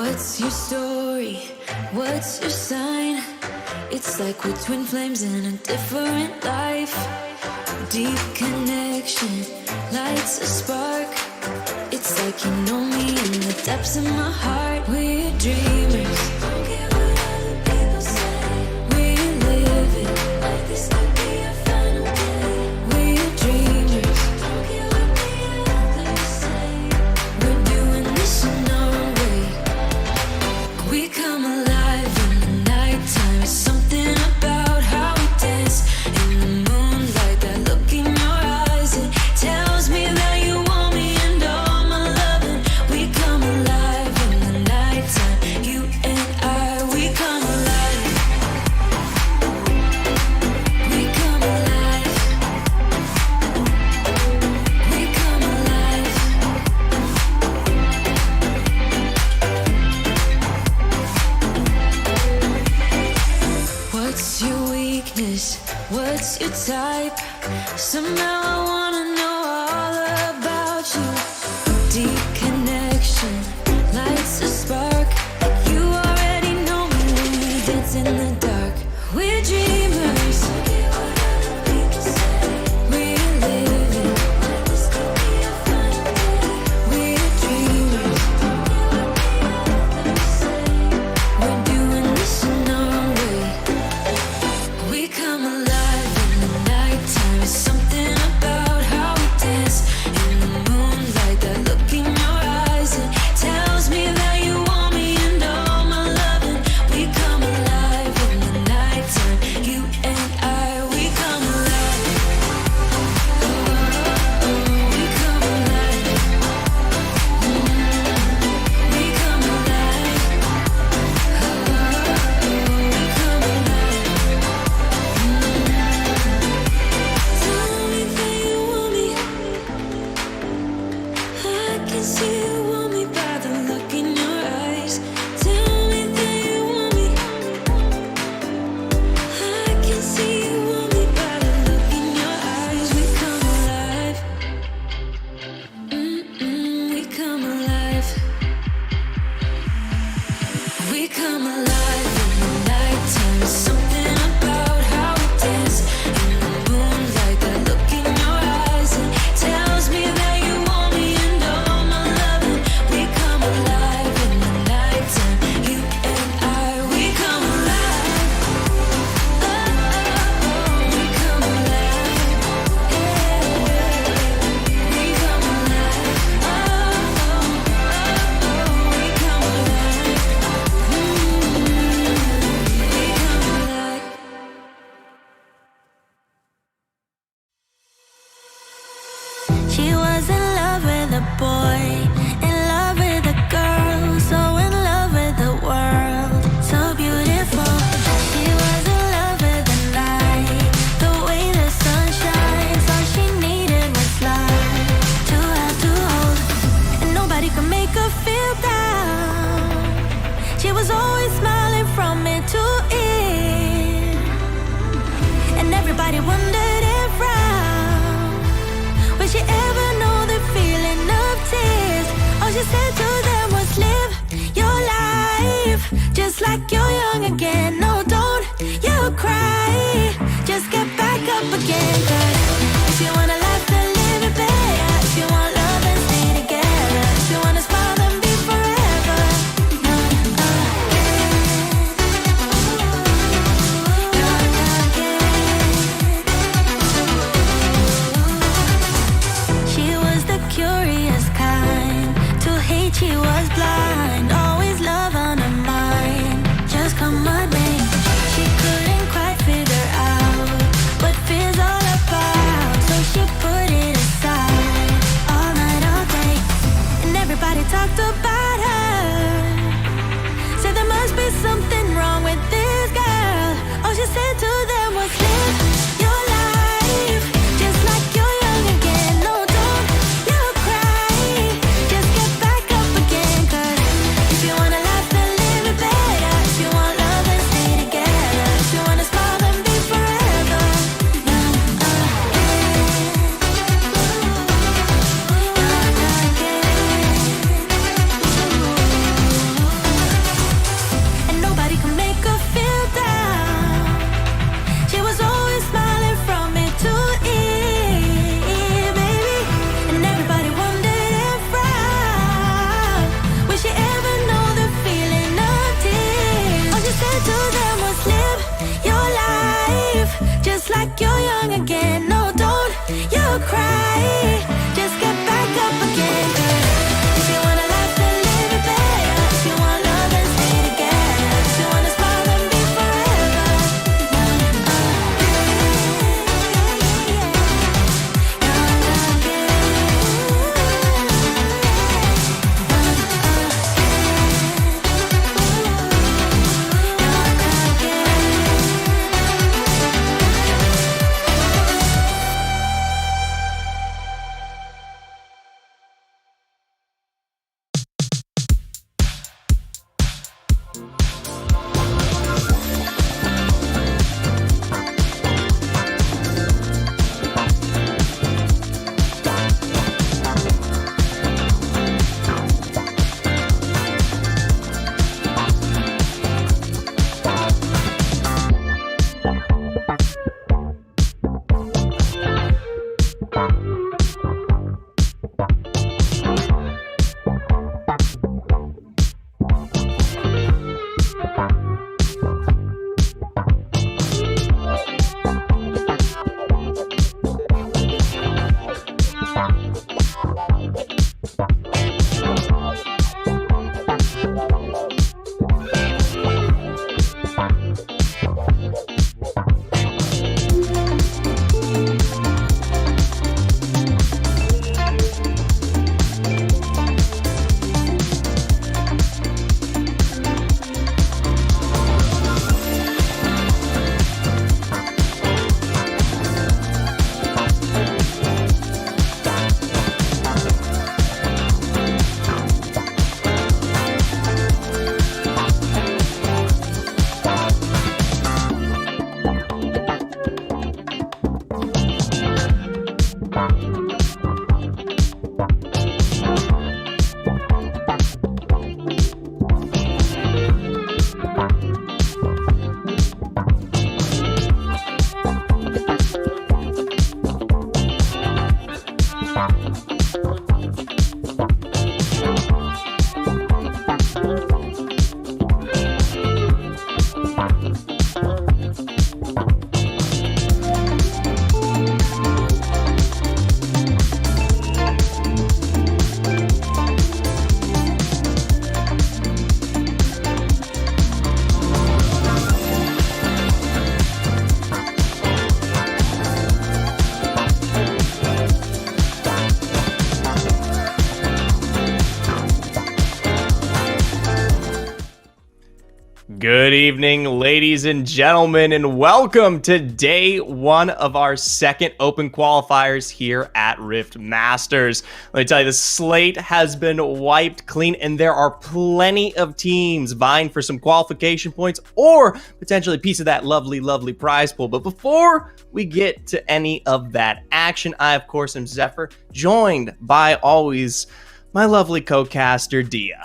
What's your story? What's your sign? It's like we're twin flames in a different life. Deep connection lights a spark. It's like you know me in the depths of my heart. We're dreamers. Don't care what other people say. We live it like this could be a final day. We're dreamers. Don't care what the others say. We're doing this in our way. We come alive in the nighttime. It's something about how we dance in the moonlight. That look in your eyes, it tells me that you want me and all my loving. We come alive in the nighttime. You and I, we come alive. We come alive. We come alive. What's your weakness? What's your type? Somehow I wanna know all about you. Deep connection lights a spark. You already know me when we dance in the dark. We're dreamers. We live it like this could be a final day. We're dreamers. We're doing this in our way. We come alive in the nighttime. It's something about how we dance in the moonlight. That look in your eyes, it tells me that you want me and all my loving. We come alive in the nighttime. You and I, we come alive. Oh, we come alive. We come alive. Oh, we come alive. Tell me that you want me. I can see you want me by the look in your eyes. Tell me that you want me. I can see you want me by the look in your eyes. We come alive. We come alive. We come alive in the nighttime. It's something about how we dance in the moonlight. That look in your eyes, it tells me that you want me and all my loving. We come alive in the nighttime. You and I, we come alive. We come alive. We come alive. We come alive. She was in love with a boy, in love with a girl, so in love with the world, so beautiful. She was in love with the night, the way the sun shines. All she needed was love to have to hold, and nobody could make her feel down. She was always smiling from ear to ear, and everybody wondered around, would she ever know the feeling of tears? All she said to them was live your life just like you're young again. No, don't you cry, just get back up again. 'Cause if you want a life to live it better, if you want love and stay together, if you want to smile and be forever. She was the curious kind, to hate she was blind, always love on her mind, just come what may. She couldn't quite figure out what fear's all about, so she put it aside all night, all day, and everybody talked about her, said there must be something wrong with this girl. All she said to them was live your life just like you're young again. No, don't you cry, just get back up again. 'Cause if you Good evening, ladies and gentlemen, and welcome to day one of our second open qualifiers here at Rift Masters. Let me tell you, the slate has been wiped clean, and there are plenty of teams vying for some qualification points or potentially a piece of that lovely, lovely prize pool. But before we get to any of that action, I, of course, am Zephyr, joined by always my lovely co-caster, Dia.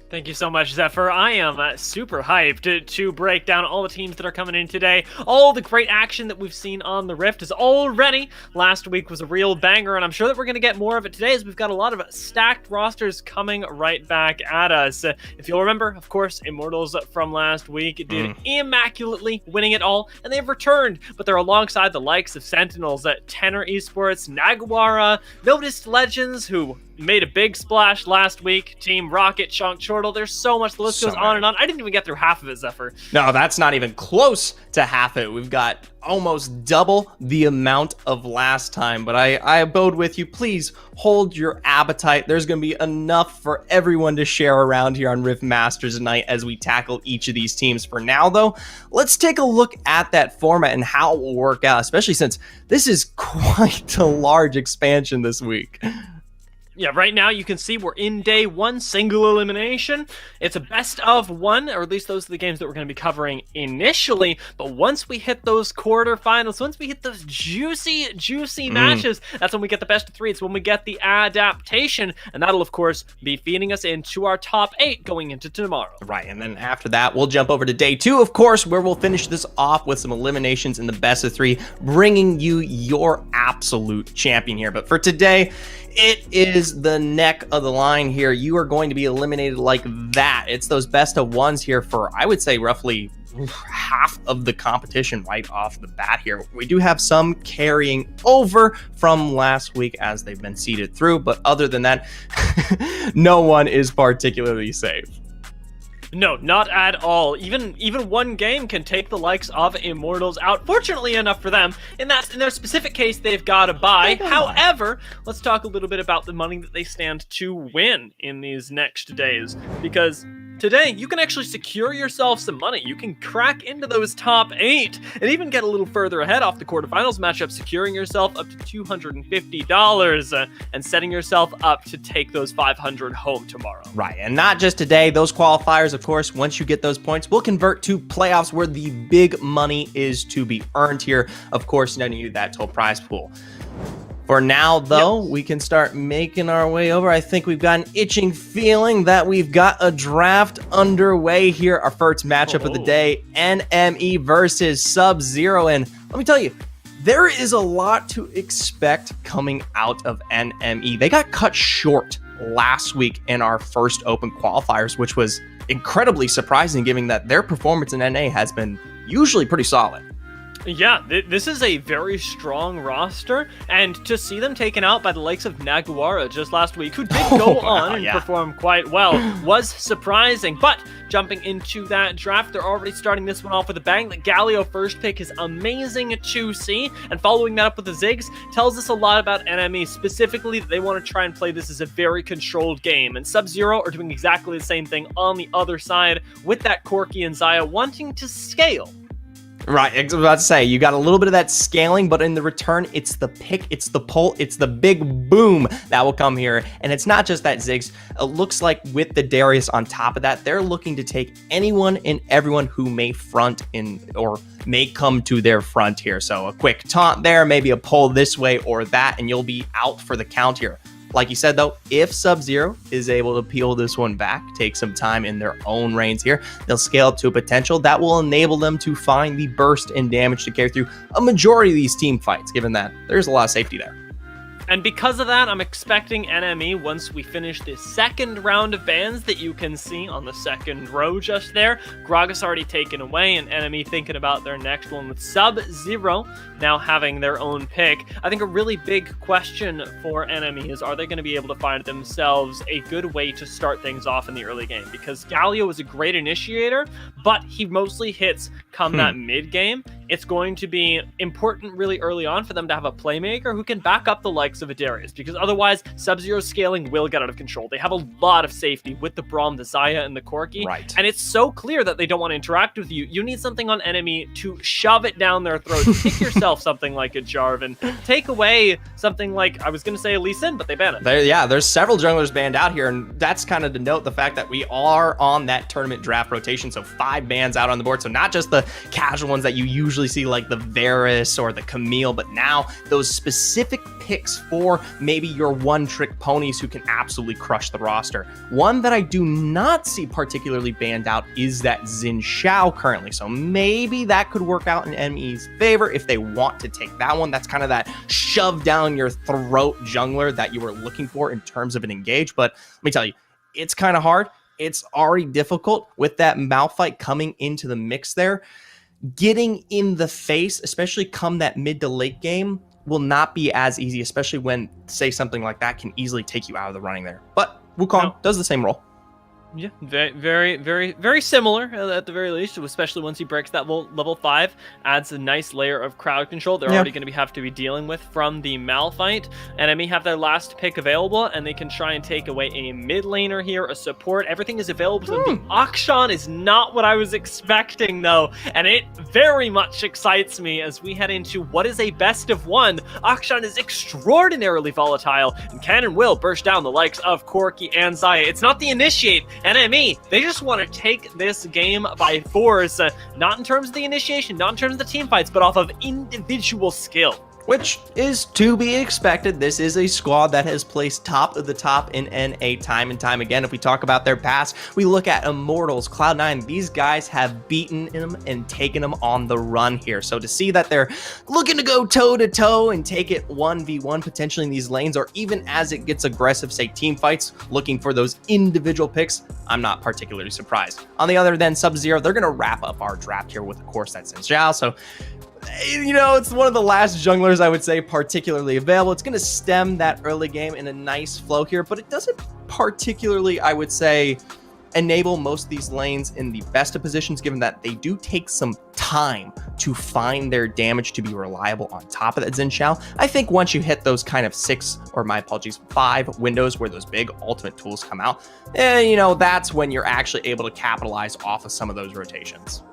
Thank you so much, Zephyr. I am super hyped to break down all the teams that are coming in today. All the great action that we've seen on the Rift is already. Last week was a real banger, and I'm sure that we're going to get more of it today as we've got a lot of stacked rosters coming right back at us. If you'll remember, of course, Immortals from last week did immaculately winning it all, and they've returned, but they're alongside the likes of Sentinels, Tenor Esports, Naguara, Noticed Legends, who made a big splash last week, Team Rocket, Chonk Chortle. There's so much, the list goes on and on. I didn't even get through half of it, Zephyr. No, that's not even close to half it. We've got almost double the amount of last time, but I abode with you. Please hold your appetite. There's going to be enough for everyone to share around here on Rift Masters tonight as we tackle each of these teams. For now, though, let's take a look at that format and how it will work out, especially since this is quite a large expansion this week. Yeah, right now you can see we're in day one, single elimination. It's a best of one, or at least those are the games that we're going to be covering initially. But once we hit those quarterfinals, once we hit those juicy matches, that's when we get the best of three. It's when we get the adaptation, and that'll, of course, be feeding us into our top 8 going into tomorrow. Right, and then after that, we'll jump over to day 2, of course, where we'll finish this off with some eliminations in the best of 3, bringing you your absolute champion here. But for today, it is the neck of the line here. You are going to be eliminated like that. It's those best of ones here for, I would say, roughly half of the competition right off the bat here. We do have some carrying over from last week as they've been seeded through, but other than that, no one is particularly safe. No, not at all. Even one game can take the likes of Immortals out. Fortunately enough for them, in their specific case, they've got to buy. However, let's talk a little bit about the money that they stand to win in these next days, because today, you can actually secure yourself some money. You can crack into those top 8 and even get a little further ahead off the quarterfinals matchup, securing yourself up to $250 and setting yourself up to take those 500 home tomorrow. Right, and not just today. Those qualifiers, of course, once you get those points, will convert to playoffs where the big money is to be earned here. Of course, netting you that total prize pool. For now, though, we can start making our way over. I think we've got an itching feeling that we've got a draft underway here. Our first matchup of the day, NME versus Sub-Zero. And let me tell you, there is a lot to expect coming out of NME. They got cut short last week in our first open qualifiers, which was incredibly surprising given that their performance in NA has been usually pretty solid. Yeah, this is a very strong roster, and to see them taken out by the likes of Naguara just last week, who did go on and perform quite well, was surprising. But jumping into that draft, they're already starting this one off with a bang. The Galio first pick is amazing to see, and following that up with the Ziggs tells us a lot about NME, specifically that they want to try and play this as a very controlled game, and Sub-Zero are doing exactly the same thing on the other side with that Corki and Zaya wanting to scale. Right, I was about to say, you got a little bit of that scaling, but in the return, it's the pick, it's the pull, it's the big boom that will come here. And it's not just that, Ziggs. It looks like with the Darius on top of that, they're looking to take anyone and everyone who may front in or may come to their front here. So a quick taunt there, maybe a pull this way or that, and you'll be out for the count here. Like you said, though, if Sub-Zero is able to peel this one back, take some time in their own reins here, they'll scale up to a potential that will enable them to find the burst and damage to carry through a majority of these team fights, given that there's a lot of safety there. And because of that, I'm expecting NME, once we finish the second round of bans that you can see on the second row just there, Gragas already taken away, and NME thinking about their next one with Sub-Zero now having their own pick. I think a really big question for NME is, are they going to be able to find themselves a good way to start things off in the early game? Because Galio is a great initiator, but he mostly hits come that mid game. it's going to be important really early on for them to have a playmaker who can back up the likes of a Darius, because otherwise Sub-Zero's scaling will get out of control. They have a lot of safety with the Braum, the Xayah, and the Corki, right? And it's so clear that they don't want to interact with you. You need something on enemy to shove it down their throat. Pick yourself something like a Jarvan. Take away something like, I was going to say a Lee Sin, but they ban it. There's several junglers banned out here, and that's kind of to note the fact that we are on that tournament draft rotation, so 5 bans out on the board. So not just the casual ones that you usually see like the Varus or the Camille, but now those specific picks for maybe your one-trick ponies who can absolutely crush the roster. One that I do not see particularly banned out is that Xin Zhao currently, so maybe that could work out in NE's favor if they want to take that one. That's kind of that shove down your throat jungler that you were looking for in terms of an engage, but let me tell you, it's kind of hard. It's already difficult with that Malphite coming into the mix there. Getting in the face, especially come that mid to late game, will not be as easy, especially when, say, something like that can easily take you out of the running there. But Wukong does the same role. Yeah, very similar at the very least, especially once he breaks that level 5, adds a nice layer of crowd control they're already going to have to be dealing with from the Malphite. Enemy have their last pick available, and they can try and take away a mid laner here, a support. Everything is available to them. The Akshan is not what I was expecting, though, and it very much excites me as we head into what is a best of 1. Akshan is extraordinarily volatile, and can and will burst down the likes of Corki and Xayah. It's not the initiate. NME, they just want to take this game by force, not in terms of the initiation, not in terms of the team fights, but off of individual skill. Which is to be expected. This is a squad that has placed top of the top in NA time and time again. If we talk about their past, we look at Immortals, Cloud9. These guys have beaten them and taken them on the run here. So to see that they're looking to go toe-to-toe and take it 1v1 potentially in these lanes, or even as it gets aggressive, say team fights, looking for those individual picks, I'm not particularly surprised. On the other then, Sub-Zero, they're going to wrap up our draft here with, of course, that Xin Zhao. So it's one of the last junglers I would say particularly available. It's going to stem that early game in a nice flow here, but it doesn't particularly, I would say, enable most of these lanes in the best of positions, given that they do take some time to find their damage to be reliable on top of that Xin Zhao. I think once you hit those kind of 5 windows where those big ultimate tools come out, that's when you're actually able to capitalize off of some of those rotations.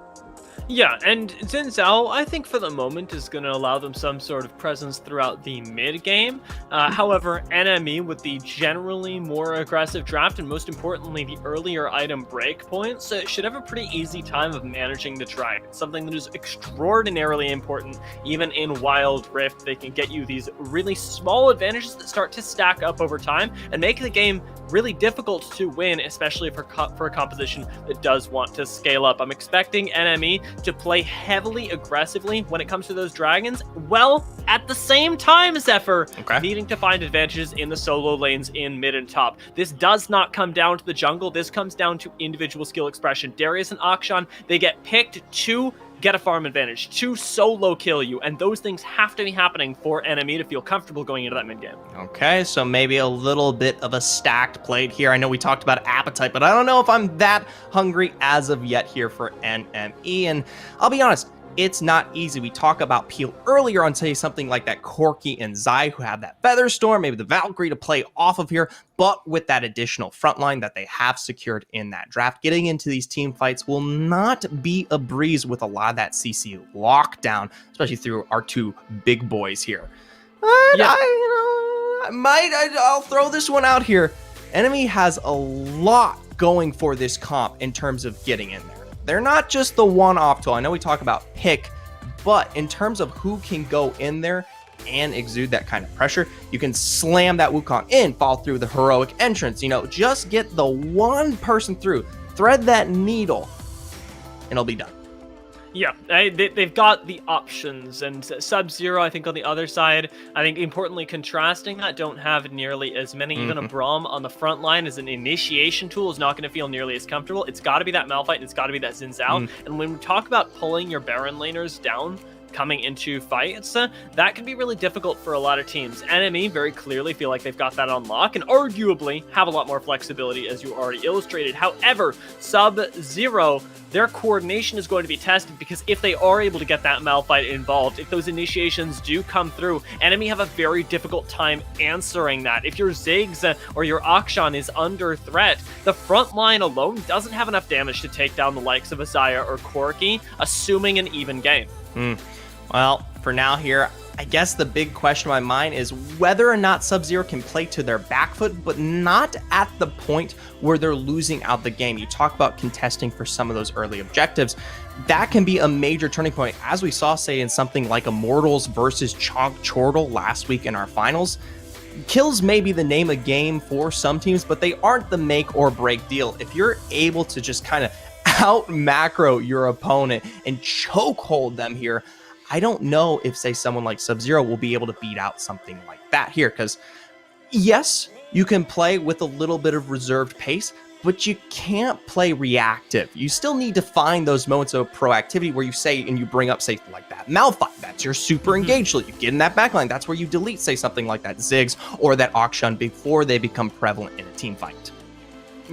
Yeah, and Xin Zhao, I think for the moment, is going to allow them some sort of presence throughout the mid-game. However, NME, with the generally more aggressive draft, and most importantly, the earlier item breakpoints, should have a pretty easy time of managing the dragon. Something that is extraordinarily important, even in Wild Rift. They can get you these really small advantages that start to stack up over time, and make the game really difficult to win, especially for a composition that does want to scale up. I'm expecting NME to play heavily aggressively when it comes to those dragons, well, at the same time, Zephyr, needing to find advantages in the solo lanes in mid and top. This does not come down to the jungle. This comes down to individual skill expression. Darius and Akshan, they get picked to get a farm advantage, to solo kill you, and those things have to be happening for NME to feel comfortable going into that mid game. Okay, so maybe a little bit of a stacked plate here. I know we talked about appetite, but I don't know if I'm that hungry as of yet here for NME, and I'll be honest, it's not easy. We talk about Peel earlier on, say, something like that Corki and Xayah who have that Featherstorm, maybe the Valkyrie to play off of here, but with that additional frontline that they have secured in that draft, getting into these team fights will not be a breeze with a lot of that CC lockdown, especially through our 2 big boys here. But yeah. I'll throw this one out here. Enemy has a lot going for this comp in terms of getting in there. They're not just the one-off tool. I know we talk about pick, but in terms of who can go in there and exude that kind of pressure, you can slam that Wukong in, fall through the heroic entrance, just get the one person through, thread that needle, and it'll be done. Yeah, they've got the options, and Sub-Zero, I think, on the other side, I think importantly contrasting that, don't have nearly as many. Even a Braum on the front line as an initiation tool is not going to feel nearly as comfortable. It's got to be that Malphite, and it's got to be that Xin Zhao. And when we talk about pulling your Baron laners down coming into fights, that can be really difficult for a lot of teams. Enemy very clearly feel like they've got that on lock and arguably have a lot more flexibility, as you already illustrated. However, Sub-Zero, their coordination is going to be tested, because if they are able to get that Malphite involved, if those initiations do come through, enemy have a very difficult time answering that. If your Ziggs or your Akshan is under threat, the front line alone doesn't have enough damage to take down the likes of Azaya or Corki, assuming an even game. Well, for now here, I guess the big question in my mind is whether or not Sub-Zero can play to their back foot, but not at the point where they're losing out the game. You talk about contesting for some of those early objectives. That can be a major turning point, as we saw, say, in something like Immortals versus Chonk Chortle last week in our finals. Kills may be the name of game for some teams, but they aren't the make or break deal. If you're able to just kind of out macro your opponent and chokehold them here, I don't know if, say, someone like Sub-Zero will be able to beat out something like that here, because yes, you can play with a little bit of reserved pace, but you can't play reactive. You still need to find those moments of proactivity where you say, and you bring up, say, like that Malphite. That's your super engaged. You get in that backline. That's where you delete, say, something like that Ziggs or that Akshan before they become prevalent in a team fight.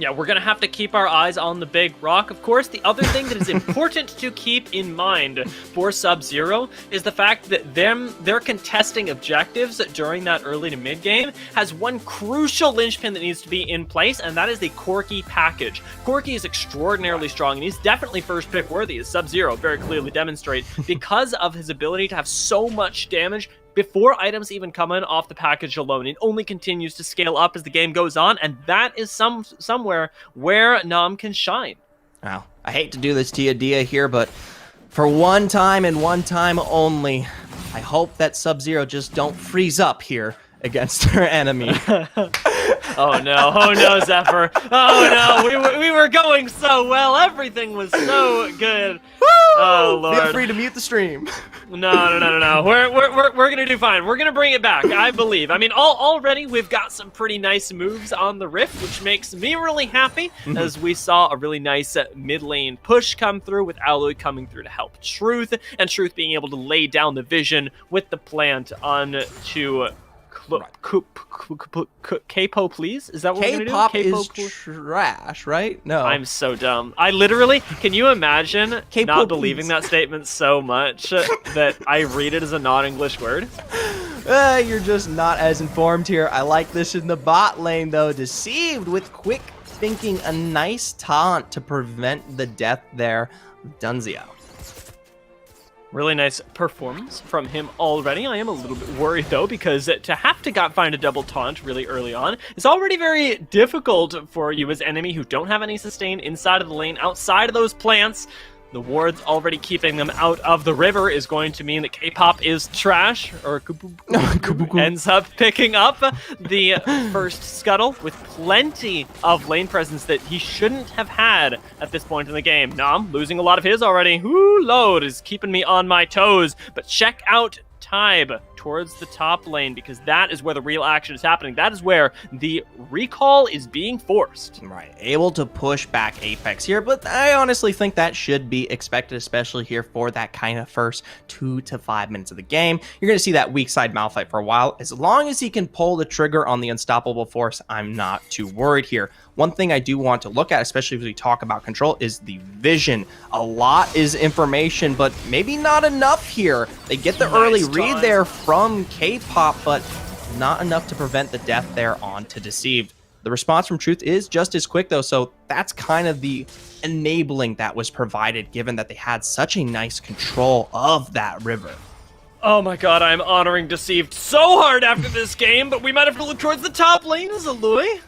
Yeah, we're going to have to keep our eyes on the big rock. Of course, the other thing that is important to keep in mind for Sub-Zero is the fact that they're contesting objectives during that early to mid game has one crucial linchpin that needs to be in place, and that is the Corki package. Corki is extraordinarily strong, and he's definitely first pick worthy, as Sub-Zero very clearly demonstrates, because of his ability to have so much damage before items even come in off the package alone. It only continues to scale up as the game goes on, and that is somewhere where Nam can shine. Wow, I hate to do this to you, Dia, here, but for one time and one time only, I hope that Sub-Zero just don't freeze up here against her enemy. Oh no, Zephyr. Oh no, we were going so well. Everything was so good. Woo! Oh Lord. Feel free to mute the stream. No. We're gonna do fine. We're gonna bring it back, I believe. I mean, already we've got some pretty nice moves on the Rift, which makes me really happy, as we saw a really nice mid lane push come through with Alloy coming through to help Truth, and Truth being able to lay down the vision with the plant onto K-Po, please? Is that what we're gonna do? K-pop is trash, right? No. I'm so dumb. I literally, can you imagine K-pop, not believing please. that statement so much that I read it as a non-English word? You're just not as informed here. I like this in the bot lane, though. Deceived with quick thinking. A nice taunt to prevent the death there. Dunzio. Really nice performance from him already. I am a little bit worried, though, because to have to find a double taunt really early on is already very difficult for you as enemy who don't have any sustain inside of the lane, outside of those plants. The wards already keeping them out of the river is going to mean that K-pop is trash, or ends up picking up the first scuttle with plenty of lane presence that he shouldn't have had at this point in the game. Nam losing a lot of his already. Ooh, load is keeping me on my toes, but check out Tybe towards the top lane, because that is where the real action is happening. That is where the recall is being forced. Right, able to push back Apex here, but I honestly think that should be expected, especially here for that kind of first 2 to 5 minutes of the game. You're going to see that weak side Malphite for a while. As long as he can pull the trigger on the unstoppable force, I'm not too worried here. One thing I do want to look at, especially as we talk about control, is the vision. A lot is information, but maybe not enough here. They get the early read there from K-pop, but not enough to prevent the death there onto Deceived. The response from Truth is just as quick, though, so that's kind of the enabling that was provided, given that they had such a nice control of that river. Oh my god, I'm honoring Deceived so hard after this game, but we might have to look towards the top lane as Alloy.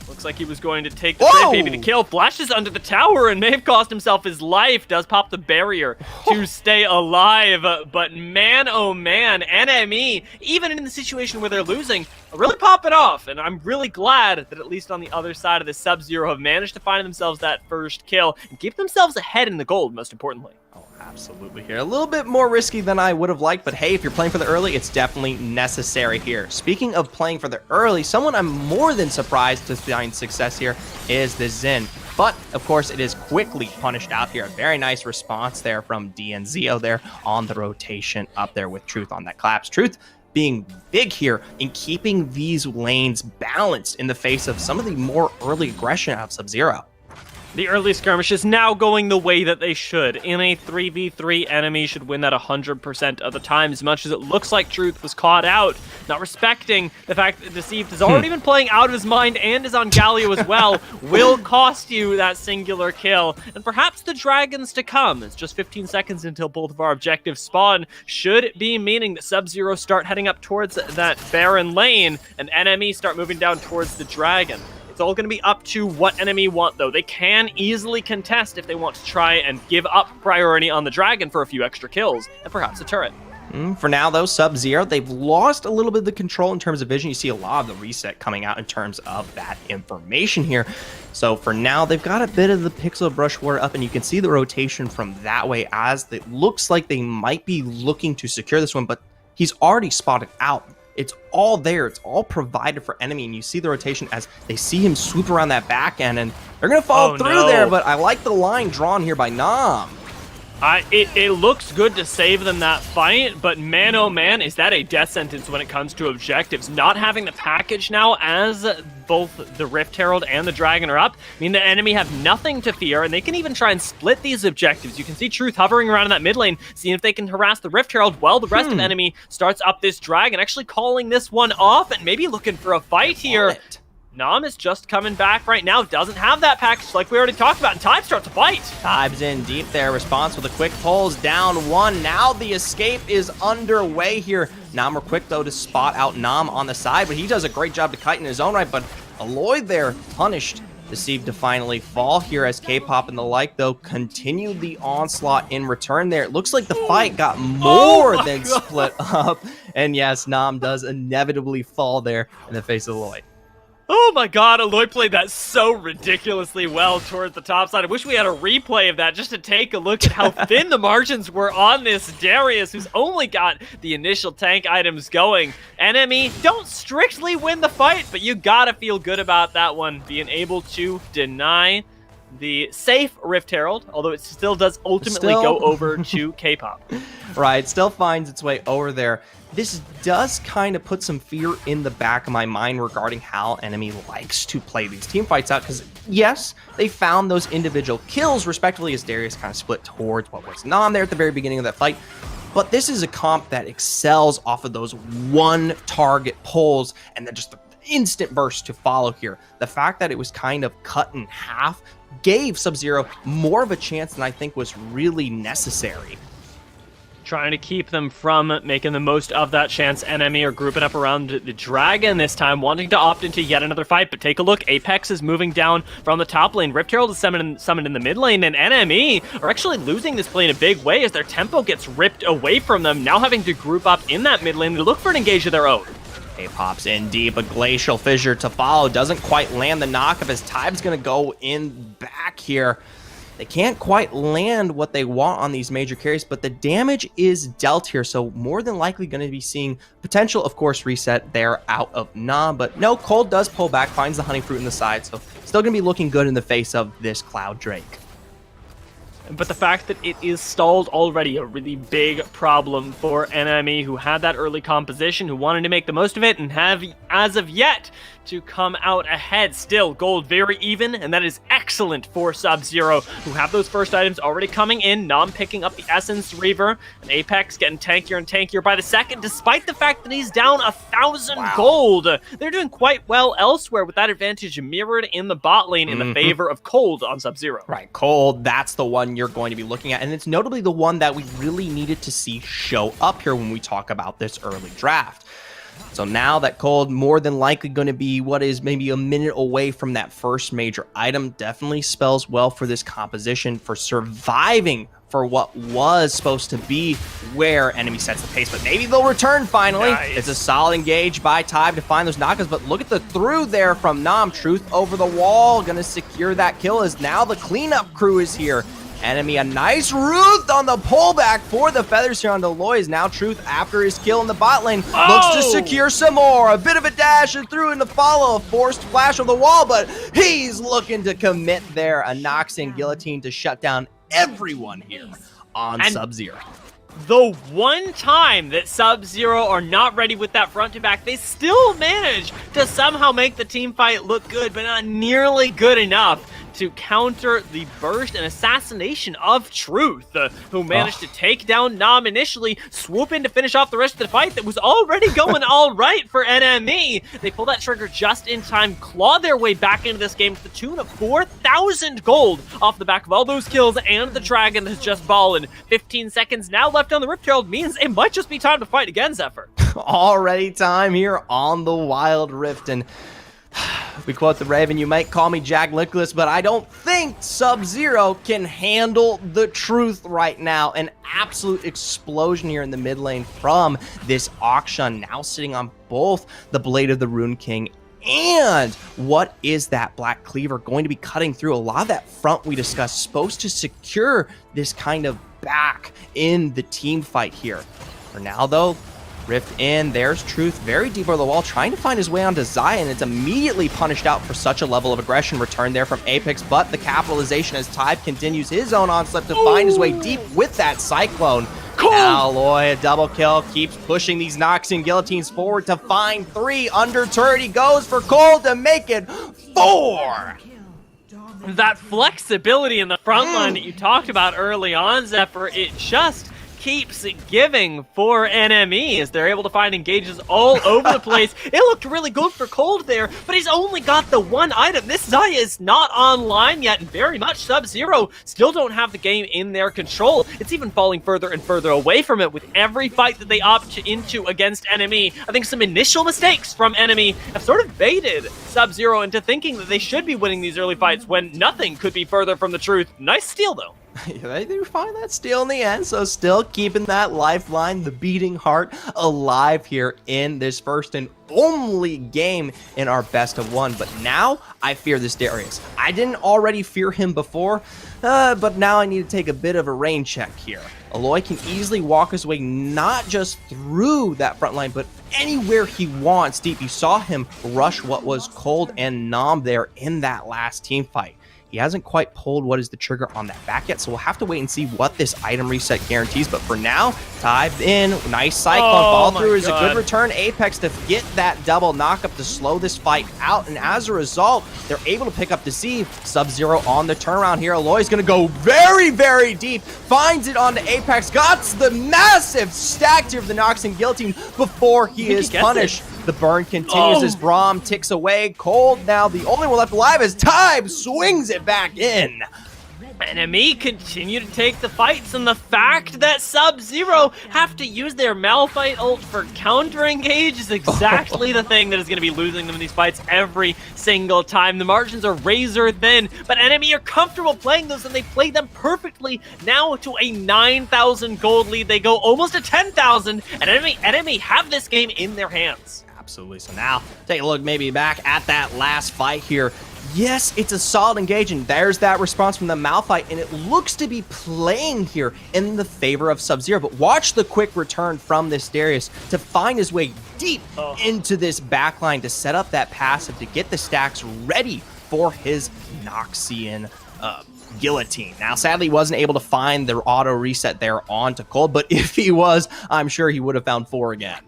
Looks like he was going to take the trade, maybe the kill. Flashes under the tower and may have cost himself his life. Does pop the barrier to stay alive. But man, oh man, NME, even in the situation where they're losing, really pop it off. And I'm really glad that at least on the other side of the Sub-Zero have managed to find themselves that first kill and keep themselves ahead in the gold, most importantly. Oh, absolutely here. A little bit more risky than I would have liked, but hey, if you're playing for the early, it's definitely necessary here. Speaking of playing for the early, someone I'm more than surprised to find success here is the Zen. but of course it is quickly punished out here. A very nice response there from DNZO there on the rotation up there with Truth on that collapse. Truth being big here in keeping these lanes balanced in the face of some of the more early aggression of Sub-Zero. The early skirmish is now going the way that they should. In a 3v3, enemy should win that 100% of the time, as much as it looks like Truth was caught out, not respecting the fact that Deceived has already been playing out of his mind and is on Galio as well, will cost you that singular kill, and perhaps the dragons to come. It's just 15 seconds until both of our objectives spawn, should be meaning that Sub-Zero start heading up towards that Baron lane, and enemies start moving down towards the dragon. It's all going to be up to what enemy want, though. They can easily contest if they want to try and give up priority on the dragon for a few extra kills, and perhaps a turret. For now, though, Sub-Zero, they've lost a little bit of the control in terms of vision. You see a lot of the reset coming out in terms of that information here. So for now, they've got a bit of the pixel brush water up, and you can see the rotation from that way as it looks like they might be looking to secure this one, but he's already spotted out. It's all there. It's all provided for enemy, and you see the rotation as they see him swoop around that back end, and they're going to follow through there, but I like the line drawn here by Nam. It looks good to save them that fight, but man, oh man, is that a death sentence when it comes to objectives. Not having the package now as both the Rift Herald and the Dragon are up, mean the enemy have nothing to fear, and they can even try and split these objectives. You can see Truth hovering around in that mid lane, seeing if they can harass the Rift Herald while the rest of the enemy starts up this Dragon, actually calling this one off and maybe looking for a fight here. Nam is just coming back right now, doesn't have that package like we already talked about, and Time starts to fight. Time's in deep there, response with a quick pulls down one. Now the escape is underway here. Nam are quick though to spot out Nam on the side, but he does a great job to kite in his own right, but Aloy there punished. Deceived to finally fall here as K-pop and the like though continue the onslaught in return there. It looks like the fight got more than split up, and yes, Nam does inevitably fall there in the face of Aloy. Oh my god, Aloy played that so ridiculously well towards the top side. I wish we had a replay of that just to take a look at how thin the margins were on this Darius, who's only got the initial tank items going. Enemy don't strictly win the fight, but you gotta feel good about that one, being able to deny the safe Rift Herald, although it still does ultimately go over to K-pop. Right, still finds its way over there. This does kind of put some fear in the back of my mind regarding how enemy likes to play these team fights out, because yes, they found those individual kills respectively as Darius kind of split towards what was Nam there at the very beginning of that fight. But this is a comp that excels off of those one target pulls and then just the instant burst to follow here. The fact that it was kind of cut in half gave Sub-Zero more of a chance than I think was really necessary. Trying to keep them from making the most of that chance. Enemy are grouping up around the Dragon this time, wanting to opt into yet another fight. But take a look, Apex is moving down from the top lane. Rift Herald is summoned in the mid lane, and NME are actually losing this play in a big way as their tempo gets ripped away from them, now having to group up in that mid lane to look for an engage of their own. Pops in deep, a Glacial Fissure to follow. Doesn't quite land the knockup as Tibe's going to go in back here. They can't quite land what they want on these major carries, but the damage is dealt here, so more than likely going to be seeing potential, of course, reset there out of Nam. But no, Cold does pull back, finds the Honey Fruit in the side, so still going to be looking good in the face of this Cloud Drake. But the fact that it is stalled already, a really big problem for NME, who had that early composition, who wanted to make the most of it, and have, as of yet, to come out ahead. Still, gold very even, and that is excellent for Sub-Zero, who have those first items already coming in. Nam picking up the Essence Reaver, and Apex getting tankier and tankier by the second, despite the fact that he's down 1,000 gold. They're doing quite well elsewhere, with that advantage mirrored in the bot lane in the favor of Cold on Sub-Zero. Right, Cold, that's the one you're going to be looking at, and it's notably the one that we really needed to see show up here when we talk about this early draft. So now that Cold more than likely going to be what is maybe a minute away from that first major item, definitely spells well for this composition, for surviving for what was supposed to be where enemy sets the pace. But maybe they'll return finally. Nice. It's a solid engage by Tybe to find those knockouts, but look at the through there from Nam. Truth over the wall, going to secure that kill as now the cleanup crew is here. Enemy a nice Ruth on the pullback for the feathers here on Aloy. Is now Truth after his kill in the bot lane. Looks to secure some more. A bit of a dash and through in the follow. A forced flash on the wall, but he's looking to commit there. A Noxian guillotine to shut down everyone here on Sub-Zero. The one time that Sub-Zero are not ready with that front to back, they still manage to somehow make the team fight look good, but not nearly good enough to counter the burst and assassination of Truth, who managed to take down Nam initially, swoop in to finish off the rest of the fight that was already going all right for NME. They pull that trigger just in time, claw their way back into this game to the tune of 4,000 gold off the back of all those kills, and the dragon has just fallen. 15 seconds now left on the Rift Herald means it might just be time to fight again, Zephyr. Already time here on the Wild Rift, and we quote the Raven, you might call me Jack Nicklaus, but I don't think Sub-Zero can handle the Truth right now. An absolute explosion here in the mid lane from this Auction, now sitting on both the Blade of the Rune King. And what is that Black Cleaver going to be cutting through? A lot of that front we discussed, supposed to secure this kind of back in the team fight here. For now, though, Rift in, there's Truth very deep over the wall, trying to find his way onto Zion. It's immediately punished out for such a level of aggression return there from Apex, but the capitalization as Tide continues his own onslaught to find his way deep with that Cyclone. Now Aloy, a double kill, keeps pushing these Noxian guillotines forward to find 3. Under turret he goes for Cold to make it 4. That flexibility in the front line that you talked about early on, Zephyr, it just keeps giving for NME as they're able to find engages all over the place. It looked really good for Cold there, but he's only got the one item. This Xayah is not online yet, and very much Sub-Zero still don't have the game in their control. It's even falling further and further away from it with every fight that they opt into against NME. I think some initial mistakes from NME have sort of baited Sub-Zero into thinking that they should be winning these early fights when nothing could be further from the truth. Nice steal, though. They do find that steal in the end, so still keeping that lifeline, the beating heart, alive here in this first and only game in our best of 1. But now I fear this Darius. I didn't already fear him before, but now I need to take a bit of a rain check here. Aloy can easily walk his way not just through that front line, but anywhere he wants deep. You saw him rush what was Cold and Nam there in that last team fight. He hasn't quite pulled what is the trigger on that back yet, so we'll have to wait and see what this item reset guarantees. But for now, Tide in, nice Cyclone, fall through is a good return. Apex to get that double knockup to slow this fight out, and as a result, they're able to pick up the Z. Sub-Zero on the turnaround here. Aloy's gonna go very, very deep, finds it onto Apex, got the massive stack here of the Noxian Guillotine before he is punished. The burn continues as Braum ticks away. Cold now the only one left alive as Tide swings it back in. NME continue to take the fights, and the fact that Sub-Zero have to use their Malphite ult for counter-engage is exactly the thing that is going to be losing them in these fights every single time. The margins are razor thin, but NME are comfortable playing those, and they play them perfectly. Now to a 9,000 gold lead, they go almost to 10,000, and NME have this game in their hands. Absolutely. So now, take a look maybe back at that last fight here. Yes, it's a solid engagement. There's that response from the Malphite, and it looks to be playing here in the favor of Sub-Zero. But watch the quick return from this Darius to find his way deep into this backline to set up that passive to get the stacks ready for his Noxian guillotine. Now, sadly, he wasn't able to find the auto reset there onto Cold, but if he was, I'm sure he would have found 4 again.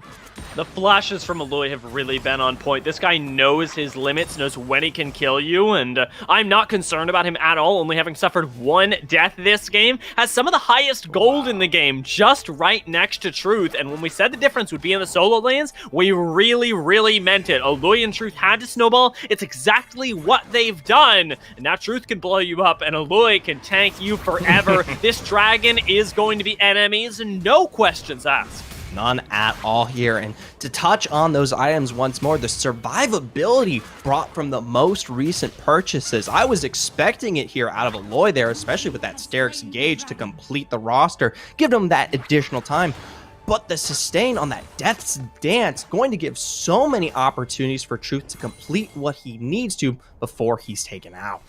The flashes from Aloy have really been on point. This guy knows his limits, knows when he can kill you, and I'm not concerned about him at all, only having suffered 1 death this game. Has some of the highest gold in the game, just right next to Truth, and when we said the difference would be in the solo lanes, we really, really meant it. Aloy and Truth had to snowball. It's exactly what they've done, and now Truth can blow you up, and Aloy can tank you forever. This dragon is going to be enemies, and no questions asked. None at all here. And to touch on those items once more, the survivability brought from the most recent purchases. I was expecting it here out of Aloy there, especially with that Sterix Gauge to complete the roster, give them that additional time. But the sustain on that Death's Dance going to give so many opportunities for Truth to complete what he needs to before he's taken out.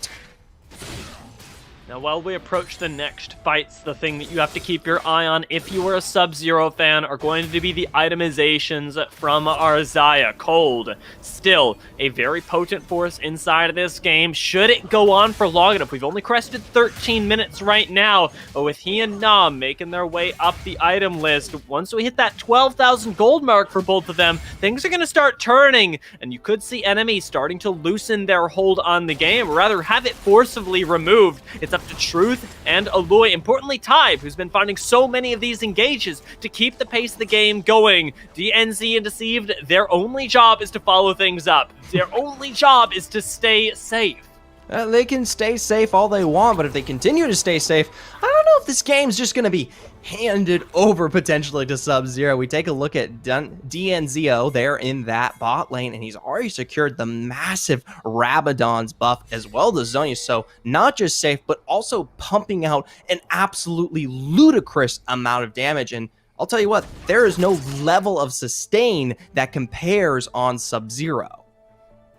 Now, while we approach the next fights, the thing that you have to keep your eye on if you are a Sub-Zero fan are going to be the itemizations from our Xayah. Cold, still a very potent force inside of this game. Should it go on for long enough? We've only crested 13 minutes right now, but with he and Nam making their way up the item list, once we hit that 12,000 gold mark for both of them, things are going to start turning, and you could see enemies starting to loosen their hold on the game, or rather have it forcibly removed. It's up to Truth and Aloy, importantly Tybe, who's been finding so many of these engages to keep the pace of the game going. DNZ and Deceived, their only job is to follow things up. Their only job is to stay safe. They can stay safe all they want, but if they continue to stay safe, I don't know if this game's just going to be handed over potentially to Sub-Zero. We take a look at DNZO there in that bot lane, and he's already secured the massive Rabadon's buff as well as Zhonya. So not just safe, but also pumping out an absolutely ludicrous amount of damage. And I'll tell you what, there is no level of sustain that compares on Sub-Zero.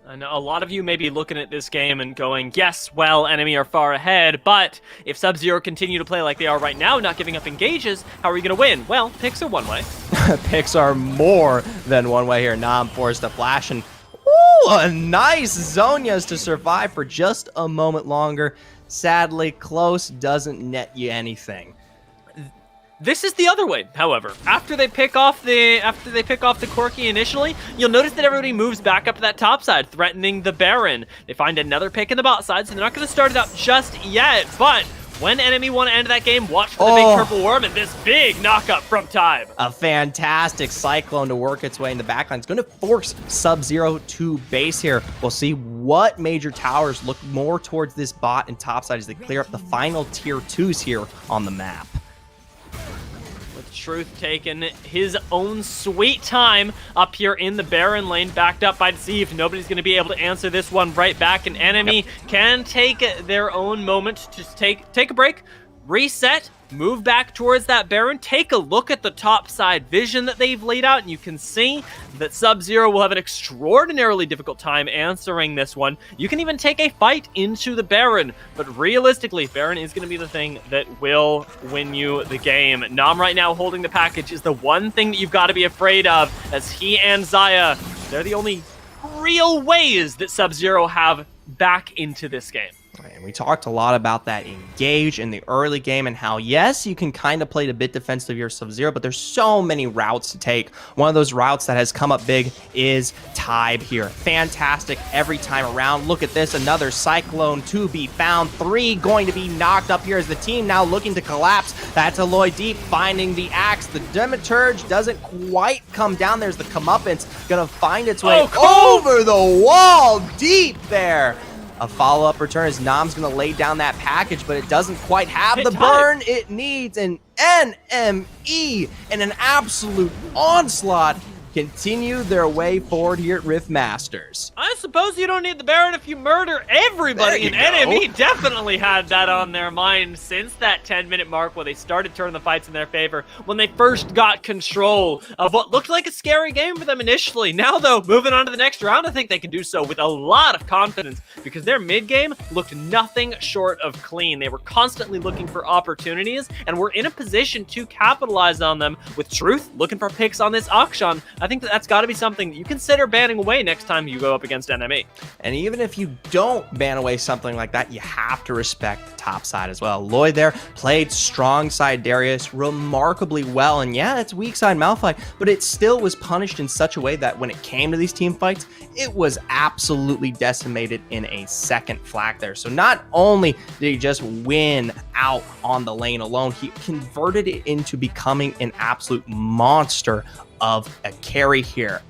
I know a lot of you may be looking at this game and going, yes, well, enemy are far ahead, but if Sub-Zero continue to play like they are right now, not giving up engages, how are we going to win? Well, picks are one way. Picks are more than one way here. Nam forced a flash, and ooh, a nice Zhonya's to survive for just a moment longer. Sadly, close doesn't net you anything. This is the other way, however. After they pick off the Corki initially, you'll notice that everybody moves back up to that top side, threatening the Baron. They find another pick in the bot side, so they're not going to start it up just yet. But when enemy want to end that game, watch for the big purple worm and this big knockup from Tybe. A fantastic cyclone to work its way in the backline. It's going to force Sub-Zero to base here. We'll see what major towers look more towards this bot and top side as they clear up the final tier 2s here on the map. Truth taking his own sweet time up here in the Baron lane, backed up by Deceived. Nobody's going to be able to answer this one right back. An enemy can take their own moment to take a break, reset, move back towards that Baron. Take a look at the top side vision that they've laid out, and you can see that Sub-Zero will have an extraordinarily difficult time answering this one. You can even take a fight into the Baron, but realistically, Baron is going to be the thing that will win you the game. Nam right now holding the package is the one thing that you've got to be afraid of, as he and Xayah, they're the only real ways that Sub-Zero have back into this game. And we talked a lot about that engage in the early game and how, yes, you can kind of play a bit defensive your Sub-Zero, but there's so many routes to take. One of those routes that has come up big is Tybe here. Fantastic every time around. Look at this, another Cyclone to be found. 3 going to be knocked up here as the team now looking to collapse. That's Aloy Deep finding the axe. The Demiturge doesn't quite come down. There's the comeuppance gonna find its way over the wall deep there. A follow-up return as Nam's going to lay down that package, but it doesn't quite have the burn it needs. An NME and an absolute onslaught continue their way forward here at RiftMSTRS. I suppose you don't need the Baron if you murder everybody, and NME definitely had that on their mind since that 10-minute mark where they started turning the fights in their favor when they first got control of what looked like a scary game for them initially. Now, though, moving on to the next round, I think they can do so with a lot of confidence because their mid-game looked nothing short of clean. They were constantly looking for opportunities and were in a position to capitalize on them, with Truth looking for picks on this auction. I think that's got to be something that you consider banning away next time you go up against NME. And even if you don't ban away something like that, you have to respect the top side as well. Lloyd there played strong side Darius remarkably well. And yeah, it's weak side Malphite, but it still was punished in such a way that when it came to these team fights, it was absolutely decimated in a second flag there. So not only did he just win out on the lane alone, he converted it into becoming an absolute monster of a carry here.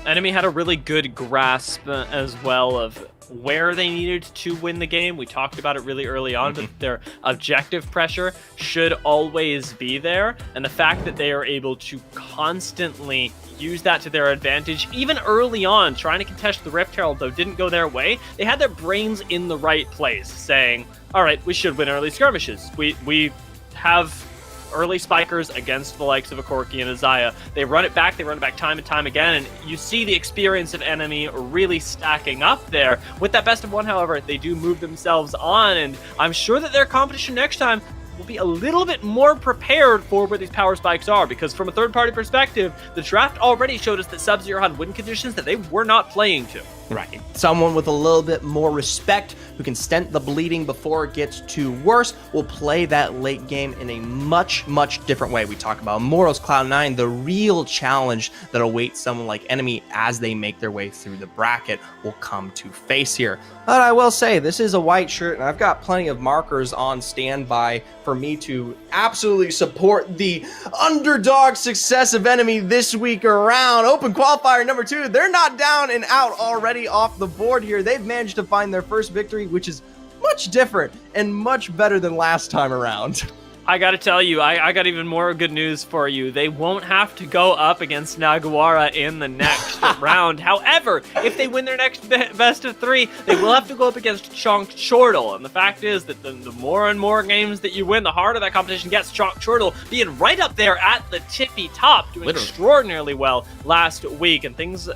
Enemy had a really good grasp as well of where they needed to win the game. We talked about it really early on, but their objective pressure should always be there. And the fact that they are able to constantly use that to their advantage, even early on, trying to contest the Rift Herald, though, didn't go their way. They had their brains in the right place, saying, all right, we should win early skirmishes. We have early spikers against the likes of a Corki and a Zaya. They run it back time and time again, and you see the experience of enemy really stacking up there. With that best of one, however, they do move themselves on, and I'm sure that their competition next time will be a little bit more prepared for where these power spikes are, because from a third-party perspective, the draft already showed us that Sub-Zero had win conditions that they were not playing to. Right. Someone with a little bit more respect who can stent the bleeding before it gets too worse will play that late game in a much, much different way. We talk about Immortals, Cloud9, the real challenge that awaits someone like Enemy as they make their way through the bracket will come to face here. But I will say, this is a white shirt, and I've got plenty of markers on standby for me to absolutely support the underdog success of Enemy this week around. Open qualifier number 2. They're not down and out already off the board here. They've managed to find their first victory, which is much different and much better than last time around. I gotta tell you, I got even more good news for you. They won't have to go up against Naguara in the next round. However, if they win their next best of 3, they will have to go up against Chonk Chortle. And the fact is that the more and more games that you win, the harder that competition gets. Chonk Chortle being right up there at the tippy top, doing extraordinarily well last week. And things,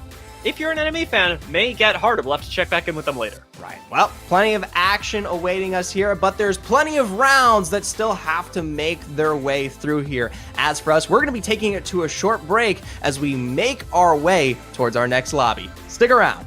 if you're an Enemy fan, may get harder. We'll have to check back in with them later. Right. Well, plenty of action awaiting us here, but there's plenty of rounds that still have to make their way through here. As for us, we're going to be taking it to a short break as we make our way towards our next lobby. Stick around.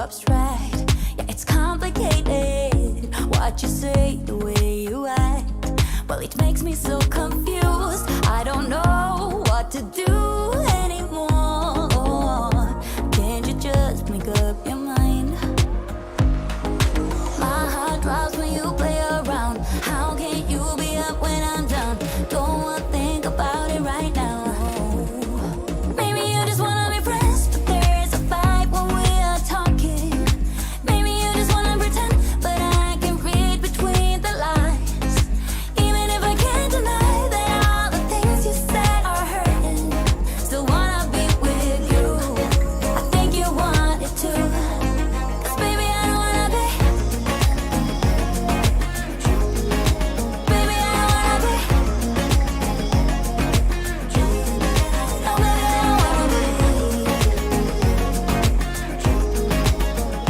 abstract. Yeah, it's complicated. What you say, the way you act. Well, it makes me so confused. I don't know what to do anymore. Can't you just make up your mind? My heart drops when you play around. How can you be up when I'm down? Don't wanna think about it right now. Maybe you just wanna be friends, but there's a fight when we are talking. Maybe you just wanna pretend, but I can read between the lines. Even if I can't deny that all the things you said are hurting, still wanna be with you. I think you want it too. 'Cause baby, I don't wanna be. Baby, I don't wanna be. No, baby, I don't wanna be.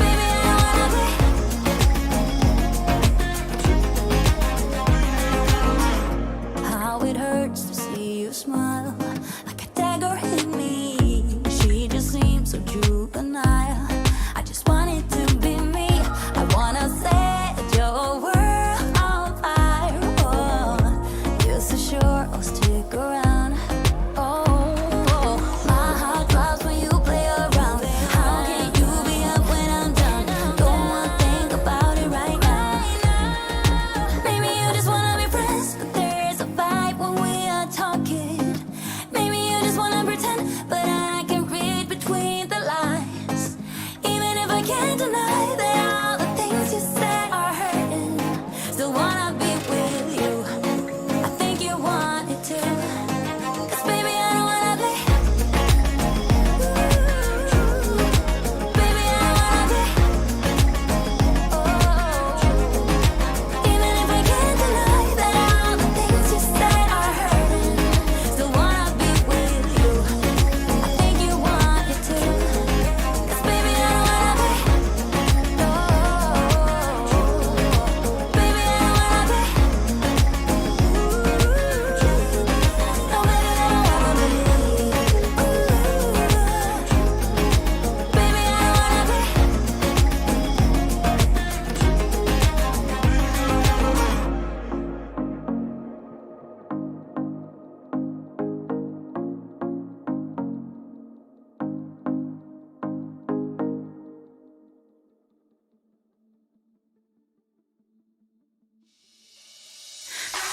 Baby, I don't wanna be. How it hurts to see you smile, like a dagger hit me. She just seems so juvenile. I just want it to be me. I wanna set your world on fire. Oh, you're so sure I'll stick around. Oh, my heart drops when you play around. How can you be up when I'm down? Don't wanna think about it right now. Maybe you just wanna be friends, but there's a fight when we are talking. Maybe you just wanna pretend, but I can read between the lines. Even if I can't deny that all the things you said are hurting, still wanna be with you. I think you want it too. 'Cause baby, I don't wanna be. Baby, I don't wanna be. Even if I can't deny that all the things you said are hurting, still wanna be with you. I think you want it too. 'Cause baby, I don't wanna be. No, baby, I don't wanna be. No, baby, I don't wanna be. Baby, I don't wanna be.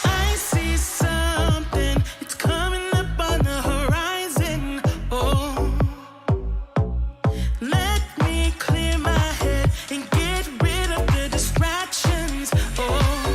I see something, it's coming up on the horizon. Oh, let me clear my head and get rid of the distractions. Oh.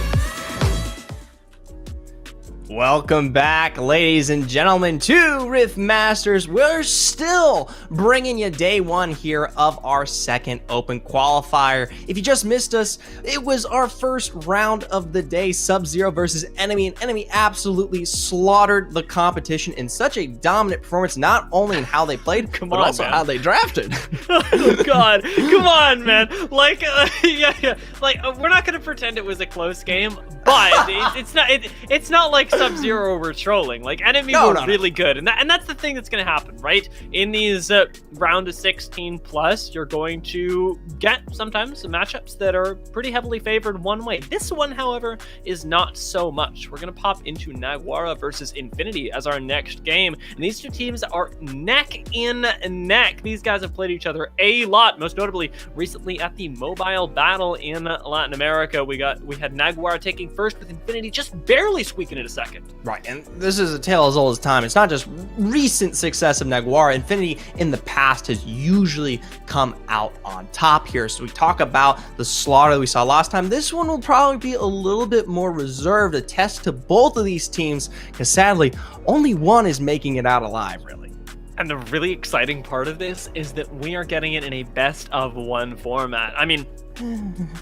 Welcome back, ladies and gentlemen, to Rift Masters. We're still bringing you day one here of our second open qualifier. If you just missed us, it was our first round of the day, Sub-Zero versus Enemy, and Enemy absolutely slaughtered the competition in such a dominant performance, not only in how they played, but on, also man. how they drafted. Oh God, come on, man. Like, yeah. Like, we're not gonna pretend it was a close game, but it's not like Sub-Zero were trolling. Like, Enemy were really good, and that's the thing that's gonna happen, right? In these round of 16 plus, you're going to get sometimes some matchups that are pretty heavily favored one way. This one, however, is not so much. We're gonna pop into Naguara versus Infinity as our next game, and these two teams are neck in neck. These guys have played each other a lot, most notably recently at the Mobile Battle in Latin America. We had Naguara taking first with Infinity just barely squeaking it a second. Right, and this is a tale as old as time. It's not just recent success of Naguara. Infinity in the past has usually come out on top here. So we talk about the slaughter we saw last time. This one will probably be a little bit more reserved, a test to both of these teams, because sadly, only one is making it out alive, really. And the really exciting part of this is that we are getting it in a best of one format. I mean,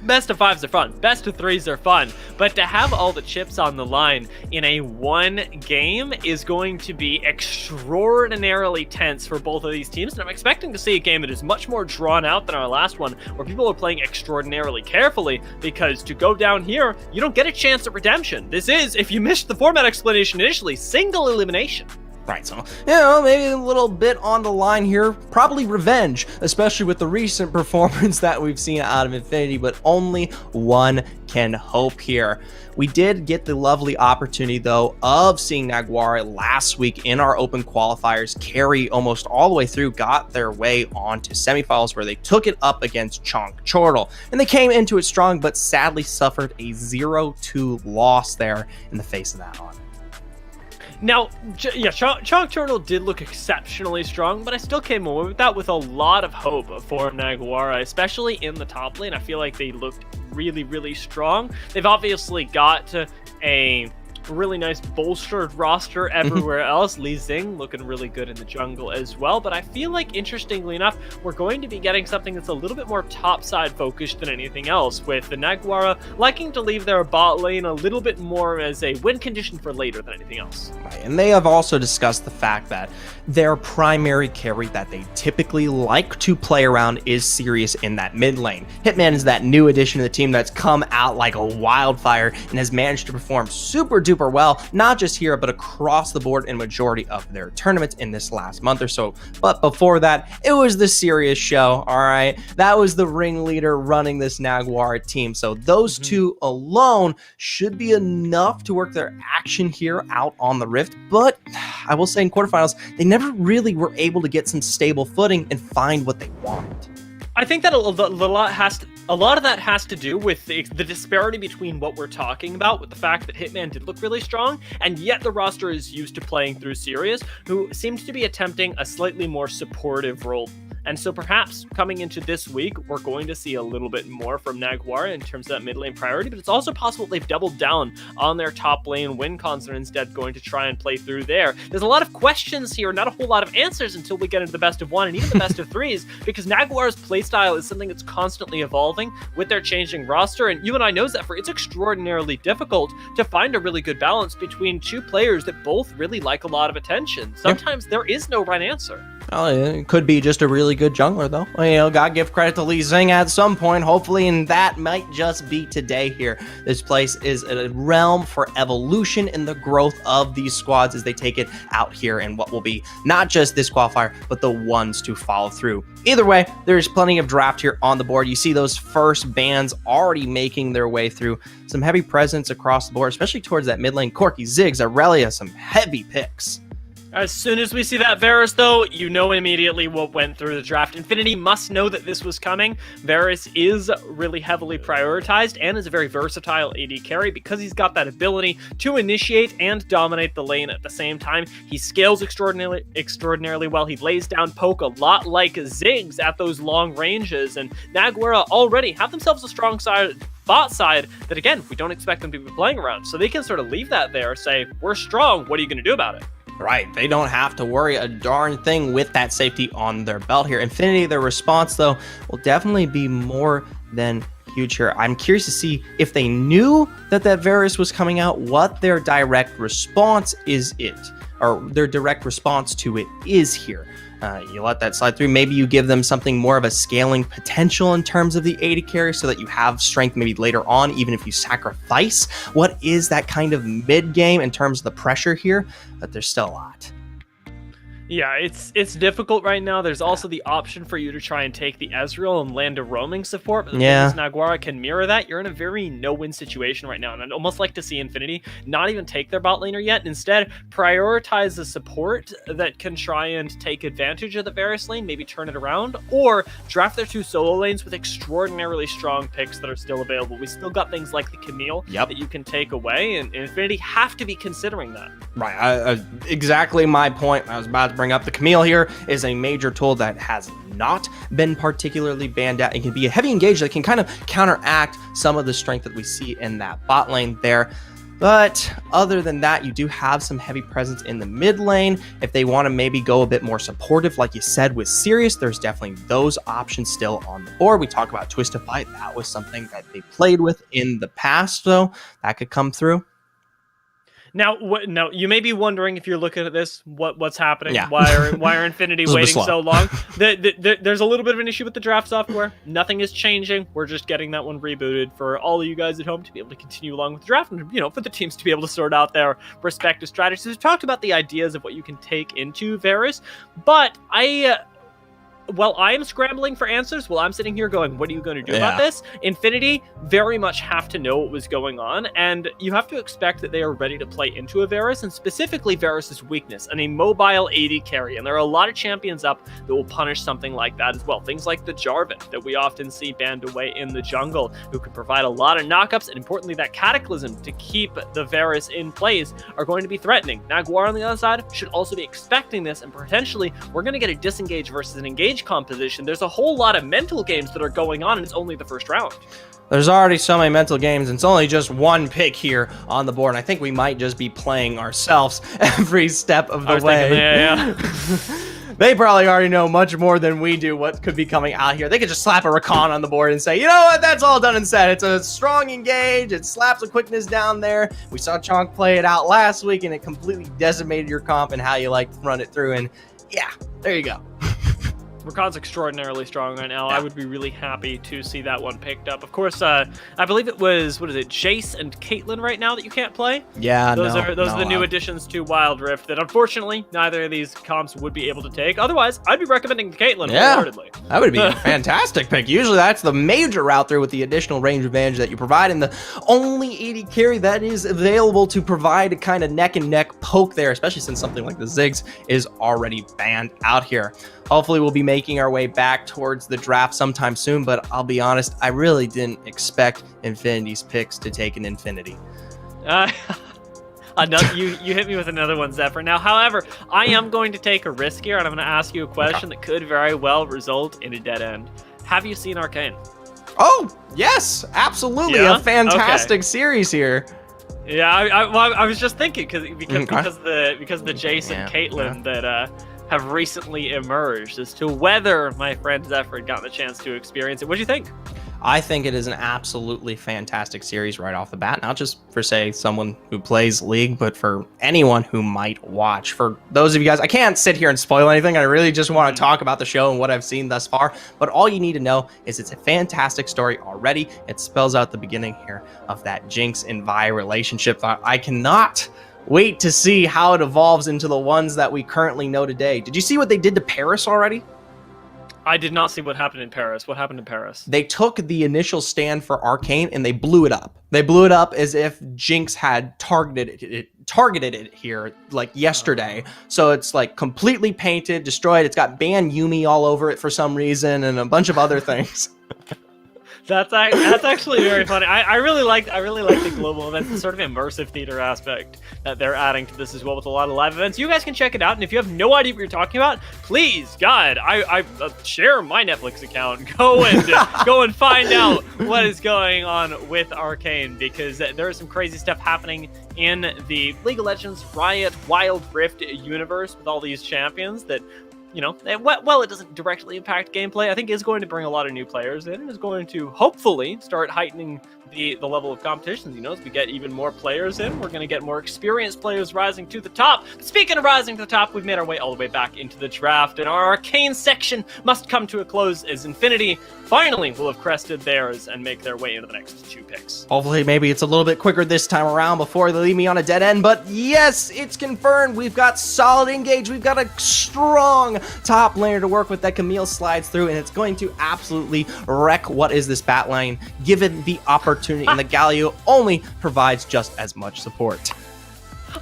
best of fives are fun, best of threes are fun, but to have all the chips on the line in a one game is going to be extraordinarily tense for both of these teams, and I'm expecting to see a game that is much more drawn out than our last one, where people are playing extraordinarily carefully, because to go down here, you don't get a chance at redemption. This is, if you missed the format explanation initially, single elimination. Right, so, maybe a little bit on the line here. Probably revenge, especially with the recent performance that we've seen out of Infinity, but only one can hope here. We did get the lovely opportunity, though, of seeing Naguara last week in our open qualifiers carry almost all the way through, got their way onto semifinals where they took it up against Chonk Chortle. And they came into it strong, but sadly suffered a 0-2 loss there in the face of that on. Now, Chonk Turtle did look exceptionally strong, but I still came away with that with a lot of hope for Naguara, especially in the top lane. I feel like they looked really, really strong. They've obviously got a really nice bolstered roster everywhere else. Li Xing looking really good in the jungle as well, but I feel like, interestingly enough, we're going to be getting something that's a little bit more topside focused than anything else, with the Naguara liking to leave their bot lane a little bit more as a win condition for later than anything else. Right, and they have also discussed the fact that their primary carry that they typically like to play around is Sirius in that mid lane. Hitman is that new addition to the team that's come out like a wildfire and has managed to perform super duper well, not just here, but across the board in majority of their tournaments in this last month or so. But before that, it was the Sirius show, all right? That was the ringleader running this Naguara team. So those two alone should be enough to work their action here out on the Rift. But I will say in quarterfinals, they never really were able to get some stable footing and find what they wanted. I think that a lot of that has to do with the disparity between what we're talking about, with the fact that Hitman did look really strong, and yet the roster is used to playing through Sirius, who seems to be attempting a slightly more supportive role. And so perhaps coming into this week, we're going to see a little bit more from Naguara in terms of that mid lane priority, but it's also possible they've doubled down on their top lane win cons and are instead going to try and play through there. There's a lot of questions here, not a whole lot of answers until we get into the best of one and even the best of threes, because Naguara's playstyle is something that's constantly evolving with their changing roster, and you and I know, Zephyr, it's extraordinarily difficult to find a really good balance between two players that both really like a lot of attention. Sometimes there is no right answer. Well, it could be just a really good jungler, though. Gotta give credit to Li Xing at some point, hopefully, and that might just be today here. This place is a realm for evolution in the growth of these squads as they take it out here in what will be not just this qualifier, but the ones to follow through. Either way, there's plenty of draft here on the board. You see those first bands already making their way through. Some heavy presence across the board, especially towards that mid lane. Corki, Ziggs, Aurelia, some heavy picks. As soon as we see that Varus, though, you know immediately what went through the draft. Infinity must know that this was coming. Varus is really heavily prioritized and is a very versatile AD carry because he's got that ability to initiate and dominate the lane at the same time. He scales extraordinarily well. He lays down poke a lot like Ziggs at those long ranges, and Naguara already have themselves a strong bot side that, again, we don't expect them to be playing around. So they can sort of leave that there, say, we're strong, what are you going to do about it? Right, they don't have to worry a darn thing with that safety on their belt here. Infinity, their response, though, will definitely be more than huge here. I'm curious to see if they knew that Varus was coming out, what their direct response is their direct response to it is here. You let that slide through. Maybe you give them something more of a scaling potential in terms of the AD carry so that you have strength maybe later on, even if you sacrifice. What is that kind of mid game in terms of the pressure here? But there's still a lot. Yeah, it's difficult right now. There's also the option for you to try and take the Ezreal and land a roaming support. But the thing is, Naguara can mirror that. You're in a very no-win situation right now. And I'd almost like to see Infinity not even take their bot laner yet. Instead, prioritize the support that can try and take advantage of the Varus lane, maybe turn it around, or draft their two solo lanes with extraordinarily strong picks that are still available. We still got things like the Camille that you can take away, and Infinity have to be considering that. Right, exactly my point. I was about to bring up the Camille here is a major tool that has not been particularly banned out. It can be a heavy engage that can kind of counteract some of the strength that we see in that bot lane there. But other than that, you do have some heavy presence in the mid lane. If they want to maybe go a bit more supportive, like you said with Sirius, there's definitely those options still on the board. We talk about Twist of Fight. That was something that they played with in the past, so that could come through. Now, now you may be wondering if you're looking at this, what's happening? Yeah. Why are Infinity This was waiting slow. so long? There's a little bit of an issue with the draft software. Nothing is changing. We're just getting that one rebooted for all of you guys at home to be able to continue along with the draft, and for the teams to be able to sort out their respective strategies. We've talked about the ideas of what you can take into Varus, but while I am scrambling for answers, while I'm sitting here going, what are you going to do about this? Infinity very much have to know what was going on, and you have to expect that they are ready to play into a Varus, and specifically Varus's weakness, and a mobile AD carry. And there are a lot of champions up that will punish something like that as well. Things like the Jarvan that we often see banned away in the jungle, who can provide a lot of knockups, and importantly, that Cataclysm to keep the Varus in place are going to be threatening. Naguar on the other side should also be expecting this, and potentially we're going to get a disengage versus an engage composition. There's a whole lot of mental games that are going on, and it's only the first round. There's already so many mental games, and it's only just one pick here on the board. And I think we might just be playing ourselves every step of the way. They probably already know much more than we do what could be coming out here. They could just slap a Rakan on the board and say, you know what, that's all done and said. It's a strong engage. It slaps a quickness down there. We saw Chonk play it out last week, and it completely decimated your comp and how you like to run it through. And yeah, there you go. Rakan's extraordinarily strong right now. I would be really happy to see that one picked up. Of course, I believe it was, Jace and Caitlyn right now that you can't play? Yeah, those are the new additions to Wild Rift that unfortunately neither of these comps would be able to take. Otherwise, I'd be recommending Caitlyn wholeheartedly. That would be a fantastic pick. Usually that's the major route through with the additional range advantage that you provide, and the only AD carry that is available to provide a kind of neck and neck poke there, especially since something like the Ziggs is already banned out here. Hopefully we'll be making our way back towards the draft sometime soon, but I'll be honest, I really didn't expect Infinity's picks to take an Infinity. You hit me with another one, Zephyr. Now, however, I am going to take a risk here, and I'm going to ask you a question that could very well result in a dead end. Have you seen Arcane? Oh, yes, absolutely. Yeah? A fantastic series here. Yeah, I was just thinking because the Jace and Caitlyn that have recently emerged as to whether my friend Zephyr had gotten a chance to experience it. What do you think? I think it is an absolutely fantastic series right off the bat, not just for, say, someone who plays League, but for anyone who might watch. For those of you guys, I can't sit here and spoil anything. I really just want to talk about the show and what I've seen thus far, but all you need to know is it's a fantastic story already. It spells out the beginning here of that Jinx and Vi relationship. I cannot wait to see how it evolves into the ones that we currently know today. Did you see what they did to Paris already? I did not see what happened in Paris. What happened in Paris? They took the initial stand for Arcane and they blew it up. They blew it up as if Jinx had targeted it here like yesterday. So it's like completely painted, destroyed. It's got Ban Yumi all over it for some reason and a bunch of other things. That's actually very funny. I really like the global events, the sort of immersive theater aspect that they're adding to this as well with a lot of live events. You guys can check it out, and if you have no idea what you're talking about, please, God, I share my Netflix account. Go and find out what is going on with Arcane, because there is some crazy stuff happening in the League of Legends Riot Wild Rift universe with all these champions that, it doesn't directly impact gameplay, I think is going to bring a lot of new players in and is going to hopefully start heightening the level of competition. As we get even more players in, we're going to get more experienced players rising to the top. But speaking of rising to the top, we've made our way all the way back into the draft, and our Arcane section must come to a close as Infinity finally will have crested theirs and make their way into the next two picks. Hopefully, maybe it's a little bit quicker this time around before they leave me on a dead end, but yes, it's confirmed. We've got solid engage. We've got a strong top laner to work with that Camille slides through, and it's going to absolutely wreck what is this bat lane, given the opportunity, and the Galio only provides just as much support.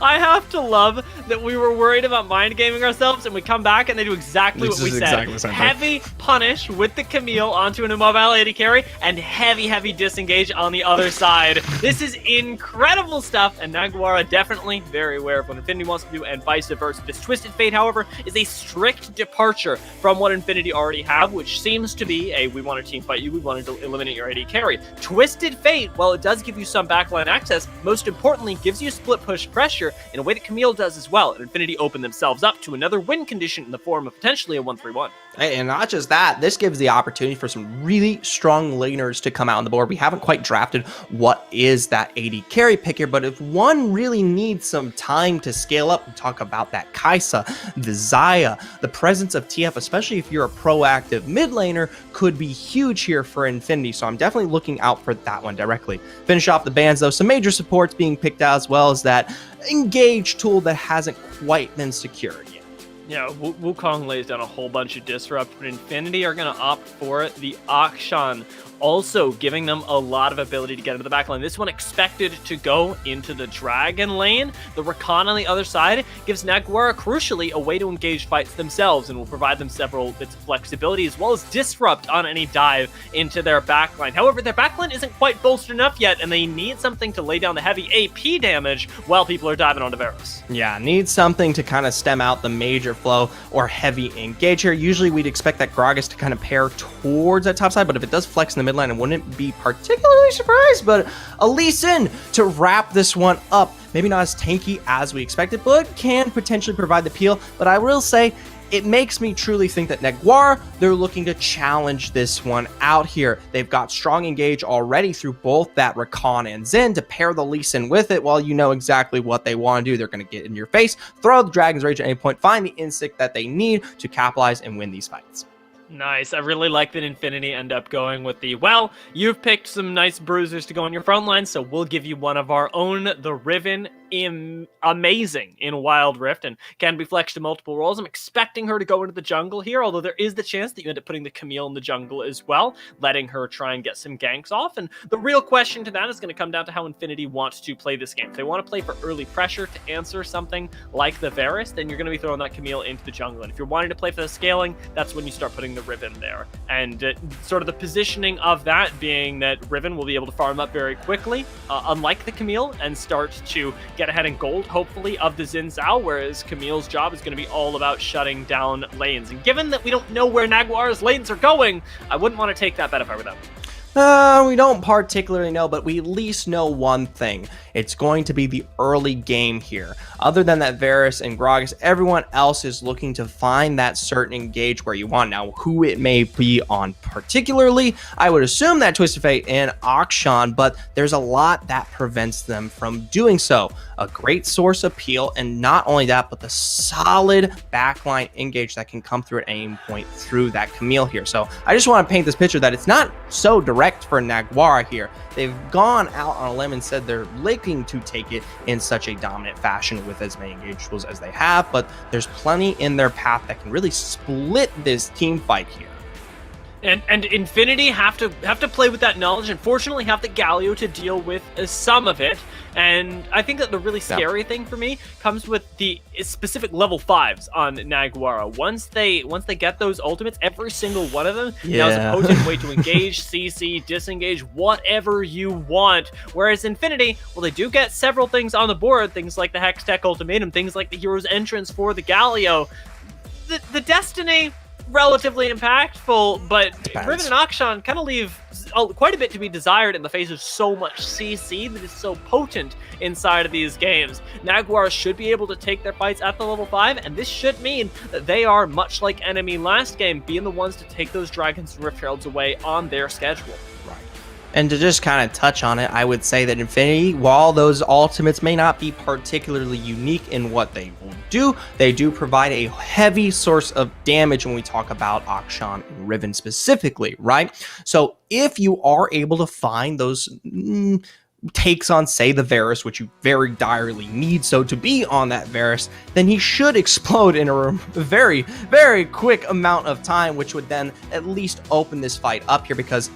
I have to love that we were worried about mind gaming ourselves, and we come back and they do exactly what we said. Exactly the same thing. Heavy punish with the Camille onto an immobile AD carry, and heavy disengage on the other side. This is incredible stuff, and Naguara definitely very aware of what Infinity wants to do, and vice versa. This Twisted Fate, however, is a strict departure from what Infinity already have, which seems to be we want to team fight you, we want to eliminate your AD carry. Twisted Fate, while it does give you some backline access, most importantly gives you split push pressure pressure in a way that Camille does as well, and Infinity open themselves up to another win condition in the form of potentially a 1-3-1. And not just that, this gives the opportunity for some really strong laners to come out on the board. We haven't quite drafted what is that AD carry pick here, but if one really needs some time to scale up, we talk about that Kai'Sa, the Xayah, the presence of TF, especially if you're a proactive mid laner, could be huge here for Infinity. So I'm definitely looking out for that one directly. Finish off the bans though, some major supports being picked out, as well as that engage tool that hasn't quite been secured yet. Yeah, Wukong lays down a whole bunch of disrupt, but Infinity are going to opt for the Akshan, also giving them a lot of ability to get into the backline. This one expected to go into the Dragon lane. The Rakan on the other side gives Naguara crucially a way to engage fights themselves and will provide them several bits of flexibility as well as disrupt on any dive into their backline. However, their backline isn't quite bolstered enough yet, and they need something to lay down the heavy AP damage while people are diving onto Varus. Yeah, need something to kind of stem out the major flow or heavy engage here. Usually we'd expect that Gragas to kind of pair towards that top side, but if it does flex in the mid lane, I wouldn't be particularly surprised. But a Lee Sin to wrap this one up. Maybe not as tanky as we expected, but can potentially provide the peel. But I will say, it makes me truly think that Naguara, they're looking to challenge this one out here. They've got strong engage already through both that Rakan and Zen to pair the Lee Sin with it. Well, you know exactly what they want to do. They're going to get in your face, throw the Dragon's Rage at any point, find the insect that they need to capitalize and win these fights. Nice. I really like that Infinity end up going with the, well, you've picked some nice bruisers to go on your front line, so we'll give you one of our own, the Riven. Amazing in Wild Rift and can be flexed to multiple roles. I'm expecting her to go into the jungle here, although there is the chance that you end up putting the Camille in the jungle as well, letting her try and get some ganks off. And the real question to that is going to come down to how Infinity wants to play this game. If they want to play for early pressure to answer something like the Varus, then you're going to be throwing that Camille into the jungle. And if you're wanting to play for the scaling, that's when you start putting the Riven there. And sort of the positioning of that being that Riven will be able to farm up very quickly, unlike the Camille, and start to get ahead in gold, hopefully, of the Xin Zhao, whereas Camille's job is going to be all about shutting down lanes. And given that we don't know where Naguara's lanes are going, I wouldn't want to take that bet if I were them. We don't particularly know, but we at least know one thing. It's going to be the early game here. Other than that Varus and Gragas, everyone else is looking to find that certain engage where you want. Now, who it may be on particularly, I would assume that Twisted Fate and Akshan, but there's a lot that prevents them from doing so. A great source appeal, and not only that, but the solid backline engage that can come through at any point through that Camille here. So I just want to paint this picture that it's not so direct for Naguara here. They've gone out on a limb and said they're looking to take it in such a dominant fashion with as many engage tools as they have, but there's plenty in their path that can really split this team fight here. And Infinity have to play with that knowledge, and fortunately have the Galio to deal with some of it. And I think that the really scary thing for me comes with the specific level 5s on Naguara. Once they get those ultimates, every single one of them now is a potent way to engage, CC, disengage, whatever you want. Whereas Infinity, well, they do get several things on the board, things like the Hex Tech Ultimatum, things like the Hero's Entrance for the Galio. The Destiny, relatively impactful, but Riven and Akshan kind of leave quite a bit to be desired in the face of so much CC that is so potent inside of these games. Naguara should be able to take their fights at the level 5, and this should mean that they are, much like Enemy last game, being the ones to take those Dragons and Rift Heralds away on their schedule. And to just kind of touch on it, I would say that Infinity, while those ultimates may not be particularly unique in what they will do, they do provide a heavy source of damage when we talk about Akshan and Riven specifically, right? So if you are able to find those takes on, say, the Varus, which you very direly need so to be on that Varus, then he should explode in a very, very quick amount of time, which would then at least open this fight up here, because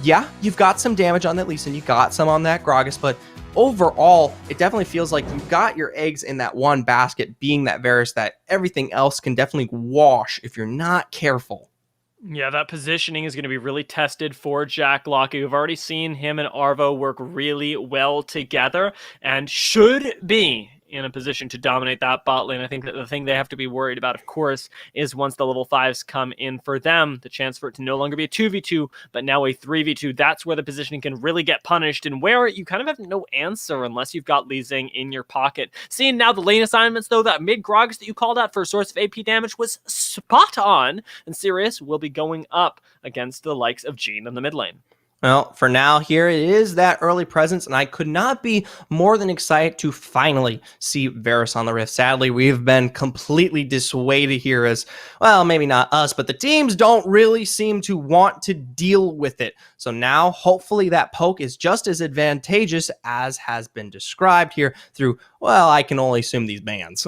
yeah, you've got some damage on that Lee Sin, you got some on that Gragas, but overall, it definitely feels like you've got your eggs in that one basket, being that Varus, that everything else can definitely wash if you're not careful. Yeah, that positioning is going to be really tested for Jack Locke. We've already seen him and Arvo work really well together, and should be in a position to dominate that bot lane. I think that the thing they have to be worried about, of course, is once the level 5s come in for them, the chance for it to no longer be a 2v2, but now a 3v2. That's where the positioning can really get punished, and where you kind of have no answer unless you've got Lee Zing in your pocket. Seeing now the lane assignments, though, that mid Grogs that you called out for a source of AP damage was spot on, and Sirius will be going up against the likes of Gene in the mid lane. Well, for now, here it is that early presence, and I could not be more than excited to finally see Varus on the Rift. Sadly, we've been completely dissuaded here as, well, maybe not us, but the teams don't really seem to want to deal with it. So now, hopefully, that poke is just as advantageous as has been described here through, well, I can only assume these bans.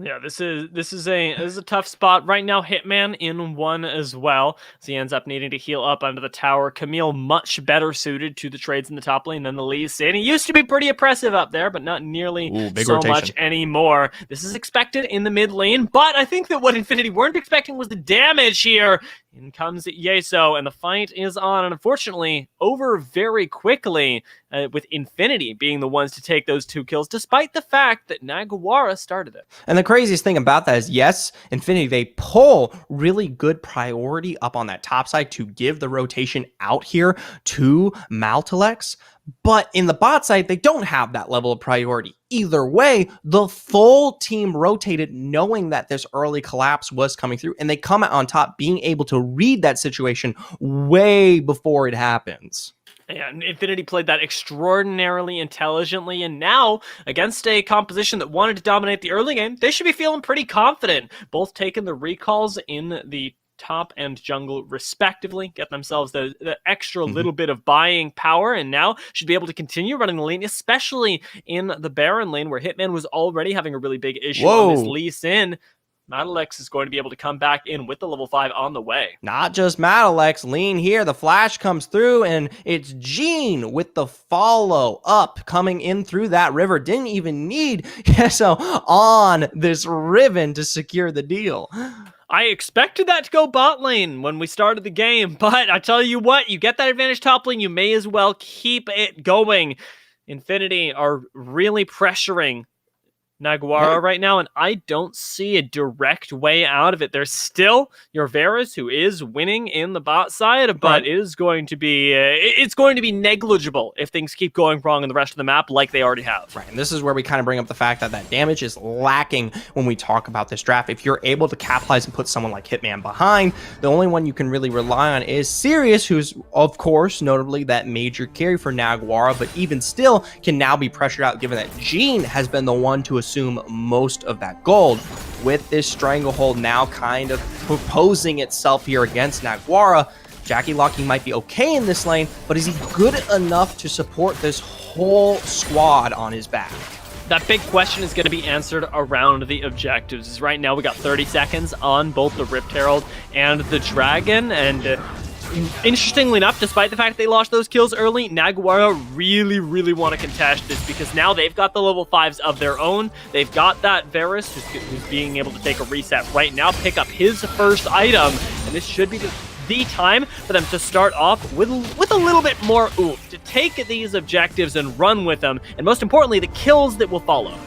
Yeah, this is a tough spot right now. Hitman in one as well, so he ends up needing to heal up under the tower. Camille much better suited to the trades in the top lane than the Lee Sin. He used to be pretty oppressive up there, but not nearly so much anymore. This is expected in the mid lane, but I think that what Infinity weren't expecting was the damage here. In comes Yeso, and the fight is on, and unfortunately over very quickly, with Infinity being the ones to take those 2 kills, despite the fact that Naguara started it. And the craziest thing about that is, yes, Infinity, they pull really good priority up on that top side to give the rotation out here to Maltalex, but in the bot side, they don't have that level of priority. Either way, the full team rotated knowing that this early collapse was coming through, and they come out on top being able to read that situation way before it happens. And Infinity played that extraordinarily intelligently, and now, against a composition that wanted to dominate the early game, they should be feeling pretty confident. Both taking the recalls in the top and jungle respectively, get themselves the extra little bit of buying power, and now should be able to continue running the lane, especially in the Baron lane, where Hitman was already having a really big issue on this Lee Sin. Madalex is going to be able to come back in with the level 5 on the way. Not just Madalex, lean here, the flash comes through, and it's Gene with the follow up coming in through that river. Didn't even need Yeso on this Riven to secure the deal. I expected that to go bot lane when we started the game, but I tell you what, you get that advantage top lane, you may as well keep it going. Infinity are really pressuring Naguara right now, and I don't see a direct way out of it. There's still your Varus, who is winning in the bot side, but it is going to be it's going to be negligible if things keep going wrong in the rest of the map like they already have. Right, and this is where we kind of bring up the fact that that damage is lacking when we talk about this draft. If you're able to capitalize and put someone like Hitman behind, the only one you can really rely on is Sirius, who's, of course, notably that major carry for Naguara, but even still can now be pressured out given that Gene has been the one to assume most of that gold. With this stranglehold now kind of proposing itself here against Naguara, Jackie Locking might be okay in this lane, but is he good enough to support this whole squad on his back? That big question is going to be answered around the objectives. Right now we got 30 seconds on both the Rift Herald and the Dragon, and interestingly enough, despite the fact they lost those kills early, Naguara really want to contest this, because now they've got the level 5s of their own. They've got that Varus who's being able to take a reset right now, pick up his first item, and this should be the time for them to start off with a little bit more oomph, to take these objectives and run with them, and most importantly, the kills that will follow.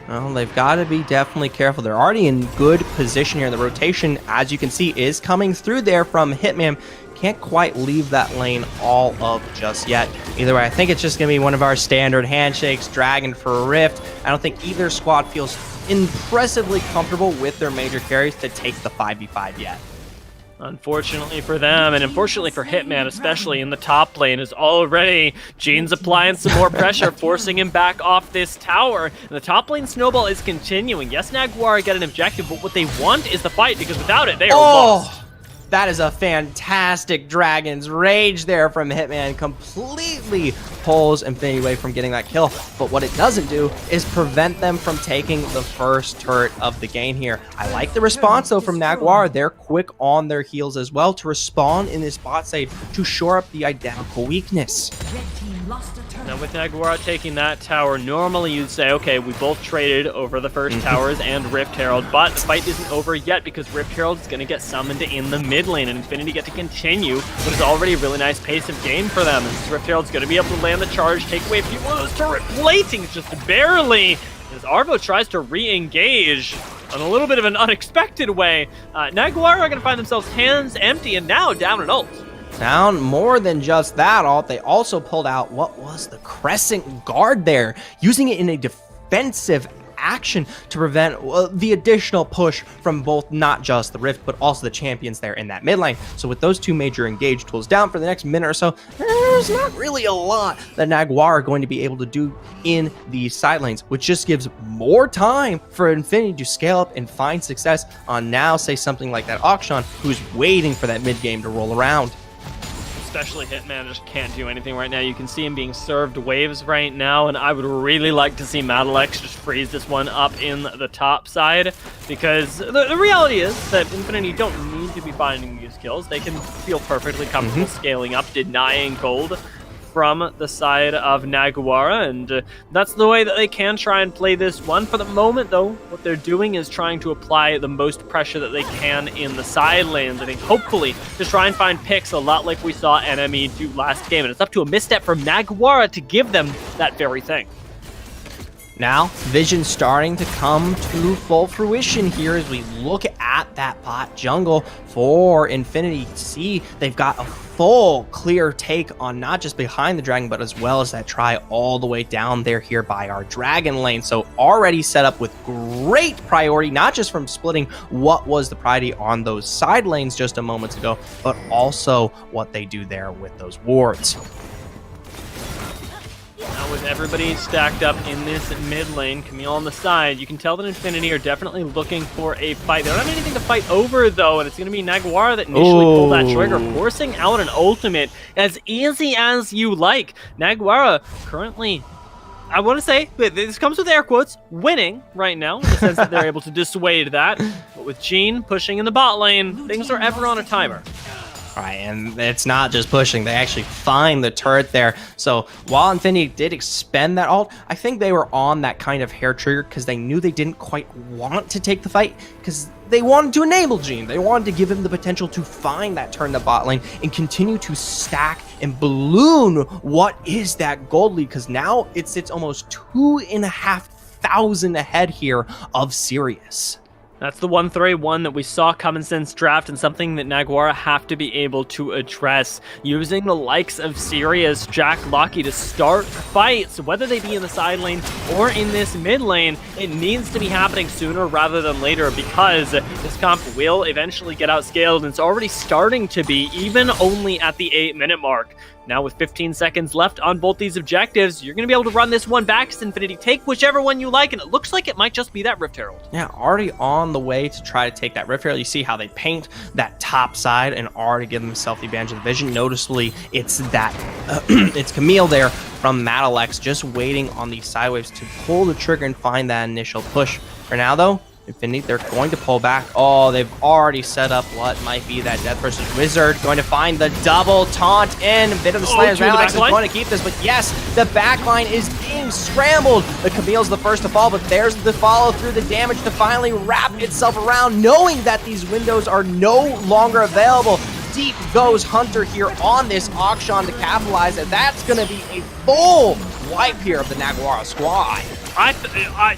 Well, they've got to be definitely careful. They're already in good position here. The rotation, as you can see, is coming through there from Hitman. Can't quite leave that lane all up just yet. Either way, I think it's just going to be one of our standard handshakes, Dragon for Rift. I don't think either squad feels impressively comfortable with their major carries to take the 5v5 yet. Unfortunately for them, and unfortunately for Hitman, especially in the top lane, is already Gene's applying some more pressure, forcing him back off this tower. And the top lane snowball is continuing. Yes, Naguara get an objective, but what they want is the fight, because without it, they are lost. That is a fantastic Dragon's Rage there from Hitman. Completely pulls Infinity away from getting that kill. But what it doesn't do is prevent them from taking the first turret of the game here. I like the response, though, from Naguara. They're quick on their heels as well to respawn in this bot side to shore up the identical weakness. Now, with Naguara taking that tower, normally you'd say, okay, we both traded over the first towers and Rift Herald, but the fight isn't over yet, because Rift Herald is going to get summoned in the mid lane, and Infinity get to continue what is already a really nice pace of game for them. And Rift Herald's going to be able to land the charge, take away a few of those turret platings just barely. As Arvo tries to re-engage on a little bit of an unexpected way, Naguara are going to find themselves hands empty and now down an ult. Down more than just that ult, they also pulled out what was the Crescent Guard there, using it in a defensive action to prevent the additional push from both not just the Rift, but also the champions there in that mid lane. So with those two major engage tools down for the next minute or so, there's not really a lot that Naguara are going to be able to do in these side lanes, which just gives more time for Infinity to scale up and find success on now, say something like that Akshan, who's waiting for that mid game to roll around. Especially Hitman just can't do anything right now. You can see him being served waves right now, and I would really like to see Madalex just freeze this one up in the top side, because the reality is that Infinity don't need to be finding these kills. They can feel perfectly comfortable scaling up, denying gold from the side of Naguara, and that's the way that they can try and play this one. For the moment, though, what they're doing is trying to apply the most pressure that they can in the side lanes. I think, hopefully, to try and find picks a lot like we saw Enemy do last game, and it's up to a misstep from Naguara to give them that very thing. Now, vision starting to come to full fruition here as we look at that bot jungle for Infinity. See, they've got a full clear take on not just behind the dragon, but as well as that try all the way down there here by our dragon lane. So already set up with great priority, not just from splitting what was the priority on those side lanes just a moment ago, but also what they do there with those wards. Now with everybody stacked up in this mid lane, Camille on the side, you can tell that Infinity are definitely looking for a fight. They don't have anything to fight over, though, and it's going to be Naguara that initially pulled that trigger, forcing out an ultimate as easy as you like. Naguara currently, I want to say, this comes with air quotes, winning right now, in the sense that they're able to dissuade that. But with Jean pushing in the bot lane, things are ever on a timer. All right, and it's not just pushing. They actually find the turret there. So while Infinity did expend that ult, I think they were on that kind of hair trigger because they knew they didn't quite want to take the fight because they wanted to enable Jean. They wanted to give him the potential to find that turn to bot lane and continue to stack and balloon what is that gold lead, because now it's almost 2,500 ahead here of Sirius. That's the 1-3-1 that we saw coming since draft, and something that Naguara have to be able to address, using the likes of Sirius, Jack Locky to start fights, whether they be in the side lane or in this mid lane. It needs to be happening sooner rather than later, because this comp will eventually get outscaled, and it's already starting to be, even only at the 8-minute mark. Now with 15 seconds left on both these objectives, you're going to be able to run this one back, Infinity. Take whichever one you like, and it looks like it might just be that Rift Herald. Yeah, already on the way to try to take that Rift Herald. You see how they paint that top side and already give themselves the advantage of the vision. Noticeably, it's that it's Camille there from Madalex just waiting on these side waves to pull the trigger and find that initial push. For now, though, Infinity, they're going to pull back. Oh, they've already set up what might be that Death versus Wizard. Going to find the double taunt in. A bit of the Slayers. Madalex is going to keep this, but yes, the backline is being scrambled. The Camille's the first to fall, but there's the follow through, the damage to finally wrap itself around, knowing that these windows are no longer available. Deep goes Hunter here on this Akshan to capitalize, and that's going to be a full wipe here of the Naguara squad.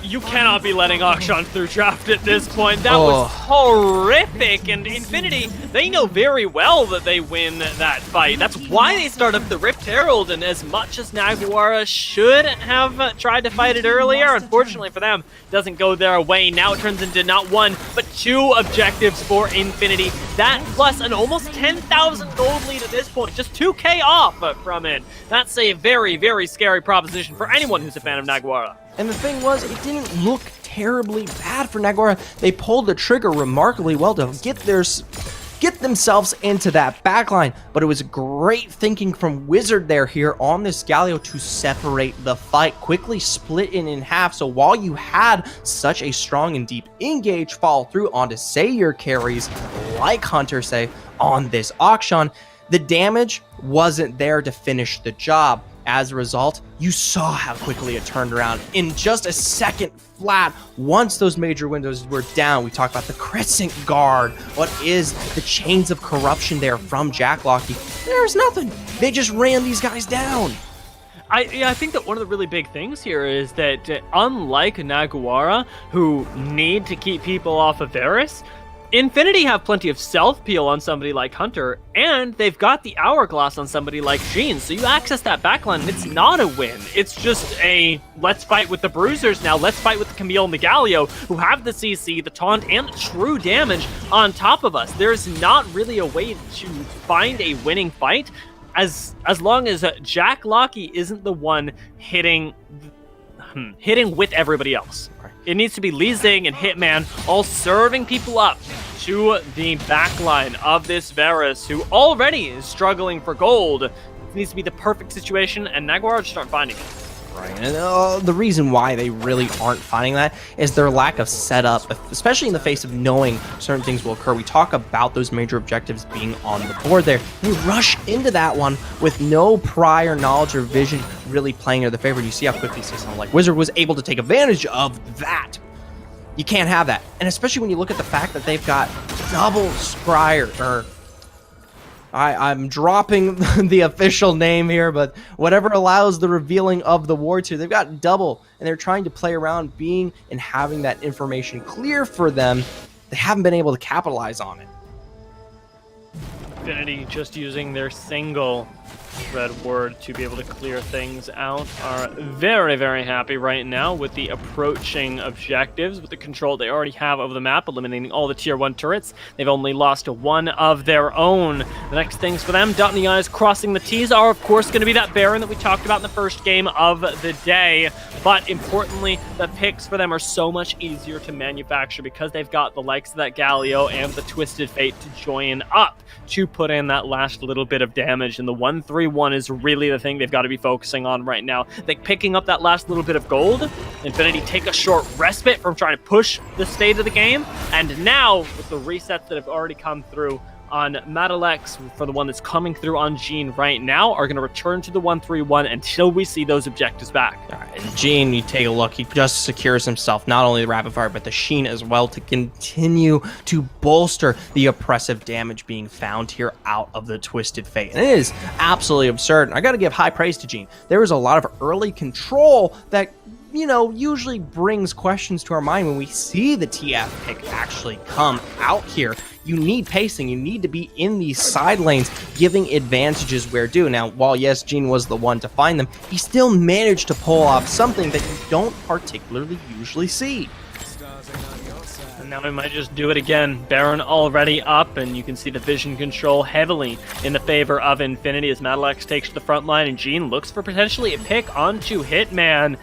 You cannot be letting Akshan through draft at this point. That was horrific, and Infinity, they know very well that they win that fight. That's why they start up the Rift Herald, and as much as Naguara should have tried to fight it earlier, unfortunately for them, it doesn't go their way. Now it turns into not one, but two objectives for Infinity. That plus an almost 10,000 gold lead at this point, just 2k off from it. That's a very, very scary proposition for anyone who's a fan of Naguara. And the thing was, it didn't look terribly bad for Naguara. They pulled the trigger remarkably well to get themselves into that backline, but it was great thinking from Wizard there here on this Galio to separate the fight, quickly split it in half. So while you had such a strong and deep engage follow through onto, say, your carries like Hunter, say, on this Akshan, the damage wasn't there to finish the job. As a result, you saw how quickly it turned around in just a second flat. Once those major windows were down, we talked about the Crescent Guard. What is the chains of corruption there from Jack Locky? There's nothing. They just ran these guys down. I think that one of the really big things here is that unlike Naguara, who need to keep people off of Varus, Infinity have plenty of self-peel on somebody like Hunter, and they've got the Hourglass on somebody like Jean, so you access that backline, and it's not a win. It's just a, let's fight with the Bruisers now, let's fight with the Camille and the Galio, who have the CC, the taunt, and the true damage on top of us. There's not really a way to find a winning fight, as long as Jack Locky isn't the one hitting with everybody else. It needs to be Lee Zing and Hitman all serving people up to the backline of this Varus, who already is struggling for gold. It needs to be the perfect situation, and Naguara just aren't finding it. Right, and the reason why they really aren't finding that is their lack of setup, especially in the face of knowing certain things will occur. We talk about those major objectives being on the board there. They rush into that one with no prior knowledge or vision really playing in their favor. You see how quickly someone like Wizard was able to take advantage of that. You can't have that. And especially when you look at the fact that they've got double Scryer, or I'm dropping the official name here, but whatever allows the revealing of the wards here, they've got double, and they're trying to play around being and having that information clear for them. They haven't been able to capitalize on it. Infinity just using their single red word to be able to clear things out are very, very happy right now with the approaching objectives, with the control they already have over the map, eliminating all the tier 1 turrets. They've only lost one of their own. The next things for them, dotting the I's, crossing the T's, are of course going to be that Baron that we talked about in the first game of the day. But importantly, the picks for them are so much easier to manufacture because they've got the likes of that Galio and the Twisted Fate to join up to put in that last little bit of damage. And the 1-3-1 is really the thing they've got to be focusing on right now. Like picking up that last little bit of gold, Infinity take a short respite from trying to push the state of the game, and now with the resets that have already come through on Madalex, for the one that's coming through on Jean right now, are going to return to the 1-3-1 until we see those objectives back. All right, and Jean, you take a look, he just secures himself not only the rapid fire but the Sheen as well to continue to bolster the oppressive damage being found here out of the Twisted Fate. And it is absolutely absurd. I got to give high praise to Jean. There was a lot of early control that, you know, usually brings questions to our mind when we see the TF pick actually come out here. You need pacing. You need to be in these side lanes, giving advantages where due. Now, while yes, Jean was the one to find them, he still managed to pull off something that you don't particularly usually see. And now we might just do it again. Baron already up, and you can see the vision control heavily in the favor of Infinity as Madalex takes to the front line, and Jean looks for potentially a pick onto Hitman.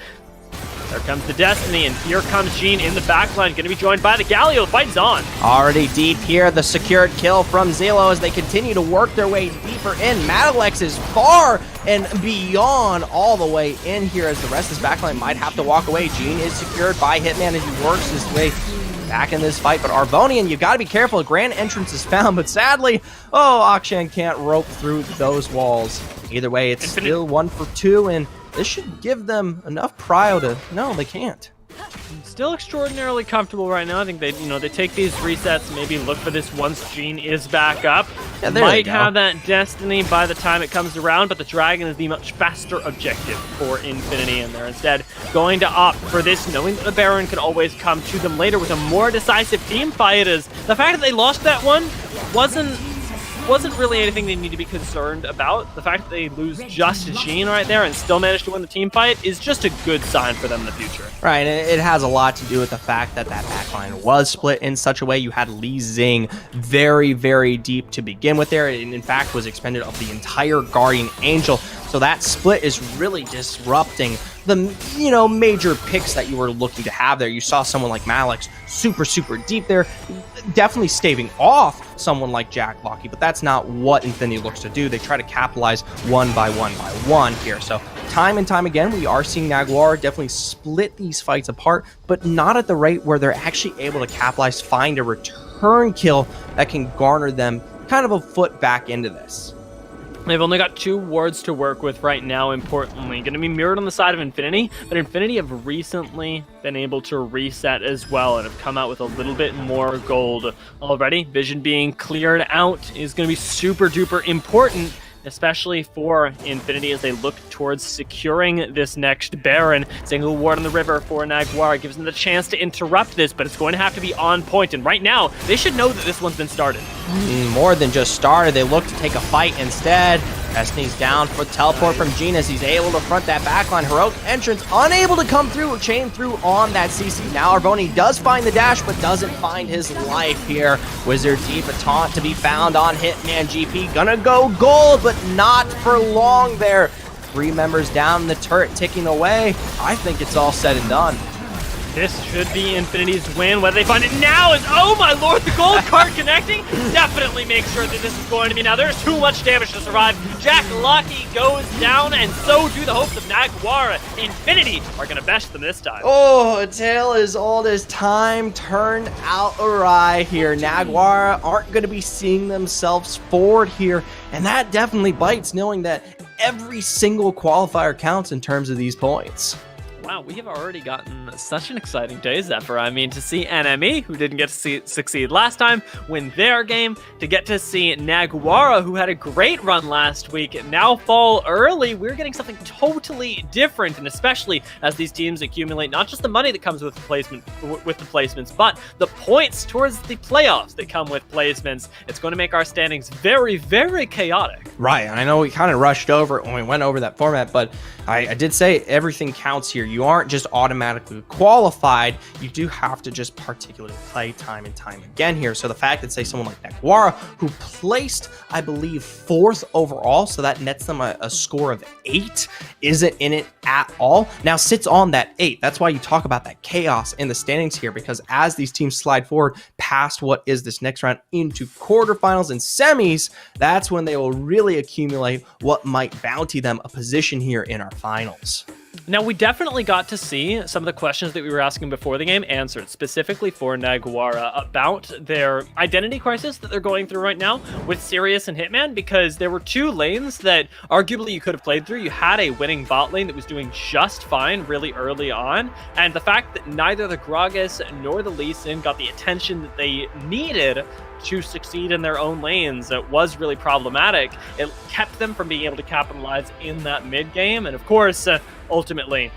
There comes the Destiny, and here comes Jean in the backline, going to be joined by the Galio. The fight's on. Already deep here, the secured kill from Zelo as they continue to work their way deeper in. Madalex is far and beyond all the way in here as the rest of his backline might have to walk away. Jean is secured by Hitman as he works his way back in this fight, but Arvonian, you got to be careful. Grand entrance is found, but sadly, Akshan can't rope through those walls. Either way, it's still 1 for 2, and this should give them enough prio to... No, they can't. Still extraordinarily comfortable right now. I think they take these resets, maybe look for this once Jean is back up. Yeah, there Might have that Destiny by the time it comes around, but the Dragon is the much faster objective for Infinity, and they're instead going to opt for this, knowing that the Baron can always come to them later with a more decisive team fight. As the fact that they lost that one wasn't really anything they need to be concerned about. The fact that they lose just Jean right there and still manage to win the team fight is just a good sign for them in the future. Right, and it has a lot to do with the fact that that backline was split in such a way. You had Lee Zing very, very deep to begin with there, and in fact was expended of the entire Guardian Angel. So that split is really disrupting the, you know, major picks that you were looking to have there. You saw someone like Malix super, super deep there, definitely staving off someone like Jack Locky, but that's not what Infinity looks to do. They try to capitalize one by one here. So time and time again, we are seeing Naguara definitely split these fights apart, but not at the rate where they're actually able to capitalize, find a return kill that can garner them kind of a foot back into this. They've only got 2 wards to work with right now, importantly. Going to be mirrored on the side of Infinity, but Infinity have recently been able to reset as well and have come out with a little bit more gold already. Vision being cleared out is going to be super duper important especially for Infinity as they look towards securing this next Baron. Single ward on the river for Naguara gives them the chance to interrupt this, but it's going to have to be on point. And right now, they should know that this one's been started. More than just started, they look to take a fight instead. Destiny's down for the teleport from Gene as he's able to front that backline. Heroic entrance, unable to come through or chain through on that CC. Now Arboni does find the dash, but doesn't find his life here. Wizard Deep, a taunt to be found on Hitman GP. Gonna go gold, but not for long there. 3 members down, the turret ticking away. I think it's all said and done. This should be Infinity's win. Whether they find it now is, oh my lord, the gold card connecting. Definitely make sure that this is going to be now. There's too much damage to survive. Jack Lucky goes down, and so do the hopes of Naguara. Infinity are going to bash them this time. Oh, a tale as old as time turned out awry here. Naguara aren't going to be seeing themselves forward here, and that definitely bites, knowing that every single qualifier counts in terms of these points. Wow, we have already gotten such an exciting day, Zephyr. I mean, to see NME, who didn't get to succeed last time, win their game, to get to see Naguara, who had a great run last week, now fall early. We're getting something totally different, and especially as these teams accumulate not just the money that comes with the placements, but the points towards the playoffs that come with placements. It's going to make our standings very, very chaotic. Right, I know we kind of rushed over it when we went over that format, but I did say everything counts here. You aren't just automatically qualified. You do have to just particularly play time and time again here. So the fact that, say, someone like Naguara, who placed, I believe, 4th overall, so that nets them a score of 8, isn't in it at all, now sits on that 8. That's why you talk about that chaos in the standings here, because as these teams slide forward past what is this next round into quarterfinals and semis, that's when they will really accumulate what might bounty them a position here in our finals. Now, we definitely got to see some of the questions that we were asking before the game answered, specifically for Naguara, about their identity crisis that they're going through right now with Sirius and Hitman, because there were 2 lanes that arguably you could have played through. You had a winning bot lane that was doing just fine really early on, and the fact that neither the Gragas nor the Lee Sin got the attention that they needed to succeed in their own lanes was really problematic. It kept them from being able to capitalize in that mid game, and of course, ultimately,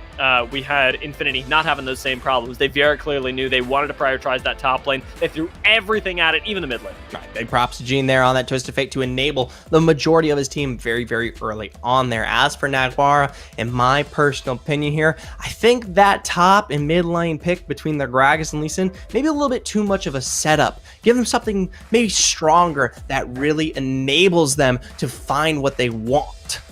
we had Infinity not having those same problems. They very clearly knew they wanted to prioritize that top lane. They threw everything at it, even the mid lane. Right, big props to Gene there on that twist of fate to enable the majority of his team very, very early on there. As for Naguara, in my personal opinion here, I think that top and mid lane pick between the Gragas and Lee Sin, maybe a little bit too much of a setup. Give them something maybe stronger that really enables them to find what they want.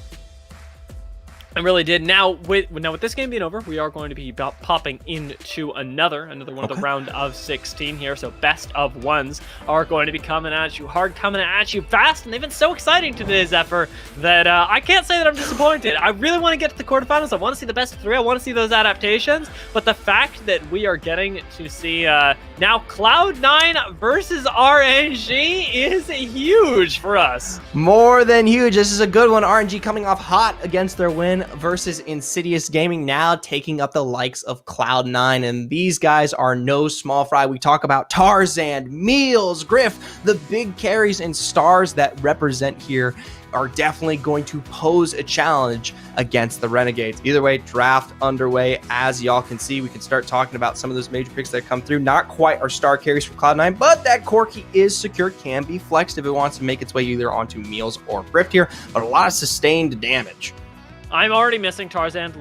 I really did. Now with this game being over, we are going to be popping into another one of the round of 16 here. So best of ones are going to be coming at you hard, coming at you fast, and they've been so exciting today, Zephyr, that I can't say that I'm disappointed. I really want to get to the quarterfinals. I want to see the best of 3. I want to see those adaptations. But the fact that we are getting to see now Cloud9 versus RNG is huge for us. More than huge. This is a good one. RNG coming off hot against their win versus Insidious Gaming, now taking up the likes of Cloud9, and these guys are no small fry. We talk about Tarzan, Meals, Griff, the big carries and stars that represent here are definitely going to pose a challenge against the Renegades. Either way, draft underway. As y'all can see, we can start talking about some of those major picks that come through. Not quite our star carries for Cloud9, but that Corki is secure, can be flexed if it wants to make its way either onto Meals or Rift here, but a lot of sustained damage. I'm already missing Tarzan's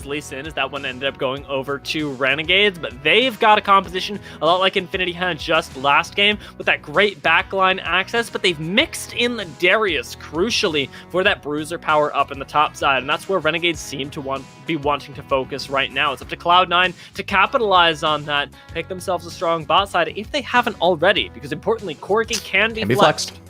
Lee Sin, as that one ended up going over to Renegades, but they've got a composition a lot like Infinity had just last game with that great backline access, but they've mixed in the Darius crucially for that bruiser power up in the top side, and that's where Renegades seem to be wanting to focus right now. It's up to Cloud9 to capitalize on that, pick themselves a strong bot side if they haven't already, because importantly, Corki can be flexed.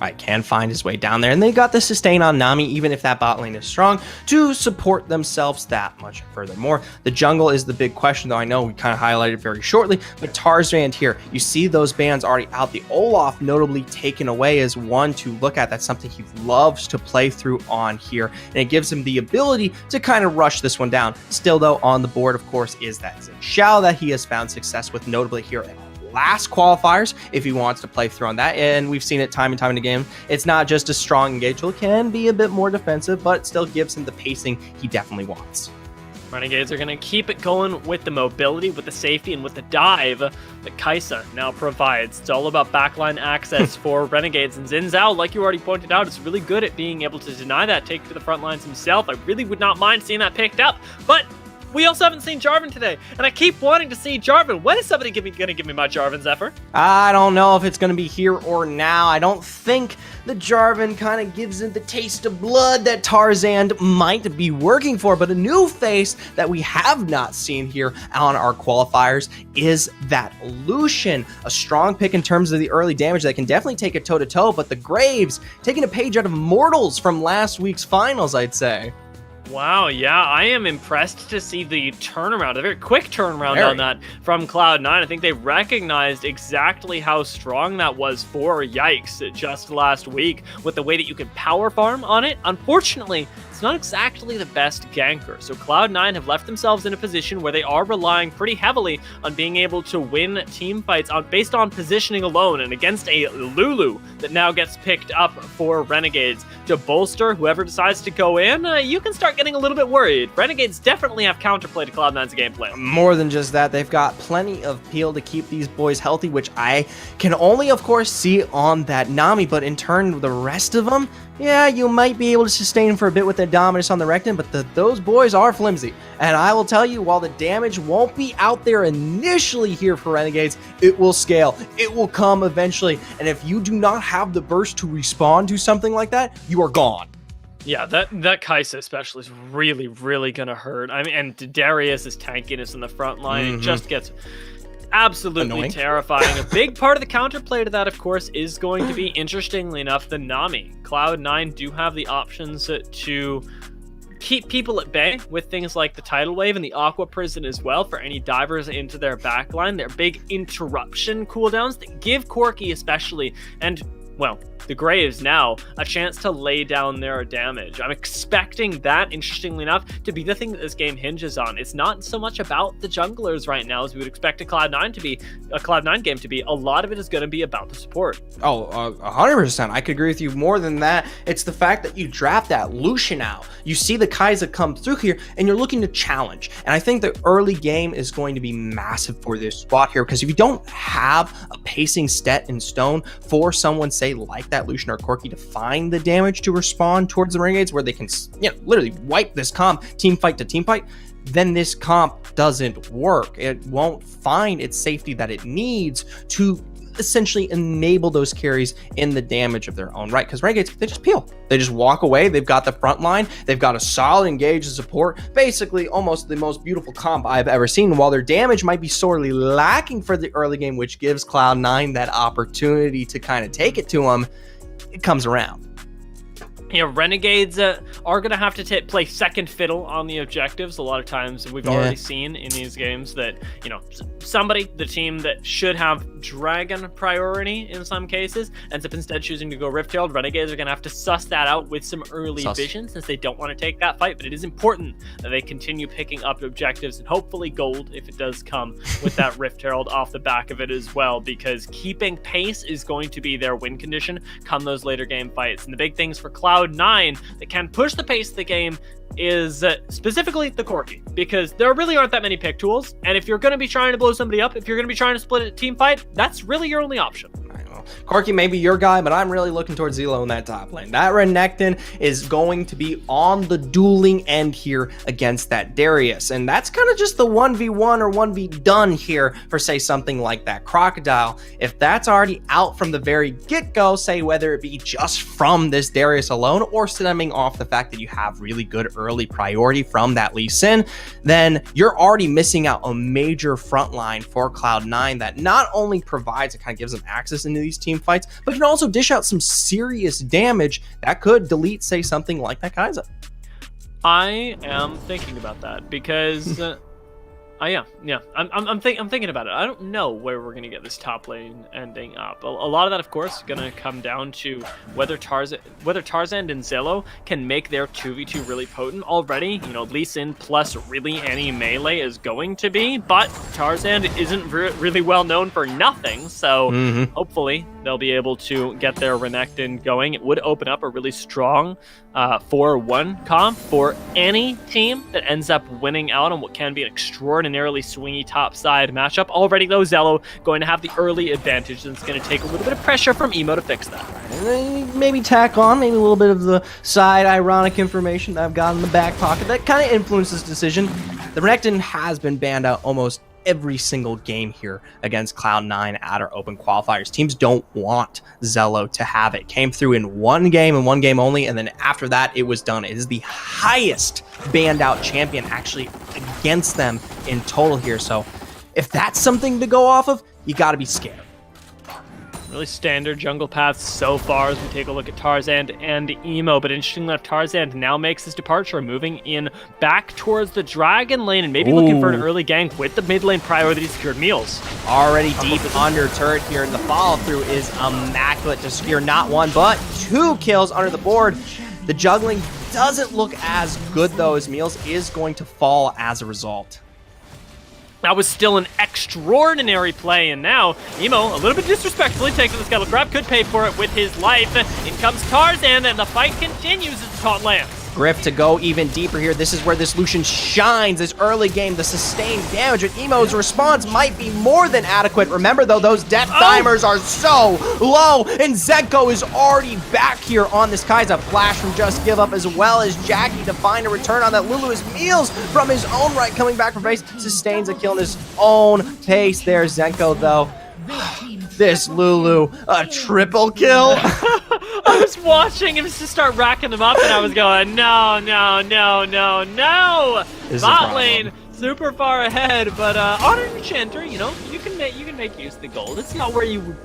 Right, can find his way down there, and they got the sustain on Nami, even if that bot lane is strong, to support themselves that much furthermore. The jungle is the big question, though. I know we kind of highlighted very shortly, but Tarzan here, you see those bans already out. The Olaf notably taken away as one to look at. That's something he loves to play through on here, and it gives him the ability to kind of rush this one down. Still, though, on the board, of course, is that Xin Xiao that he has found success with, notably here at last qualifiers if he wants to play through on that. And we've seen it time and time again. It's not just a strong engage tool. It can be a bit more defensive, but it still gives him the pacing he definitely wants. Renegades are going to keep it going with the mobility, with the safety, and with the dive that Kaisa now provides. It's all about backline access for Renegades. And Xin Zhao, like you already pointed out, is really good at being able to deny that, take to the front lines himself. I really would not mind seeing that picked up. But we also haven't seen Jarvan today, and I keep wanting to see Jarvan. When is somebody going to give me my Jarvan, Zephyr? I don't know if it's going to be here or now. I don't think the Jarvan kind of gives it the taste of blood that Tarzan might be working for, but a new face that we have not seen here on our qualifiers is that Lucian. A strong pick in terms of the early damage that can definitely take it toe-to-toe, but the Graves taking a page out of Mortals from last week's finals, I'd say. Wow, yeah, I am impressed to see the turnaround, a very quick turnaround on that from Cloud9. I think they recognized exactly how strong that was for Yikes just last week with the way that you can power farm on it. Unfortunately, it's not exactly the best ganker, so Cloud9 have left themselves in a position where they are relying pretty heavily on being able to win team fights based on positioning alone, and against a Lulu that now gets picked up for Renegades to bolster whoever decides to go in. You can start getting a little bit worried. Renegades definitely have counterplay to Cloud9's gameplay. More than just that, they've got plenty of peel to keep these boys healthy, which I can only, of course, see on that Nami, but in turn, the rest of them, yeah, you might be able to sustain for a bit with the Dominus on the Recton, but those boys are flimsy. And I will tell you, while the damage won't be out there initially here for Renegades, it will scale. It will come eventually. And if you do not have the burst to respond to something like that, you are gone. Yeah, that Kaisa especially is really, really going to hurt. I mean, and Darius's tankiness in the front line, it just gets absolutely annoying. Terrifying. A big part of the counterplay to that, of course, is going to be, interestingly enough, the Nami. Cloud9 do have the options to keep people at bay with things like the Tidal Wave and the Aqua Prison as well for any divers into their backline. They're big interruption cooldowns that give Corki especially, and, well, the Graves now, a chance to lay down their damage. I'm expecting that, interestingly enough, to be the thing that this game hinges on. It's not so much about the junglers right now as we would expect a Cloud9 game to be. A lot of it is going to be about the support. Oh, 100%. I could agree with you. More than that, it's the fact that you draft that Lucian out. You see the Kaisa come through here, and you're looking to challenge. And I think the early game is going to be massive for this spot here, because if you don't have a pacing set in stone for someone, say, like that Lucian or Corki, to find the damage to respond towards the Renegades, where they can, literally wipe this comp team fight to team fight, then this comp doesn't work. It won't find its safety that it needs to essentially enable those carries in the damage of their own right, because Renegades, they just peel. They just walk away. They've got the front line. They've got a solid engage and support. Basically, almost the most beautiful comp I've ever seen, while their damage might be sorely lacking for the early game, which gives Cloud9 that opportunity to kind of take it to them. It comes around. Yeah, Renegades are going to have to play second fiddle on the objectives. A lot of times we've already seen in these games that, the team that should have Dragon priority in some cases, ends up instead choosing to go Rift-Tailed. Renegades are going to have to suss that out with some early vision, since they don't want to take that fight. But it is important that they continue picking up objectives, and hopefully gold, if it does come with that Rift Herald off the back of it as well, because keeping pace is going to be their win condition come those later game fights. And the big things for Cloud9 that can push the pace of the game is specifically the Corki, because there really aren't that many pick tools, and if you're going to be trying to blow somebody up, if you're going to be trying to split a team fight, that's really your only option. Corki may be your guy, but I'm really looking towards Zelo in that top lane. That Renekton is going to be on the dueling end here against that Darius, and that's kind of just the 1v1 or 1v done here for, say, something like that Crocodile. If that's already out from the very get-go, say whether it be just from this Darius alone or stemming off the fact that you have really good early priority from that Lee Sin, then you're already missing out a major front line for Cloud9 that not only provides, it kind of gives them access into these team fights, but can also dish out some serious damage that could delete, say, something like that Kaisa. I am thinking about that, because Yeah. I'm thinking about it. I don't know where we're gonna get this top lane ending up. A lot of that, of course, is gonna come down to whether Tarzan and Zillow can make their 2v2 really potent already. You know, Lee Sin plus really any melee is going to be, but Tarzan isn't really well known for nothing. So hopefully they'll be able to get their Renekton going. It would open up a really strong 4-1 comp for any team that ends up winning out on what can be an extraordinarily swingy top side matchup. Already though, Zello going to have the early advantage, and it's going to take a little bit of pressure from Emo to fix that. And then maybe tack on maybe a little bit of the side ironic information that I've got in the back pocket that kind of influences this decision. The Renekton has been banned out almost every single game here against Cloud9 at our open qualifiers. Teams don't want Zello to have it. Came through in one game and one game only, and then after that, it was done. It is the highest banned out champion actually against them in total here. So if that's something to go off of, you got to be scared. Really standard jungle paths so far as we take a look at Tarzan and Emo, but interestingly enough, Tarzan now makes his departure, moving in back towards the Dragon lane and maybe looking for an early gank with the mid lane priority secured meals. Already deep under turret here, and the follow-through is immaculate to secure not one, but 2 kills under the board. The juggling doesn't look as good, though, as Meals is going to fall as a result. That was still an extraordinary play, and now Emo, a little bit disrespectfully, taking the scuttle grab, could pay for it with his life. In comes Tarzan, and the fight continues as the taunt lands. Griff to go even deeper here. This is where this Lucian shines. This early game, the sustained damage with Emo's response might be more than adequate. Remember, though, those death timers are so low, and Zenko is already back here on this Kai'Sa. Flash from Just Give Up, as well as Jackie to find a return on that. Lulu is Meals from his own right, coming back from base, sustains a kill in his own pace there. Zenko, though, this Lulu, a triple kill. I was watching him just start racking them up, and I was going, no. Bot lane, super far ahead, but on an enchanter, you know, you can make use of the gold. It's not where you would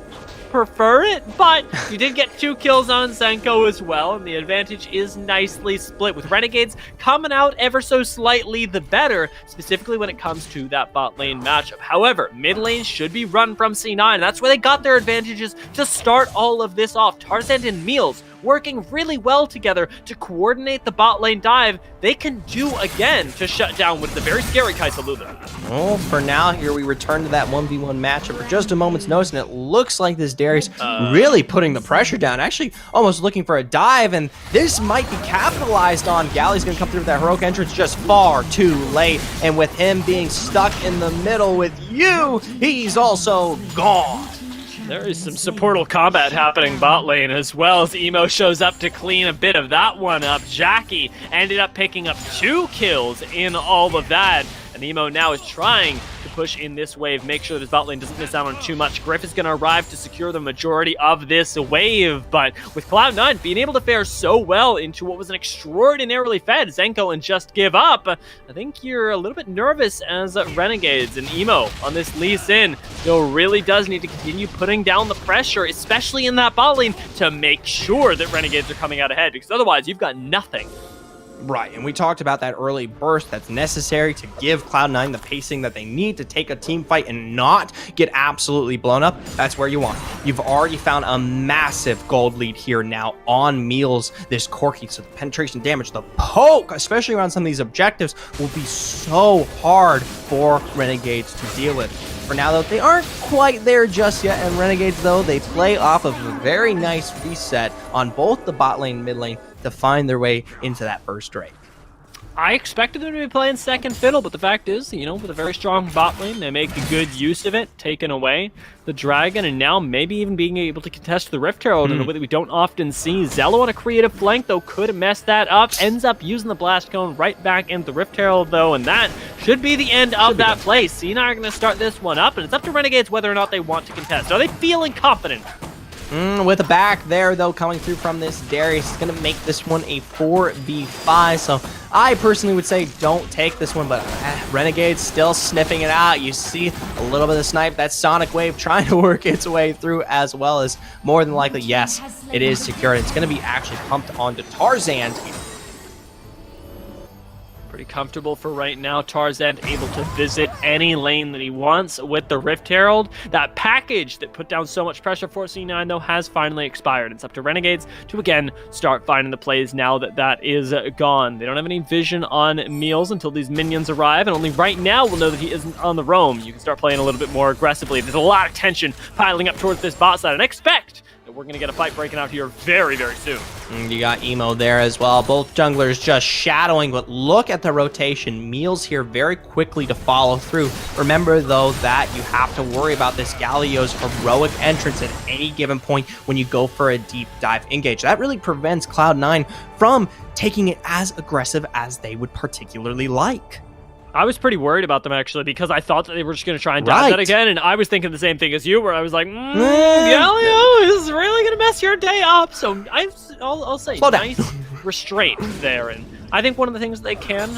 prefer it, but you did get 2 kills on Zenko as well, and the advantage is nicely split, with Renegades coming out ever so slightly the better, specifically when it comes to that bot lane matchup. However, mid lane should be run from C9, and that's where they got their advantages to start all of this off. Tarzan and Meals working really well together to coordinate the bot lane dive. They can do again to shut down with the very scary Kai'Sa Lulu. Well, for now, here we return to that 1v1 matchup for just a moment's notice, and it looks like this Darius really putting the pressure down, actually almost looking for a dive, and this might be capitalized on. Gally's going to come through with that heroic entrance just far too late, and with him being stuck in the middle with you, he's also gone. There is some supportal combat happening bot lane, as well as Emo shows up to clean a bit of that one up. Jackie ended up picking up 2 kills in all of that, and Emo now is trying to push in this wave, make sure that his bot lane doesn't miss out on too much. Griff is going to arrive to secure the majority of this wave, but with Cloud9 being able to fare so well into what was an extraordinarily fed Zenko and Just Give Up, I think you're a little bit nervous as Renegades, and Emo on this Lee Sin still really does need to continue putting down the pressure, especially in that bot lane, to make sure that Renegades are coming out ahead, because otherwise you've got nothing. Right, and we talked about that early burst that's necessary to give Cloud9 the pacing that they need to take a team fight and not get absolutely blown up. That's where you want. You've already found a massive gold lead here now on Meals, this Corki, so the penetration damage, the poke, especially around some of these objectives, will be so hard for Renegades to deal with. For now, though, they aren't quite there just yet, and Renegades, though, they play off of a very nice reset on both the bot lane and mid lane to find their way into that first Drake. I expected them to be playing second fiddle, but the fact is, you know, with a very strong bot lane, they make a good use of it, taking away the Dragon, and now maybe even being able to contest the Rift Herald in a way that we don't often see. Zello on a creative flank, though, could mess that up, ends up using the Blast Cone right back into the Rift Herald, though, and that should be the end of that play. C9 are going to start this one up, and it's up to Renegades whether or not they want to contest. Are they feeling confident? With a back there, though, coming through from this, Darius is going to make this one a 4v5, so I personally would say don't take this one, but Renegade's still sniffing it out. You see a little bit of snipe, that Sonic Wave trying to work its way through, as well as more than likely, yes, it is secure. It's going to be actually pumped onto Tarzan. Pretty pretty comfortable for right now. Tarzan able to visit any lane that he wants with the Rift Herald. That package that put down so much pressure for C9, though, has finally expired. It's up to Renegades to, again, start finding the plays now that that is gone. They don't have any vision on Meals until these minions arrive, and only right now we'll know that he isn't on the roam. You can start playing a little bit more aggressively. There's a lot of tension piling up towards this bot side, and expect that we're going to get a fight breaking out here very, very soon. You got Emo there as well. Both junglers just shadowing, but look at the rotation. Meals here very quickly to follow through. Remember, though, that you have to worry about this Galio's heroic entrance at any given point when you go for a deep dive engage. That really prevents Cloud9 from taking it as aggressive as they would particularly like. I was pretty worried about them, actually, because I thought that they were just going to try and dive that again, and I was thinking the same thing as you, where I was like, Galio is really going to mess your day up. So I'll say nice restraint there. And I think one of the things they can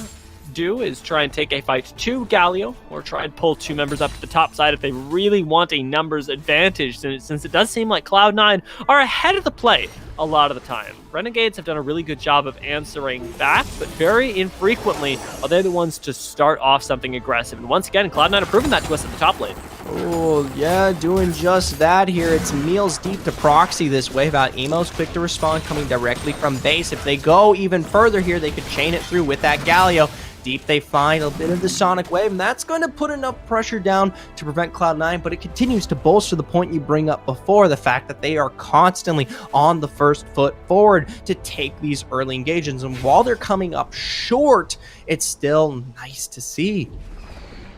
do is try and take a fight to Galio, or try and pull two members up to the top side if they really want a numbers advantage, since it does seem like Cloud9 are ahead of the play a lot of the time. Renegades have done a really good job of answering back, but very infrequently are they the ones to start off something aggressive. And once again, Cloud9 have proven that to us at the top lane. Oh, yeah, doing just that here. It's Meals deep to proxy this wave out. Emo's quick to respond, coming directly from base. If they go even further here, they could chain it through with that Galio. Deep they find a bit of the Sonic Wave, and that's going to put enough pressure down to prevent Cloud9, but it continues to bolster the point you bring up before, the fact that they are constantly on the first foot forward to take these early engagements, and while they're coming up short, it's still nice to see.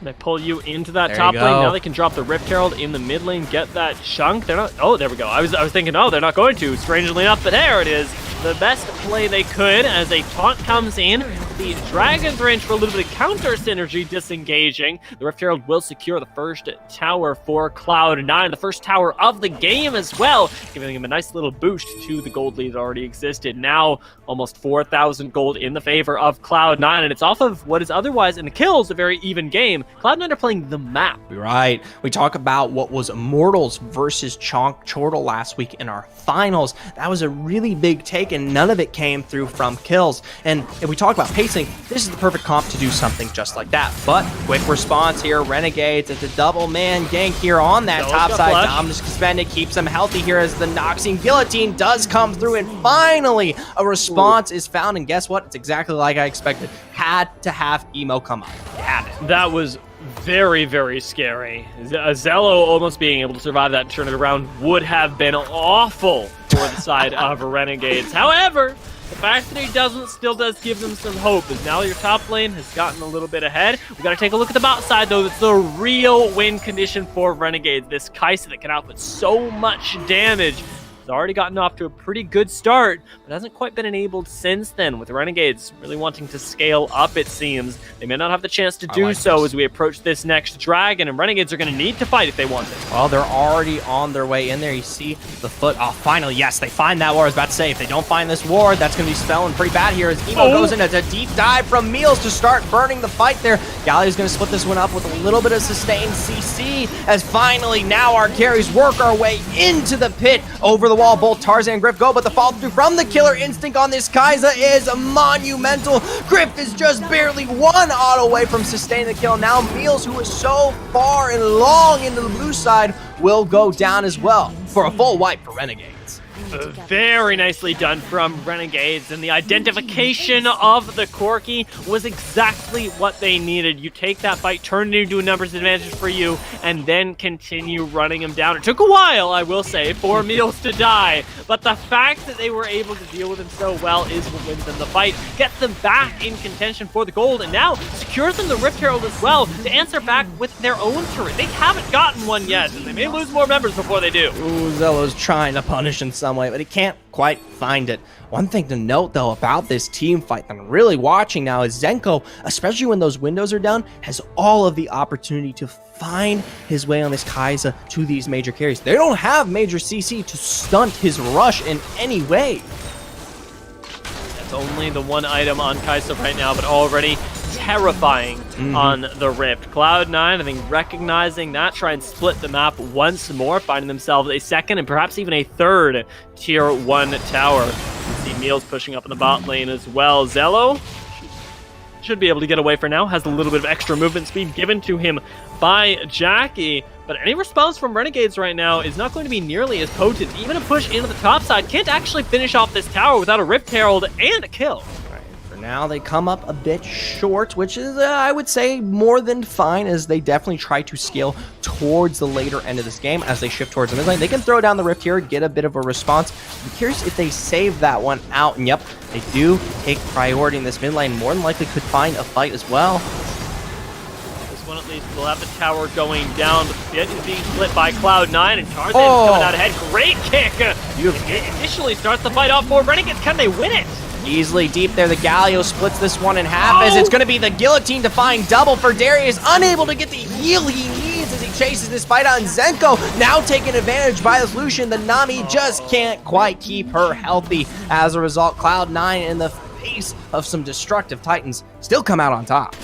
They pull you into that top lane. Now they can drop the Rift Herald in the mid lane, get that chunk. They're not. Oh, there we go. I was thinking, oh, they're not going to. Strangely enough, but there it is. The best play they could as a taunt comes in. The Dragon's range for a little bit of counter synergy, disengaging. The Rift Herald will secure the first tower for Cloud9, the first tower of the game as well, giving him a nice little boost to the gold lead that already existed. Now almost 4,000 gold in the favor of Cloud9, and it's off of what is otherwise in the kills a very even game. Cloud9 are playing the map. Right. We talk about what was Immortals versus Chonk Chortle last week in our finals. That was a really big take, and none of it came through from kills. And if we talk about pacing, this is the perfect comp to do something just like that. But quick response here. Renegades, it's a double man gank here on that top side. Dominus Suspended keeps him healthy here as the Noxian Guillotine does come through, and finally a response is found. And guess what? It's exactly like I expected. Had to have Emo come up. Had it. That was very, very scary. Zello almost being able to survive that and turn it around would have been awful for the side of Renegades. However, the fact that he doesn't still does give them some hope, as now your top lane has gotten a little bit ahead. We got to take a look at the bot side, though. It's the real win condition for Renegades. This Kaisa that can output so much damage. It's already gotten off to a pretty good start, but hasn't quite been enabled since then, with Renegades really wanting to scale up, it seems. They may not have the chance to do so as we approach this next dragon, and Renegades are going to need to fight if they want it. Well, they're already on their way in there. You see the foot. Oh, finally, yes, they find that ward. I was about to say, if they don't find this ward, that's going to be spelling pretty bad here as Emo goes in. It's a deep dive from Meals to start burning the fight there. Galio's going to split this one up with a little bit of sustained CC, as finally now our carries work our way into the pit. Over the wall, both Tarzan and Griff go, but the follow through from the killer instinct on this Kaisa is monumental. Griff is just barely one auto away from sustaining the kill. Now Meals, who is so far and long into the blue side, will go down as well for a full wipe for Renegades. Very nicely done from Renegades, and the identification of the Corki was exactly what they needed. You take that fight, turn it into a numbers advantage for you, and then continue running him down. It took a while, I will say, for Meals to die, but the fact that they were able to deal with him so well is what wins them the fight, gets them back in contention for the gold, and now secures them the Rift Herald as well to answer back with their own turret. They haven't gotten one yet, and they may lose more members before they do. Ooh, Zello's trying to punish in some way, but he can't quite find it. One thing to note, though, about this team fight that I'm really watching now is Zenko, especially when those windows are down, has all of the opportunity to find his way on this Kaisa to these major carries. They don't have major CC to stunt his rush in any way. That's only the one item on Kaisa right now, but already terrifying on the Rift. Cloud9, I think, recognizing that, try and split the map once more, finding themselves a second and perhaps even a third tier 1 tower. You see Meals pushing up in the bot lane as well. Zello should be able to get away for now. Has a little bit of extra movement speed given to him by Jackie. But any response from Renegades right now is not going to be nearly as potent. Even a push into the top side can't actually finish off this tower without a Rift Herald and a kill. Now they come up a bit short, which is, I would say, more than fine, as they definitely try to scale towards the later end of this game as they shift towards the mid lane. They can throw down the Rift here, get a bit of a response. I'm curious if they save that one out, and yep, they do take priority in this mid lane. More than likely could find a fight as well. This one at least will have the tower going down, but the pit is being split by Cloud9, and Tarzan is coming out ahead. Great kick! It initially starts the fight off for Renegades. Can they win it? Easily deep there, the Galio splits this one in half as it's going to be the guillotine to find double for Darius, unable to get the heal he needs as he chases this fight on Zenko. Now taken advantage by this Lucian, the Nami just can't quite keep her healthy. As a result, Cloud9 in the face of some destructive Titans still come out on top.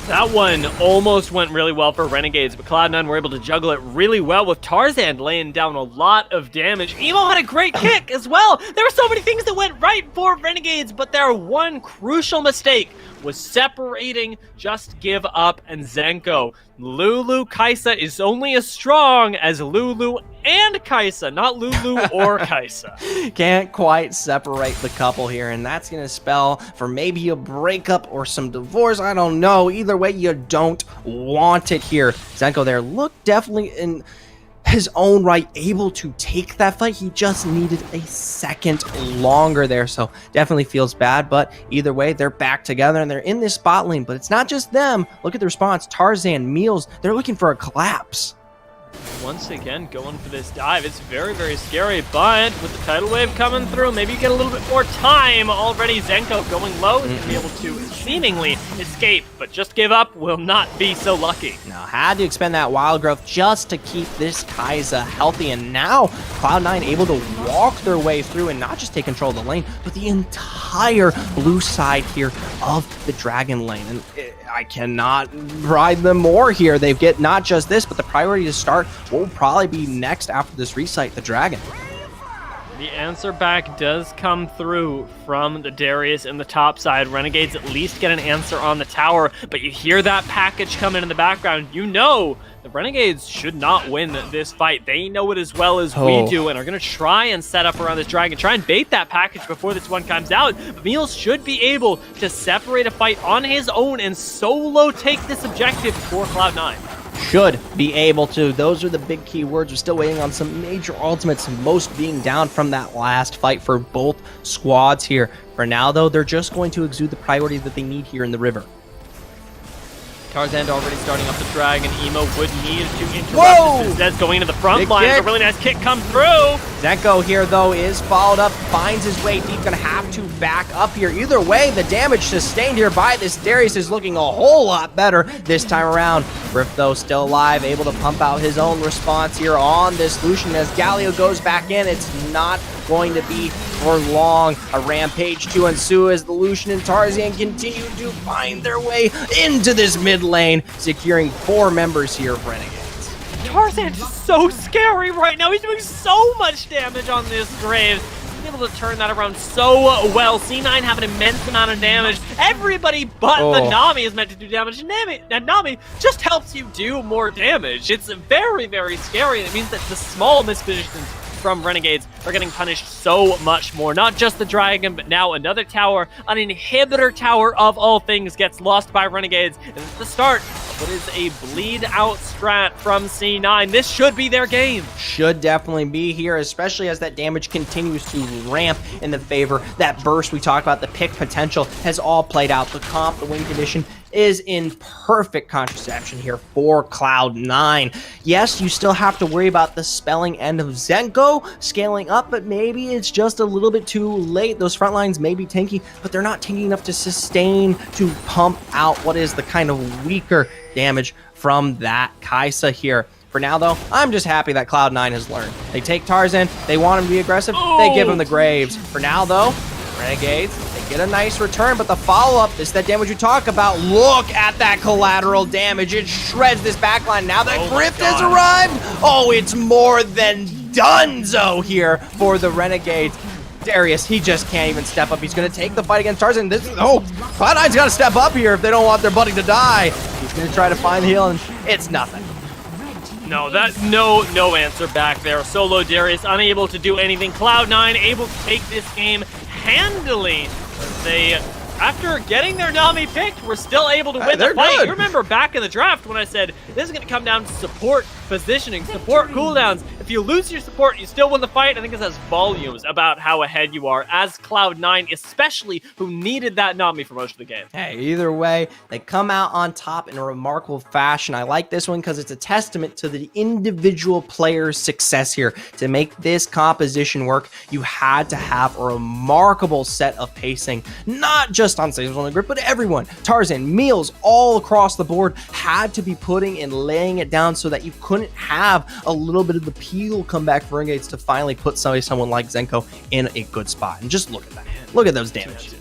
That one almost went really well for Renegades, but Cloud9 were able to juggle it really well with Tarzan laying down a lot of damage. Emo had a great kick as well. There were so many things that went right for Renegades, but their one crucial mistake was separating Just Give Up and Zenko. Lulu Kaisa is only as strong as Lulu and Kaisa, not Lulu or Kaisa. Can't quite separate the couple here, and that's going to spell for maybe a breakup or some divorce. I don't know. Either way, you don't want it here. Zenko there looked definitely in his own right able to take that fight. He just needed a second longer there, so definitely feels bad. But either way, they're back together and they're in this bot lane. But it's not just them. Look at the response. Tarzan, Meals, they're looking for a collapse. Once again, going for this dive. It's very, very scary, but with the tidal wave coming through, maybe you get a little bit more time. Already Zenko going low is going to be able to seemingly escape, but Just Give Up will not be so lucky. Now, had to expend that wild growth just to keep this Kaisa healthy, and now Cloud9 able to walk their way through and not just take control of the lane, but the entire blue side here of the Dragon lane. And I cannot ride them more here. They get not just this, but the priority to start what will probably be next after this recite, the Dragon. The answer back does come through from the Darius in the top side. Renegades at least get an answer on the tower, but you hear that package coming in the background. You know the Renegades should not win this fight. They know it as well as we do and are going to try and set up around this Dragon, try and bait that package before this one comes out. But Meals should be able to separate a fight on his own and solo take this objective for Cloud9. Should be able to. Those are the big key words. We're still waiting on some major ultimates, most being down from that last fight for both squads here. For now, though, they're just going to exude the priority that they need here in the river. Tarzan already starting up the Dragon. Emo would need to interrupt this instead, going into the front line. A really nice kick come through. Zenko here, though, is followed up, finds his way deep, gonna have to back up here. Either way, the damage sustained here by this Darius is looking a whole lot better this time around. Rift, though, still alive, able to pump out his own response here on this Lucian as Galio goes back in. It's not going to be for long. A rampage to ensue as the Lucian and Tarzan continue to find their way into this mid lane, securing 4 members here of Renegades. Tarzan's so scary right now. He's doing so much damage on this Graves. He's able to turn that around so well. C9 have an immense amount of damage. Everybody but the Nami is meant to do damage. And Nami just helps you do more damage. It's very, very scary. It means that the small mispositions from Renegades are getting punished so much more. Not just the Dragon, but now another tower, an inhibitor tower of all things, gets lost by Renegades. And it's the start of what is a bleed out strat from C9. This should be their game. Should definitely be here, especially as that damage continues to ramp in the favor. That burst we talked about, the pick potential has all played out. The comp, the win condition is in perfect contraception here for Cloud9. Yes, you still have to worry about the spelling end of Zenko scaling up, but maybe it's just a little bit too late. Those front lines may be tanky, but they're not tanky enough to sustain, to pump out what is the kind of weaker damage from that Kaisa here. For now, though, I'm just happy that Cloud9 has learned. They take Tarzan, they want him to be aggressive, they give him the Graves. For now, though, Renegades, they get a nice return, but the follow-up, this is that damage you talk about. Look at that collateral damage. It shreds this backline. Now that Rift has arrived, it's more than donezo here for the Renegades. Darius, he just can't even step up. He's going to take the fight against Tarzan. Cloud9's got to step up here if they don't want their buddy to die. He's going to try to find the heal, and it's nothing. No, no answer back there. Solo Darius unable to do anything. Cloud9 able to take this game handily. They, after getting their Nami picked, were still able to win the fight. Good. You remember back in the draft when I said this is going to come down to support positioning, support cooldowns. If you lose your support, you still win the fight. I think it says volumes about how ahead you are as Cloud9, especially who needed that Nami for most of the game. Hey, either way, they come out on top in a remarkable fashion. I like this one because it's a testament to the individual player's success here. To make this composition work, you had to have a remarkable set of pacing, not just on Sails on the Grip, but everyone. Tarzan, Meals, all across the board had to be putting and laying it down so that you couldn't have a little bit of the peel come back for Renegades to finally put someone like Zenko in a good spot. And just look at that. Look at those damages.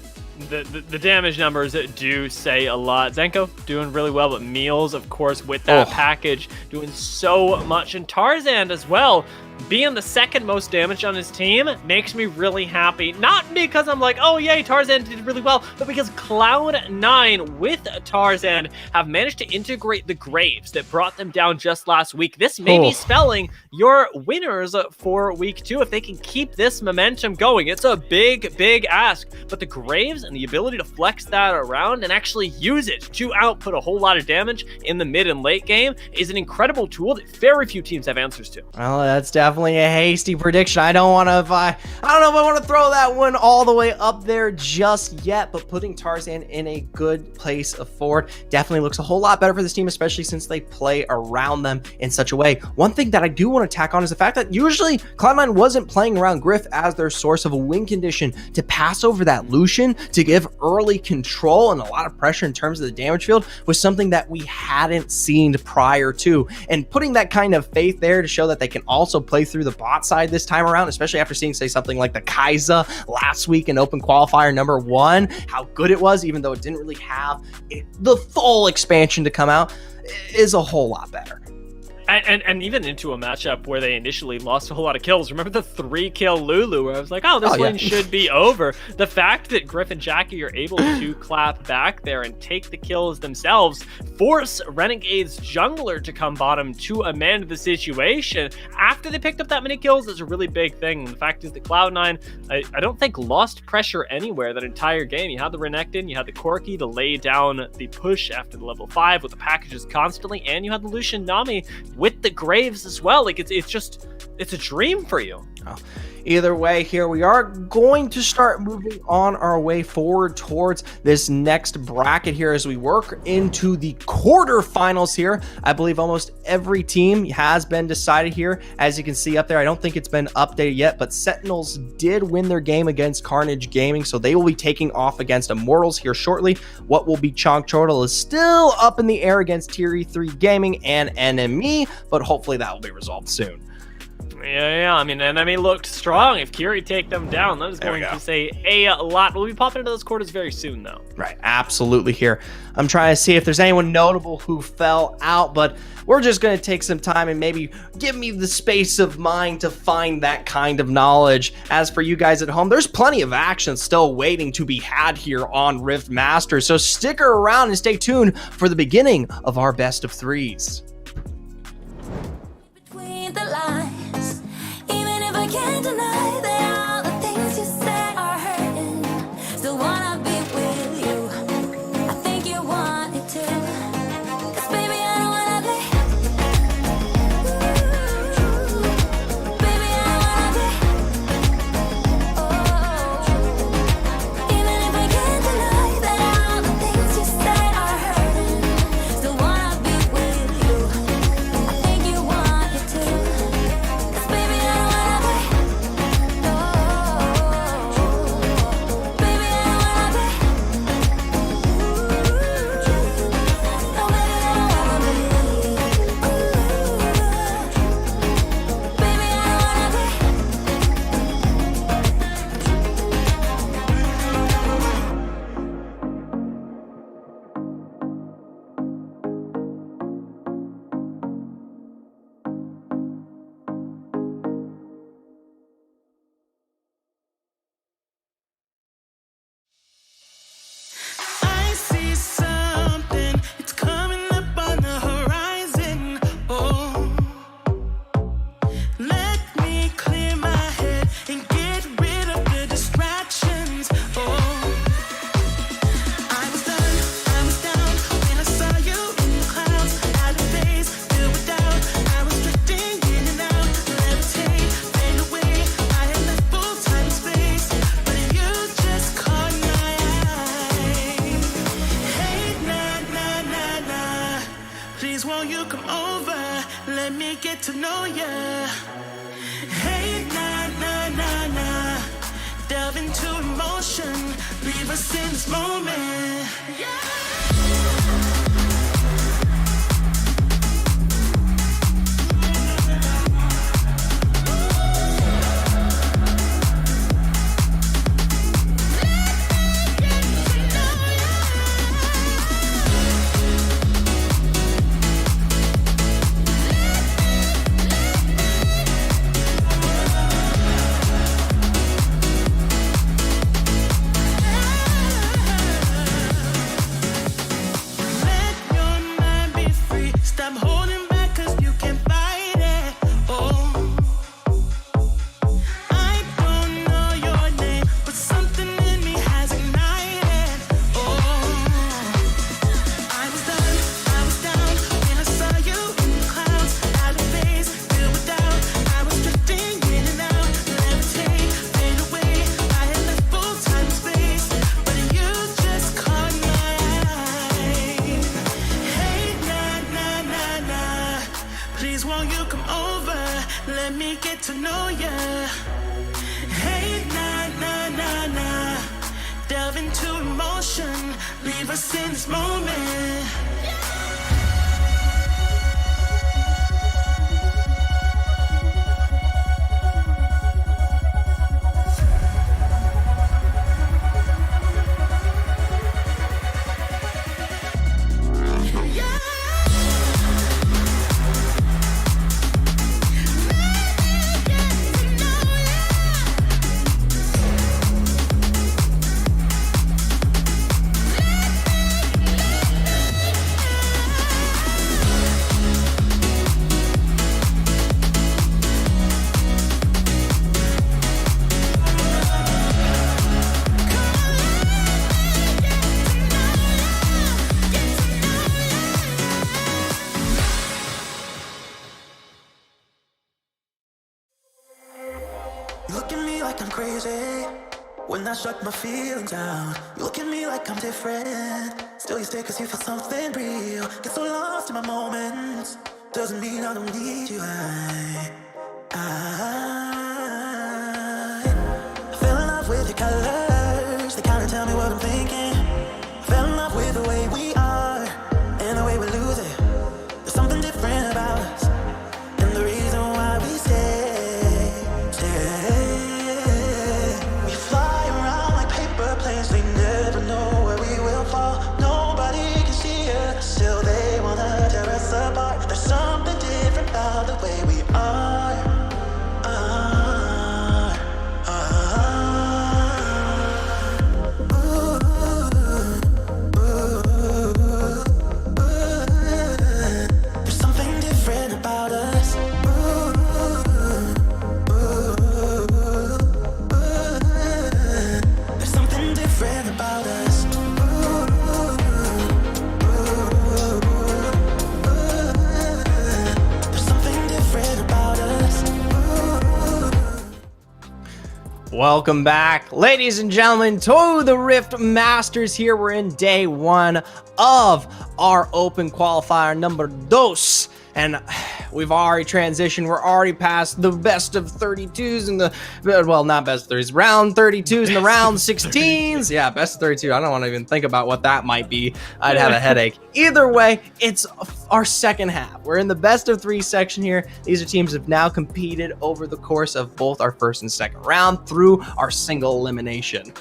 The damage numbers do say a lot. Zenko doing really well, but Meals, of course, with that package, doing so much. And Tarzan as well, being the second most damage on his team makes me really happy. Not because I'm like, oh yay, Tarzan did really well, but because Cloud9 with Tarzan have managed to integrate the Graves that brought them down just last week. This may be spelling your winners for week 2 if they can keep this momentum going. It's a big ask, but the Graves and the ability to flex that around and actually use it to output a whole lot of damage in the mid and late game is an incredible tool that very few teams have answers to. Well, that's definitely a hasty prediction. I don't know if I want to throw that one all the way up there just yet, but putting Tarzan in a good place forward definitely looks a whole lot better for this team, especially since they play around them in such a way. One thing that I do want to tack on is the fact that usually Cloud9 wasn't playing around Griff as their source of a win condition to pass over that Lucian, to give early control and a lot of pressure in terms of the damage field was something that we hadn't seen prior to. And putting that kind of faith there to show that they can also play through the bot side this time around, especially after seeing, say, something like the Kai'Sa last week in Open Qualifier number 1, how good it was, even though it didn't really have the full expansion to come out, is a whole lot better. And even into a matchup where they initially lost a whole lot of kills. Remember the 3-kill Lulu where I was like, oh, this lane should be over. The fact that Griff and Jackie are able to clap back there and take the kills themselves, force Renegade's jungler to come bottom to amend the situation after they picked up that many kills is a really big thing. The fact is that Cloud9, I don't think lost pressure anywhere that entire game. You had the Renekton, you had the Corki to lay down the push after the level 5 with the packages constantly, and you had the Lucian Nami with the Graves as well. Like it's a dream for you. Oh. Either way, here we are going to start moving on our way forward towards this next bracket here as we work into the quarterfinals here. I believe almost every team has been decided here. As you can see up there, I don't think it's been updated yet, but Sentinels did win their game against Carnage Gaming, so they will be taking off against Immortals here shortly. What will be Chonk Chortle is still up in the air against Tier 3 Gaming and NME, but hopefully that will be resolved soon. Yeah, I mean, Enemy looked strong. If Curie take them down, that is going to say a lot. We'll be popping into those quarters very soon, though. Right, absolutely here. I'm trying to see if there's anyone notable who fell out, but we're just going to take some time and maybe give me the space of mind to find that kind of knowledge. As for you guys at home, there's plenty of action still waiting to be had here on RiftMSTRS, so stick around and stay tuned for the beginning of our best of threes. Between the lines, even if I can't deny that all the things you say are hurting, still wanna be with you. I think you want it too. 'Cause baby, I don't wanna be. Baby, I don't wanna be. Oh, even if I can't deny that all the things you say are hurting, still wanna be with you. come over? Let me get to know ya. Hey, nah, nah, nah, nah. Delve into emotion. Leave us in this moment. Leave us in this moment. You look at me like I'm crazy when I shut my feelings down. You look at me like I'm different. Still you stay cause you feel something real. Get so lost in my moments. Doesn't mean I don't need you. I fell in love with your colors. They kinda tell me what I'm thinking. I fell in love with the way we are and the way we lose it. There's something different about us and the reason why we stay. We fly around like paper planes. They never know where we will fall. Nobody can see us. Still they wanna tear us apart. There's something different about the way we are. There's something different about us. There's something different about us. There's something different about us. Welcome back, ladies and gentlemen, to the Rift Masters. Here we're in day one of our open qualifier number dos, and we've already transitioned. We're already past the best of 32s and the, well, not best of 30s, round 32s and the round 16s. Yeah, best of 32. I don't want to even think about what that might be. I'd have a headache. Either way, it's our second half. We're in the best of 3 section here. These are teams that have now competed over the course of both our first and second round through our single elimination.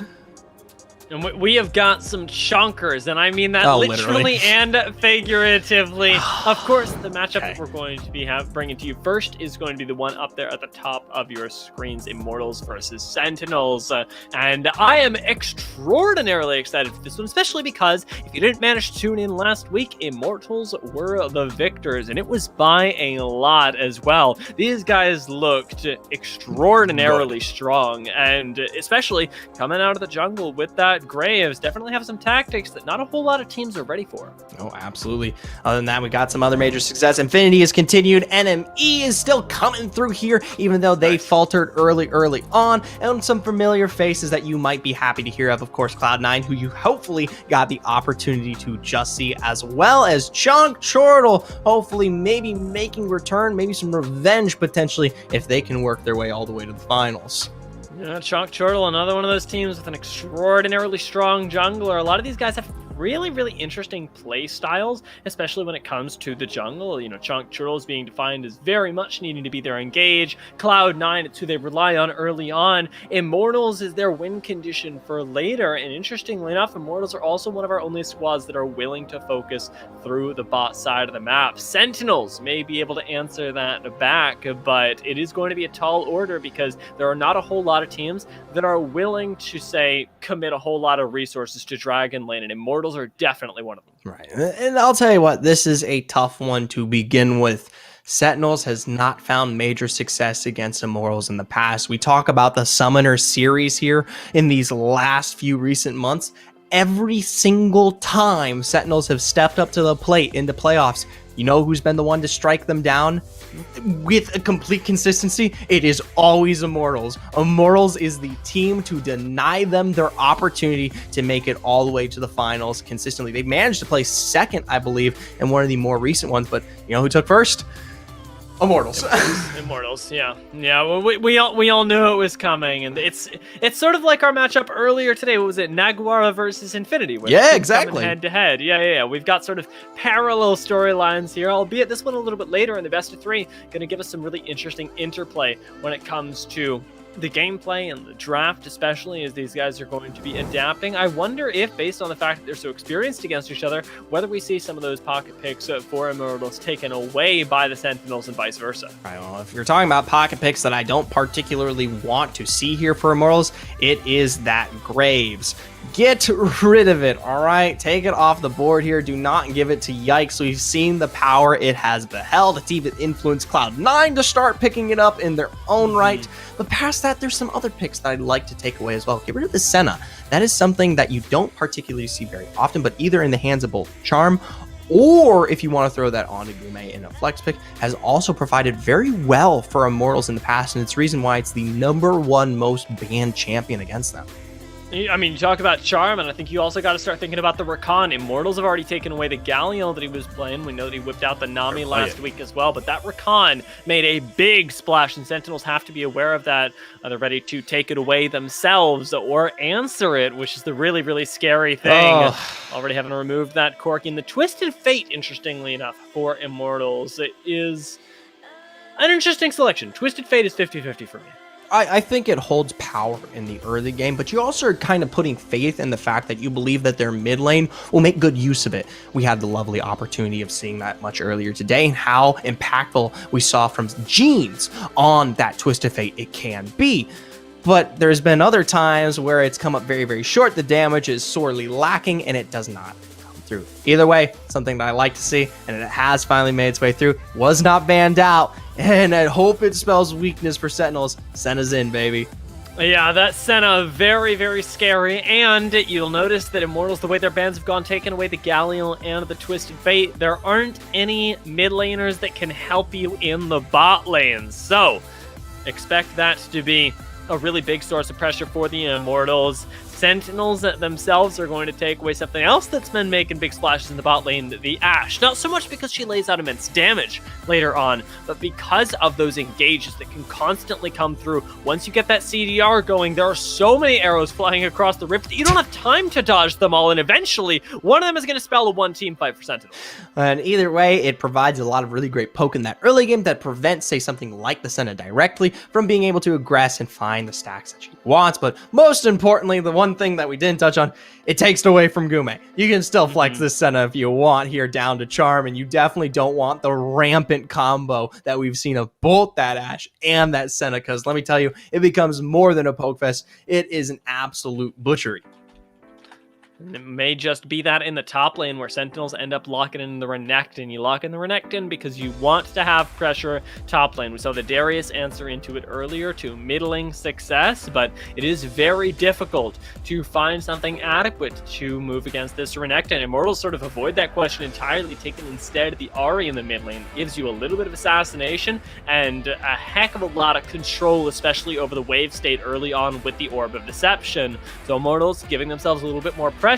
And we have got some chonkers, and I mean that literally and figuratively. Of course, the matchup that we're going to be bringing to you first is going to be the one up there at the top of your screens, Immortals versus Sentinels. And I am extraordinarily excited for this one, especially because if you didn't manage to tune in last week, Immortals were the victors, and it was by a lot as well. These guys looked extraordinarily strong, and especially coming out of the jungle with that that Graves definitely have some tactics that not a whole lot of teams are ready for. Oh, absolutely. Other than that, we got some other major success. Infinity has continued. NME is still coming through here, even though they faltered early on. And some familiar faces that you might be happy to hear of course, Cloud9, who you hopefully got the opportunity to just see, as well as Chunk Chortle, hopefully maybe making return, maybe some revenge potentially, if they can work their way all the way to the finals. Yeah, Chunk Chortle, another one of those teams with an extraordinarily strong jungler. A lot of these guys have really interesting play styles, especially when it comes to the jungle. You know, Chunk Chortle is being defined as very much needing to be there engaged. Cloud9, it's who they rely on early on. Immortals is their win condition for later, and interestingly enough, Immortals are also one of our only squads that are willing to focus through the bot side of the map. Sentinels may be able to answer that back, but it is going to be a tall order because there are not a whole lot of teams that are willing to, say, commit a whole lot of resources to Dragon Lane, and Immortals are definitely one of them. Right. And I'll tell you what, this is a tough one to begin with. Sentinels has not found major success against Immortals in the past. We talk about the Summoner series here in these last few recent months. Every single time Sentinels have stepped up to the plate into playoffs, you know who's been the one to strike them down with a complete consistency? It is always Immortals. Immortals is the team to deny them their opportunity to make it all the way to the finals consistently. They managed to place second, I believe, in one of the more recent ones, but you know who took first? Immortals. Immortals, yeah. Well, we all knew it was coming, and it's sort of like our matchup earlier today. What was it, Naguara versus Infinity? Yeah, exactly. Head to head. Yeah. We've got sort of parallel storylines here, albeit this one a little bit later in the best of three. Going to give us some really interesting interplay when it comes to the gameplay and the draft, especially as these guys are going to be adapting. I wonder if, based on the fact that they're so experienced against each other, whether we see some of those pocket picks for Immortals taken away by the Sentinels and vice versa. Right, well, if you're talking about pocket picks that I don't particularly want to see here for Immortals, it is that Graves. Get rid of it, all right? Take it off the board here. Do not give it to Yikes. We've seen the power it has beheld. It's even influenced Cloud9 to start picking it up in their own right. But past that, there's some other picks that I'd like to take away as well. Get rid of the Senna. That is something that you don't particularly see very often, but either in the hands of both Charm or if you want to throw that on to Gume in a flex pick, has also provided very well for Immortals in the past, and it's the reason why it's the #1 most banned champion against them. I mean, you talk about Charm, and I think you also got to start thinking about the Rakan. Immortals have already taken away the Galleon that he was playing. We know that he whipped out the Nami last week as well, but that Rakan made a big splash, and Sentinels have to be aware of that. They're ready to take it away themselves or answer it, which is the really scary thing. Already having removed that Corki. And the Twisted Fate, interestingly enough, for Immortals, it is an interesting selection. Twisted Fate is 50-50 for me. I think it holds power in the early game, but you also are kind of putting faith in the fact that you believe that their mid lane will make good use of it. We had the lovely opportunity of seeing that much earlier today, and how impactful we saw from Jeans on that Twisted Fate it can be. But there's been other times where it's come up very short. The damage is sorely lacking, and it does not come through. Either way, something that I like to see, and it has finally made its way through. Was not banned out. And I hope it spells weakness for Sentinels. Senna's in, baby. Yeah, that Senna, very scary. And you'll notice that Immortals, the way their bans have gone, taken away the Galleon and the Twisted Fate, there aren't any mid laners that can help you in the bot lanes. So, expect that to be a really big source of pressure for the Immortals. Sentinels themselves are going to take away something else that's been making big splashes in the bot lane, the Ashe. Not so much because she lays out immense damage later on, but because of those engages that can constantly come through. Once you get that CDR going, there are so many arrows flying across the rift that you don't have time to dodge them all, and eventually one of them is going to spell a one-team fight for Sentinels. And either way, it provides a lot of really great poke in that early game that prevents, say, something like the Senna directly from being able to aggress and find the stacks that she wants. But most importantly, the one thing that we didn't touch on, it takes away from Gume. You can still flex this Senna if you want here down to Charm, and you definitely don't want the rampant combo that we've seen of both that Ashe and that Senna, because let me tell you, it becomes more than a poke fest. It is an absolute butchery. And it may just be that in the top lane where Sentinels end up locking in the Renekton. You lock in the Renekton because you want to have pressure top lane. We saw the Darius answer into it earlier to middling success, but it is very difficult to find something adequate to move against this Renekton. Immortals sort of avoid that question entirely, taking instead the Ahri in the mid lane. It gives you a little bit of assassination and a heck of a lot of control, especially over the wave state early on with the Orb of Deception. So Immortals giving themselves a little bit more pressure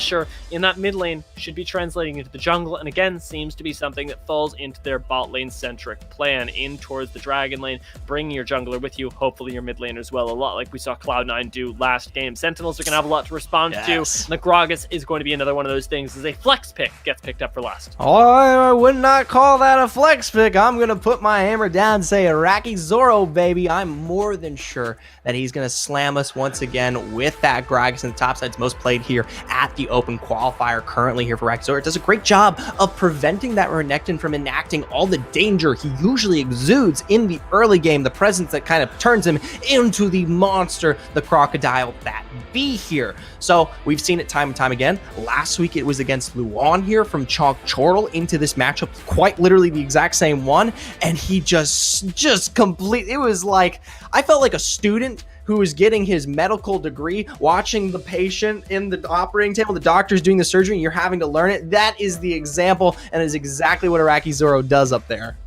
in that mid lane should be translating into the jungle, and again seems to be something that falls into their bot lane centric plan in towards the dragon lane, bringing your jungler with you, hopefully your mid lane as well, a lot like we saw Cloud9 do last game. Sentinels are going to have a lot to respond to, and the Gragas is going to be another one of those things as a flex pick gets picked up for last. Oh, I would not call that a flex pick. I'm going to put my hammer down and say Iraqi Zoro, baby. I'm more than sure that he's going to slam us once again with that Gragas in the top side. It's most played here at the open qualifier currently here for Iraqi Zoro. It does a great job of preventing that Renekton from enacting all the danger he usually exudes in the early game, the presence that kind of turns him into the monster, the crocodile that be here. So we've seen it time and time again. Last week it was against Luan here from Chalk Chortle into this matchup, quite literally the exact same one, and he just complete. It was like, I felt like a student who was getting his medical degree, watching the patient in the operating table, the doctor's doing the surgery, and you're having to learn it. That is the example, and is exactly what Iraqi Zoro does up there.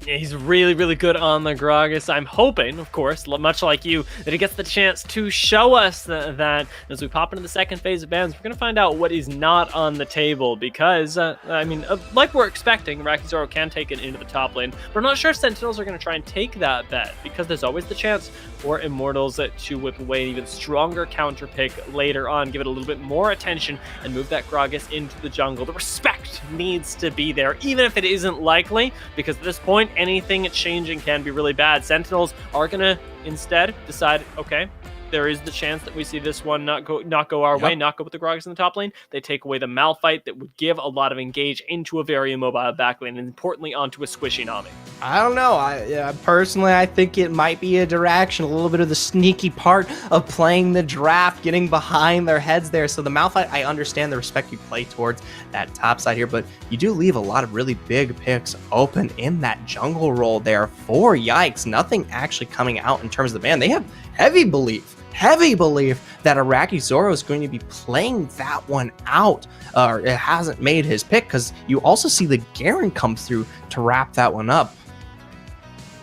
Yeah, he's really, really good on the Gragas. I'm hoping, of course, much like you, that he gets the chance to show us that as we pop into the second phase of bans, we're going to find out what is not on the table because, like we're expecting, Iraqi Zoro can take it into the top lane, but I'm not sure Sentinels are going to try and take that bet because there's always the chance for Immortals to whip away an even stronger counter pick later on, give it a little bit more attention, and move that Gragas into the jungle. The respect needs to be there, even if it isn't likely, because at this point, anything changing can be really bad. Sentinels are going to instead decide, okay, there is the chance that we see this one not go our way, not go with the Gragas in the top lane. They take away the Malphite that would give a lot of engage into a very immobile backlane, and importantly onto a squishy Nami. I don't know. Personally, I think it might be a direction, a little bit of the sneaky part of playing the draft, getting behind their heads there. So the Malphite, I understand the respect you play towards that top side here, but you do leave a lot of really big picks open in that jungle role there for Yikes. Nothing actually coming out in terms of the ban. They have heavy belief that Iraqi Zoro is going to be playing that one out, or it hasn't made his pick, because you also see the Garen come through to wrap that one up.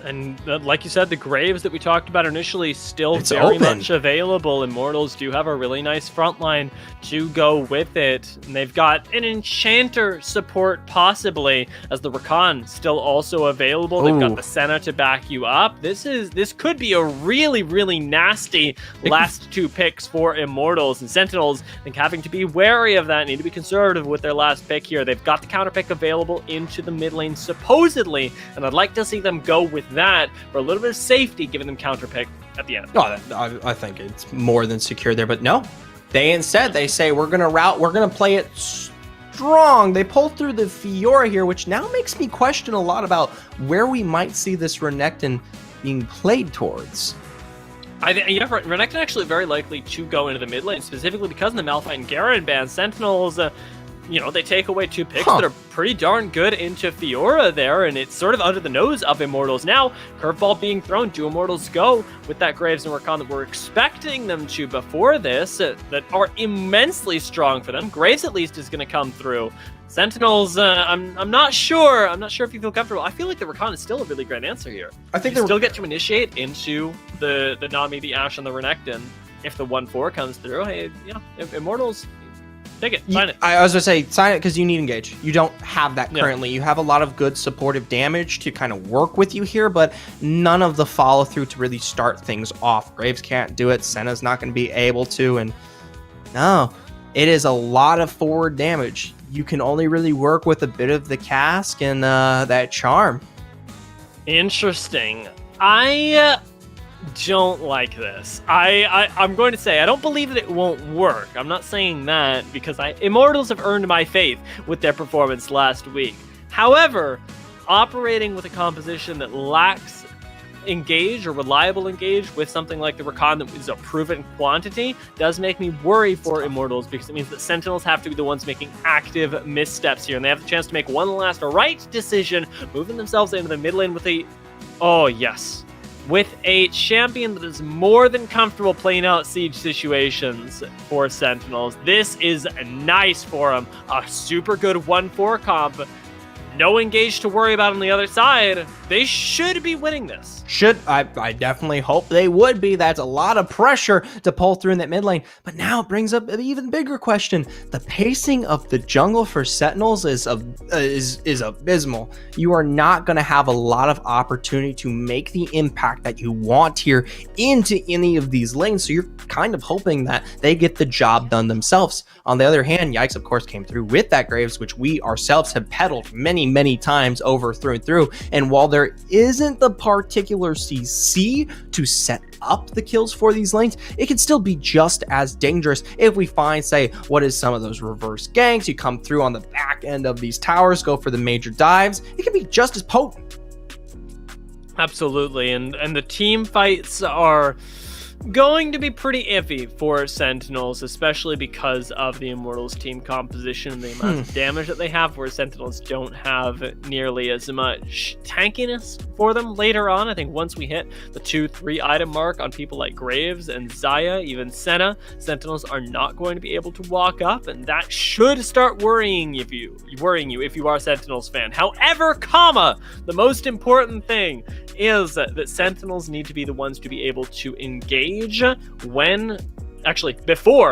And like you said, the Graves that we talked about initially still very much available. Immortals do have a really nice front line to go with it. And they've got an Enchanter support possibly, as the Rakan still also available. They've got the Senna to back you up. This could be a really, really nasty last two picks for Immortals. And Sentinels, I think, having to be wary of that, need to be conservative with their last pick here. They've got the counter pick available into the mid lane supposedly, and I'd like to see them go with that for a little bit of safety, giving them counter pick at the end. Oh, I think it's more than secure there, but no. They say we're gonna play it strong. They pull through the Fiora here, which now makes me question a lot about where we might see this Renekton being played towards. Renekton actually very likely to go into the mid lane, specifically because of the Malphite and Garen ban. Sentinels, they take away two picks that are pretty darn good into Fiora there, and it's sort of under the nose of Immortals. Now, curveball being thrown. Do Immortals go with that Graves and Rakan that we're expecting them to before this, that are immensely strong for them? Graves at least is going to come through. Sentinels, I'm not sure. I'm not sure if you feel comfortable. I feel like the Rakan is still a really great answer here. I think they still get to initiate into the Nami, the Ashe, and the Renekton if the 1-4 comes through. Hey, if Immortals, take it, sign it. I was going to say, sign it because you need engage. You don't have that currently. You have a lot of good supportive damage to kind of work with you here, but none of the follow through to really start things off. Graves can't do it. Senna's not going to be able to. And no, it is a lot of forward damage. You can only really work with a bit of the cask and that charm. Interesting. I don't like this. I'm going to say I don't believe that it won't work. I'm not saying that because Immortals have earned my faith with their performance last week. However, operating with a composition that lacks engage or reliable engage with something like the Rakan that is a proven quantity does make me worry for Immortals, because it means that Sentinels have to be the ones making active missteps here, and they have the chance to make one last right decision, moving themselves into the mid lane with a with a champion that is more than comfortable playing out siege situations for Sentinels. This is nice for them. A super good 1-4 comp. No engage to worry about on the other side. They should be winning this. I definitely hope they would be. That's a lot of pressure to pull through in that mid lane. But now it brings up an even bigger question. The pacing of the jungle for Sentinels is abysmal. You are not going to have a lot of opportunity to make the impact that you want here into any of these lanes. So you're kind of hoping that they get the job done themselves. On the other hand, Yikes, of course, came through with that Graves, which we ourselves have peddled many times over through and through. And while there isn't the particular CC to set up the kills for these lanes, it can still be just as dangerous if we find, say, what is some of those reverse ganks. You come through on the back end of these towers, go for the major dives. It can be just as potent. Absolutely, and the team fights are going to be pretty iffy for Sentinels, especially because of the Immortals team composition and the amount of damage that they have, where Sentinels don't have nearly as much tankiness for them later on. I think once we hit the 2-3 item mark on people like Graves and Xayah, even Senna, Sentinels are not going to be able to walk up, and that should start worrying you if you are a Sentinels fan. However, the most important thing is that Sentinels need to be the ones to be able to engage before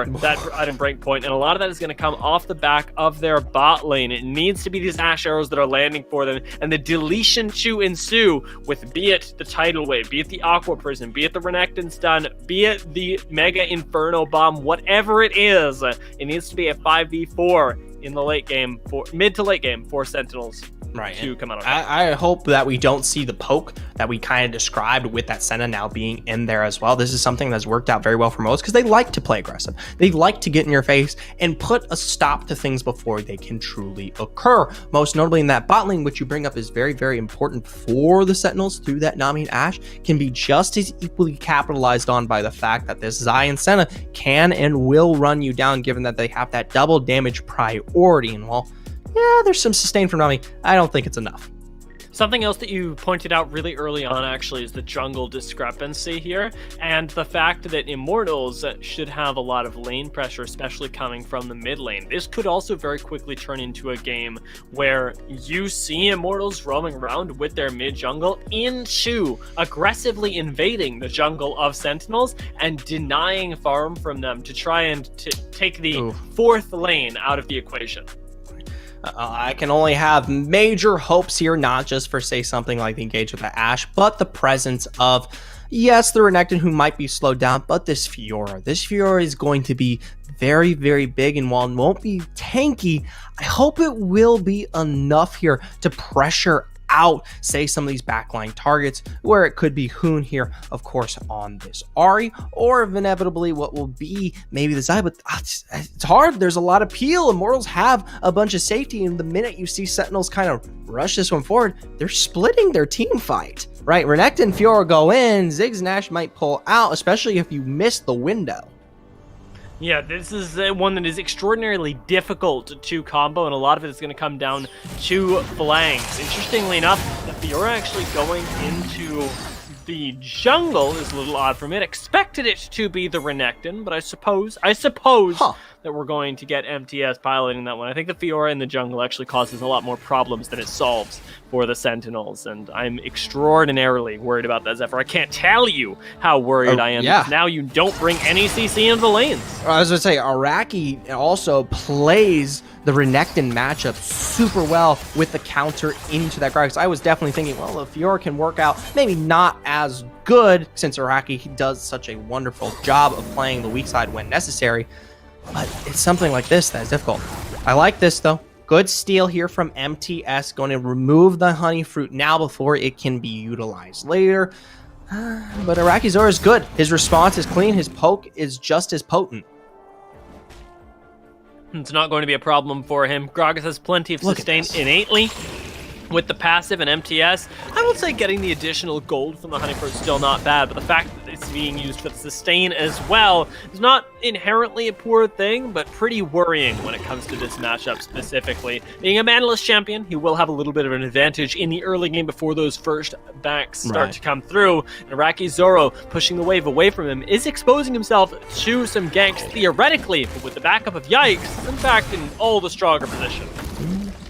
that item break point, and a lot of that is going to come off the back of their bot lane. It needs to be these Ash arrows that are landing for them, and the deletion to ensue with, be it the Tidal Wave, be it the Aqua Prison, be it the Renekton Stun, be it the Mega Inferno Bomb, whatever it is, it needs to be a 5v4 in the late game, for mid to late game, for Sentinels. Right. To come out on top. I hope that we don't see the poke that we kind of described with that Senna now being in there as well. This is something that's worked out very well for most, because they like to play aggressive. They like to get in your face and put a stop to things before they can truly occur. Most notably in that bot lane, which you bring up is very important for the Sentinels through that Nami and Ashe, can be just as equally capitalized on by the fact that this Xayah and Senna can and will run you down, given that they have that double damage priority. And while there's some sustain from Nami, I don't think it's enough. Something else that you pointed out really early on, actually, is the jungle discrepancy here, and the fact that Immortals should have a lot of lane pressure, especially coming from the mid lane. This could also very quickly turn into a game where you see Immortals roaming around with their mid jungle into aggressively invading the jungle of Sentinels and denying farm from them to try and take the fourth lane out of the equation. I can only have major hopes here, not just for, say, something like the engage with the Ashe, but the presence of, yes, the Renekton, who might be slowed down, but this Fiora. This Fiora is going to be very big, and while it won't be tanky, I hope it will be enough here to pressure out, say, some of these backline targets, where it could be Hoon here, of course, on this Ahri, or inevitably what will be maybe the Xayah, but it's hard. There's a lot of peel. Immortals have a bunch of safety, and the minute you see Sentinels kind of rush this one forward, they're splitting their team fight, right? Renekton and Fiora go in, Ziggs and Ashe might pull out, especially if you miss the window. Yeah, this is one that is extraordinarily difficult to combo, and a lot of it is going to come down to flanks. Interestingly enough, the Fiora actually going into the jungle is a little odd for me. I expected it to be the Renekton, but I suppose that we're going to get MTS piloting that one. I think the Fiora in the jungle actually causes a lot more problems than it solves for the Sentinels, and I'm extraordinarily worried about that, Zephyr. I can't tell you how worried I am, because now you don't bring any CC into the lanes. I was going to say, Araki also plays the Renekton matchup super well with the counter into that Gragas. I was definitely thinking, well, if Fiora can work out, maybe not as good, since Araki does such a wonderful job of playing the weak side when necessary, but it's something like this that is difficult. I like this, though. Good steal here from MTS, going to remove the honey fruit now before it can be utilized later. But Araki's aura is good. His response is clean. His poke is just as potent. It's not going to be a problem for him. Gragas has plenty of sustain innately. With the passive and MTS, I will say getting the additional gold from the Honeyport is still not bad, but the fact that it's being used for the sustain as well is not inherently a poor thing, but pretty worrying when it comes to this matchup specifically. Being a manless champion, he will have a little bit of an advantage in the early game before those first backs start to come through. And Iraqi Zoro pushing the wave away from him is exposing himself to some ganks theoretically, but with the backup of Yikes, in fact, in all the stronger position.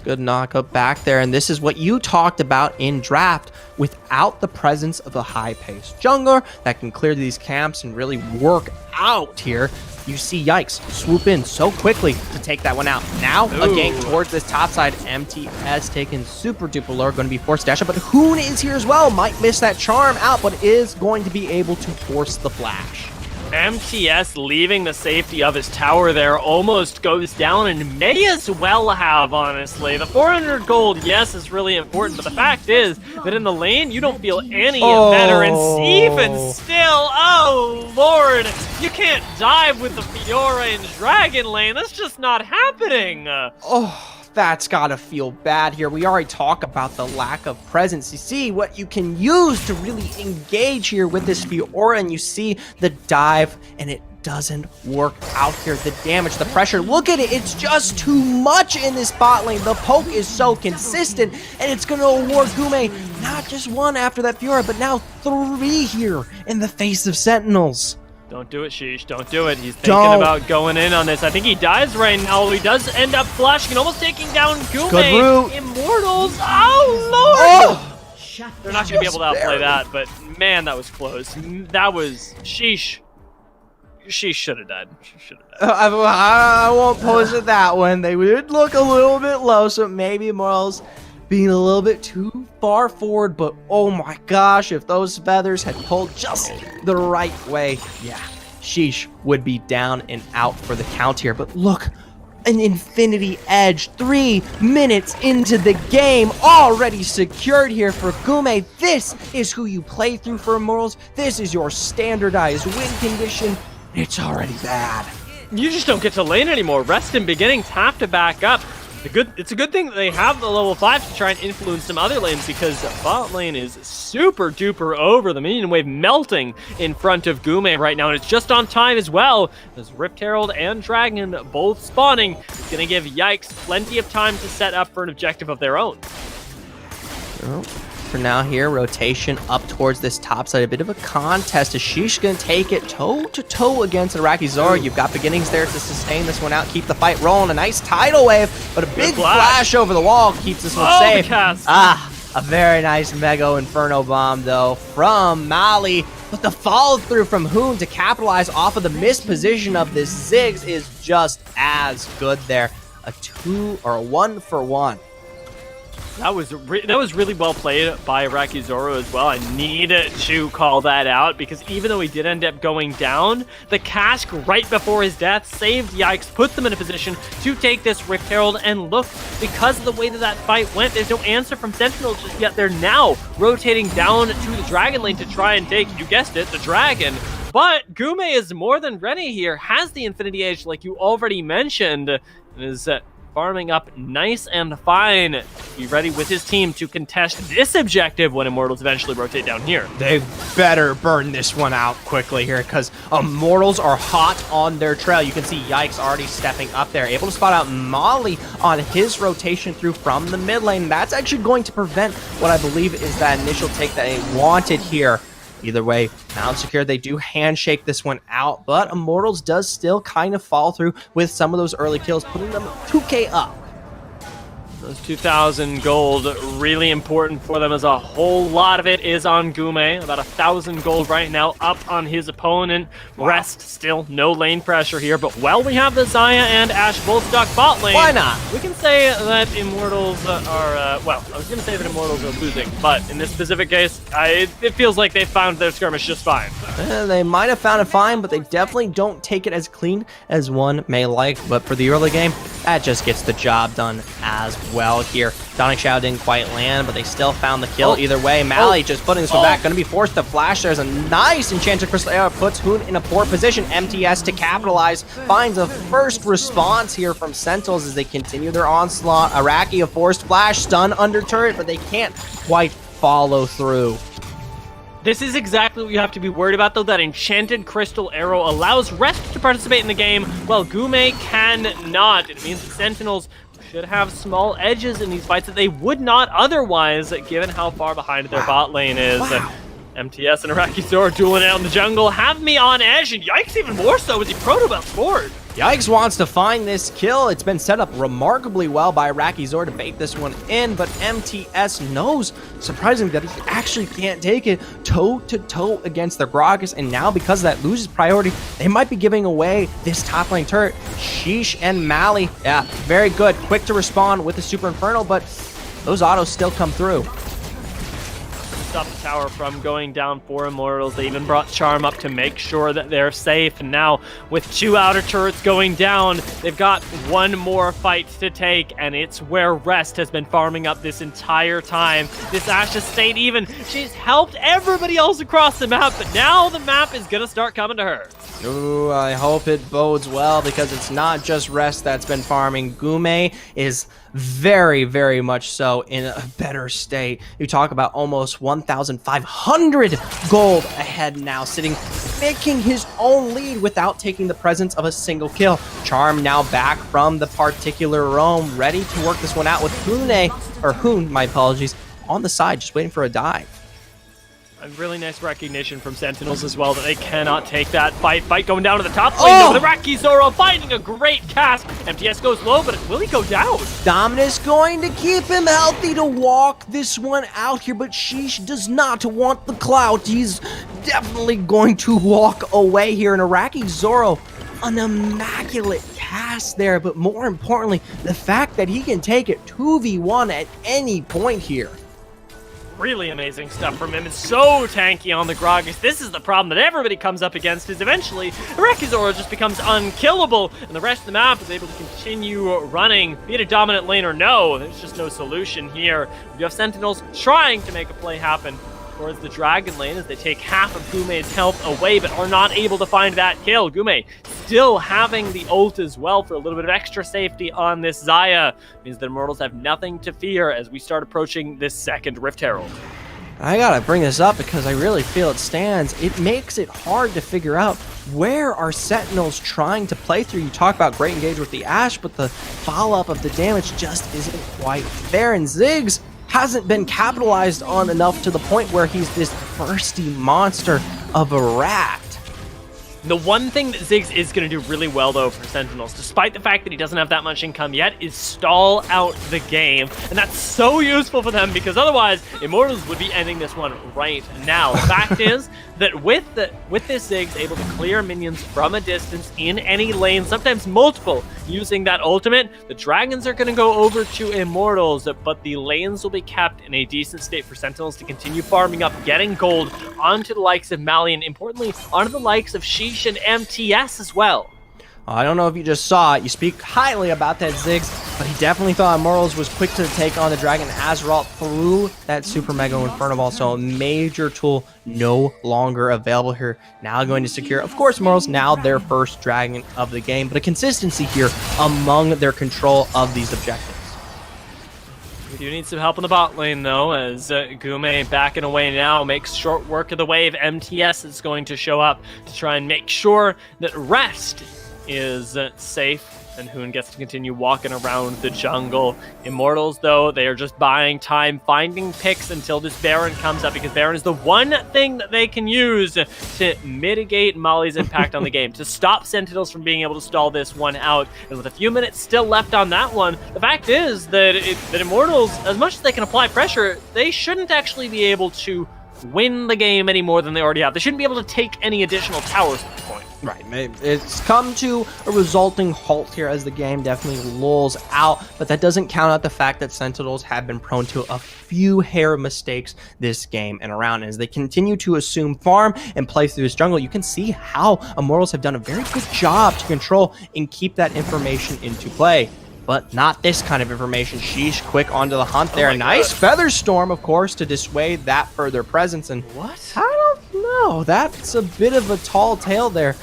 Good knockup back there, and this is what you talked about in draft. Without the presence of a high-paced jungler that can clear these camps and really work out here, you see Yikes swoop in so quickly to take that one out. Now, a gank towards this top side. MTS taken super duper low, going to be forced to dash up, but Hoon is here as well. Might miss that charm out, but is going to be able to force the flash. MTS leaving the safety of his tower there almost goes down, and may as well have, honestly. The 400 gold, yes, is really important, but the fact is that in the lane, you don't feel any better, and even still, oh lord, you can't dive with the Fiora in Dragon Lane. That's just not happening. That's gotta feel bad here. We already talked about the lack of presence. You see what you can use to really engage here with this Fiora, and you see the dive, and it doesn't work out here. The damage, the pressure, look at it. It's just too much in this bot lane. The poke is so consistent, and it's gonna award Gume not just one after that Fiora, but now 3 here in the face of Sentinels. Don't do it, Sheesh. Don't do it. He's thinking about going in on this. I think he dies right now. He does end up flashing and almost taking down Gume. Good route. Immortals. Oh, Lord! They're not going to be able to outplay that, but man, that was close. That was... Sheesh. She should have died. She should have died. I won't pose it that one. They would look a little bit low, so maybe Immortals being a little bit too far forward, but oh my gosh, if those feathers had pulled just the right way, yeah, Sheesh would be down and out for the count here. But look, an Infinity Edge 3 minutes into the game, already secured here for Gume. This is who you play through for Immortals. This is your standardized win condition. It's already bad. You just don't get to lane anymore. Rest and beginnings have to back up. It's a good thing that they have the level 5 to try and influence some other lanes, because bot lane is super duper over. The minion wave melting in front of Gume right now, and it's just on time as well, as Rift Herald and Dragon both spawning. It's going to give Yikes plenty of time to set up for an objective of their own. Oh, for now here, rotation up towards this top side. A bit of a contest. Is Sheesh going to take it toe-to-toe against Iraqi Zoro? You've got beginnings there to sustain this one out, keep the fight rolling. A nice tidal wave, but a big flash over the wall keeps this one safe. A very nice Mega Inferno Bomb, though, from Mali. But the follow-through from Hoon to capitalize off of the misposition of this Ziggs is just as good there. A 1-for-1. That was really well played by Iraqi Zoro as well. I need to call that out, because even though he did end up going down, the cask right before his death saved Yikes, put them in a position to take this Rift Herald. And look, because of the way that fight went, there's no answer from Sentinel just yet. They're now rotating down to the Dragon lane to try and take, you guessed it, the Dragon. But Gume is more than ready here, has the Infinity Edge like you already mentioned, and is farming up nice and fine. Be ready with his team to contest this objective when Immortals eventually rotate down here. They better burn this one out quickly here, because Immortals are hot on their trail. You can see Yikes already stepping up there, able to spot out Molly on his rotation through from the mid lane. That's actually going to prevent what I believe is that initial take that they wanted here. Either way, Mount secure. They do handshake this one out, but Immortals does still kind of fall through with some of those early kills, putting them 2K up. Those 2,000 gold, really important for them, as a whole lot of it is on Gume. About 1,000 gold right now up on his opponent. Wow. Rest still, no lane pressure here, but while we have the Xayah and Ashe both stuck bot lane, why not? We can say that Immortals are, well, I was going to say that Immortals are losing, but in this specific case, it feels like they found their skirmish just fine. They might have found it fine, but they definitely don't take it as clean as one may like. But for the early game, that just gets the job done as well here. Sonic Shadow didn't quite land, but they still found the kill either way. Mally just putting this one back, going to be forced to flash. There's a nice Enchanted Crystal Arrow, puts Hoon in a poor position. MTS to capitalize, finds a first response here from Sentinels as they continue their onslaught. Iraqi, a forced flash, stun under turret, but they can't quite follow through. This is exactly what you have to be worried about, though. That Enchanted Crystal Arrow allows Rest to participate in the game, while Gume cannot. It means the Sentinels should have small edges in these fights that they would not otherwise, given how far behind their bot lane is. MTS and Iraqi Zoro dueling out in the jungle have me on edge, and Yikes even more so as he proto-belts forward. Yikes wants to find this kill. It's been set up remarkably well by Iraqi Zor to bait this one in, but MTS knows, surprisingly, that he actually can't take it toe-to-toe against the Gragas, and now because of that loses priority, they might be giving away this top lane turret. Sheesh and Mally, yeah, very good. Quick to respond with the Super Inferno, but those autos still come through. Stop the tower from going down for Immortals. They even brought Charm up to make sure that they're safe. And now, with 2 outer turrets going down, they've got 1 more fight to take, and it's where Rest has been farming up this entire time. This Ashe stayed even. She's helped everybody else across the map, but now the map is gonna start coming to her. Ooh, I hope it bodes well, because it's not just Rest that's been farming. Gume is very, very much so in a better state. You talk about almost 1,500 gold ahead now, making his own lead without taking the presence of a single kill. Charm now back from the particular roam, ready to work this one out with Hoon, my apologies, on the side, just waiting for a dive. A really nice recognition from Sentinels as well that they cannot take that fight. Fight going down to the top lane though, with Iraqi Zoro finding a great cast. MTS goes low, but will he go down? Dominus going to keep him healthy to walk this one out here, but Sheesh does not want the clout. He's definitely going to walk away here, and Iraqi Zoro, an immaculate cast there, but more importantly, the fact that he can take it 2v1 at any point here. Really amazing stuff from him. It's so tanky on the Gragas. This is the problem that everybody comes up against, is eventually Iraqi Zoro just becomes unkillable, and the rest of the map is able to continue running. Be it a dominant lane or no, there's just no solution here. You have Sentinels trying to make a play happen towards the Dragon lane as they take half of Gume's health away, but are not able to find that kill. Gume still having the ult as well for a little bit of extra safety on this Xayah. Means that Immortals have nothing to fear as we start approaching this second Rift Herald. I gotta bring this up because I really feel it stands. It makes it hard to figure out where are Sentinels trying to play through. You talk about great engage with the Ashe, but the follow-up of the damage just isn't quite there, and Ziggs hasn't been capitalized on enough to the point where he's this thirsty monster of a rat. The one thing that Ziggs is going to do really well, though, for Sentinels, despite the fact that he doesn't have that much income yet, is stall out the game. And that's so useful for them, because otherwise, Immortals would be ending this one right now. The fact is that with this Ziggs able to clear minions from a distance in any lane, sometimes multiple, using that ultimate, the Dragons are going to go over to Immortals, but the lanes will be kept in a decent state for Sentinels to continue farming up, getting gold onto the likes of Mally, and importantly, onto the likes of Sheesh and MTS as well. I don't know if you just saw it. You speak highly about that Ziggs, but he definitely thought Immortals was quick to take on the Dragon. Azrael through that Super Mega Inferno Ball, so a major tool no longer available here. Now going to secure, of course, Immortals now their first Dragon of the game, but a consistency here among their control of these objectives. We do need some help in the bot lane, though, as Gume backing away now makes short work of the wave. MTS is going to show up to try and make sure that Rest is safe, and Hoon gets to continue walking around the jungle. Immortals, though, they are just buying time, finding picks until this Baron comes up, because Baron is the one thing that they can use to mitigate Molly's impact on the game, to stop Sentinels from being able to stall this one out. And with a few minutes still left on that one, the fact is that Immortals, as much as they can apply pressure, they shouldn't actually be able to win the game any more than they already have. They shouldn't be able to take any additional towers at this point. Right, it's come to a resulting halt here as the game definitely lulls out, but that doesn't count out the fact that Sentinels have been prone to a few hair mistakes this game and around. As they continue to assume farm and play through this jungle, you can see how Immortals have done a very good job to control and keep that information into play. but not this kind of information. Sheesh, quick onto the hunt there. my Nice God. Feather Storm, of course, to dissuade that further presence. And What? I don't know. That's a bit of a tall tale there.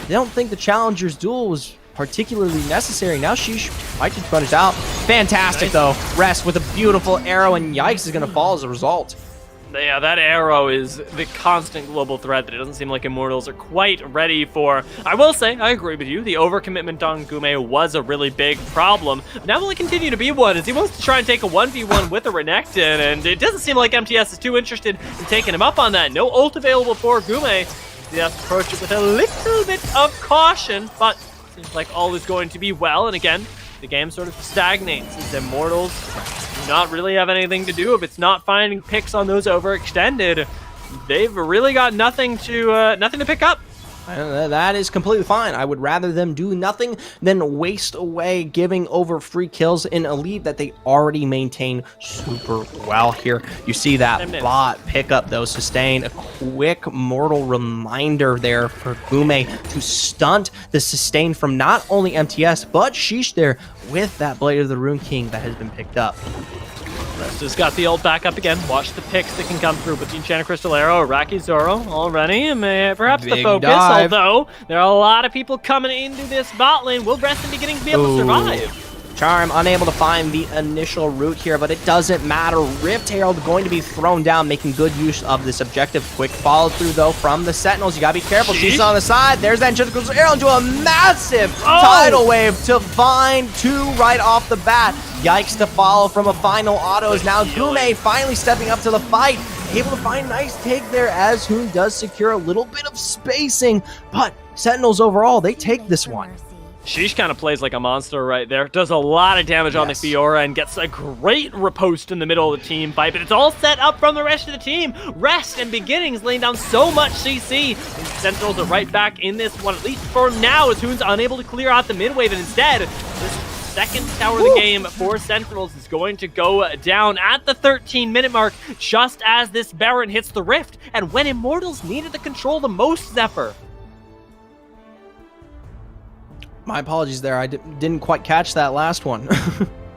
I don't think the Challenger's duel was particularly necessary. Now Sheesh might just punished out. Fantastic, though. Rest with a beautiful arrow, and Yikes is going to fall as a result. Yeah, that arrow is the constant global threat that it doesn't seem like Immortals are quite ready for. I will say, I agree with you, the overcommitment on Gume was a really big problem. But now will it continue to be one as he wants to try and take a 1v1 with a Renekton, and it doesn't seem like MTS is too interested in taking him up on that. No ult available for Gume. He has to approach it with a little bit of caution, but seems like all is going to be well. And again, the game sort of stagnates as Immortals do not really have anything to do if it's not finding picks on those overextended. They've really got nothing to pick up. That is completely fine. I would rather them do nothing than waste away giving over free kills in a lead that they already maintain super well here. You see that bot pick up those sustain. A quick mortal reminder there for Gume to stunt the sustain from not only MTS, but Sheesh there with that Blade of the Rune King that has been picked up. Rest has got the ult back up again. Watch the picks that can come through between Enchanted Crystal Arrow, Iraqi Zoro already. Perhaps the Big focus, dive. although there are a lot of people coming into this bot lane. Will Rest be getting to be able to survive? Charm unable to find the initial route here, but it doesn't matter. Rift Herald going to be thrown down, making good use of this objective. Quick follow through though from the Sentinels. You gotta be careful. She's on the side. There's that Enchanted Crystal Arrow into a massive tidal wave to find 2 right off the bat. Yikes to follow from a final auto is now Gume finally stepping up to the fight. Able to find a nice take there as Hoon does secure a little bit of spacing, but Sentinels overall, they take this one. Sheesh kind of plays like a monster right there. Does a lot of damage on the Fiora and gets a great riposte in the middle of the team fight, but it's all set up from the rest of the team. Rest and Beginnings laying down so much CC. And Sentinels are right back in this one, at least for now, as Hoon's unable to clear out the mid wave, and instead, this second tower of the game for Sentinels is going to go down at the 13-minute mark, just as this Baron hits the Rift, and when Immortals needed the control the most, Zephyr. My apologies there. I didn't quite catch that last one.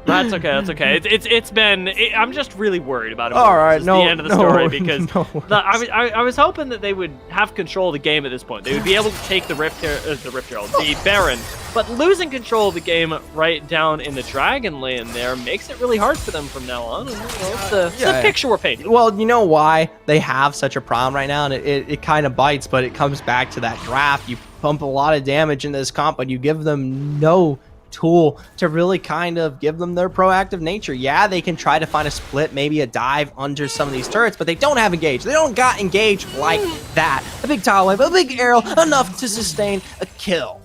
That's okay. That's okay. It's been. I'm just really worried about it. All right, the end of the story because I was hoping that they would have control of the game at this point. They would be able to take the the Baron, but losing control of the game right down in the Dragon lane there makes it really hard for them from now on. And, it's the picture we're painting. Well, you know why they have such a problem right now, and it kind of bites, but it comes back to that draft. You pump a lot of damage in this comp, but you give them no tool to really kind of give them their proactive nature. Yeah, they can try to find a split, maybe a dive under some of these turrets, but they don't have engage. They don't got engage like that. A big tile wave, a big arrow, enough to sustain a kill.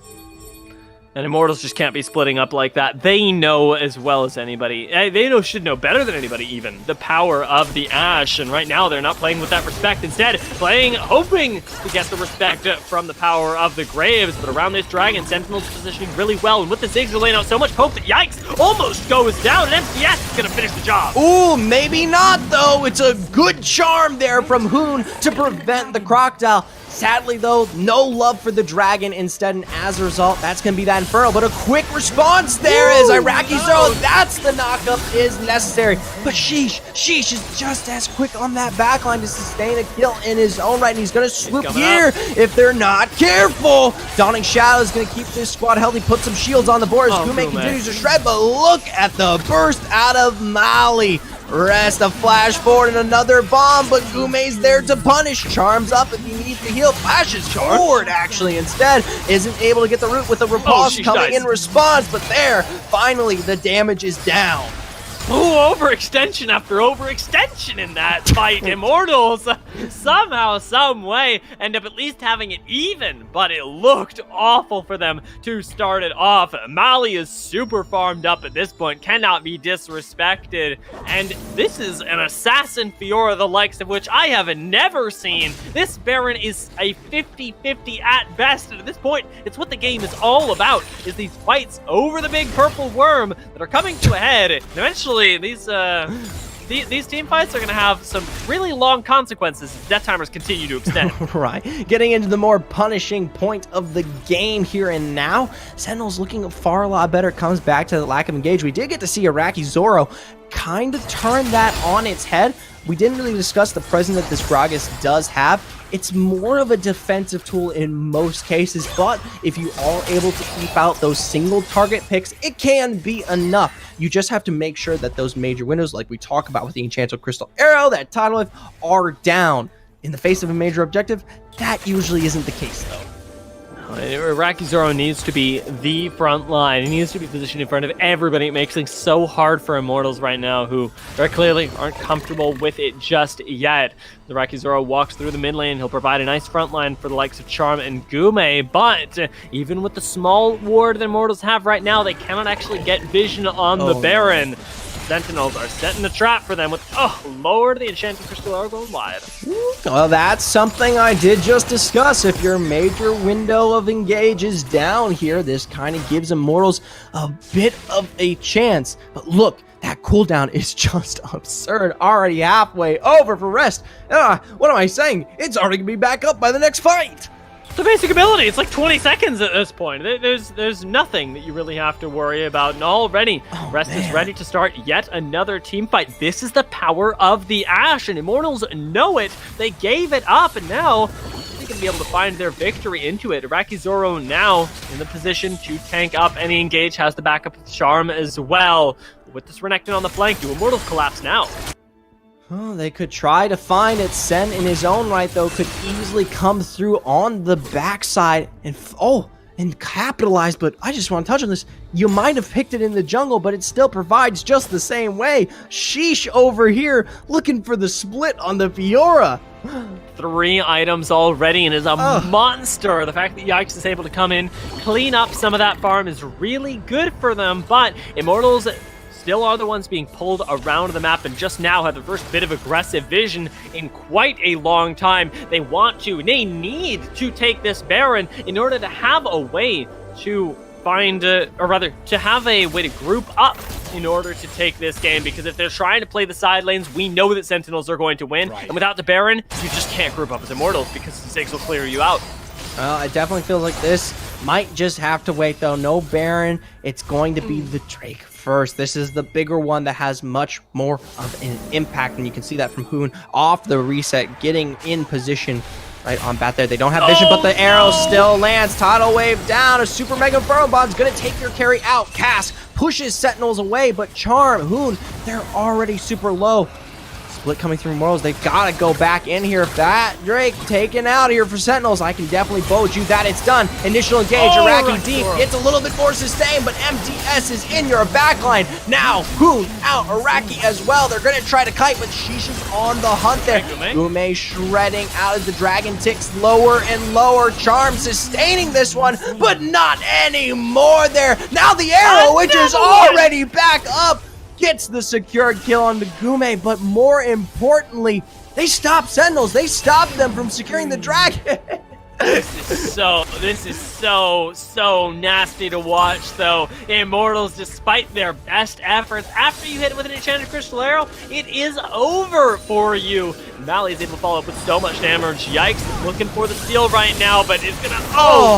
And Immortals just can't be splitting up like that. They know as well as anybody. They should know better than anybody even the power of the Ashe. And right now they're not playing with that respect. Instead, playing, hoping to get the respect from the power of the Graves. But around this Dragon, Sentinel's positioning really well. And with the Ziggs, they're laying out so much poke that Yikes almost goes down. And MTS is going to finish the job. Ooh, maybe not though. It's a good charm there from Hoon to prevent the Crocodile. Sadly, though, no love for the Dragon instead, and as a result, that's going to be that Inferno. But a quick response there is Iraqi Zero. That's the knockup is necessary. But Sheesh is just as quick on that backline to sustain a kill in his own right, and he's going to swoop here if they're not careful. Dawning Shadow is going to keep this squad healthy, put some shields on the board as Gume continues to shred, but look at the burst out of Mali. Rest a flash forward and another bomb, but Gume's there to punish. Charms up if he needs to heal. Flashes forward, actually, instead. Isn't able to get the root with the repulse coming in response, but there, finally, the damage is down. Ooh, overextension after overextension in that fight. Immortals somehow, some way, end up at least having it even, but it looked awful for them to start it off. Mali is super farmed up at this point, cannot be disrespected, and this is an assassin Fiora the likes of which I have never seen. This Baron is a 50-50 at best, and at this point, it's what the game is all about, is these fights over the big purple worm that are coming to a head, and eventually these these team fights are going to have some really long consequences as death timers continue to extend. Right. Getting into the more punishing point of the game here and now. Sentinel's looking far a lot better. Comes back to the lack of engage. We did get to see Iraqi Zoro kind of turn that on its head. We didn't really discuss the presence that this Gragas does have. It's more of a defensive tool in most cases, but if you are able to keep out those single target picks, it can be enough. You just have to make sure that those major windows, like we talk about with the Enchanted Crystal Arrow, that Tidal Wave, are down. In the face of a major objective, that usually isn't the case, though. Iraqi Zoro needs to be the front line. He needs to be positioned in front of everybody. It makes things so hard for Immortals right now, who very clearly aren't comfortable with it just yet. Iraqi Zoro walks through the mid lane. He'll provide a nice front line for the likes of Charm and Gume, but even with the small ward that Immortals have right now, they cannot actually get vision on the Baron. Sentinels are setting the trap for them with, lower the Enchanted Crystal Arrow going wide. Well, that's something I did just discuss. If your major window of engage is down here, this kind of gives Immortals a bit of a chance. But look, that cooldown is just absurd. Already halfway over for rest. What am I saying? It's already going to be back up by the next fight. The basic ability, it's like 20 seconds at this point. There's nothing that you really have to worry about. And already, Rest is ready to start yet another team fight. This is the power of the Ashe, and Immortals know it. They gave it up, and now they're going to be able to find their victory into it. Iraqi Zoro now in the position to tank up any engage, has the backup of Charm as well. With this Renekton on the flank, do Immortals collapse now? Oh, they could try to find it. Sen in his own right, though, could easily come through on the backside and capitalize. But I just want to touch on this. You might have picked it in the jungle, but it still provides just the same way. Sheesh over here looking for the split on the Fiora. 3 items already and is a monster. The fact that Yikes is able to come in, clean up some of that farm is really good for them, but Immortals still are the ones being pulled around the map and just now have the first bit of aggressive vision in quite a long time. They need to take this Baron in order to have a way to to have a way to group up in order to take this game, because if they're trying to play the side lanes, we know that Sentinels are going to win, and without the Baron, you just can't group up as Immortals because the Ziggs will clear you out. Well, I definitely feel like this might just have to wait, though. No Baron. It's going to be the Drake first. This is the bigger one that has much more of an impact, and you can see that from Hoon off the reset, getting in position right on bat there. They don't have vision, but the arrow still lands. Tidal Wave down. A Super Mega Inferno Bomb's going to take your carry out. Cask pushes Sentinels away, but Charm, Hoon, they're already super low. Split coming through Immortals. They've got to go back in here. That Drake taken out here for Sentinels. I can definitely bold you that it's done. Initial engage, Iraqi deep. It's a little bit more sustained, but MDS is in your backline. Now, Hoon out, Iraqi as well. They're going to try to kite, but Sheesh is on the hunt there. Gume shredding out as the dragon ticks lower and lower. Charm sustaining this one, but not anymore there. Now the arrow, which is already back up, gets the secured kill on the Gume, but more importantly, they stop Sentinels. They stop them from securing the dragon. This is so nasty to watch, though. Immortals, despite their best efforts, after you hit it with an Enchanted Crystal Arrow, it is over for you. Mali is able to follow up with so much damage. Yikes, looking for the steal right now, but it's gonna,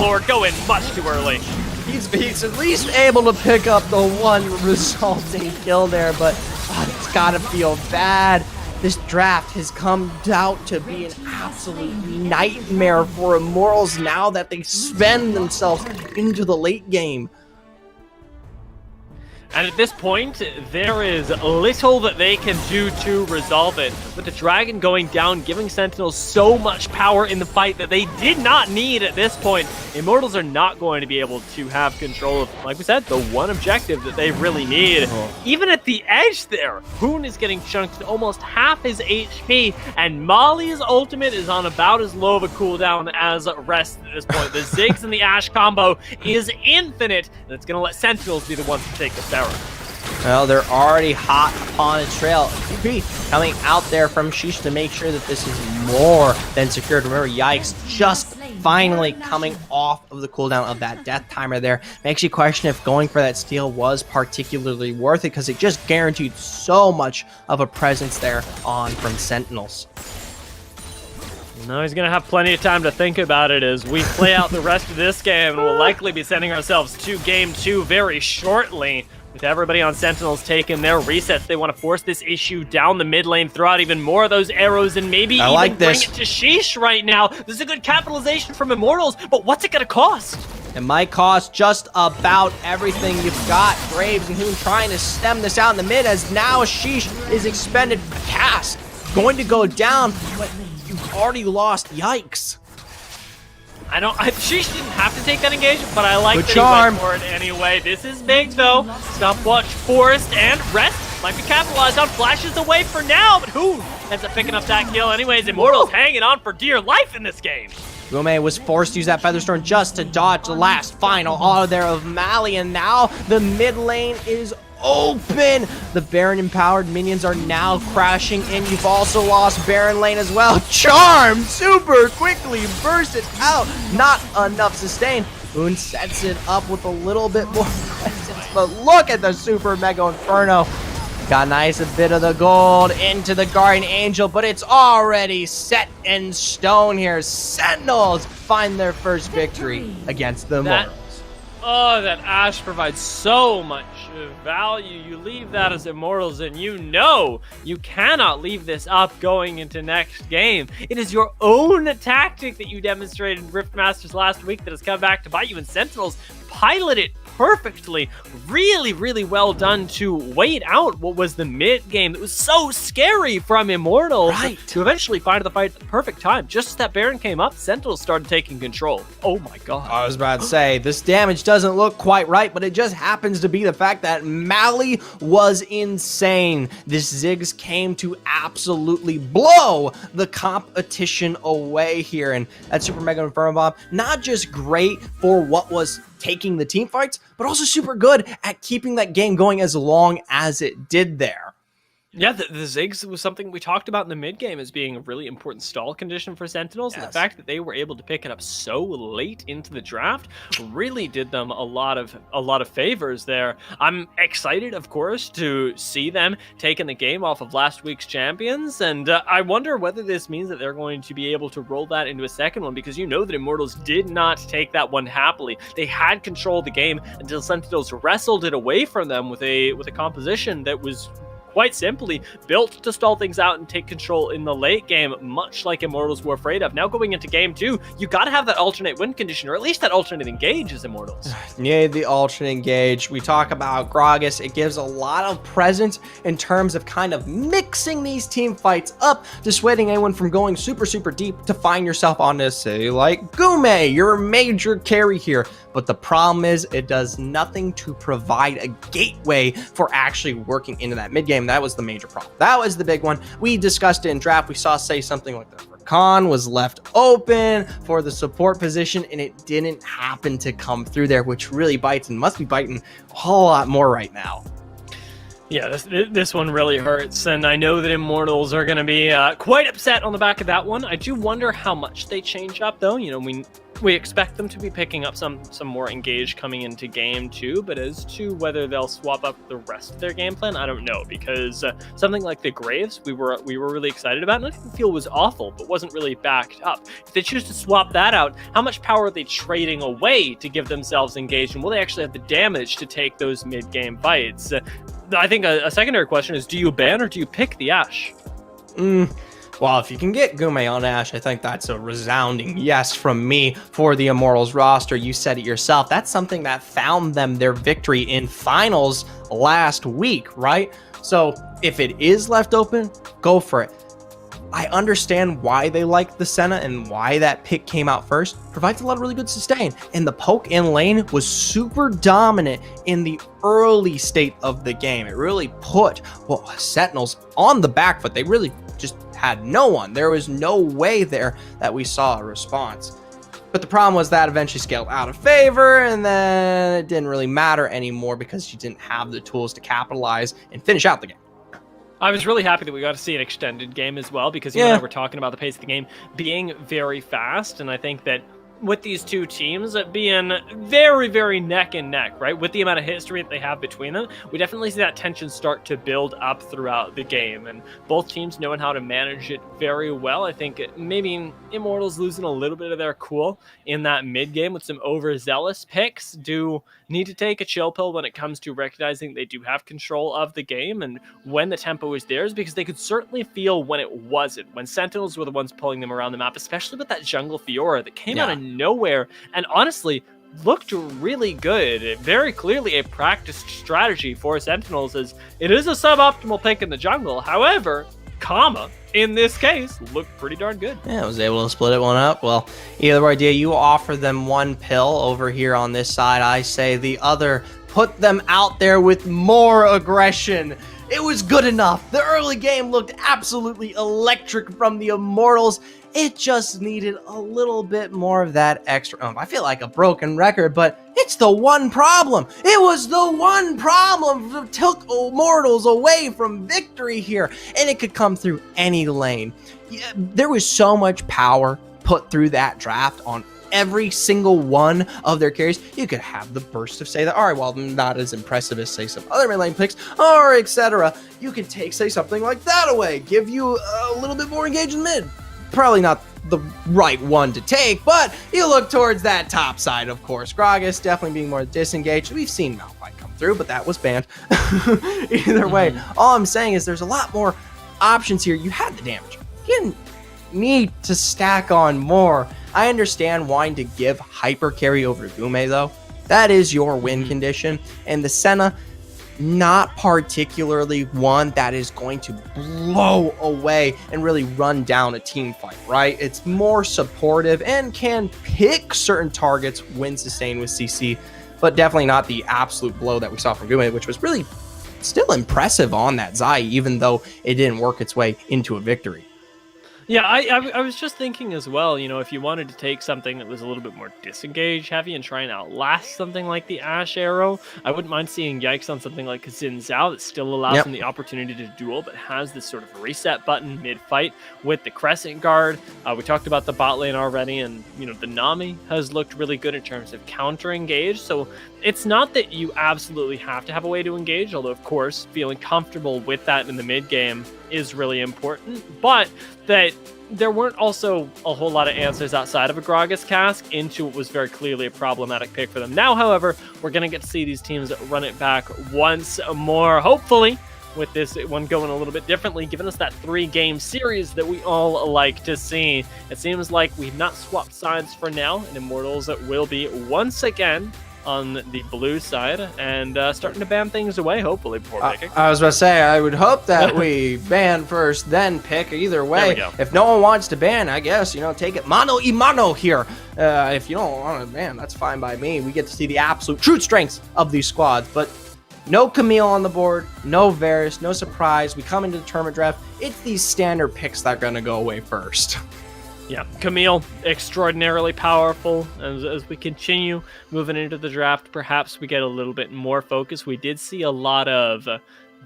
Lord, go in much too early. He's at least able to pick up the one resulting kill there, but it's gotta feel bad. This draft has come out to be an absolute nightmare for Immortals now that they spend themselves into the late game. And at this point, there is little that they can do to resolve it. With the dragon going down, giving Sentinels so much power in the fight that they did not need at this point, Immortals are not going to be able to have control of, like we said, the one objective that they really need. Even at the edge there, Hoon is getting chunked to almost half his HP, and Molly's ultimate is on about as low of a cooldown as Rest at this point. The Ziggs and the Ashe combo is infinite, and it's going to let Sentinels be the ones to take this barrel. Well, they're already hot upon a trail. QP coming out there from Sheesh to make sure that this is more than secured. Remember, Yikes just finally coming off of the cooldown of that death timer there. Makes you question if going for that steal was particularly worth it, because it just guaranteed so much of a presence there on from Sentinels. No, he's going to have plenty of time to think about it as we play out the rest of this game, and we'll likely be sending ourselves to Game 2 very shortly. With everybody on Sentinels taking their resets, they want to force this issue down the mid lane, throw out even more of those arrows, and maybe bring it to Sheesh right now. This is a good capitalization from Immortals, but what's it going to cost? It might cost just about everything you've got. Graves and Hoon trying to stem this out in the mid, as now Sheesh is expended. Cast going to go down, but you've already lost. Yikes. Sheesh didn't have to take that engagement, but I like Good that charm. he went for it anyway. This is big, though. Stopwatch forced, and Rest might be capitalized on. Flashes away for now, but who ends up picking up that kill anyways? Immortals hanging on for dear life in this game. Gume was forced to use that Featherstorm just to dodge the last final auto there of Mally, and now the mid lane is open. The Baron empowered minions are now crashing in. You've also lost Baron lane as well. Charm super quickly bursts it out. Not enough sustain. Boone sets it up with a little bit more presence, but look at the super mega inferno. Got nice a bit of the gold into the Guardian Angel, but it's already set in stone here. Sentinels find their first victory against the Immortals. Oh, that Ashe provides so much value. You leave that as Immortals, and you know you cannot leave this up going into next game. It is your own tactic that you demonstrated in Rift Masters last week that has come back to bite you, and Sentinels pilot it perfectly. Really, really well done to wait out what was the mid game that was so scary from Immortals to eventually find the fight at the perfect time. Just as that Baron came up, Sentinels started taking control. Oh my god. I was about to say, this damage doesn't look quite right, but it just happens to be the fact that Mally was insane. This Ziggs came to absolutely blow the competition away here, and that Super Mega Inferno Bomb, not just great for what was taking the team fights, but also super good at keeping that game going as long as it did there. Yeah, the Ziggs was something we talked about in the mid game as being a really important stall condition for Sentinels, and the fact that they were able to pick it up so late into the draft really did them a lot of favors there. I'm excited, of course, to see them taking the game off of last week's champions, and I wonder whether this means that they're going to be able to roll that into a second one, because you know that Immortals did not take that one happily. They had control of the game until Sentinels wrestled it away from them with a composition that was quite simply built to stall things out and take control in the late game, much like Immortals were afraid of. Now going into game 2, you got to have that alternate win condition, or at least that alternate engage as Immortals. Yeah, the alternate engage. We talk about Gragas. It gives a lot of presence in terms of kind of mixing these team fights up, dissuading anyone from going super, super deep to find yourself on this, say, like Gume. You're a major carry here. But the problem is it does nothing to provide a gateway for actually working into that mid game. That was the major problem. That was the big one. We discussed it in draft. We saw say something like that. Khan was left open for the support position, and it didn't happen to come through there, which really bites and must be biting a whole lot more right now. Yeah, this one really hurts, and I know that Immortals are going to be quite upset on the back of that one. I do wonder how much they change up, though. You know, we expect them to be picking up some more engage coming into game 2, but as to whether they'll swap up the rest of their game plan, I don't know, because something like the Graves we were really excited about, and I didn't feel was awful, but wasn't really backed up. If they choose to swap that out, how much power are they trading away to give themselves engage, and will they actually have the damage to take those mid-game fights? I think a secondary question is, do you ban or do you pick the Ashe? Well, if you can get Gume on Ashe, I think that's a resounding yes from me for the Immortals roster. You said it yourself. That's something that found them their victory in finals last week, right? So if it is left open, go for it. I understand why they like the Senna and why that pick came out first. Provides a lot of really good sustain. And the poke in lane was super dominant in the early state of the game. It really put Sentinels on the back foot. They really just had no one. There was no way there that we saw a response. But the problem was that eventually scaled out of favor, and then it didn't really matter anymore because you didn't have the tools to capitalize and finish out the game. I was really happy that we got to see an extended game as well, because you and I were talking about the pace of the game being very fast, and I think that with these two teams being very, very neck and neck, right? With the amount of history that they have between them, we definitely see that tension start to build up throughout the game, and both teams knowing how to manage it very well. I think maybe Immortals losing a little bit of their cool in that mid game with some overzealous picks do need to take a chill pill when it comes to recognizing they do have control of the game and when the tempo is theirs, because they could certainly feel when it wasn't, when Sentinels were the ones pulling them around the map, especially with that jungle Fiora that came out of nowhere and honestly looked really good. Very clearly a practiced strategy for Sentinels, as it is a suboptimal pick in the jungle. However, Kama in this case looked pretty darn good. Yeah, I was able to split it one up. Well, either way, you offer them one pill over here on this side. I say the other, put them out there with more aggression. It was good enough. The early game looked absolutely electric from the Immortals. It just needed a little bit more of that extra. I feel like a broken record, but it's the one problem. It was the one problem that took Immortals away from victory here, and it could come through any lane. There was so much power put through that draft on every single one of their carries. You could have the burst of, say, that, all right, well, not as impressive as, say, some other mid lane picks, or etc. You could take, say, something like that away, give you a little bit more engaged in mid. Probably not the right one to take, but you look towards that top side, of course. Gragas definitely being more disengaged. We've seen Malphite come through, but that was banned. Either way, all I'm saying is there's a lot more options here. You had the damage. You didn't need to stack on more. I understand wanting to give hyper carry over Gume, though. That is your win condition, and the Senna, not particularly one that is going to blow away and really run down a team fight, right? It's more supportive and can pick certain targets when sustained with CC, but definitely not the absolute blow that we saw from Gume, which was really still impressive on that Zai, even though it didn't work its way into a victory. Yeah, I was just thinking as well, you know, if you wanted to take something that was a little bit more disengage heavy and try and outlast something like the Ash Arrow, I wouldn't mind seeing Yikes on something like Xin Zhao that still allows him the opportunity to duel, but has this sort of reset button mid-fight with the Crescent Guard. We talked about the bot lane already, and, you know, the Nami has looked really good in terms of counter-engage, so it's not that you absolutely have to have a way to engage, although, of course, feeling comfortable with that in the mid-game is really important, but that there weren't also a whole lot of answers outside of a Gragas cask into what was very clearly a problematic pick for them. Now, however, we're going to get to see these teams run it back once more, hopefully, with this one going a little bit differently, giving us that 3-game series that we all like to see. It seems like we've not swapped sides for now, and Immortals will be once again on the blue side and starting to ban things away, hopefully, before picking. I was about to say, I would hope that we ban first, then pick. Either way, if no one wants to ban, I guess, you know, take it mano y mano here. If you don't want to ban, that's fine by me. We get to see the absolute true strengths of these squads, but no Camille on the board, no Varus, no surprise. We come into the tournament draft. It's these standard picks that are going to go away first. Yeah, Camille, extraordinarily powerful. As we continue moving into the draft, perhaps we get a little bit more focus. We did see a lot of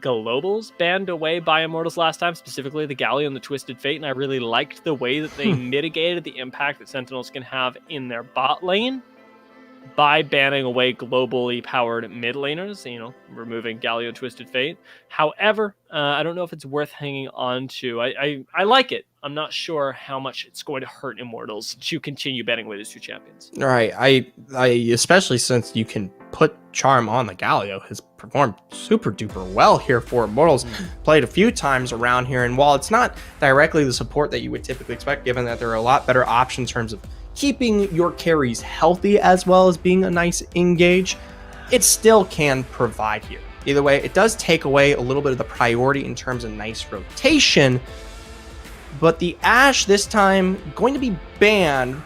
globals banned away by Immortals last time, specifically the Galio and the Twisted Fate, and I really liked the way that they mitigated the impact that Sentinels can have in their bot lane by banning away globally powered mid laners, you know, removing Galio and Twisted Fate. However, I don't know if it's worth hanging on to. I like it. I'm not sure how much it's going to hurt Immortals to continue banning away these two champions. All right, I especially since you can put Charm on the Galio, has performed super duper well here for Immortals. Played a few times around here, and while it's not directly the support that you would typically expect, given that there are a lot better options in terms of keeping your carries healthy as well as being a nice engage, it still can provide here. Either way, it does take away a little bit of the priority in terms of nice rotation, but the Ashe this time going to be banned.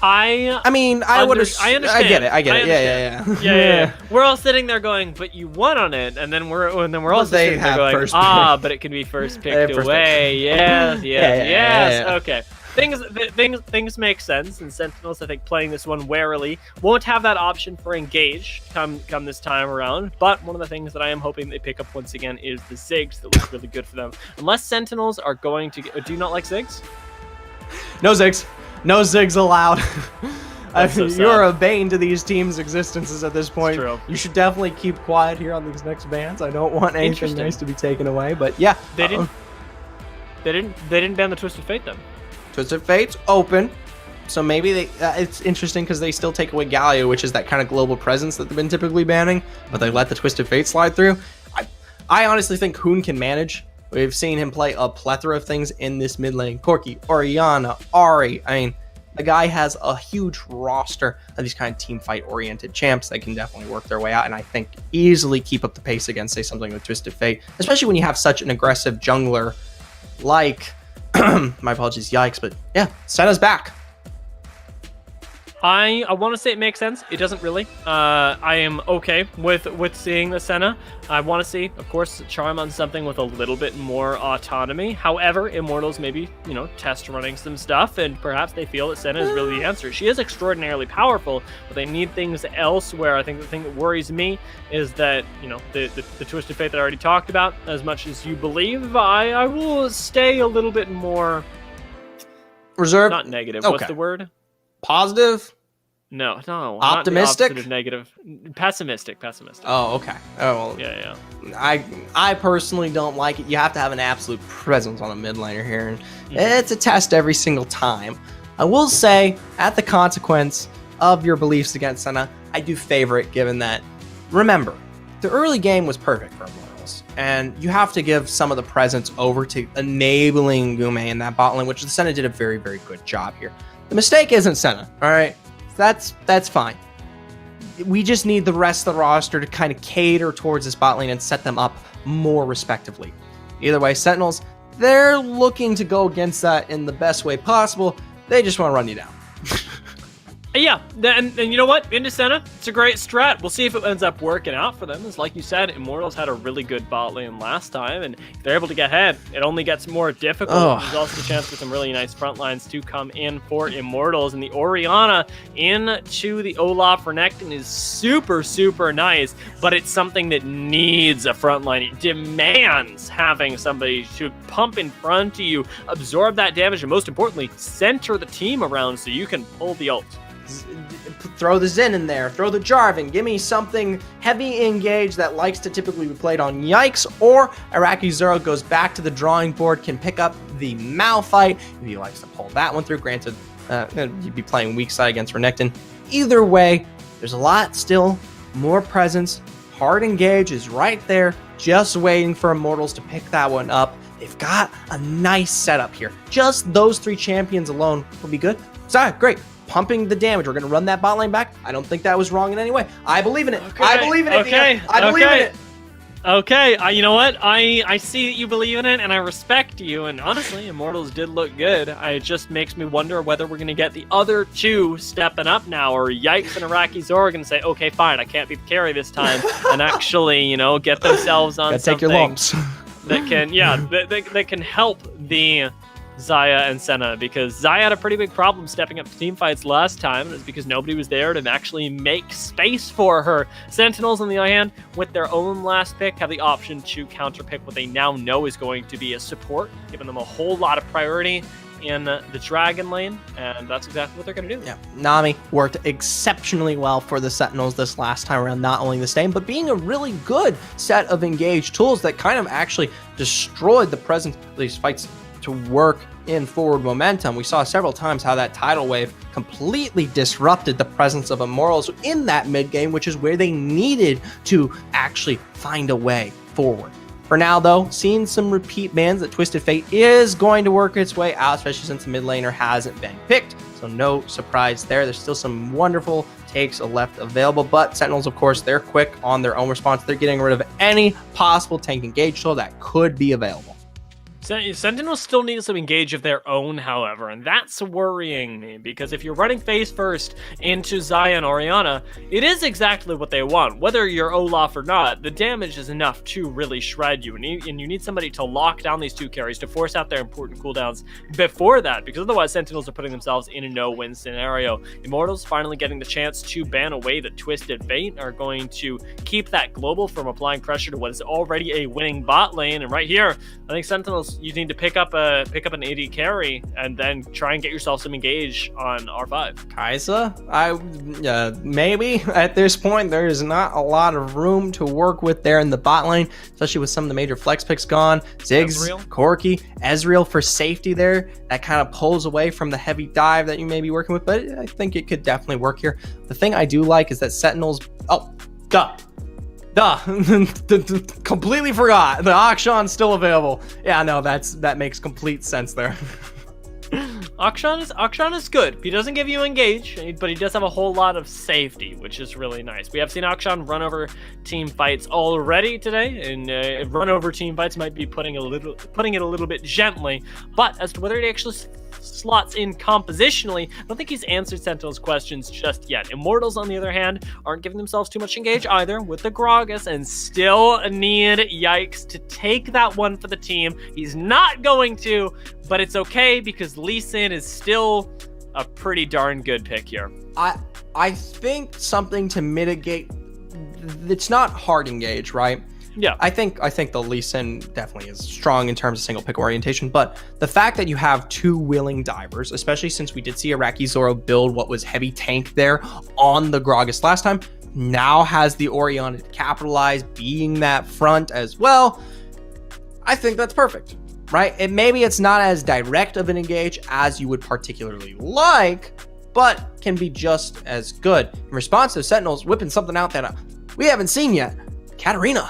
I would have. I understand. I get it. Yeah. We're all sitting there going, "But you won on it," and then we're also sitting there going, "But it can be first picked away." Yes. Okay. Things make sense, and Sentinels, I think, playing this one warily, won't have that option for engage come this time around. But one of the things that I am hoping they pick up once again is the Ziggs that look really good for them. Unless Sentinels are going to do you not like Ziggs? No Ziggs. No zigs allowed. I So mean, sad. you're a bane to these teams' existences at this point. true. You should definitely keep quiet here on these next bans. I don't want anything Interesting. nice to be taken away, but yeah. They didn't. They didn't ban the Twisted Fate then. Twisted Fate's open, so maybe they. It's interesting because they still take away Galio, which is that kind of global presence that they've been typically banning, but they let the Twisted Fate slide through. I honestly think Hoon can manage. We've seen him play a plethora of things in this mid lane. Corki, Orianna, Ari. I mean, the guy has a huge roster of these kind of team fight oriented champs that can definitely work their way out, and I think easily keep up the pace against, say, something with Twisted Fate, especially when you have such an aggressive jungler like my apologies, yikes, but yeah, Senna's back. I want to say it makes sense. It doesn't really. I am okay with seeing the Senna. I want to see, of course, Charm on something with a little bit more autonomy. However, Immortals maybe, test running some stuff, and perhaps they feel that Senna is really the answer. She is extraordinarily powerful, but they need things elsewhere. I think the thing that worries me is that, the Twisted Fate that I already talked about, as much as you believe, I will stay a little bit more... Reserved? Not negative. Okay. What's the word? Positive? No. Optimistic? Not the opposite of negative. Pessimistic. Oh, okay. Oh, well, Yeah. I personally don't like it. You have to have an absolute presence on a mid laner here, and it's a test every single time. I will say, at the consequence of your beliefs against Senna, I do favor it, given that, remember, the early game was perfect for Immortals, and you have to give some of the presence over to enabling Gume in that bot lane, which the Senna did a very, very good job here. The mistake isn't Senna, all right? That's fine. We just need the rest of the roster to kind of cater towards this bot lane and set them up more respectively. Either way, Sentinels, they're looking to go against that in the best way possible. They just want to run you down. Yeah, and you know what? Into Senna, it's a great strat. We'll see if it ends up working out for them. As like you said, Immortals had a really good bot lane last time, and if they're able to get ahead, it only gets more difficult. Oh. There's also a chance for some really nice front lines to come in for Immortals, and the Orianna into the Olaf Renekton is super, super nice, but it's something that needs a front line. It demands having somebody to pump in front of you, absorb that damage, and most importantly, center the team around so you can pull the ult. Throw the Xin in there, throw the Jarvan, give me something heavy engage that likes to typically be played on Yikes, or Iraqi Zero goes back to the drawing board, can pick up the Malphite if he likes to pull that one through. Granted, you'd be playing weak side against Renekton. Either way, there's a lot still, more presence. Hard engage is right there, just waiting for Immortals to pick that one up. They've got a nice setup here. Just those three champions alone will be good. So, great. Pumping the damage. We're going to run that bot lane back. I don't think that was wrong in any way. I believe in it. Okay. I believe in it. Okay. I believe in it. Okay, you know what? I see that you believe in it, and I respect you, and honestly, Immortals did look good. It just makes me wonder whether we're going to get the other two stepping up now, or Yikes and Iraqi Zora going to say, okay, fine, I can't be the carry this time, and actually, get themselves on Gotta something take your lumps. that can, that can help the Xayah and Senna, because Xayah had a pretty big problem stepping up to team fights last time, and it's because nobody was there to actually make space for her. Sentinels, on the other hand, with their own last pick, have the option to counter pick what they now know is going to be a support, giving them a whole lot of priority in the Dragon lane, and that's exactly what they're going to do. Yeah, Nami worked exceptionally well for the Sentinels this last time around, not only the same, but being a really good set of engaged tools that kind of actually destroyed the presence of these fights to work in forward momentum. We saw several times how that tidal wave completely disrupted the presence of Immortals in that mid game, which is where they needed to actually find a way forward. For now, though, seeing some repeat bans that Twisted Fate is going to work its way out, especially since the mid laner hasn't been picked. So no surprise there. There's still some wonderful takes left available, but Sentinels, of course, they're quick on their own response. They're getting rid of any possible tank engage tool that could be available. Sentinels still need some engage of their own, however, and that's worrying me, because if you're running face first into Xayah and Orianna, it is exactly what they want. Whether you're Olaf or not, the damage is enough to really shred you, and you need somebody to lock down these two carries to force out their important cooldowns before that, because otherwise Sentinels are putting themselves in a no-win scenario. Immortals finally getting the chance to ban away the Twisted Fate are going to keep that global from applying pressure to what is already a winning bot lane, and right here, I think Sentinels you need to pick up an AD carry and then try and get yourself some engage on R5. Kai'Sa? Maybe at this point there's not a lot of room to work with there in the bot lane, especially with some of the major flex picks gone. Ziggs, Ezreal. Corki, Ezreal for safety there. That kind of pulls away from the heavy dive that you may be working with, but I think it could definitely work here. The thing I do like is that Sentinels. Oh, duh. Completely forgot. The Akshan's still available. Yeah, no, that makes complete sense there. Akshan is good. He doesn't give you engage, but he does have a whole lot of safety, which is really nice. We have seen Akshan run over team fights already today, and run over team fights might be putting it a little bit gently. But as to whether he actually slots in compositionally, I don't think he's answered Sentinel's questions just yet. Immortals, on the other hand, aren't giving themselves too much engage either with the Gragas, and still need Yikes to take that one for the team. He's not going to, but it's okay because Lee Sin is still a pretty darn good pick here. I think something to mitigate. It's not hard engage, right? Yeah. I think the Lee Sin definitely is strong in terms of single pick orientation, but the fact that you have two willing divers, especially since we did see Iraqi Zoro build what was heavy tank there on the Gragas last time, now has the Orianna to capitalize, being that front as well. I think that's perfect, right? And maybe it's not as direct of an engage as you would particularly like, but can be just as good. In response to Sentinels whipping something out that we haven't seen yet, Katarina.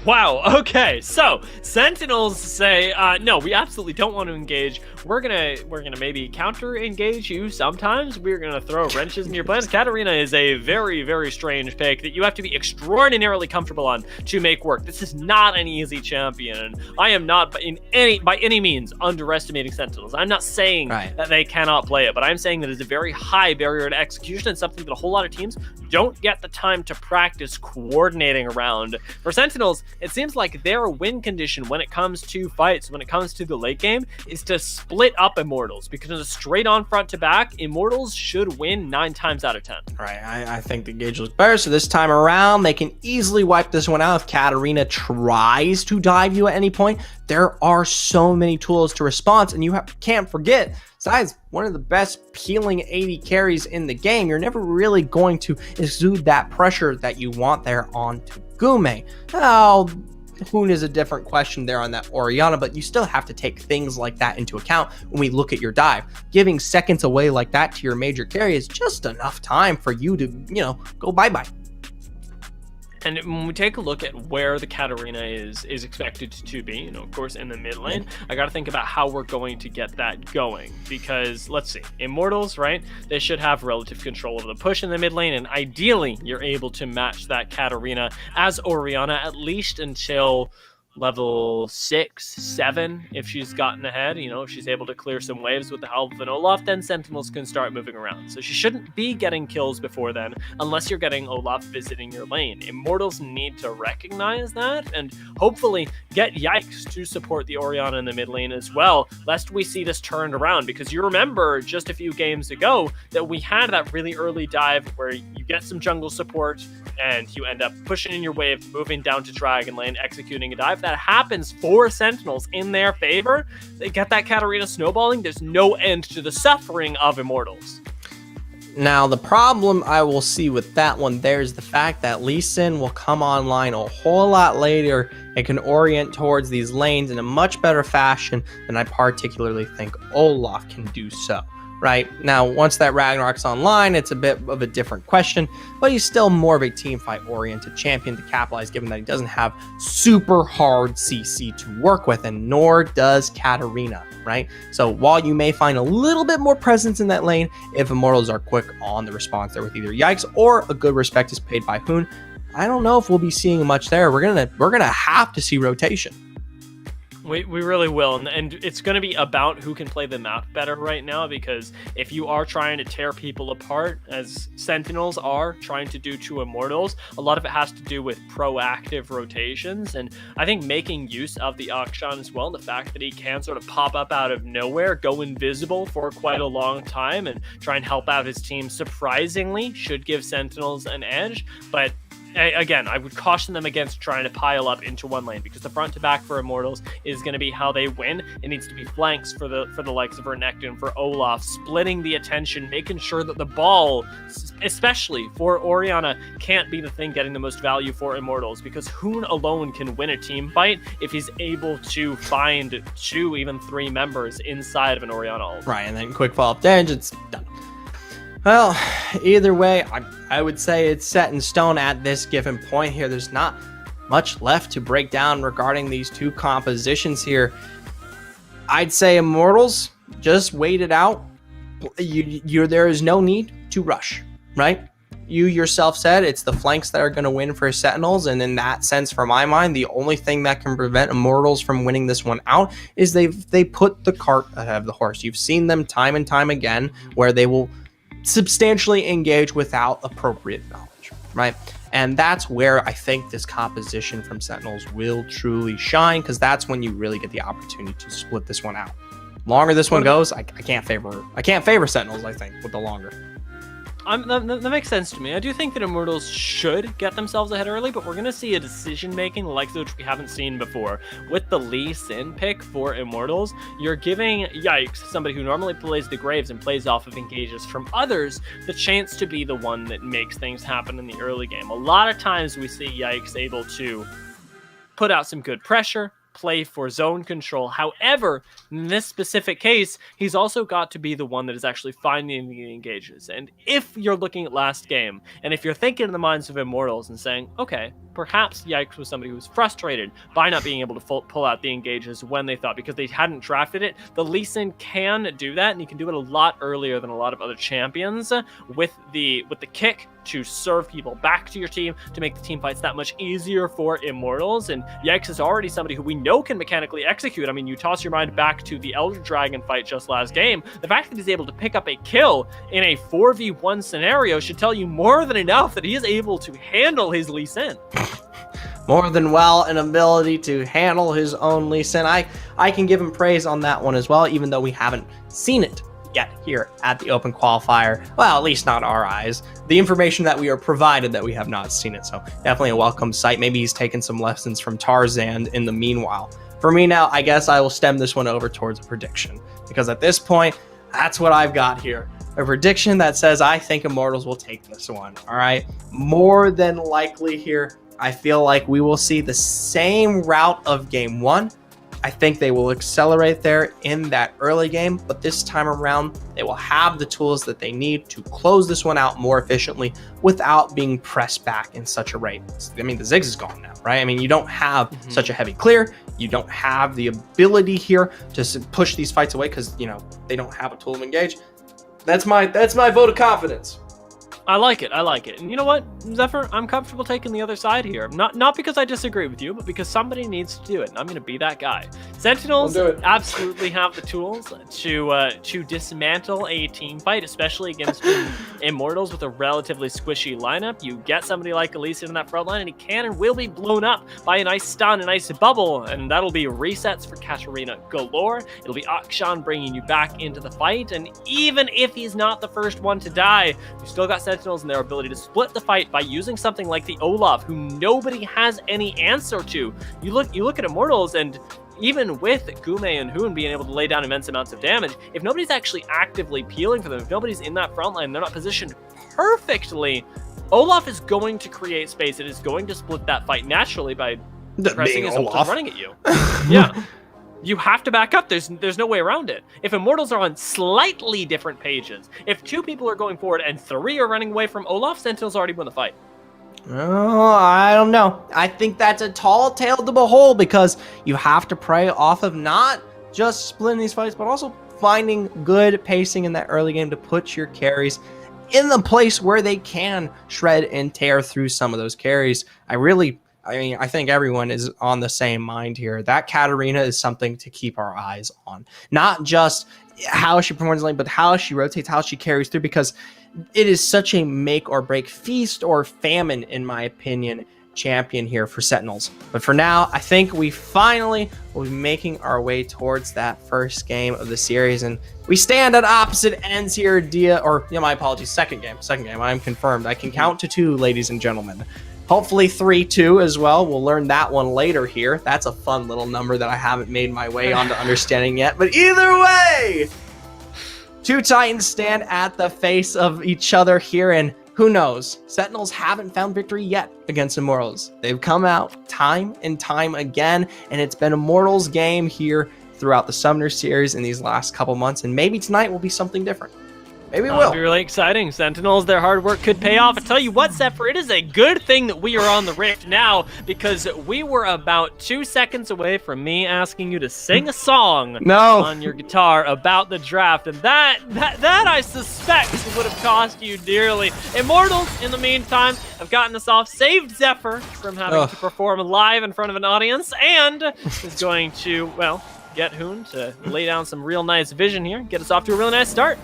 Wow, okay, so Sentinels say, no, we absolutely don't want to engage. We're gonna maybe counter engage you sometimes. We're gonna throw wrenches in your plans. Katarina is a very, very strange pick that you have to be extraordinarily comfortable on to make work. This is not an easy champion, and I am not by any means underestimating Sentinels. I'm not saying that they cannot play it, but I'm saying that it's a very high barrier to execution and something that a whole lot of teams don't get the time to practice coordinating around. For Sentinels, it seems like their win condition when it comes to fights, when it comes to the late game, is to split up Immortals, because in a straight on front to back, Immortals should win 9 times out of 10. Right, I think the engage looks better, so this time around, they can easily wipe this one out if Katarina tries to dive you at any point. There are so many tools to response, and you can't forget, besides one of the best peeling AD carries in the game, you're never really going to exude that pressure that you want there onto Gume. Now, Hoon is a different question there on that Orianna, but you still have to take things like that into account when we look at your dive. Giving seconds away like that to your major carry is just enough time for you to, go bye-bye. And when we take a look at where the Katarina is expected to be, of course, in the mid lane, I got to think about how we're going to get that going. Because, let's see, Immortals, right? They should have relative control of the push in the mid lane, and ideally, you're able to match that Katarina as Orianna, at least until level 6, 7, if she's gotten ahead, if she's able to clear some waves with the help of an Olaf, then Sentinels can start moving around. So she shouldn't be getting kills before then, unless you're getting Olaf visiting your lane. Immortals need to recognize that, and hopefully get Yikes to support the Orianna in the mid lane as well, lest we see this turned around, because you remember just a few games ago that we had that really early dive where you get some jungle support, and you end up pushing in your wave, moving down to Dragon Lane, executing a dive. That happens for Sentinels in their favor. They get that Katarina snowballing. There's no end to the suffering of Immortals. Now, the problem I will see with that one there is the fact that Lee Sin will come online a whole lot later and can orient towards these lanes in a much better fashion than I particularly think Olaf can do so. Right now, once that Ragnarok's online, it's a bit of a different question, but he's still more of a team fight oriented champion to capitalize, given that he doesn't have super hard CC to work with, and nor does Katarina, right? So while you may find a little bit more presence in that lane if Immortals are quick on the response there with either Yikes or a good respect is paid by Hoon, I don't know if we'll be seeing much there. We're gonna have to see rotation. We really will, and it's going to be about who can play the map better right now, because if you are trying to tear people apart, as Sentinels are trying to do to Immortals, a lot of it has to do with proactive rotations, and I think making use of the Akshan as well, the fact that he can sort of pop up out of nowhere, go invisible for quite a long time, and try and help out his team surprisingly should give Sentinels an edge, but again, I would caution them against trying to pile up into one lane, because the front to back for Immortals is going to be how they win. It needs to be flanks for the likes of Renekton, for Olaf, splitting the attention, making sure that the ball, especially for Orianna, can't be the thing getting the most value for Immortals, because Hoon alone can win a team fight if he's able to find 2, even 3 members inside of an Orianna ult. Right, and then quick follow-up damage, it's done. Well, either way, I would say it's set in stone at this given point here. There's not much left to break down regarding these two compositions here. I'd say Immortals, just wait it out. There is no need to rush, right? You yourself said it's the flanks that are going to win for Sentinels, and in that sense, for my mind, the only thing that can prevent Immortals from winning this one out is they put the cart ahead of the horse. You've seen them time and time again where they will substantially engage without appropriate knowledge, right? And that's where I think this composition from Sentinels will truly shine, because that's when you really get the opportunity to split this one out. Longer this one goes, I can't favor Sentinels, I think, with the longer. That makes sense to me. I do think that Immortals should get themselves ahead early, but we're going to see a decision-making like which we haven't seen before. With the Lee Sin pick for Immortals, you're giving Yikes, somebody who normally plays the Graves and plays off of engages from others, the chance to be the one that makes things happen in the early game. A lot of times we see Yikes able to put out some good pressure, play for zone control. However, in this specific case, he's also got to be the one that is actually finding the engages. And if you're looking at last game, and if you're thinking in the minds of Immortals and saying, okay, perhaps Yikes was somebody who was frustrated by not being able to pull out the engages when they thought, because they hadn't drafted it, the Lee Sin can do that, and he can do it a lot earlier than a lot of other champions with the kick to serve people back to your team, to make the team fights that much easier for Immortals. And Yikes is already somebody who we know can mechanically execute. I mean, you toss your mind back to the Elder Dragon fight just last game. The fact that he's able to pick up a kill in a 4v1 scenario should tell you more than enough that he is able to handle his Lee Sin. More than well, an ability to handle his own Lee Sin. I can give him praise on that one as well, even though we haven't seen it yet here at the Open Qualifier. Well, at least not our eyes. The information that we are provided that we have not seen it. So definitely a welcome sight. Maybe he's taken some lessons from Tarzan in the meanwhile. For me now, I guess I will stem this one over towards a prediction, because at this point, that's what I've got here. A prediction that says I think Immortals will take this one. All right. More than likely here, I feel like we will see the same route of game one. I think they will accelerate there in that early game, but this time around, they will have the tools that they need to close this one out more efficiently without being pressed back in such a rate. I mean, the Ziggs is gone now, right? I mean, you don't have such a heavy clear. You don't have the ability here to push these fights away because, you know, they don't have a tool to engage. That's my vote of confidence. I like it. And you know what, Zephyr? I'm comfortable taking the other side here. Not because I disagree with you, but because somebody needs to do it, and I'm going to be that guy. Sentinels absolutely have the tools to dismantle a team fight, especially against Immortals with a relatively squishy lineup. You get somebody like Elisa in that front line, and he can and will be blown up by a nice stun, a nice bubble, and that'll be resets for Katarina galore. It'll be Akshan bringing you back into the fight, and even if he's not the first one to die, you still got Sentinels and their ability to split the fight by using something like the Olaf, who nobody has any answer to. You look at Immortals, and even with Gume and Hoon being able to lay down immense amounts of damage, if nobody's actually actively peeling for them, if nobody's in that front line, they're not positioned perfectly, Olaf is going to create space. It is going to split that fight naturally by pressing his ult and running at you. Yeah. You have to back up. There's no way around it. If Immortals are on slightly different pages, if 2 people are going forward and 3 are running away from Olaf, Sentinels already won the fight. Oh, I don't know. I think that's a tall tale to behold, because you have to prey off of not just splitting these fights, but also finding good pacing in that early game to put your carries in the place where they can shred and tear through some of those carries. I think everyone is on the same mind here. That Katarina is something to keep our eyes on. Not just how she performs lane, but how she rotates, how she carries through, because it is such a make or break, feast or famine, in my opinion, champion here for Sentinels. But for now, I think we finally will be making our way towards that first game of the series, and we stand at opposite ends here, my apologies, second game. I'm confirmed. I can count to 2, ladies and gentlemen. Hopefully 3-2 as well. We'll learn that one later here. That's a fun little number that I haven't made my way onto understanding yet. But either way, 2 Titans stand at the face of each other here, and who knows? Sentinels haven't found victory yet against Immortals. They've come out time and time again, and it's been Immortals' game here throughout the Summoner series in these last couple months, and maybe tonight will be something different. Maybe it will. It'll be really exciting. Sentinels, their hard work could pay off. I tell you what, Zephyr, it is a good thing that we are on the Rift now, because we were about 2 seconds away from me asking you to sing a song on your guitar about the draft, and that I suspect would have cost you dearly. Immortals, in the meantime, have gotten us off, saved Zephyr from having to perform live in front of an audience, and is going to, well, get Hoon to lay down some real nice vision here, get us off to a really nice start.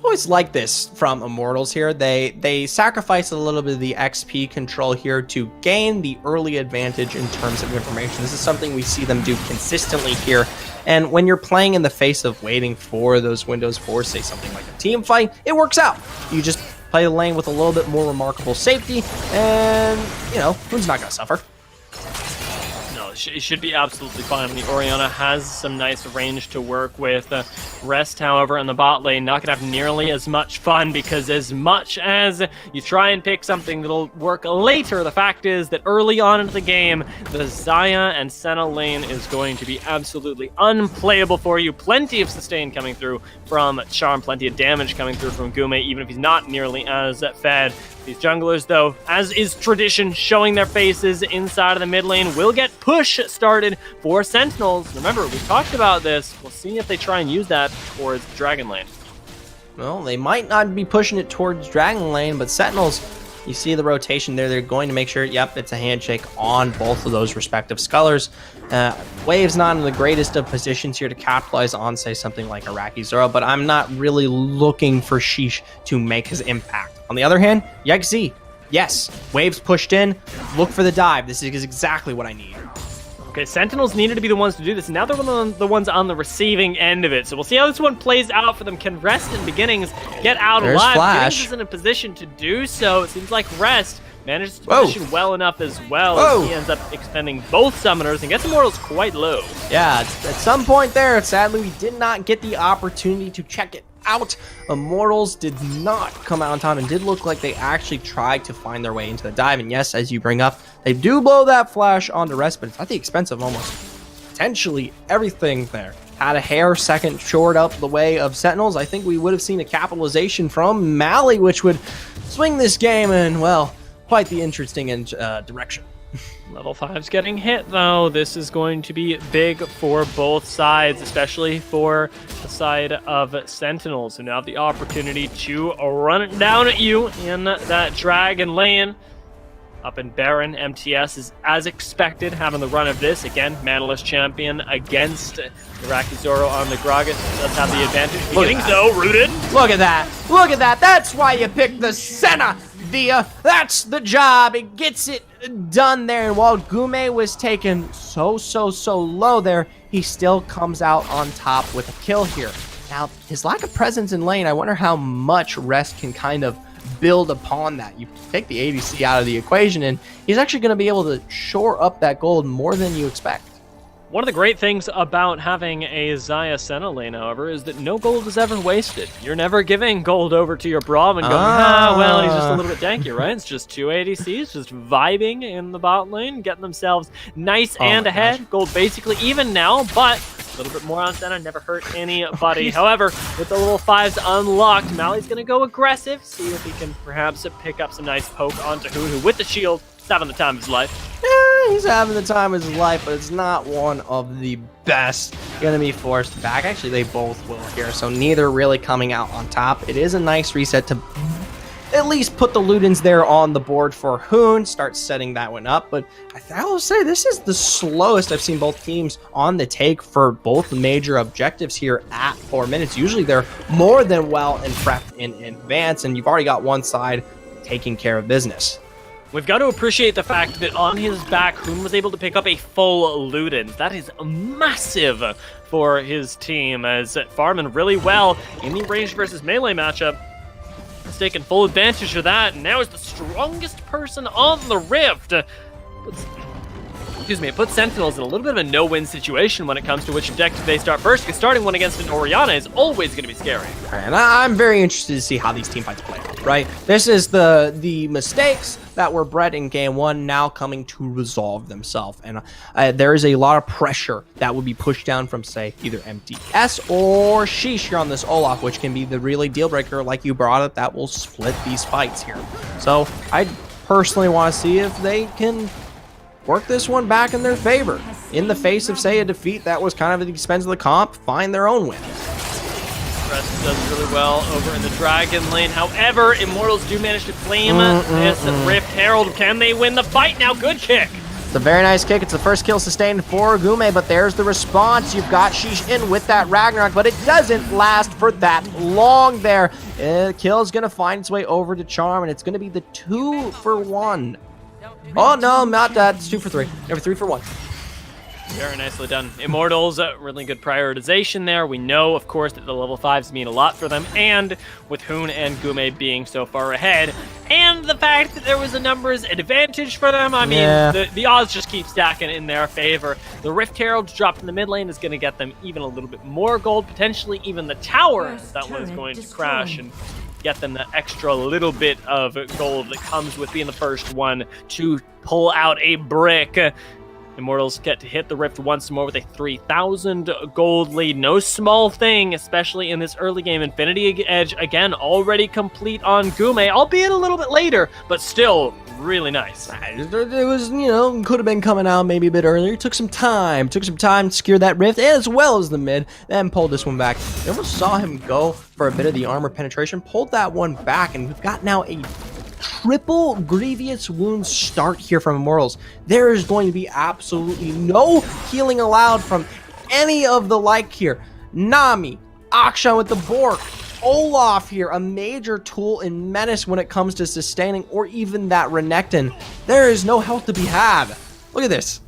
Always like this from Immortals here. They sacrifice a little bit of the XP control here to gain the early advantage in terms of information. This is something we see them do consistently here. And when you're playing in the face of waiting for those windows for, say, something like a team fight, it works out. You just play the lane with a little bit more remarkable safety, and, who's not going to suffer? It should be absolutely fine. The Orianna has some nice range to work with. Rest, however, in the bot lane, not going to have nearly as much fun, because as much as you try and pick something that'll work later, the fact is that early on into the game, the Xayah and Senna lane is going to be absolutely unplayable for you. Plenty of sustain coming through from Charm, plenty of damage coming through from Gume, even if he's not nearly as fed. These junglers, though, as is tradition, showing their faces inside of the mid lane, will get push started for Sentinels. Remember, we talked about this. We'll see if they try and use that towards Dragon lane. Well, they might not be pushing it towards Dragon lane, but Sentinels, you see the rotation there. They're going to make sure, yep, it's a handshake on both of those respective Scullers. Wave's not in the greatest of positions here to capitalize on, say, something like Iraqi Zoro, but I'm not really looking for Sheesh to make his impact. On the other hand, Yexi, yes, Wave's pushed in. Look for the dive. This is exactly what I need. Okay, Sentinels needed to be the ones to do this. Now they're the ones on the receiving end of it. So we'll see how this one plays out for them. Can Rest and Beginnings get out alive? Flash. Beginnings is in a position to do so. It seems like Rest manages to position well enough as well. As he ends up expending both summoners and gets Immortals quite low. Yeah, at some point there, sadly, we did not get the opportunity to check it out. Immortals did not come out on time and did look like they actually tried to find their way into the dive. And yes, as you bring up, they do blow that flash onto Rest, but it's at the expense of almost potentially everything there. Had a hair second short up the way of Sentinels. I think we would have seen a capitalization from Mally, which would swing this game in, well, quite the interesting direction. Level 5's getting hit, though. This is going to be big for both sides, especially for the side of Sentinels, who now have the opportunity to run it down at you in that Dragon lane. Up in Baron, MTS is, as expected, having the run of this. Again, Manaless champion against Iraqi Zoro on the Gragas. Does have the advantage. Beginnings, though, rooted. Look at that. Look at that. That's why you picked the Senna. That's the job. It gets it done there. And while Gume was taken so low there, he still comes out on top with a kill here. Now, his lack of presence in lane, I wonder how much Rest can kind of build upon that. You take the ADC out of the equation, and he's actually going to be able to shore up that gold more than you expect. One of the great things about having a Xayah Senna lane, however, is that no gold is ever wasted. You're never giving gold over to your Braum and going, well, he's just a little bit tanky, right? It's just 2 ADCs just vibing in the bot lane, getting themselves nice and ahead. Gosh. Gold basically even now, but a little bit more on Senna, never hurt anybody. However, with the little 5s unlocked, Mally's going to go aggressive, see if he can perhaps pick up some nice poke onto Hoon, who with the shield, is having the time of his life. Yeah, he's having the time of his life, but it's not one of the best. Going to be forced back. Actually, they both will here, so neither really coming out on top. It is a nice reset to at least put the Ludens there on the board for Hoon, start setting that one up. But I will say this is the slowest I've seen both teams on the take for both major objectives here at 4 minutes. Usually they're more than well and prepped in advance, and you've already got one side taking care of business. We've got to appreciate the fact that on his back, Hoon was able to pick up a full Ludens. That is massive for his team, as Farman really well in the ranged versus melee matchup. He's taken full advantage of that, and now is the strongest person on the Rift. It puts Sentinels in a little bit of a no-win situation when it comes to which objective they start first, because starting one against an Orianna is always going to be scary. And I'm very interested to see how these team fights play out, right? This is the mistakes that were bred in game one now coming to resolve themselves. And there is a lot of pressure that will be pushed down from, say, either MTS or Sheesh here on this Olaf, which can be the really deal breaker, like you brought up, that will split these fights here. So I personally want to see if they can work this one back in their favor. In the face of, say, a defeat that was kind of at the expense of the comp, find their own win. Rest does really well over in the Dragon lane. However, Immortals do manage to claim this Rift Herald. Can they win the fight now? Good kick. It's a very nice kick. It's the first kill sustained for Gume, but there's the response. You've got Sheesh in with that Ragnarok, but it doesn't last for that long there. Kill is going to find its way over to Charm, and it's going to be the 2-for-1. Oh, no, not that. It's 2 for 3. Never 3 for 1. Very nicely done. Immortals, really good prioritization there. We know, of course, that the level 5s mean a lot for them, and with Hoon and Gume being so far ahead, and the fact that there was a numbers advantage for them, I mean, the odds just keep stacking in their favor. The Rift Herald dropped in the mid lane is going to get them even a little bit more gold, potentially even the tower. That one is going to crash and get them that extra little bit of gold that comes with being the first one to pull out a brick. Immortals get to hit the Rift once more with a 3,000 gold lead. No small thing, especially in this early game. Infinity Edge, again, already complete on Gume, albeit a little bit later, but still really nice. It was, could have been coming out maybe a bit earlier. Took some time to secure that Rift as well as the mid, then pulled this one back. We almost saw him go for a bit of the armor penetration, pulled that one back, and we've got now a triple grievous wound start here from Immortals. There is going to be absolutely no healing allowed from any of the like here. Nami, Akshan with the Bork, Olaf here, a major tool in Menace when it comes to sustaining, or even that Renekton. There is no health to be had. Look at this.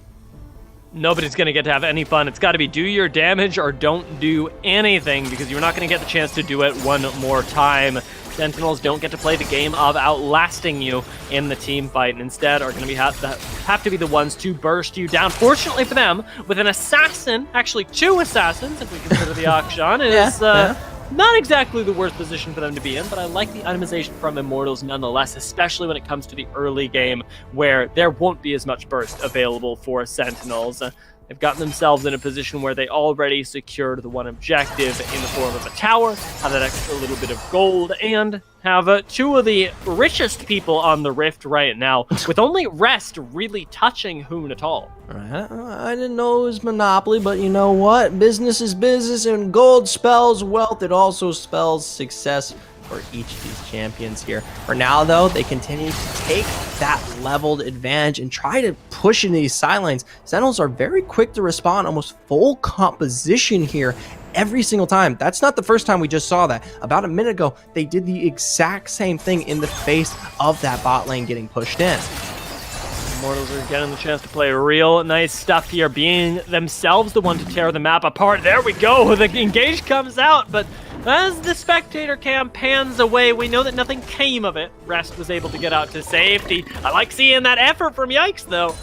Nobody's going to get to have any fun. It's got to be do your damage or don't do anything, because you're not going to get the chance to do it one more time. Sentinels don't get to play the game of outlasting you in the team fight, and instead are going to have to be the ones to burst you down. Fortunately for them, with an assassin, actually 2 assassins, if we consider the Akshan, is not exactly the worst position for them to be in, but I like the itemization from Immortals nonetheless, especially when it comes to the early game, where there won't be as much burst available for Sentinels. They've gotten themselves in a position where they already secured the one objective in the form of a tower, have that extra little bit of gold, and have 2 of the richest people on the Rift right now, with only Rest really touching Hoon at all. I didn't know it was Monopoly, but you know what? Business is business, and gold spells wealth. It also spells success for each of these champions here. For now, though, they continue to take that leveled advantage and try to push into these sidelines. Sentinels are very quick to respond, almost full composition here every single time. That's not the first time we just saw that. About a minute ago, they did the exact same thing in the face of that bot lane getting pushed in. Immortals are getting the chance to play real nice stuff here, being themselves the one to tear the map apart. There we go, the engage comes out, but as the spectator cam pans away, we know that nothing came of it. Rest was able to get out to safety. I like seeing that effort from Yikes, though.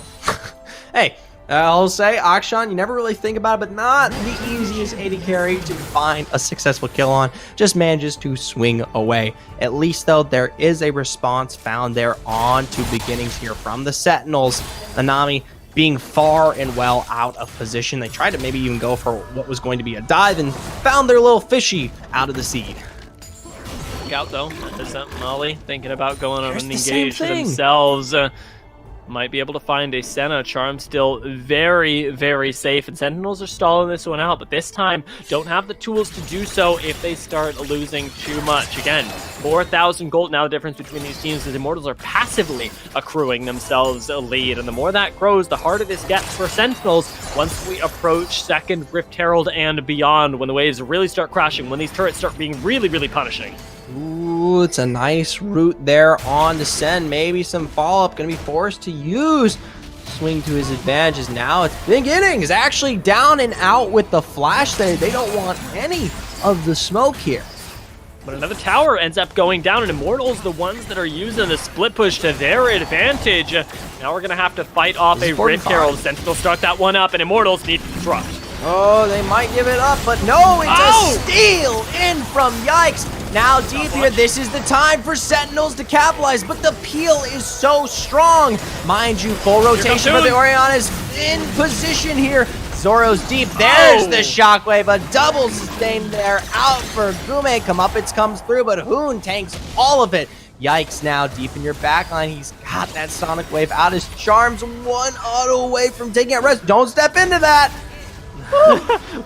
Hey, I'll say, Akshan, you never really think about it, but not the easiest AD carry to find a successful kill on. Just manages to swing away. At least, though, there is a response found there on to beginnings here from the Sentinels. Anami being far and well out of position. They tried to maybe even go for what was going to be a dive and found their little fishy out of the seed. Look out, though. Is that Molly thinking about going on and engage themselves? Might be able to find a Senna. Charm still very, very safe, and Sentinels are stalling this one out, but this time don't have the tools to do so if they start losing too much. Again, 4,000 gold. Now the difference between these teams is Immortals are passively accruing themselves a lead, and the more that grows, the harder this gets for Sentinels once we approach second Rift Herald and beyond, when the waves really start crashing, when these turrets start being really, really punishing. Ooh, Ooh, it's a nice route there on the send. Maybe some follow-up. Going to be forced to use. Swing to his advantages now. It's big innings. Actually down and out with the flash there. They don't want any of the smoke here. But another tower ends up going down, and Immortals, the ones that are using the split push to their advantage. Now we're going to have to fight off a Rift Herald. Sentinel start that one up, and Immortals need to drop. Oh, they might give it up, but no, it's a steal in from Yikes. Now deep here, this is the time for Sentinels to capitalize, but the peel is so strong. Mind you, full rotation, but the Orion is in position here. Zoro's deep, there's the shockwave, a double sustain there, out for Gume. Comeuppance comes through, but Hoon tanks all of it. Yikes now, deep in your backline, he's got that Sonic Wave out his charms, one auto away from taking it rest. Don't step into that.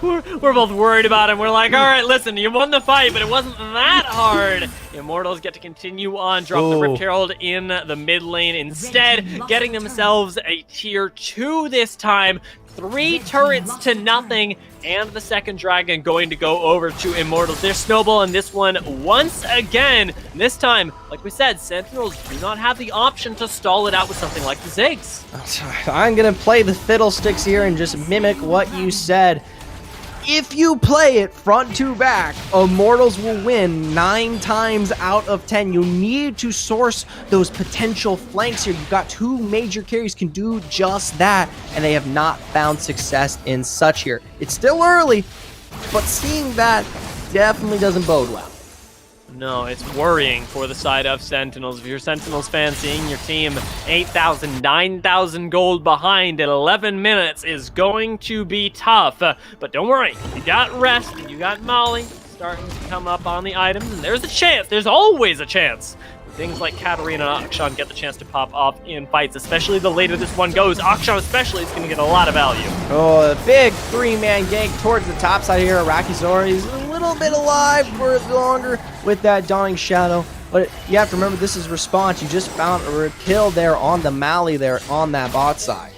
We're both worried about him. We're like, all right, listen, you won the fight, but it wasn't that hard. Immortals get to continue on, drop the Rift Herald in the mid lane instead, getting themselves a tier 2 this time. 3 turrets to nothing, and the second dragon going to go over to Immortals. They're snowballing this one once again. This time, like we said, Sentinels do not have the option to stall it out with something like the Ziggs. I'm going to play the fiddlesticks here and just mimic what you said. If you play it front to back, Immortals will win 9 times out of 10. You need to source those potential flanks here. You've got 2 major carries can do just that, and they have not found success in such here. It's still early, but seeing that definitely doesn't bode well. No, it's worrying for the side of Sentinels. If you're a Sentinels fan, seeing your team 8,000, 9,000 gold behind at 11 minutes is going to be tough. But don't worry, you got Rest and you got Molly starting to come up on the items, and there's a chance, there's always a chance. Things like Katarina and Akshan get the chance to pop off in fights, especially the later this one goes. Akshan especially is going to get a lot of value. Oh, a big 3-man gank towards the top side here. Arakizori is a little bit alive for longer with that Dawning Shadow. But you have to remember, this is response. You just found a kill there on the Mali there on that bot side.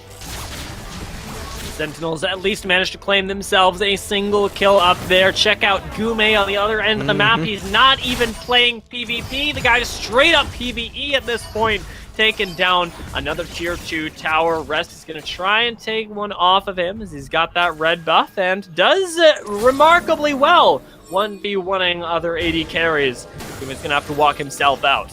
Sentinels at least managed to claim themselves a single kill up there. Check out Gume on the other end of the map. He's not even playing PvP. The guy is straight up PvE at this point, taking down another tier 2 tower. Rest is going to try and take one off of him as he's got that red buff and does remarkably well 1v1ing other AD carries. Gume's going to have to walk himself out.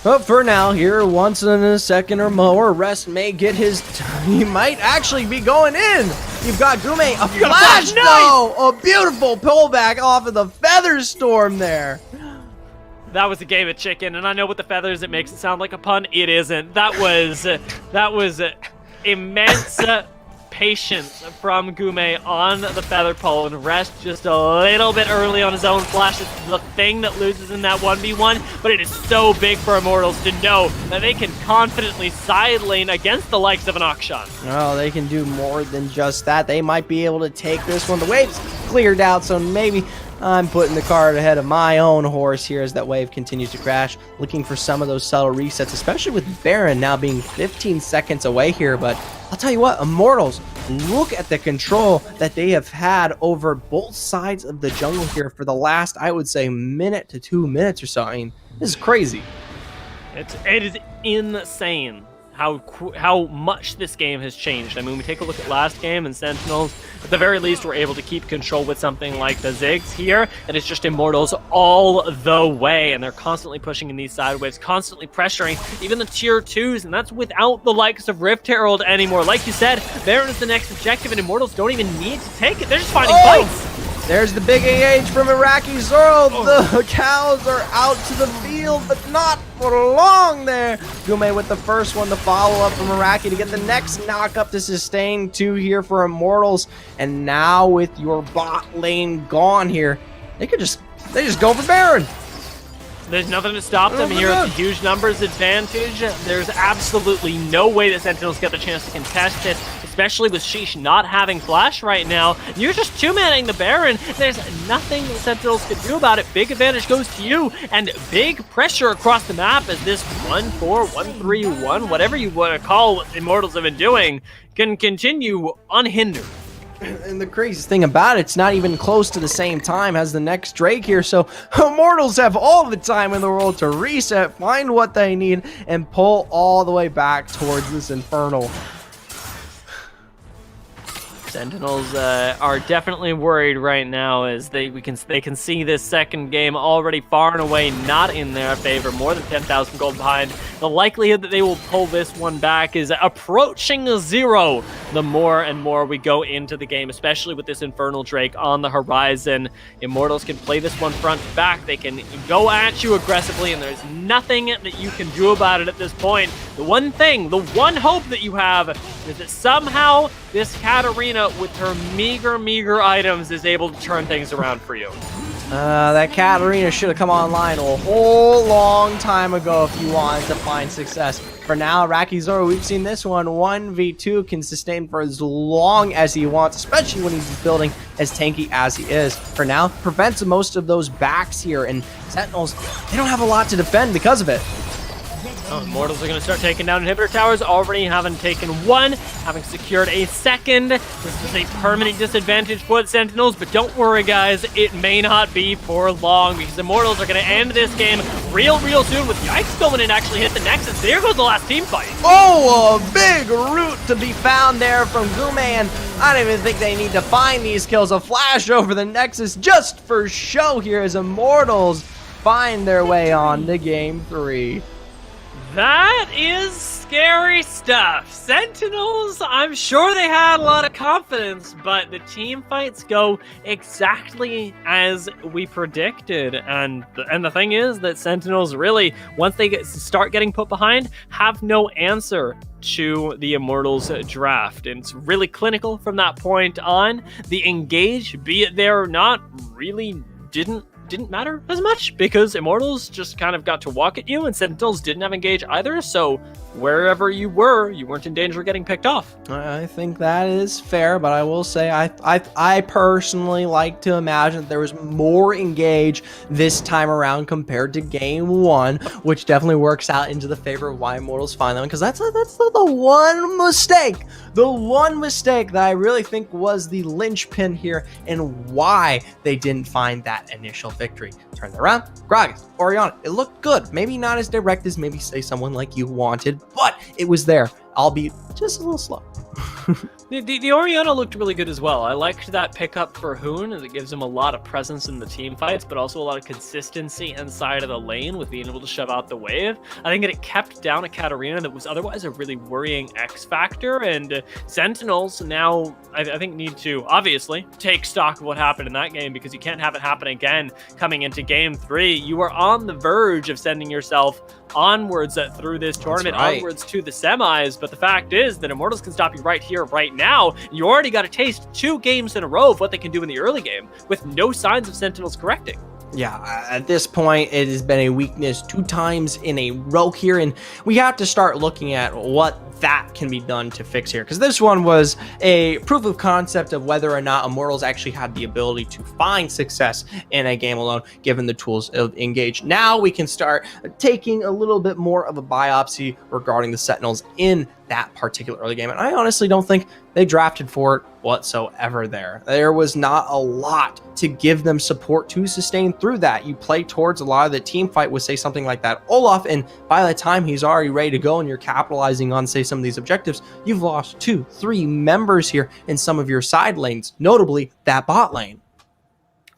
But for now, here, once in a second or more, Rest may get his... He might actually be going in. You've got Gume, a flash, though! A beautiful pullback off of the Feather Storm there. That was a game of chicken, and I know with the feathers it makes it sound like a pun. It isn't. That was immense patience from Gume on the feather pole, and Rest just a little bit early on his own flash. It's the thing that loses in that 1v1, but it is so big for Immortals to know that they can confidently side lane against the likes of an Akshan. Oh, they can do more than just that. They might be able to take this one. The wave's cleared out, so maybe I'm putting the cart ahead of my own horse here as that wave continues to crash, looking for some of those subtle resets, especially with Baron now being 15 seconds away here. But I'll tell you what, Immortals, look at the control that they have had over both sides of the jungle here for the last, I would say, minute to 2 minutes or so. I mean, this is crazy. It is insane how much this game has changed. I mean, we take a look at last game, and Sentinels, at the very least, were able to keep control with something like the Ziggs here, and it's just Immortals all the way, and they're constantly pushing in these sideways, constantly pressuring even the tier 2s, and that's without the likes of Rift Herald anymore. Like you said, Baron is the next objective, and Immortals don't even need to take it. They're just finding fights. There's the big AH from Iraqi Zoro. The cows are out to the field, but not for long there. Gume with the first one, the follow-up from Iraqi to get the next knock-up to sustain 2 here for Immortals. And now with your bot lane gone here, they just go for Baron. There's nothing to stop them here. It's a huge numbers advantage. There's absolutely no way that Sentinels get the chance to contest it, especially with Sheesh not having flash right now. You're just 2-manning the Baron. There's nothing that Sentinels can do about it. Big advantage goes to you, and big pressure across the map as this 1-4, 1-3-1, whatever you want to call what Immortals have been doing, can continue unhindered. And the craziest thing about it's not even close to the same time as the next Drake here, so Immortals have all the time in the world to reset, find what they need, and pull all the way back towards this Infernal. Sentinels are definitely worried right now as they can see this second game already far and away not in their favor, more than 10,000 gold behind. The likelihood that they will pull this one back is approaching 0 the more and more we go into the game, especially with this Infernal Drake on the horizon. Immortals can play this one front to back. They can go at you aggressively, and there's nothing that you can do about it at this point. The one thing, the one hope that you have is that somehow this Katarina, with her meager items, is able to turn things around for you. That Katarina should have come online a whole long time ago if you wanted to find success. For now, Rakizoro, we've seen this one 1v2 can sustain for as long as he wants, especially when he's building as tanky as he is. For now, prevents most of those backs here, and Sentinels, they don't have a lot to defend because of it. Oh, Immortals are going to start taking down inhibitor towers, already having taken one, having secured a second. This is a permanent disadvantage for the Sentinels, but don't worry, guys, it may not be for long, because Immortals are going to end this game real soon with Yikes going and actually hit the Nexus. There goes the last team fight. Oh, a big root to be found there from Gume, and I don't even think they need to find these kills. A flash over the Nexus just for show here as Immortals find their way on to Game 3. That is scary stuff. Sentinels, I'm sure they had a lot of confidence, but the team fights go exactly as we predicted. And the thing is that Sentinels really, once they start getting put behind, have no answer to the Immortals draft. And it's really clinical from that point on. The engage, be it there or not, really didn't matter as much because Immortals just kind of got to walk at you and Sentinels didn't have engage either, so wherever you weren't in danger of getting picked off. I think that is fair, but I will say I personally like to imagine that there was more engage this time around compared to Game 1, which definitely works out into the favor of why Immortals find them, because that's the one mistake that I really think was the linchpin here and why they didn't find that initial victory. Turn that around. Gragas, Orianna, it looked good. Maybe not as direct as maybe say someone like you wanted, but it was there, albeit just a little slow. The Orianna looked really good as well. I liked that pickup for Hoon, as it gives him a lot of presence in the team fights, but also a lot of consistency inside of the lane with being able to shove out the wave. I think that it kept down a Katarina that was otherwise a really worrying X factor, and Sentinels now, I think, need to obviously take stock of what happened in that game, because you can't have it happen again coming into Game 3. You are on the verge of sending yourself onwards through this tournament, onwards to the semis, but the fact is that Immortals can stop you right here, right now. You already got to taste 2 games in a row of what they can do in the early game with no signs of Sentinels correcting. Yeah, at this point, it has been a weakness 2 times in a row here, and we have to start looking at what that can be done to fix here, because this one was a proof of concept of whether or not Immortals actually had the ability to find success in a game alone, given the tools of Engage. Now we can start taking a little bit more of a biopsy regarding the Sentinels in that particular early game, and I honestly don't think they drafted for it whatsoever there. There was not a lot to give them support to sustain through that. You play towards a lot of the team fight with, say, something like that Olaf, and by the time he's already ready to go and you're capitalizing on, say, some of these objectives, you've lost 2-3 members here in some of your side lanes, notably that bot lane.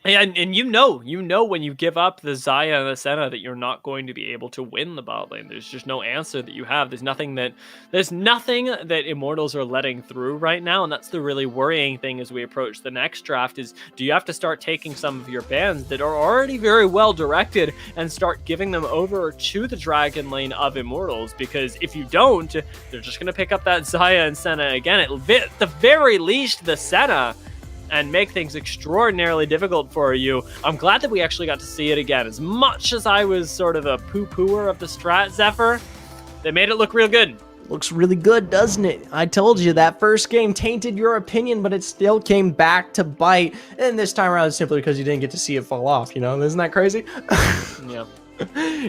And you know when you give up the Xayah and the Senna that you're not going to be able to win the bot lane. There's just no answer that you have. There's nothing that Immortals are letting through right now, and that's the really worrying thing as we approach the next draft is, do you have to start taking some of your bans that are already very well directed and start giving them over to the Dragon lane of Immortals? Because if you don't, they're just going to pick up that Xayah and Senna again, at the very least the Senna, and make things extraordinarily difficult for you. I'm glad that we actually got to see it again. As much as I was sort of a poo-pooer of the strat, Zephyr, they made it look real good. Looks really good, doesn't it? I told you that first game tainted your opinion, but it still came back to bite. And this time around, simply because you didn't get to see it fall off, you know? Isn't that crazy? Yeah.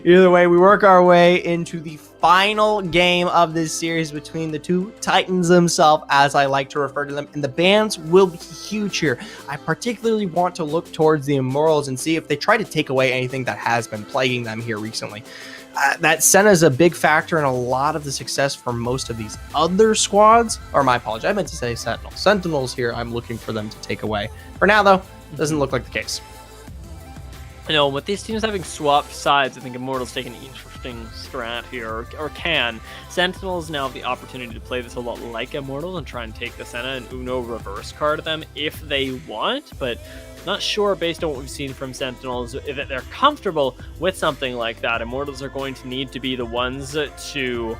Either way, we work our way into the final game of this series between the two titans themselves, as I like to refer to them, and the bans will be huge here. I particularly want to look towards the Immortals and see if they try to take away anything that has been plaguing them here recently. That Senna is a big factor in a lot of the success for most of these other squads. Or my apologies, I meant to say Sentinels. Sentinels here, I'm looking for them to take away. For now, though, doesn't look like the case. You know, with these teams having swapped sides, I think Immortals take an interesting strat here, or can. Sentinels now have the opportunity to play this a lot like Immortals and try and take the Senna and Uno reverse card them if they want, but not sure based on what we've seen from Sentinels if they're comfortable with something like that. Immortals are going to need to be the ones to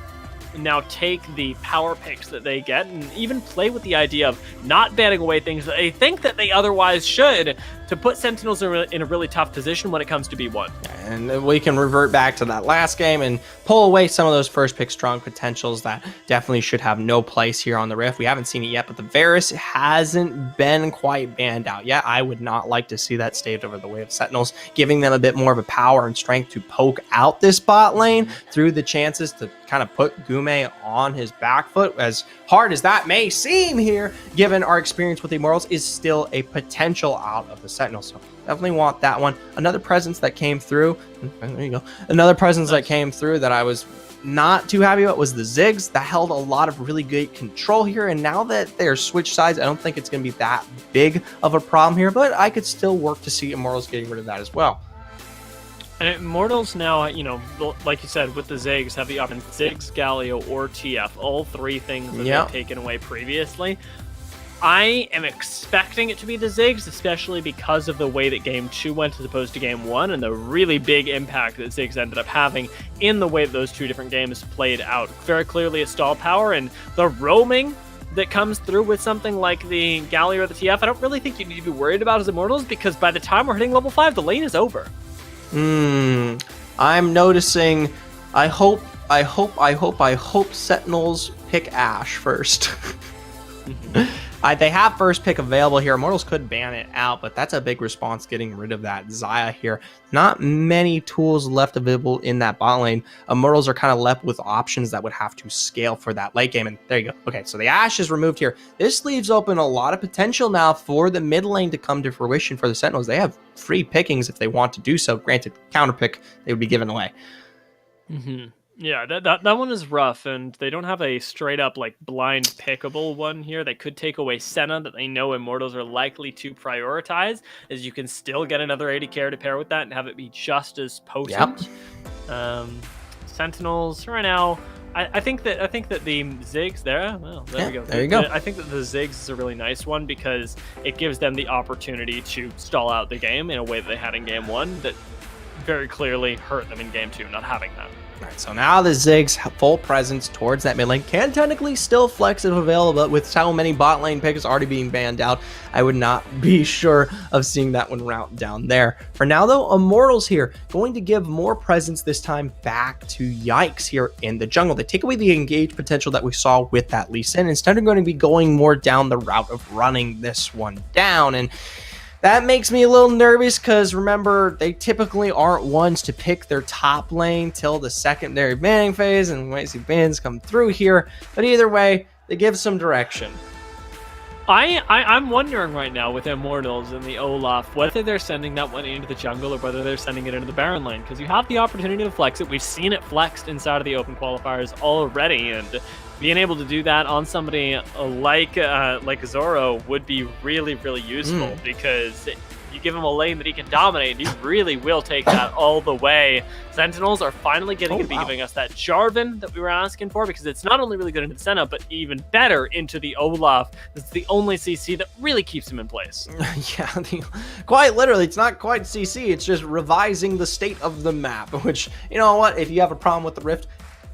now take the power picks that they get and even play with the idea of not banning away things that they think that they otherwise should, to put Sentinels in a really tough position when it comes to B1. And we can revert back to that last game and pull away some of those first pick strong potentials that definitely should have no place here on the Rift. We haven't seen it yet, but the Varus hasn't been quite banned out yet. I would not like to see that staved over the way of Sentinels, giving them a bit more of a power and strength to poke out this bot lane through the chances to kind of put Gume on his back foot. As hard as that may seem here, given our experience with the Immortals, is still a potential out of the Sentinels. So definitely want that one. Another presence that came through, there you go. Another presence that came through that I was not too happy about was the Ziggs. That held a lot of really good control here, and now that they're switched sides, I don't think it's going to be that big of a problem here, but I could still work to see Immortals getting rid of that as well. And Immortals now, you know, like you said, with the Ziggs, have the option Ziggs, Galio, or TF, all three things that they've taken away previously. I am expecting it to be the Ziggs, especially because of the way that Game 2 went as opposed to Game 1, and the really big impact that Ziggs ended up having in the way that those two different games played out. Very clearly a stall power, and the roaming that comes through with something like the Galio or the TF, I don't really think you need to be worried about as Immortals, because by the time we're hitting level 5, the lane is over. I'm noticing. I hope Sentinels pick Ashe first. They have first pick available here. Immortals could ban it out, but that's a big response getting rid of that Xayah here. Not many tools left available in that bot lane. Immortals are kind of left with options that would have to scale for that late game. And there you go. Okay, so the Ashe is removed here. This leaves open a lot of potential now for the mid lane to come to fruition for the Sentinels. They have free pickings if they want to do so. Granted, counter pick, they would be given away. Yeah, that one is rough, and they don't have a straight-up, like, blind pickable one here. They could take away Senna that they know Immortals are likely to prioritize, as you can still get another AD carry to pair with that and have it be just as potent. Sentinels, right now, I think that the Ziggs there, well, there we go. There you go. I think that the Ziggs is a really nice one because it gives them the opportunity to stall out the game in a way that they had in Game 1 that very clearly hurt them in Game 2, not having that. All right, so now the Ziggs full presence towards that mid lane can technically still flex if available, but with so many bot lane picks already being banned out, I would not be sure of seeing that one route down there. For now, though, Immortals here going to give more presence this time back to Yikes here in the jungle. They take away the engage potential that we saw with that Lee Sin. Instead, they're going to be going more down the route of running this one down, and that makes me a little nervous because, remember, they typically aren't ones to pick their top lane till the secondary banning phase, and we see bans come through here. But either way, they give some direction. I'm wondering right now with Immortals and the Olaf whether they're sending that one into the jungle or whether they're sending it into the Baron lane, because you have the opportunity to flex it. We've seen it flexed inside of the open qualifiers already, and being able to do that on somebody like Zoro would be really, really useful because you give him a lane that he can dominate, and he really will take that all the way. Sentinels are finally getting to be giving us that Jarvan that we were asking for, because it's not only really good into the Senna, but even better into the Olaf. It's the only CC that really keeps him in place. Quite literally, it's not quite CC, it's just revising the state of the map, which, you know what, if you have a problem with the Rift,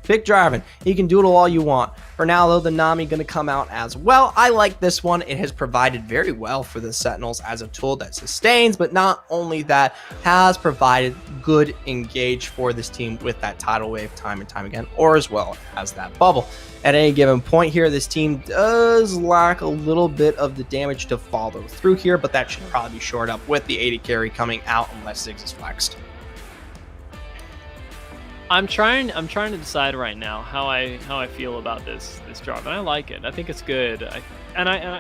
pick Jarvan. He can do it all you want. For now, though, the Nami going to come out as well. I like this one. It has provided very well for the Sentinels as a tool that sustains, but not only that, has provided good engage for this team with that tidal wave time and time again, or as well as that bubble. At any given point here, this team does lack a little bit of the damage to follow through here, but that should probably be shored up with the AD carry coming out unless Ziggs is flexed. I'm trying to decide right now how I feel about this drop, and I like it. I think it's good. I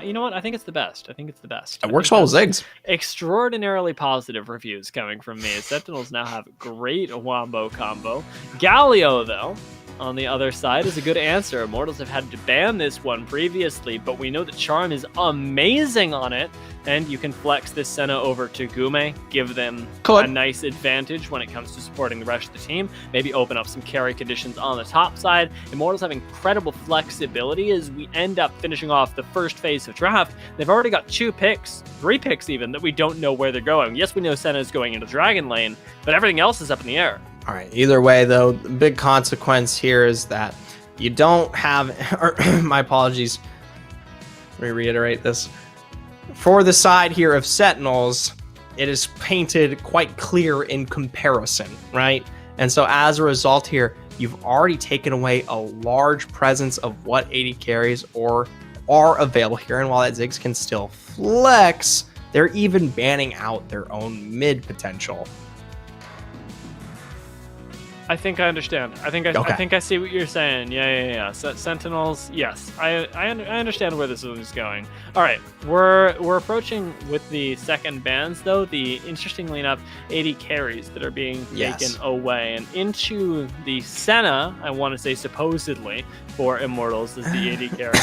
you know what? I think it's the best. It works well with Ziggs. Extraordinarily positive reviews coming from me. Sentinels now have great wombo combo. Galio, though, on the other side, is a good answer. Immortals have had to ban this one previously, but we know that Charm is amazing on it, and you can flex this Senna over to Gume, give them a nice advantage when it comes to supporting the rest of the team, maybe open up some carry conditions on the top side. Immortals have incredible flexibility as we end up finishing off the first phase of draft. They've already got 2 picks, 3 picks even, that we don't know where they're going. Yes, we know Senna is going into Dragon Lane, but everything else is up in the air. All right. Either way, though, the big consequence here is that you don't have, or my apologies. Let me reiterate this. For the side here of Sentinels, it is painted quite clear in comparison, right? And so as a result here, you've already taken away a large presence of what 80 carries or are available here. And while that Ziggs can still flex, they're even banning out their own mid potential. I think I understand. I think I see what you're saying. Yeah. Sentinels, yes. I understand where this is going. All right, we're approaching with the second bans, though. Interestingly enough, 80 carries that are being taken away, and into the Senna, I want to say supposedly for Immortals is the 80 carry.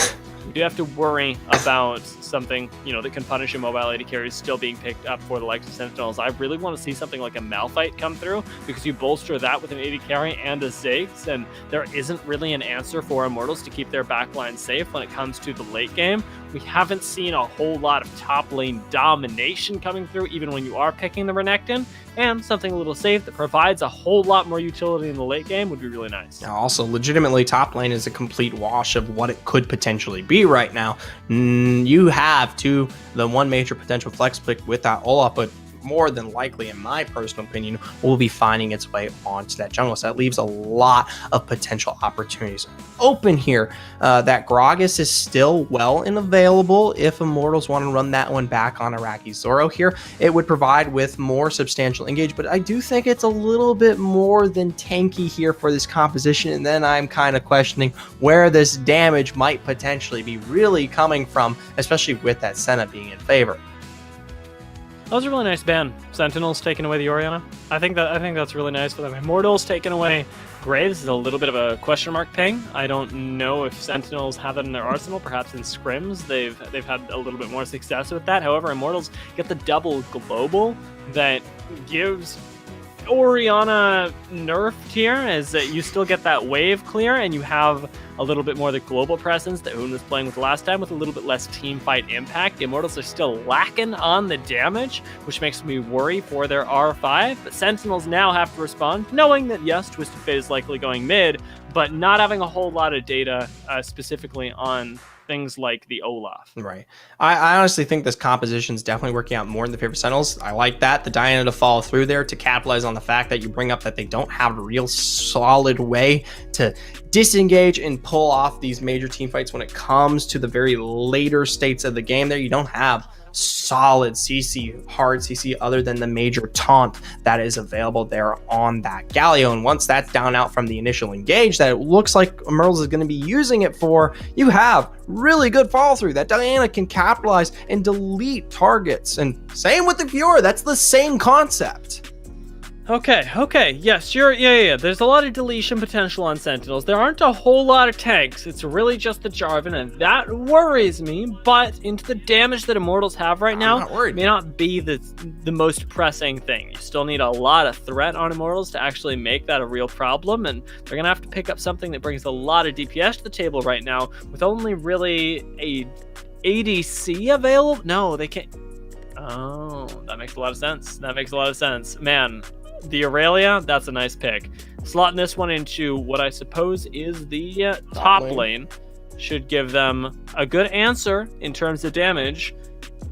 We do have to worry about something, that can punish immobile 80 carries still being picked up for the likes of Sentinels. I really want to see something like a Malphite come through, because you bolster that with an 80 carry and a Ziggs, and there isn't really an answer for Immortals to keep their backline safe when it comes to the late game. We haven't seen a whole lot of top lane domination coming through, even when you are picking the Renekton, and something a little safe that provides a whole lot more utility in the late game would be really nice. Now, also, legitimately, top lane is a complete wash of what it could potentially be right now. You have the one major potential flex pick with that Olaf, but more than likely, in my personal opinion, will be finding its way onto that jungle. So that leaves a lot of potential opportunities open here. That Gragas is still well and available if Immortals want to run that one back on Iraqi Zoro here. It would provide with more substantial engage, but I do think it's a little bit more than tanky here for this composition. And then I'm kind of questioning where this damage might potentially be really coming from, especially with that Senna being in favor. That was a really nice ban. Sentinels taking away the Orianna. I think that's really nice for them. Immortals taking away Graves is a little bit of a question mark ping. I don't know if Sentinels have that in their arsenal. Perhaps in scrims they've had a little bit more success with that. However, Immortals get the double global that gives Orianna nerfed here, as you still get that wave clear, and you have a little bit more of the global presence that Hoon was playing with last time, with a little bit less team fight impact. The Immortals are still lacking on the damage, which makes me worry for their R5, but Sentinels now have to respond, knowing that yes, Twisted Fate is likely going mid, but not having a whole lot of data specifically on things like the Olaf. Right. I honestly think this composition is definitely working out more in the favor of Sentinels. I like that. The Diana to follow through there to capitalize on the fact that you bring up that they don't have a real solid way to disengage and pull off these major team fights when it comes to the very later states of the game there. You don't have solid CC, hard CC, other than the major taunt that is available there on that Galio. And once that's down out from the initial engage that it looks like Immortals is going to be using it for, you have really good follow through that Diana can capitalize and delete targets. And same with the Fiora, that's the same concept. Okay, yes, yeah. There's a lot of deletion potential on Sentinels. There aren't a whole lot of tanks. It's really just the Jarvan, and that worries me. But into the damage that Immortals have right now, may not be the most pressing thing. You still need a lot of threat on Immortals to actually make that a real problem, and they're gonna have to pick up something that brings a lot of DPS to the table right now, with only really a ADC available. No, they can't. Oh, that makes a lot of sense. Man. The Aurelia, that's a nice pick. Slotting this one into what I suppose is the top lane should give them a good answer in terms of damage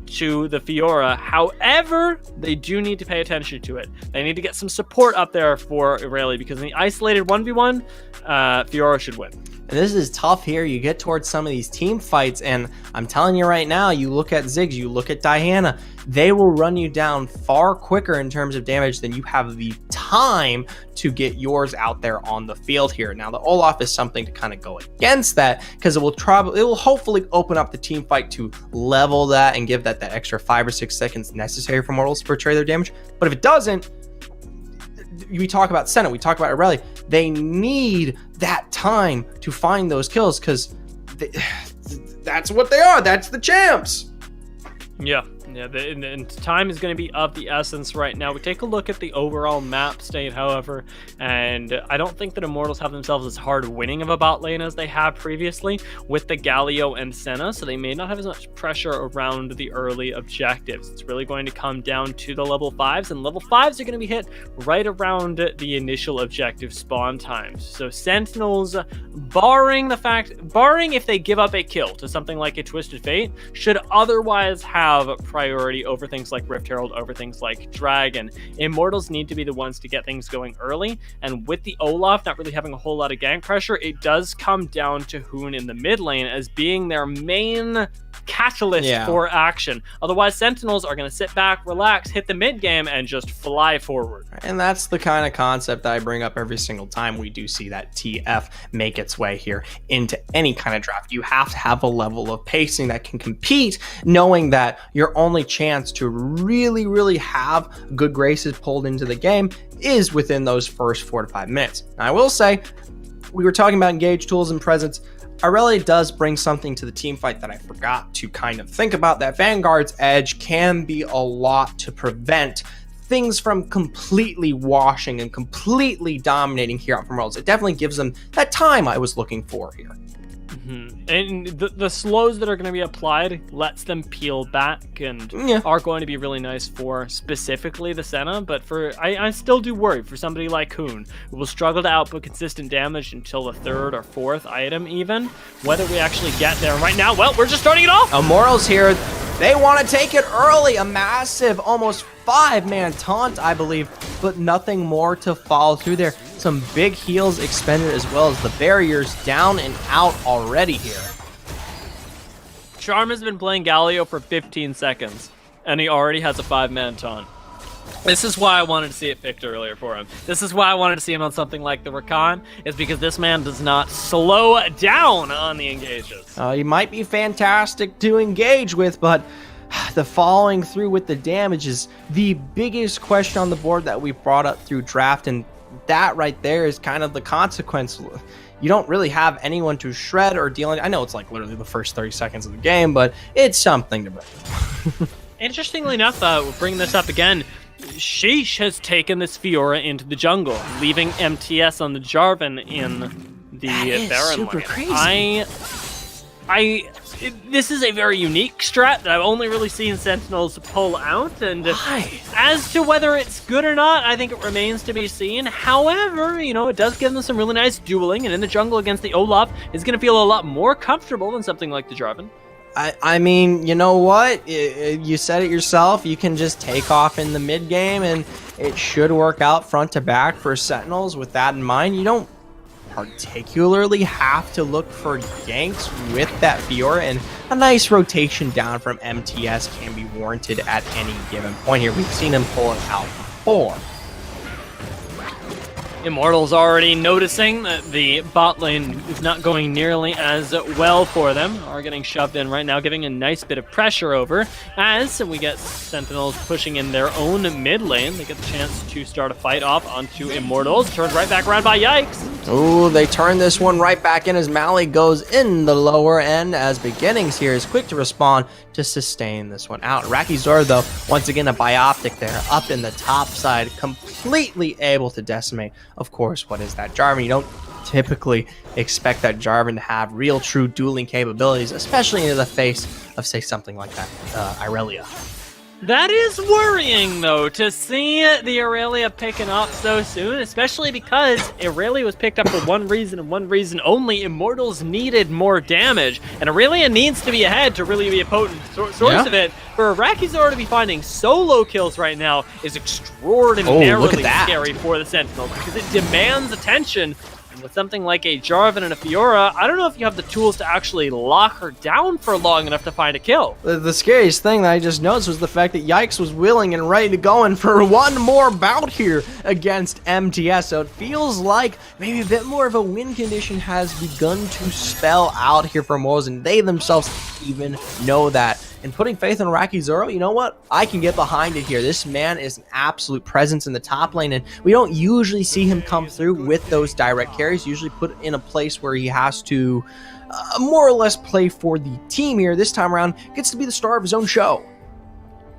to the Fiora. However, they do need to pay attention to it. They need to get some support up there for Aurelia, because in the isolated 1v1, Fiora should win. And this is tough here. You get towards some of these team fights, and I'm telling you right now, you look at Ziggs, you look at Diana, they will run you down far quicker in terms of damage than you have the time to get yours out there on the field here. Now, the Olaf is something to kind of go against that, because it will hopefully open up the team fight to level that and give that extra 5 or 6 seconds necessary for Mortals to portray their damage. But if it doesn't, we talk about Senna, we talk about Aurelia, they need that time to find those kills, because that's what they are. That's the champs. Yeah, and time is going to be of the essence right now. We take a look at the overall map state, however, and I don't think that Immortals have themselves as hard winning of a bot lane as they have previously with the Galio and Senna, so they may not have as much pressure around the early objectives. It's really going to come down to the level 5s, and level 5s are going to be hit right around the initial objective spawn times. So Sentinels, barring if they give up a kill to something like a Twisted Fate, should otherwise have priority over things like Rift Herald, over things like Dragon. Immortals need to be the ones to get things going early, and with the Olaf not really having a whole lot of gank pressure, it does come down to Hoon in the mid lane as being their main catalyst for action. Otherwise, Sentinels are going to sit back, relax, hit the mid game, and just fly forward. And that's the kind of concept that I bring up every single time we do see that TF make its way here into any kind of draft. You have to have a level of pacing that can compete, knowing that your only chance to really have good graces pulled into the game is within those first 4 to 5 minutes. Now, I will say, we were talking about engage tools and presence. Aurelia does bring something to the team fight that I forgot to kind of think about. That Vanguard's edge can be a lot to prevent things from completely washing and completely dominating here out from Worlds. It definitely gives them that time I was looking for here. And the slows that are going to be applied lets them peel back and are going to be really nice for specifically the Senna, but I still do worry for somebody like Hoon, who will struggle to output consistent damage until the 3rd or 4th item even, whether we actually get there. Right now, well, we're just starting it off! Immortals here, they want to take it early, a massive, almost 5-man taunt, I believe, but nothing more to follow through there. Some big heals expended, as well as the barriers down and out already here. Charm has been playing Galio for 15 seconds, and he already has a 5-man taunt. This is why I wanted to see it picked earlier for him. This is why I wanted to see him on something like the Rakan, is because this man does not slow down on the engages. He might be fantastic to engage with, but the following through with the damage is the biggest question on the board that we brought up through draft, and that right there is kind of the consequence. You don't really have anyone to shred or deal in. I know it's like literally the first 30 seconds of the game, but it's something to bring. Interestingly enough, bringing this up again, Sheesh has taken this Fiora into the jungle, leaving MTS on the Jarvan in the Baron super lane. Crazy. This is a very unique strat that I've only really seen Sentinels pull out, and as to whether it's good or not, I think it remains to be seen. However, it does give them some really nice dueling, and in the jungle against the Olaf is going to feel a lot more comfortable than something like the Jarvan. I mean, you know what? You said it yourself. You can just take off in the mid game, and it should work out front to back for Sentinels. With that in mind, you don't particularly have to look for ganks with that Fiora, and a nice rotation down from MTS can be warranted at any given point here. We've seen him pull it out before. Immortals already noticing that the bot lane is not going nearly as well for them, are getting shoved in right now, giving a nice bit of pressure over as we get Sentinels pushing in their own mid lane. They get the chance to start a fight off onto Immortals, turned right back around by Yikes. Ooh, they turn this one right back in as Mally goes in the lower end, as Beginnings here is quick to respond to sustain this one out. Rakizor, though, once again a Bioptic there, up in the top side, completely able to decimate. Of course, what is that Jarvan? You don't typically expect that Jarvan to have real true dueling capabilities, especially into the face of, say, something like that, Irelia. That is worrying, though, to see the Aurelia picking up so soon, especially because Aurelia was picked up for one reason and one reason only. Immortals needed more damage, and Aurelia needs to be ahead to really be a potent source of it. For Rakizor to be finding solo kills right now is extraordinarily scary for the Sentinel, because it demands attention. And with something like a Jarvan and a Fiora, I don't know if you have the tools to actually lock her down for long enough to find a kill. The scariest thing that I just noticed was the fact that Yikes was willing and ready to go in for one more bout here against MTS. So it feels like maybe a bit more of a win condition has begun to spell out here for Immortals, and they themselves even know that. And putting faith in Iraqi Zoro, you know what? I can get behind it here. This man is an absolute presence in the top lane, and we don't usually see him come through with those direct carries, usually put in a place where he has to more or less play for the team here. This time around, gets to be the star of his own show.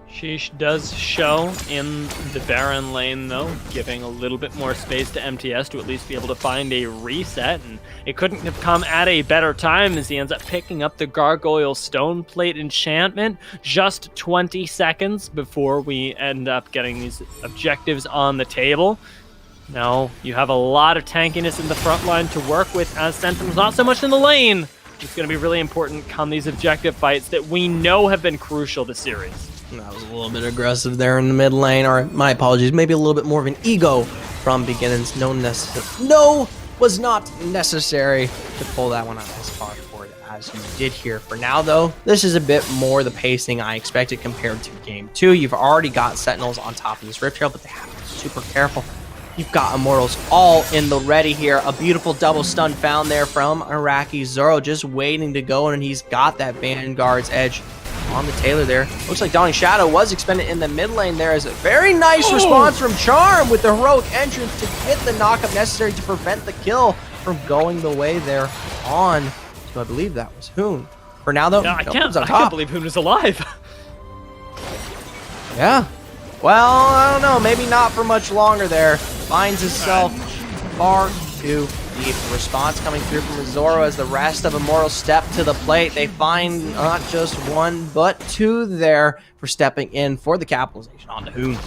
Sheesh does show in the Baron lane, though, giving a little bit more space to MTS to at least be able to find a reset, and it couldn't have come at a better time as he ends up picking up the Gargoyle Stone Plate enchantment just 20 seconds before we end up getting these objectives on the table. Now, you have a lot of tankiness in the front line to work with as Sentinels, not so much in the lane. It's going to be really important come these objective fights that we know have been crucial this series. That was a little bit aggressive there in the mid lane, or my apologies, maybe a little bit more of an ego from beginnings. No, was not necessary to pull that one out as far forward as you did here. For now, though, this is a bit more the pacing I expected compared to Game 2. You've already got Sentinels on top of this Rift Trail, but they have to be super careful. You've got Immortals all in the ready here. A beautiful double stun found there from Iraqi Zoro, just waiting to go, and he's got that Vanguard's edge on the Taylor there. Looks like Dawning Shadow was expended in the mid lane there as a very nice response from Charm with the heroic entrance to get the knockup necessary to prevent the kill from going the way there on to, I believe that was Hoon. For now, though, Yeah, I can't believe Hoon is alive. Yeah. Well, I don't know. Maybe not for much longer there. Finds himself far too deep. Response coming through from Zoro as the rest of Immortals step to the plate. They find not just one, but two there for stepping in for the capitalization on the Hoon.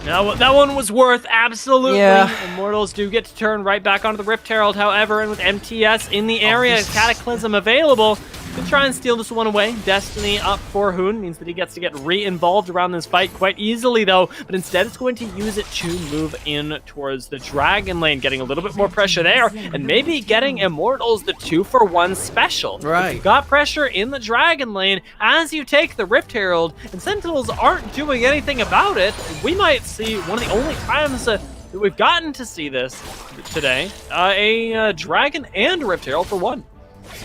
Now, that one was worth absolutely. Yeah. Immortals do get to turn right back onto the Rift Herald, however, and with MTS in the area, Cataclysm available, can try and steal this one away. Destiny up for Hoon means that he gets to get re-involved around this fight quite easily, though, but instead it's going to use it to move in towards the Dragon lane, getting a little bit more pressure there, and maybe getting Immortals the 2-for-1 special. Right. If you've got pressure in the Dragon lane as you take the Rift Herald, and Sentinels aren't doing anything about it, we might see one of the only times that we've gotten to see this today, a Dragon and Rift Herald for one.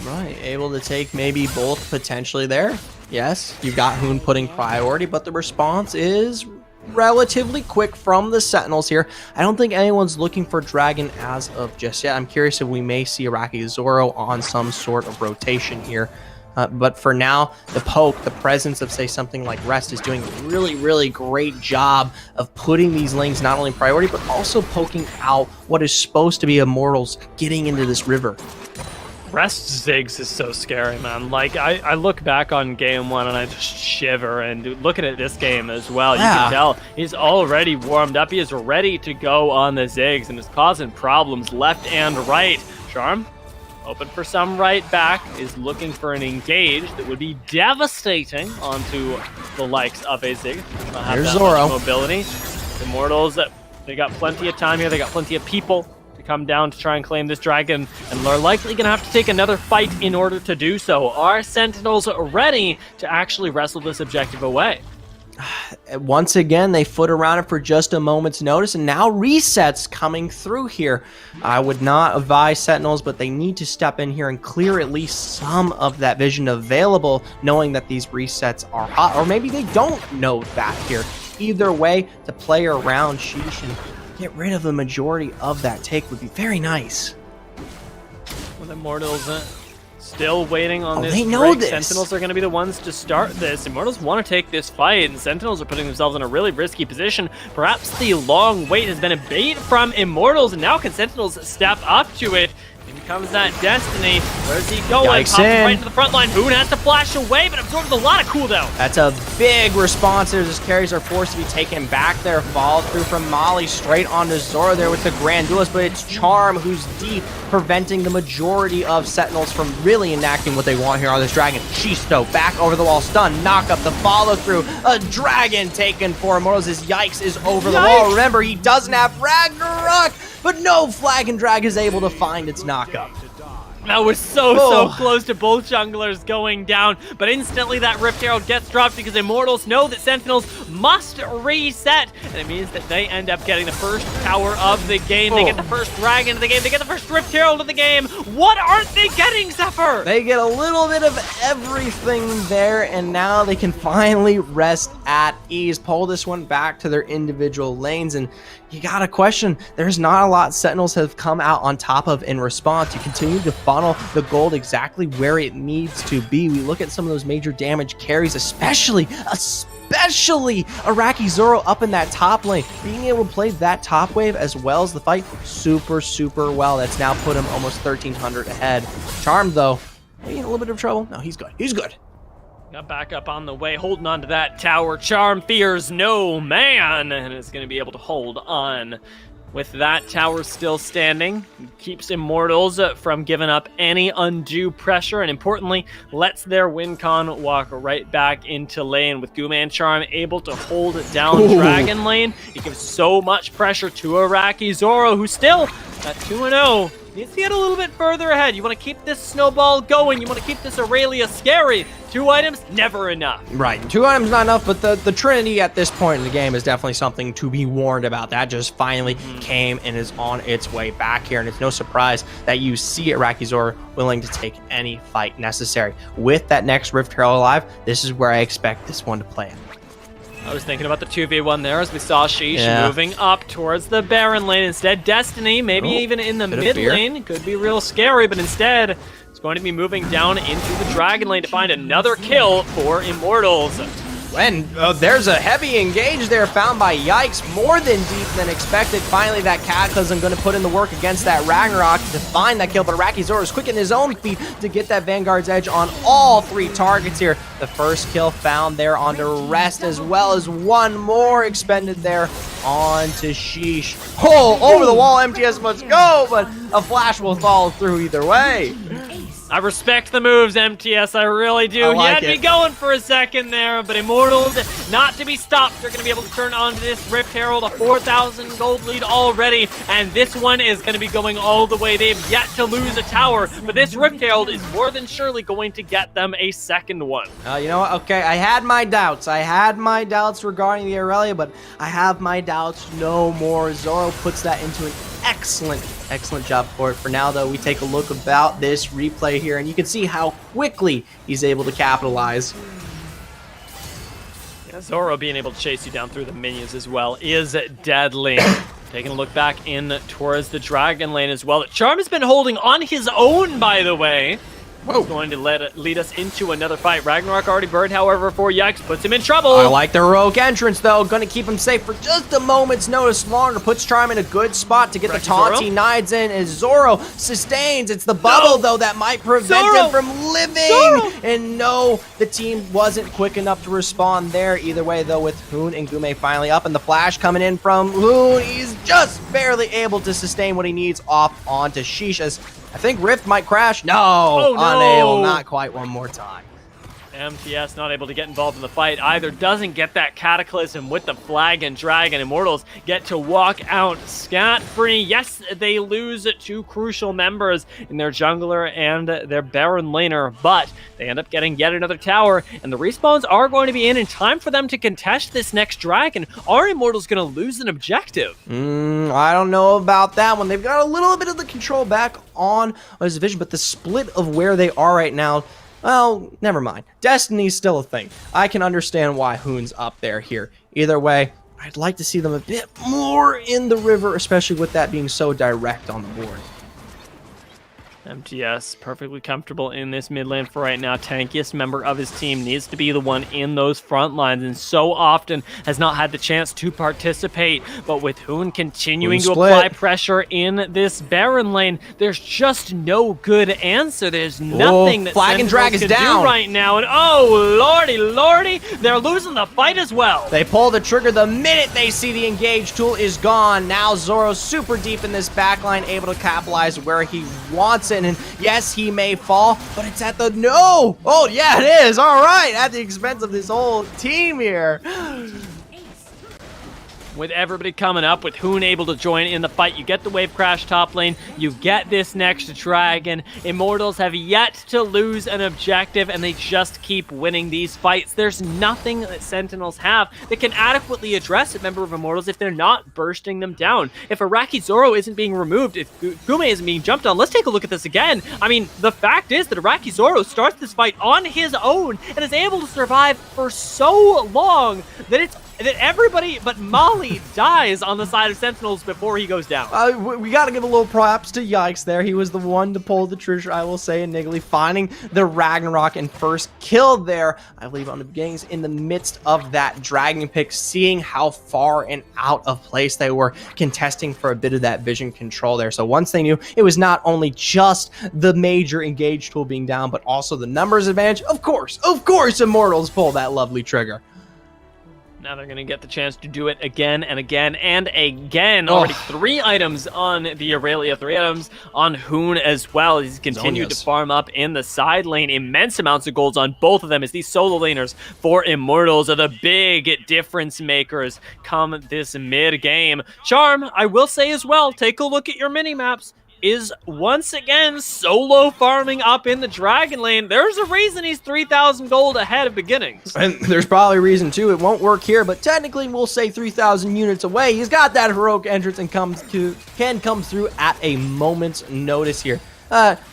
Right, able to take maybe both potentially there. Yes, you've got Hoon putting priority, but the response is relatively quick from the Sentinels here. I don't think anyone's looking for Dragon as of just yet. I'm curious if we may see Iraqi Zoro on some sort of rotation here. But for now, the poke, the presence of, say, something like Rest is doing a really, really great job of putting these lanes not only in priority, but also poking out what is supposed to be Immortals getting into this river. Rest Ziggs is so scary, man. Like, I look back on game one and I just shiver, and looking at this game as well, you can tell he's already warmed up. He is ready to go on the Ziggs and is causing problems left and right. Charm, open for some right back, is looking for an engage that would be devastating onto the likes of a Ziggs. There's Zoro. Mobility. Immortals, they got plenty of time here. They got plenty of people to come down to try and claim this dragon, and they're likely going to have to take another fight in order to do so. Are Sentinels ready to actually wrestle this objective away? Once again, they foot around it for just a moment's notice, and now resets coming through here. I would not advise Sentinels, but they need to step in here and clear at least some of that vision available, knowing that these resets are hot, or maybe they don't know that here. Either way, to play around Sheesh and get rid of the majority of that take would be very nice. With Immortals still waiting on this they know break. this. Sentinels are going to be the ones to start this. Immortals want to take this fight, and Sentinels are putting themselves in a really risky position. Perhaps the long wait has been a bait from Immortals, and now can Sentinels step up to it? In comes that Destiny. Where's he going? Yikes Pops in. right into the front line. Hoon has to flash away, but absorbs a lot of cooldown. That's a big response there. His carries are forced to be taken back there. Follow through from Molly straight onto Zoro there with the Grand Duelist, but it's Charm who's deep, preventing the majority of Sentinels from really enacting what they want here on this Dragon. Shisto back over the wall, stun, knock up the follow through. A Dragon taken for Immortals. His Yikes is over the wall. Remember, he doesn't have Ragnarok. but no, Flag and Drag is able to find its knockup. That was so close to both junglers going down, but instantly that Rift Herald gets dropped because Immortals know that Sentinels must reset, and it means that they end up getting the first tower of the game. They get the first dragon of the game. They get the first Rift Herald of the game. What aren't they getting, Zephyr? They get a little bit of everything there, and now they can finally rest at ease, pull this one back to their individual lanes, and you gotta question, there's not a lot Sentinels have come out on top of in response. You continue to funnel the gold exactly where it needs to be. We look at some of those major damage carries, especially Iraqi Zoro up in that top lane. Being able to play that top wave as well as the fight, super well. That's now put him almost 1,300 ahead. Charmed though, maybe in a little bit of trouble. No, he's good. Got back up on the way, holding on to that tower. Charm fears no man, and is going to be able to hold on. With that tower still standing, keeps Immortals from giving up any undue pressure, and importantly, lets their win con walk right back into lane. With Guman Charm able to hold down Dragon Lane, it gives so much pressure to Iraqi Zoro, who still at 2-0. Needs to get a little bit further ahead. You want to keep this snowball going. You want to keep this Aurelia scary. 2 items, never enough. Right, 2 items not enough, but the Trinity at this point in the game is definitely something to be warned about. That just finally came and is on its way back here, and it's no surprise that you see Iraqi Zoro willing to take any fight necessary. With that next Rift Herald alive, this is where I expect this one to play out. I was thinking about the 2v1 there as we saw Sheesh moving up towards the Baron lane. Instead, Destiny, maybe even in the mid lane, could be real scary, but instead, it's going to be moving down into the Dragon lane to find another kill for Immortals. And there's a heavy engage there found by Yikes, more than deep than expected. Finally, that Cataclysm going to put in the work against that Ragnarok to find that kill, but Iraqi Zoro is quick in his own feet to get that Vanguard's edge on all 3 targets here. The first kill found there onto Rest, as well as one more expended there onto Sheesh. Oh, over the wall, MTS must go, but a flash will follow through either way. I respect the moves, MTS, I really do. He had me going for a second there, but Immortals, not to be stopped. They're going to be able to turn on to this Rift Herald, a 4,000 gold lead already, and this one is going to be going all the way. They've yet to lose a tower, but this Rift Herald is more than surely going to get them a second one. You know what? Okay, I had my doubts. Regarding the Aurelia, but I have my doubts no more. Zoro puts that into an excellent job for it. For now, though, we take a look about this replay here, and you can see how quickly he's able to capitalize. Yeah, Zoro being able to chase you down through the minions as well is deadly. Taking a look back in towards the Dragon lane as well. Charm has been holding on his own, by the way. Whoa. Going to lead us into another fight. Ragnarok already burned, however, for Yikes. Puts him in trouble. I like the heroic entrance, though. Going to keep him safe for just a moment's notice longer. Puts Charm in a good spot to get the taunty knives in as Zoro sustains. It's the bubble, though, that might prevent him from living. And no, the team wasn't quick enough to respond there. Either way, though, with Hoon and Gume finally up and the flash coming in from Hoon, he's just barely able to sustain what he needs off onto Sheesh as I think Rift might crash. No, unable, not quite one more time. MTS not able to get involved in the fight either. Doesn't get that Cataclysm with the Flag and Dragon. Immortals get to walk out scot-free. Yes, they lose 2 crucial members in their jungler and their Baron laner, but they end up getting yet another tower, and the respawns are going to be in time for them to contest this next Dragon. Are Immortals going to lose an objective? I don't know about that one. They've got a little bit of the control back on this division, but the split of where they are right now, well, never mind. Destiny's still a thing. I can understand why Hoon's up there here. Either way, I'd like to see them a bit more in the river, especially with that being so direct on the board. MTS perfectly comfortable in this mid lane for right now. Tankiest member of his team needs to be the one in those front lines, and so often has not had the chance to participate. But with Hoon continuing to apply pressure in this Baron lane, there's just no good answer. There's nothing that Flag and Drag is down do right now. And oh, lordy, they're losing the fight as well. They pull the trigger the minute they see the engage tool is gone. Now Zoro's super deep in this backline, able to capitalize where he wants it. And yes, he may fall, but it's at the no. Oh yeah, it is. All right, at the expense of this whole team here. with everybody coming up, with Hoon able to join in the fight. You get the wave crash top lane, you get this next dragon. Immortals have yet to lose an objective, and they just keep winning these fights. There's nothing that Sentinels have that can adequately address a member of Immortals if they're not bursting them down. If Araki Zoro isn't being removed, if Gume isn't being jumped on, let's take a look at this again. I mean, the fact is that Araki Zoro starts this fight on his own and is able to survive for so long that everybody but Molly dies on the side of Sentinels before he goes down. We got to give a little props to Yikes there. He was the one to pull the trigger, I will say, and Niggly finding the Ragnarok and first kill there, I believe, on the beginnings in the midst of that dragon pick, seeing how far and out of place they were, contesting for a bit of that vision control there. So once they knew it was not only just the major engage tool being down, but also the numbers advantage, of course, Immortals pull that lovely trigger. Now they're going to get the chance to do it again and again and again. Already 3 items on the Aurelia, 3 items on Hoon as well. He's continued to farm up in the side lane. Immense amounts of golds on both of them as these solo laners for Immortals are the big difference makers come this mid-game. Charm, I will say as well, take a look at your mini-maps. Is once again solo farming up in the dragon lane. There's a reason he's 3,000 gold ahead of beginnings. And there's probably a reason too. It won't work here, but technically we'll say 3,000 units away. He's got that heroic entrance and can come through at a moment's notice here.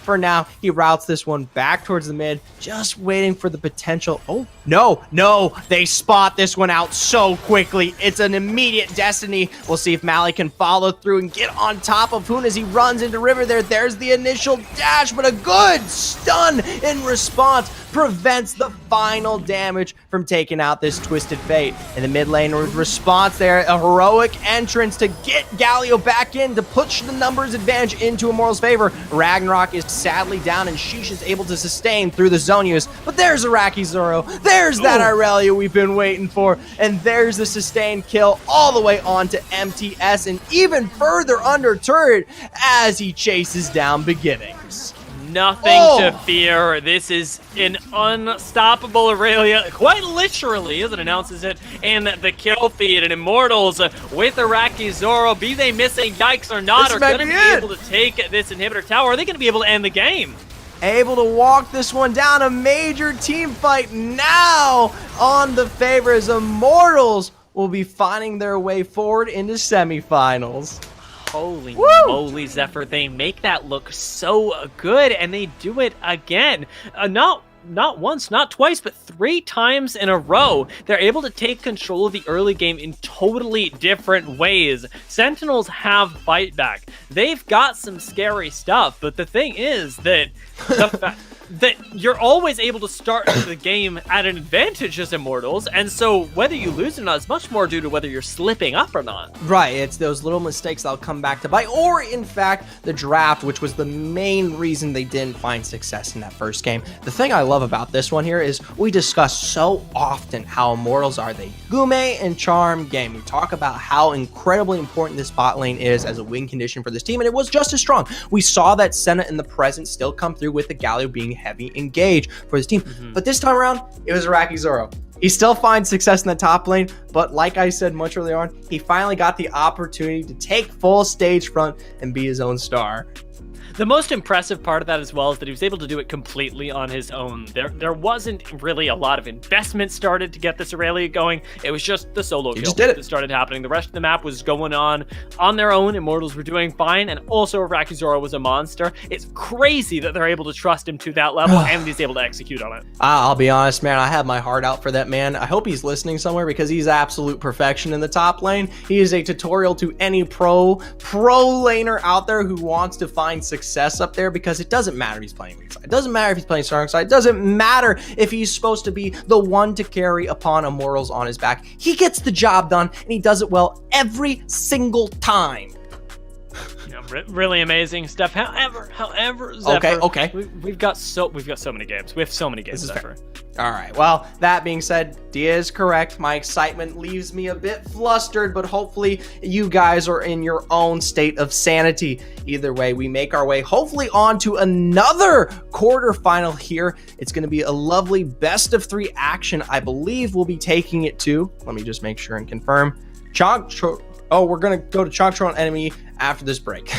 For now, he routes this one back towards the mid, just waiting for the potential. Oh, no, they spot this one out so quickly. It's an immediate destiny. We'll see if Mally can follow through and get on top of Hoon as he runs into River there. There's the initial dash, but a good stun in response prevents the final damage from taking out this Twisted Fate. In the mid lane response there, a heroic entrance to get Galio back in to push the numbers advantage into Immortal's favor. Ragnarok is sadly down and Sheesh is able to sustain through the zone use, but there's Araki Zoro. There's that Aurelia we've been waiting for, and there's the sustained kill all the way on to MTS and even further under turret as he chases down beginnings. Nothing to fear. This is an unstoppable Aurelia, quite literally, as it announces it in the kill feed. And Immortals with Araki Zoro, be they missing Yikes or not, are going to be able to take this inhibitor tower. Are they going to be able to end the game? Able to walk this one down. A major team fight now on the favor as Immortals will be finding their way forward into semifinals. Holy moly, Zephyr, they make that look so good, and they do it again. Not once, not twice, but 3 times in a row. They're able to take control of the early game in totally different ways. Sentinels have fight back. They've got some scary stuff, but the thing is that that you're always able to start the game at an advantage as Immortals, and so whether you lose or not is much more due to whether you're slipping up or not. Right, it's those little mistakes that'll come back to bite, or in fact, the draft, which was the main reason they didn't find success in that first game. The thing I love about this one here is we discuss so often how Immortals are the Gume and Charm game. We talk about how incredibly important this bot lane is as a win condition for this team, and it was just as strong. We saw that Senna in the present still come through with the Galio being heavy engage for his team. But this time around, it was Araki Zoro. He still finds success in the top lane, but like I said much earlier on, he finally got the opportunity to take full stage front and be his own star. The most impressive part of that as well is that he was able to do it completely on his own. There wasn't really a lot of investment started to get this Aurelia going. It was just the solo kill that started happening. The rest of the map was going on their own. Immortals were doing fine, and also Araki Zoro was a monster. It's crazy that they're able to trust him to that level and he's able to execute on it. I'll be honest, man, I have my heart out for that man. I hope he's listening somewhere because he's absolute perfection in the top lane. He is a tutorial to any pro laner out there who wants to find success up there, because it doesn't matter if he's playing weak side. It doesn't matter if he's playing strong side. It doesn't matter if he's supposed to be the one to carry upon Immortals on his back. He gets the job done, and he does it well every single time. Really amazing stuff. However, Zephyr, okay. We've got so many games. We have so many games, Zephyr. All right. Well, that being said, Dia is correct. My excitement leaves me a bit flustered, but hopefully you guys are in your own state of sanity. Either way, we make our way hopefully on to another quarterfinal here. It's going to be a lovely best of 3 action. I believe we'll be taking it to, let me just make sure and confirm, Oh, we're going to go to Chalk Chortle Enemy after this break.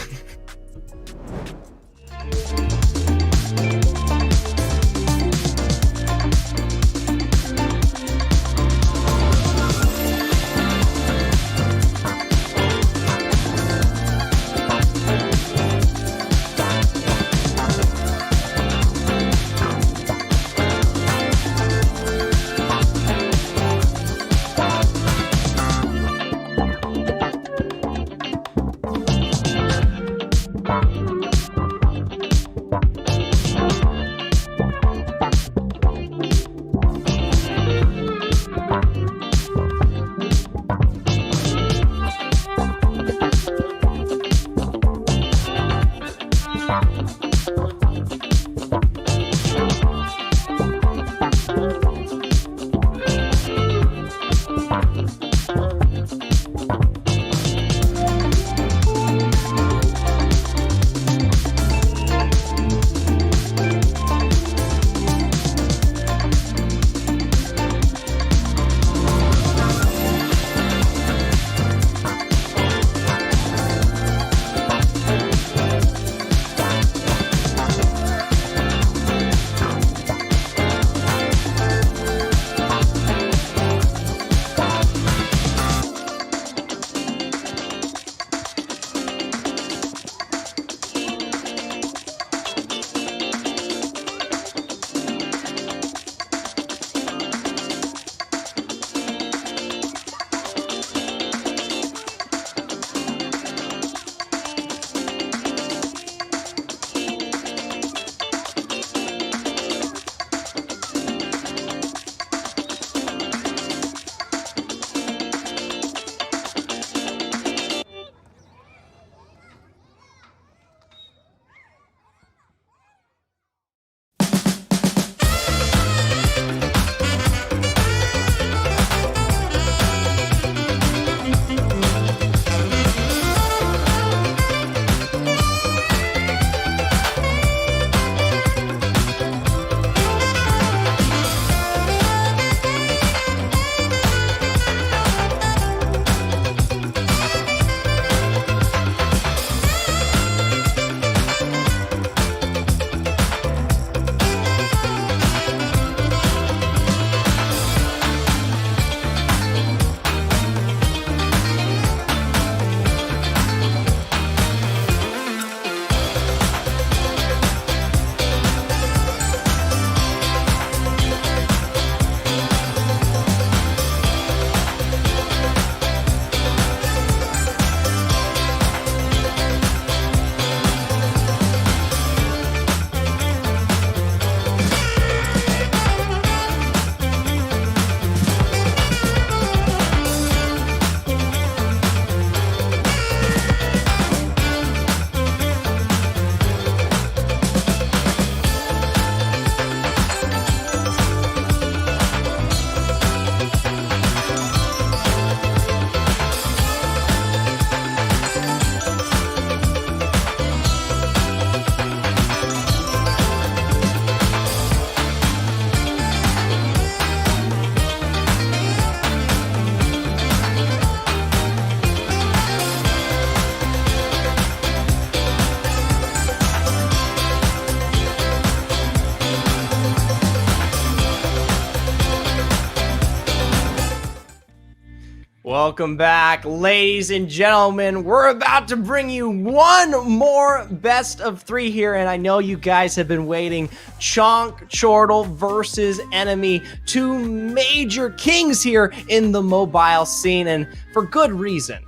Welcome back, ladies and gentlemen. We're about to bring you one more best of 3 here, and I know you guys have been waiting. Chalk Chortle versus Enemy, 2 major kings here in the mobile scene, and for good reason.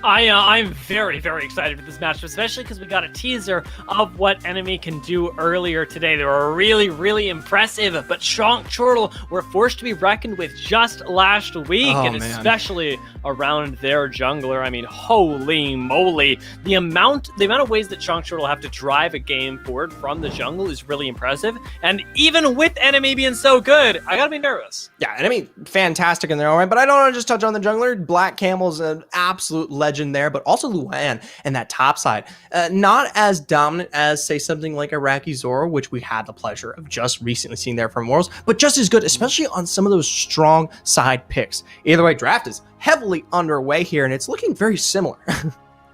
I'm very, very excited for this match, especially because we got a teaser of what Enemy can do earlier today. They were really, really impressive, but Chalk Chortle were forced to be reckoned with just last week, and man, especially around their jungler. I mean, holy moly. The amount of ways that Chalk Chortle have to drive a game forward from the jungle is really impressive, and even with Enemy being so good, I gotta be nervous. Yeah, Enemy, fantastic in their own right, but I don't want to just touch on the jungler. Black Camel's an absolute legend there, but also Luan and that top side. Not as dominant as, say, something like Iraqi Zoro, which we had the pleasure of just recently seeing there from Worlds, but just as good, especially on some of those strong side picks. Either way, draft is heavily underway here, and it's looking very similar.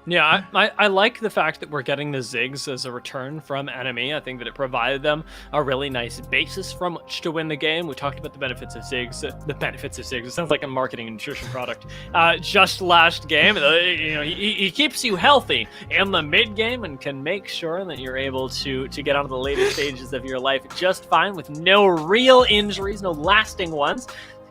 Yeah, I like the fact that we're getting the Ziggs as a return from enemy. I think that it provided them a really nice basis from which to win the game. We talked about the benefits of Ziggs. The benefits of Ziggs. It sounds like a marketing and nutrition product. Just last game, he keeps you healthy in the mid game and can make sure that you're able to get onto the later stages of your life just fine with no real injuries, no lasting ones.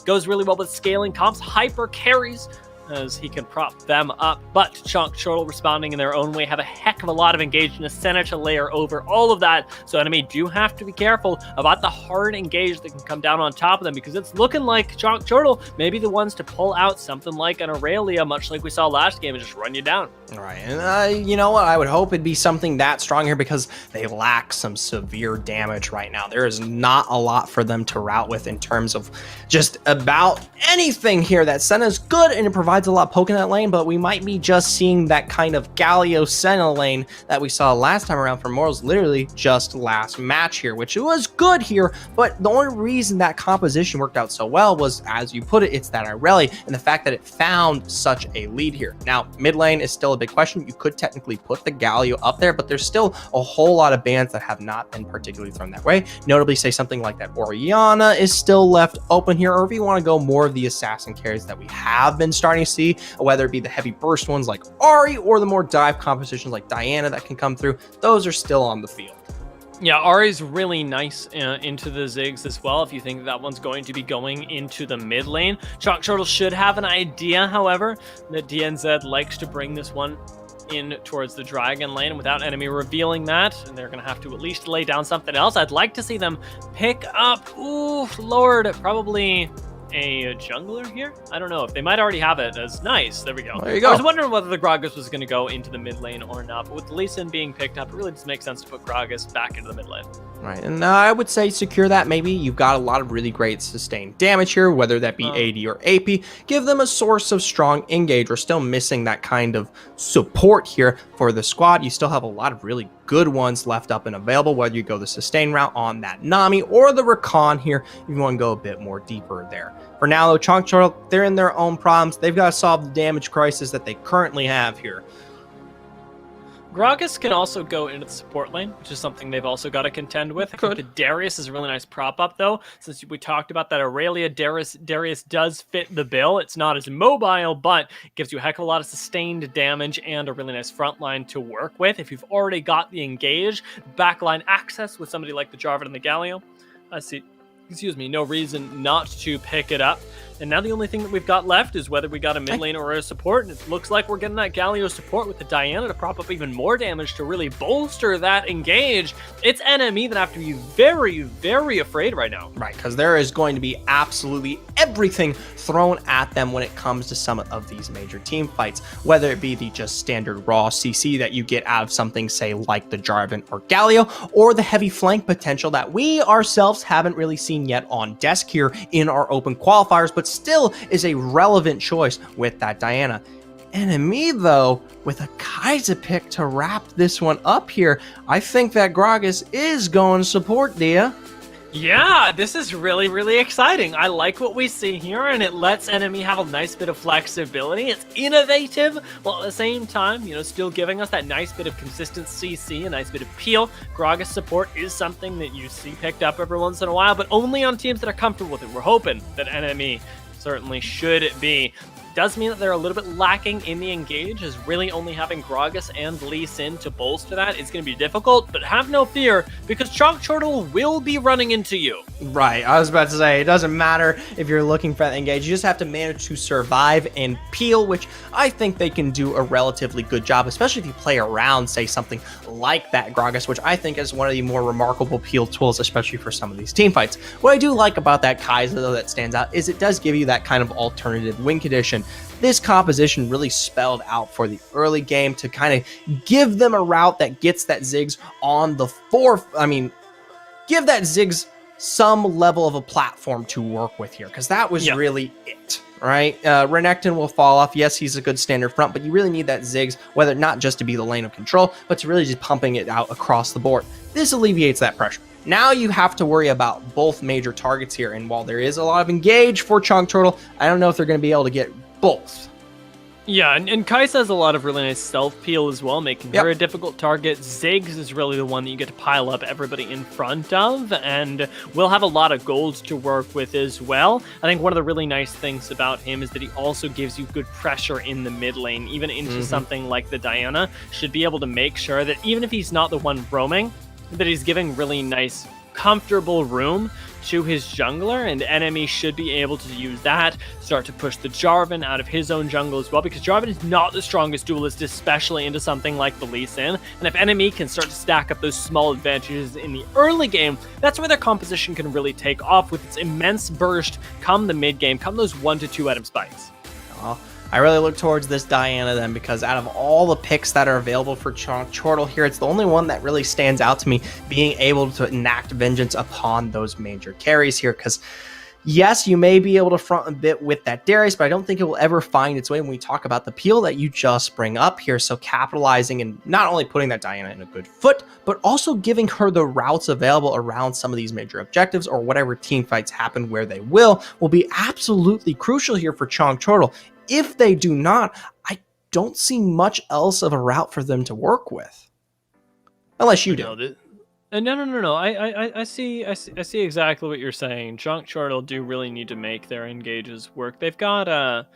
Goes really well with scaling comps, hyper carries, as he can prop them up. But Chonk Chortle responding in their own way have a heck of a lot of engage, Nacena to layer over all of that. So enemy do have to be careful about the hard engage that can come down on top of them, because it's looking like Chonk Chortle may be the ones to pull out something like an Aurelia, much like we saw last game, and just run you down. All right, and you know what? I would hope it'd be something that strong here, because they lack some severe damage right now. There is not a lot for them to route with in terms of just about anything here. That Senna's good and it provides a lot poking that lane, but we might be just seeing that kind of Galio Senna lane that we saw last time around for Morals, literally just last match here, which it was good here, but the only reason that composition worked out so well was, as you put it, it's that Irelia and the fact that it found such a lead here. Now, mid lane is still a big question. You could technically put the Galio up there, but there's still a whole lot of bans that have not been particularly thrown that way. Notably, say something like that Orianna is still left open here, or if you want to go more of the assassin carries that we have been starting to see, whether it be the heavy burst ones like Ari or the more dive compositions like Diana that can come through, those are still on the field. Yeah, Ari's really nice into the Ziggs as well, if you think that one's going to be going into the mid lane. Chonk Chortle should have an idea, however, that DNZ likes to bring this one in towards the dragon lane, and without enemy revealing that, and they're going to have to at least lay down something else. I'd like to see them pick up, ooh, Lord, probably a jungler here? I don't know if they might already have it as nice. There we go. There you go. I was wondering whether the Gragas was going to go into the mid lane or not, but with Lee Sin being picked up, it really just makes sense to put Gragas back into the mid lane. Right, and I would say secure that. Maybe you've got a lot of really great sustained damage here, whether that be AD or AP. Give them a source of strong engage. We're still missing that kind of support here for the squad. You still have a lot of really good ones left up and available, whether you go the sustain route on that Nami or the Rakan here, if you want to go a bit more deeper there. For now, though, Chonk Chortle, they're in their own problems. They've got to solve the damage crisis that they currently have here. Gragas can also go into the support lane, which is something they've also got to contend with. I think the Darius is a really nice prop up, though. Since we talked about that Aurelia, Darius does fit the bill. It's not as mobile, but it gives you a heck of a lot of sustained damage and a really nice front line to work with. If you've already got the engage, backline access with somebody like the Jarvan and the Galio, I see, no reason not to pick it up. And now the only thing that we've got left is whether we got a mid lane or a support, and it looks like we're getting that Galio support with the Diana to prop up even more damage to really bolster that engage. It's enemy that have to be very, very afraid right now. Right, because there is going to be absolutely everything thrown at them when it comes to some of these major team fights, whether it be the just standard raw CC that you get out of something, say, like the Jarvan or Galio, or the heavy flank potential that we ourselves haven't really seen yet on desk here in our open qualifiers, but still is a relevant choice with that Diana. Enemy, though, with a Kai'Sa pick to wrap this one up here, I think that Gragas is going to support, Dia. Yeah, this is really, really exciting. I like what we see here, and it lets enemy have a nice bit of flexibility. It's innovative, while at the same time, still giving us that nice bit of consistent CC, a nice bit of peel. Gragas support is something that you see picked up every once in a while, but only on teams that are comfortable with it. We're hoping that enemy certainly should be. Does mean that they're a little bit lacking in the engage, as really only having Gragas and Lee Sin to bolster that is going to be difficult, but have no fear, because Chonk Chortle will be running into you. Right, I was about to say, it doesn't matter if you're looking for that engage, you just have to manage to survive and peel, which I think they can do a relatively good job, especially if you play around, say, something like that Gragas, which I think is one of the more remarkable peel tools, especially for some of these team fights. What I do like about that Kai'Sa, though, that stands out, is it does give you that kind of alternative win condition. This composition really spelled out for the early game to kind of give them a route that gets that Ziggs on the give that Ziggs some level of a platform to work with here, because that was really it, right? Renekton will fall off. Yes, he's a good standard front, but you really need that Ziggs, whether not just to be the lane of control, but to really just pumping it out across the board. This alleviates that pressure. Now you have to worry about both major targets here, and while there is a lot of engage for Chonk Chortle, I don't know if they're going to be able to get both. Yeah, and Kai'Sa has a lot of really nice stealth peel as well, making Yep. her a difficult target. Ziggs is really the one that you get to pile up everybody in front of, and will have a lot of gold to work with as well. I think one of the really nice things about him is that he also gives you good pressure in the mid lane, even into something like the Diana. Should be able to make sure that even if he's not the one roaming, that he's giving really nice, comfortable room to his jungler, and enemy should be able to use that, start to push the Jarvan out of his own jungle as well, because Jarvan is not the strongest duelist, especially into something like the Lee Sin, and if enemy can start to stack up those small advantages in the early game, that's where their composition can really take off with its immense burst come the mid game, come those 1 to 2 item spikes. Well, I really look towards this Diana then, because out of all the picks that are available for Chortle here, it's the only one that really stands out to me, being able to enact vengeance upon those major carries here. Because yes, you may be able to front a bit with that Darius, but I don't think it will ever find its way when we talk about the peel that you just bring up here. So capitalizing and not only putting that Diana in a good foot, but also giving her the routes available around some of these major objectives, or whatever team fights happen where they will be absolutely crucial here for Chortle. If they do not, I don't see much else of a route for them to work with, unless you do. No. I see exactly what you're saying. Chortle do really need to make their engages work. They've got a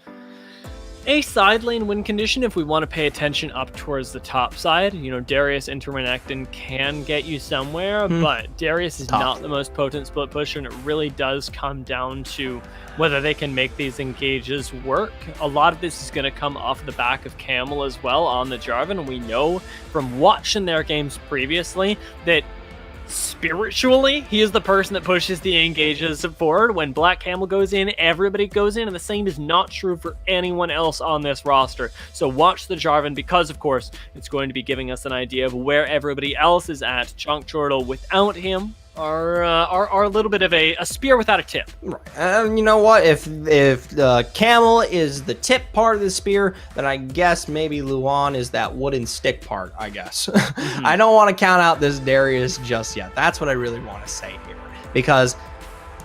side lane win condition if we want to pay attention up towards the top side. You know, Darius into Renekton can get you somewhere, but Darius is not the most potent split pusher, and it really does come down to whether they can make these engages work. A lot of this is going to come off the back of Camel as well on the Jarvan, and we know from watching their games previously that spiritually, he is the person that pushes the engages forward. When Black Camel goes in, everybody goes in, and the same is not true for anyone else on this roster. So watch the Jarvan, because of course it's going to be giving us an idea of where everybody else is at. Chortle without him are a little bit of a spear without a tip. Right. And you know what? If Camel is the tip part of the spear, then I guess maybe Luan is that wooden stick part, I guess. I don't want to count out this Darius just yet. That's what I really want to say here, because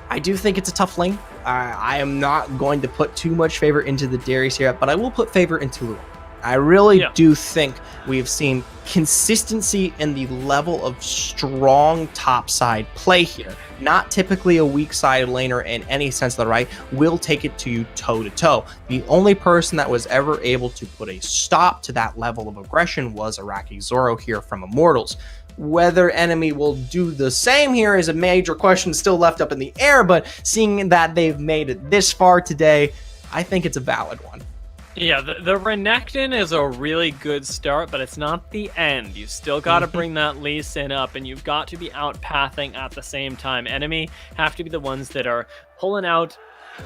I do think it's a tough lane. I am not going to put too much favor into the Darius here, but I will put favor into Luan. I really do think we've seen consistency in the level of strong topside play here. Not typically a weak side laner in any sense of the right, will take it to you toe to toe. The only person that was ever able to put a stop to that level of aggression was Araki Zoro here from Immortals. Whether enemy will do the same here is a major question still left up in the air, but seeing that they've made it this far today, I think it's a valid one. Yeah, the Renekton is a really good start, but it's not the end. You still got to bring that Lee Sin up, and you've got to be out pathing at the same time. Enemy have to be the ones that are pulling out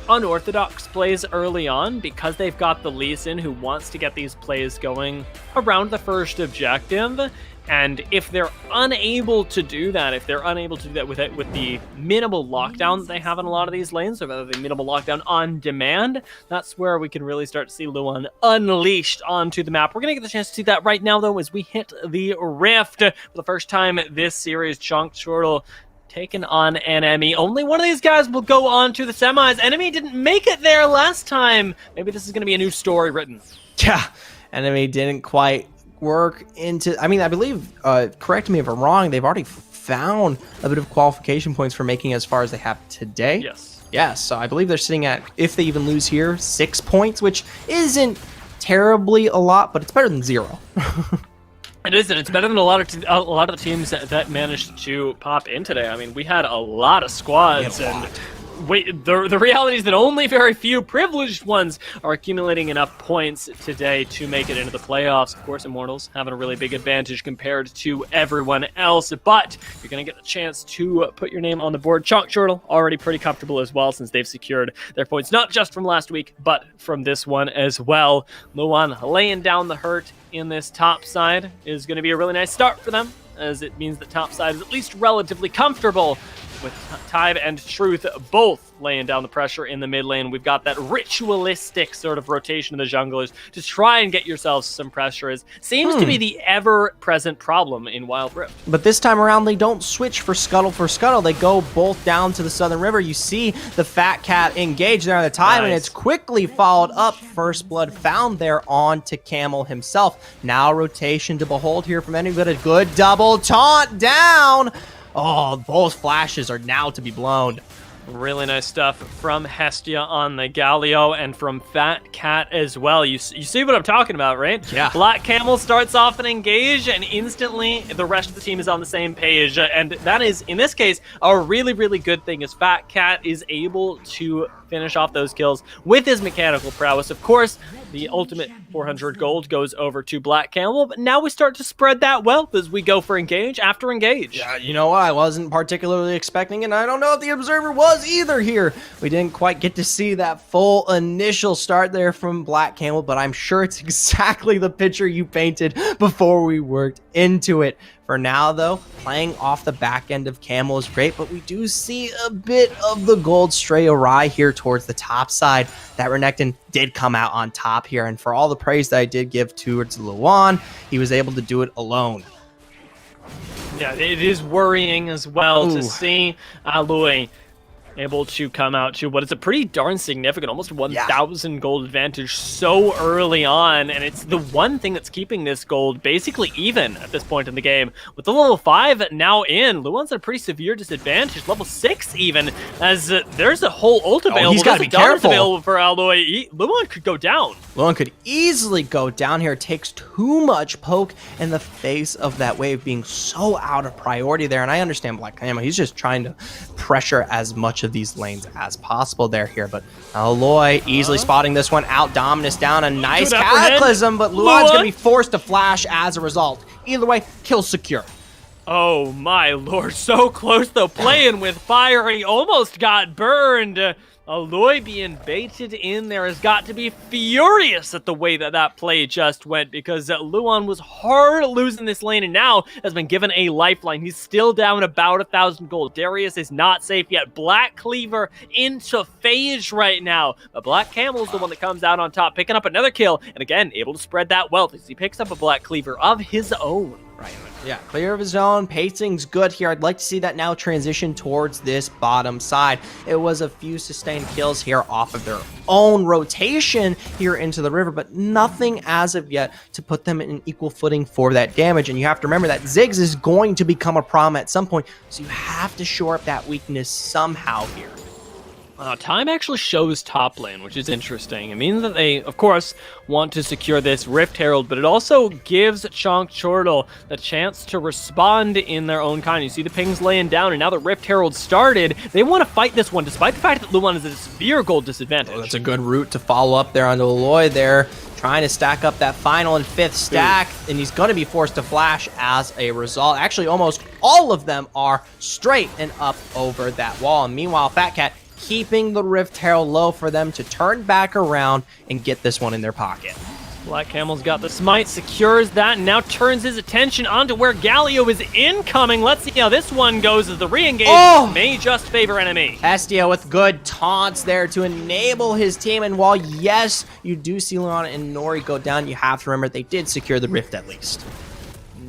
unorthodox plays early on, because they've got the Lee Sin who wants to get these plays going around the first objective. And if they're unable to do that, with the minimal lockdown that they have in a lot of these lanes, or rather the minimal lockdown on demand, that's where we can really start to see Luan unleashed onto the map. We're going to get the chance to see that right now, though, as we hit the Rift. For the first time this series, Chortle taking on Enemy. Only one of these guys will go on to the semis. Enemy didn't make it there last time. Maybe this is going to be a new story written. Yeah, Enemy didn't quite work into, I mean, I believe, correct me if I'm wrong, they've already found a bit of qualification points for making as far as they have today. Yes, so I believe they're sitting at, if they even lose here, 6 points, which isn't terribly a lot, but it's better than 0. It is, and it's better than a lot of the teams that managed to pop in today. I mean, we had a lot of squads, and the reality is that only very few privileged ones are accumulating enough points today to make it into the playoffs. Of course, Immortals having a really big advantage compared to everyone else, but you're going to get a chance to put your name on the board. Chortle already pretty comfortable as well, since they've secured their points, not just from last week, but from this one as well. Luan laying down the hurt in this top side is going to be a really nice start for them, as it means that top side is at least relatively comfortable with Tide and Truth both laying down the pressure in the mid lane. We've got that ritualistic sort of rotation of the junglers to try and get yourselves some pressure. Seems to be the ever-present problem in Wild Rift. But this time around, they don't switch for Scuttle. They go both down to the Southern River. You see the Fat Cat engage there on the time, and it's quickly followed up. First blood found there on to Camel himself. Now rotation to behold here from anybody. Good double taunt down. Oh, both flashes are now to be blown. Really nice stuff from Hestia on the Galio and from Fat Cat as well. You see what I'm talking about, right? Yeah. Black Camel starts off an engage, and instantly the rest of the team is on the same page. And that is, in this case, a really, really good thing, as Fat Cat is able to finish off those kills with his mechanical prowess. Of course, the ultimate 400 gold goes over to Black Camel, but now we start to spread that wealth as we go for engage after engage. Yeah, you know what? I wasn't particularly expecting it, and I don't know if the Observer was either here. We didn't quite get to see that full initial start there from Black Camel, but I'm sure it's exactly the picture you painted before we worked into it. For now, though, playing off the back end of Camel is great, but we do see a bit of the gold stray awry here towards the top side. That Renekton did come out on top here, and for all the praise that I did give towards Luan, he was able to do it alone. Yeah, it is worrying as well to see Aloy able to come out to what is a pretty darn significant, almost 1,000 gold advantage so early on, and it's the one thing that's keeping this gold basically even at this point in the game. With the level 5 now in, Luan's at a pretty severe disadvantage, level 6 even, as there's a whole ult available. He's got to be careful. Available for Aloy. Luan could go down. Luan could easily go down here. It takes too much poke in the face of that wave being so out of priority there, and I understand Black Camel. He's just trying to pressure as much of these lanes as possible there here, but Aloy easily spotting this one out. Dominus down, a nice Cataclysm, but Luan's gonna be forced to flash as a result. Either way, kill secure. Oh my lord, so close though, playing with fire, and he almost got burned. Aloy being baited in there has got to be furious at the way that that play just went, because Luan was hard losing this lane and now has been given a lifeline. He's still down about 1,000 gold. Darius is not safe yet. Black Cleaver into phase right now. But Black Camel is the one that comes out on top, picking up another kill, and again, able to spread that wealth as he picks up a Black Cleaver of his own. Right. Yeah, clear of his own. Pacing's good here. I'd like to see that now transition towards this bottom side. It was a few sustained kills here off of their own rotation here into the river, but nothing as of yet to put them in an equal footing for that damage. And you have to remember that Ziggs is going to become a problem at some point, so you have to shore up that weakness somehow here. Time actually shows top lane, which is interesting. It means that they, of course, want to secure this Rift Herald, but it also gives Chonk Chortle the chance to respond in their own kind. You see the pings laying down, and now the Rift Herald started. They want to fight this one, despite the fact that Luan is at a severe gold disadvantage. Oh, that's a good route to follow up there onto Aloy there, trying to stack up that final and fifth stack, and he's going to be forced to flash as a result. Actually, almost all of them are straight and up over that wall, and meanwhile, Fat Cat keeping the Rift Herald low for them to turn back around and get this one in their pocket. Black Camel's got the smite, secures that, and now turns his attention onto where Galio is incoming. Let's see how this one goes, as the re-engage may just favor enemy. Hestia with good taunts there to enable his team, and while yes, you do see Luan and Nori go down, you have to remember they did secure the Rift at least.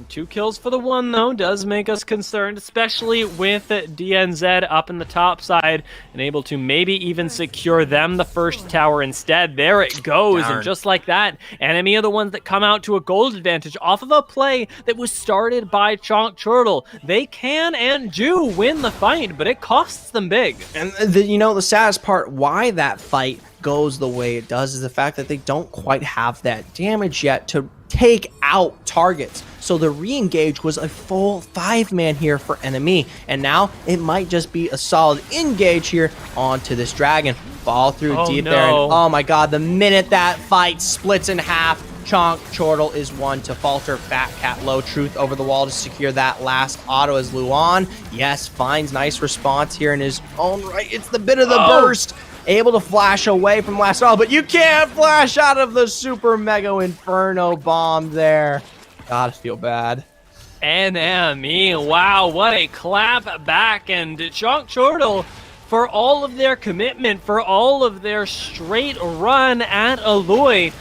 2 kills for the one, though, does make us concerned, especially with DNZ up in the top side and able to maybe even secure them the first tower instead. There it goes, and just like that, enemy are the ones that come out to a gold advantage off of a play that was started by Chonk Chortle. They can and do win the fight, but it costs them big. And the saddest part why that fight goes the way it does is the fact that they don't quite have that damage yet to take out targets. So the re-engage was a full 5-man here for enemy, and now it might just be a solid engage here onto this dragon. Fall through deep there, and oh my god, the minute that fight splits in half, Chonk Chortle is one to falter. Fat Cat low, Truth over the wall to secure that last auto, as Luan, yes, finds nice response here in his own right. It's the bit of the burst. Able to flash away from last auto, but you can't flash out of the super mega inferno bomb there. Gotta feel bad. NME, wow, what a clap back, and Chonk Chortle, for all of their commitment, for all of their straight run at Aloy,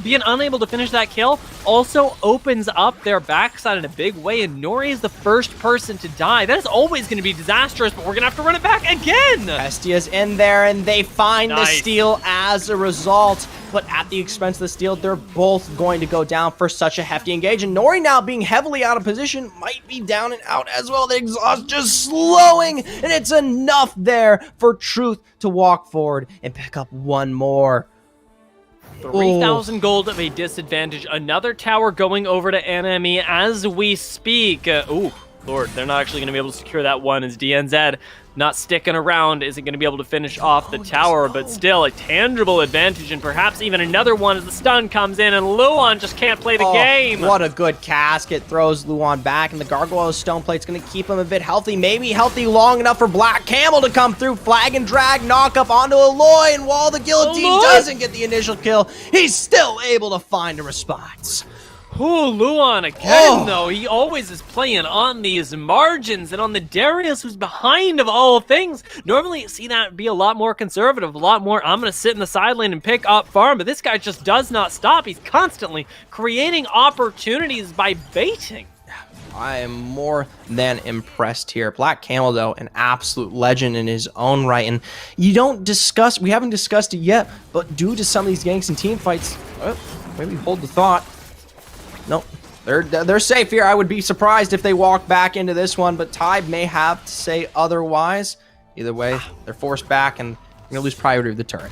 being unable to finish that kill also opens up their backside in a big way, and Nori is the first person to die. That is always going to be disastrous, but we're going to have to run it back again! Bestia's in there, and they find the Nice. steal as a result. But at the expense of the steal, they're both going to go down for such a hefty engage. And Nori, now being heavily out of position, might be down and out as well. The exhaust just slowing, and it's enough there for Truth to walk forward and pick up one more. 3,000 gold of a disadvantage. Another tower going over to NME as we speak. Ooh, Lord, they're not actually going to be able to secure that one as DNZ not sticking around, isn't going to be able to finish off the tower, but still a tangible advantage, and perhaps even another one as the stun comes in, and Luan just can't play the game. What a good cast. It throws Luan back, and the Gargoyle Stone Plate's going to keep him a bit healthy, maybe healthy long enough for Black Camel to come through. Flag and drag, knock up onto Aloy, and while the Guillotine Aloy doesn't get the initial kill, he's still able to find a response. Ooh, Luan again, though. He always is playing on these margins and on the Darius who's behind of all things. Normally you see that be a lot more conservative, a lot more, I'm going to sit in the side lane and pick up farm, but this guy just does not stop. He's constantly creating opportunities by baiting. I am more than impressed here. Black Camel, though, an absolute legend in his own right. And you don't discuss, we haven't discussed it yet, but due to some of these ganks and team fights, maybe hold the thought. Nope, they're safe here. I would be surprised if they walk back into this one, but Tide may have to say otherwise. Either way, they're forced back, and they're going to lose priority of the turret.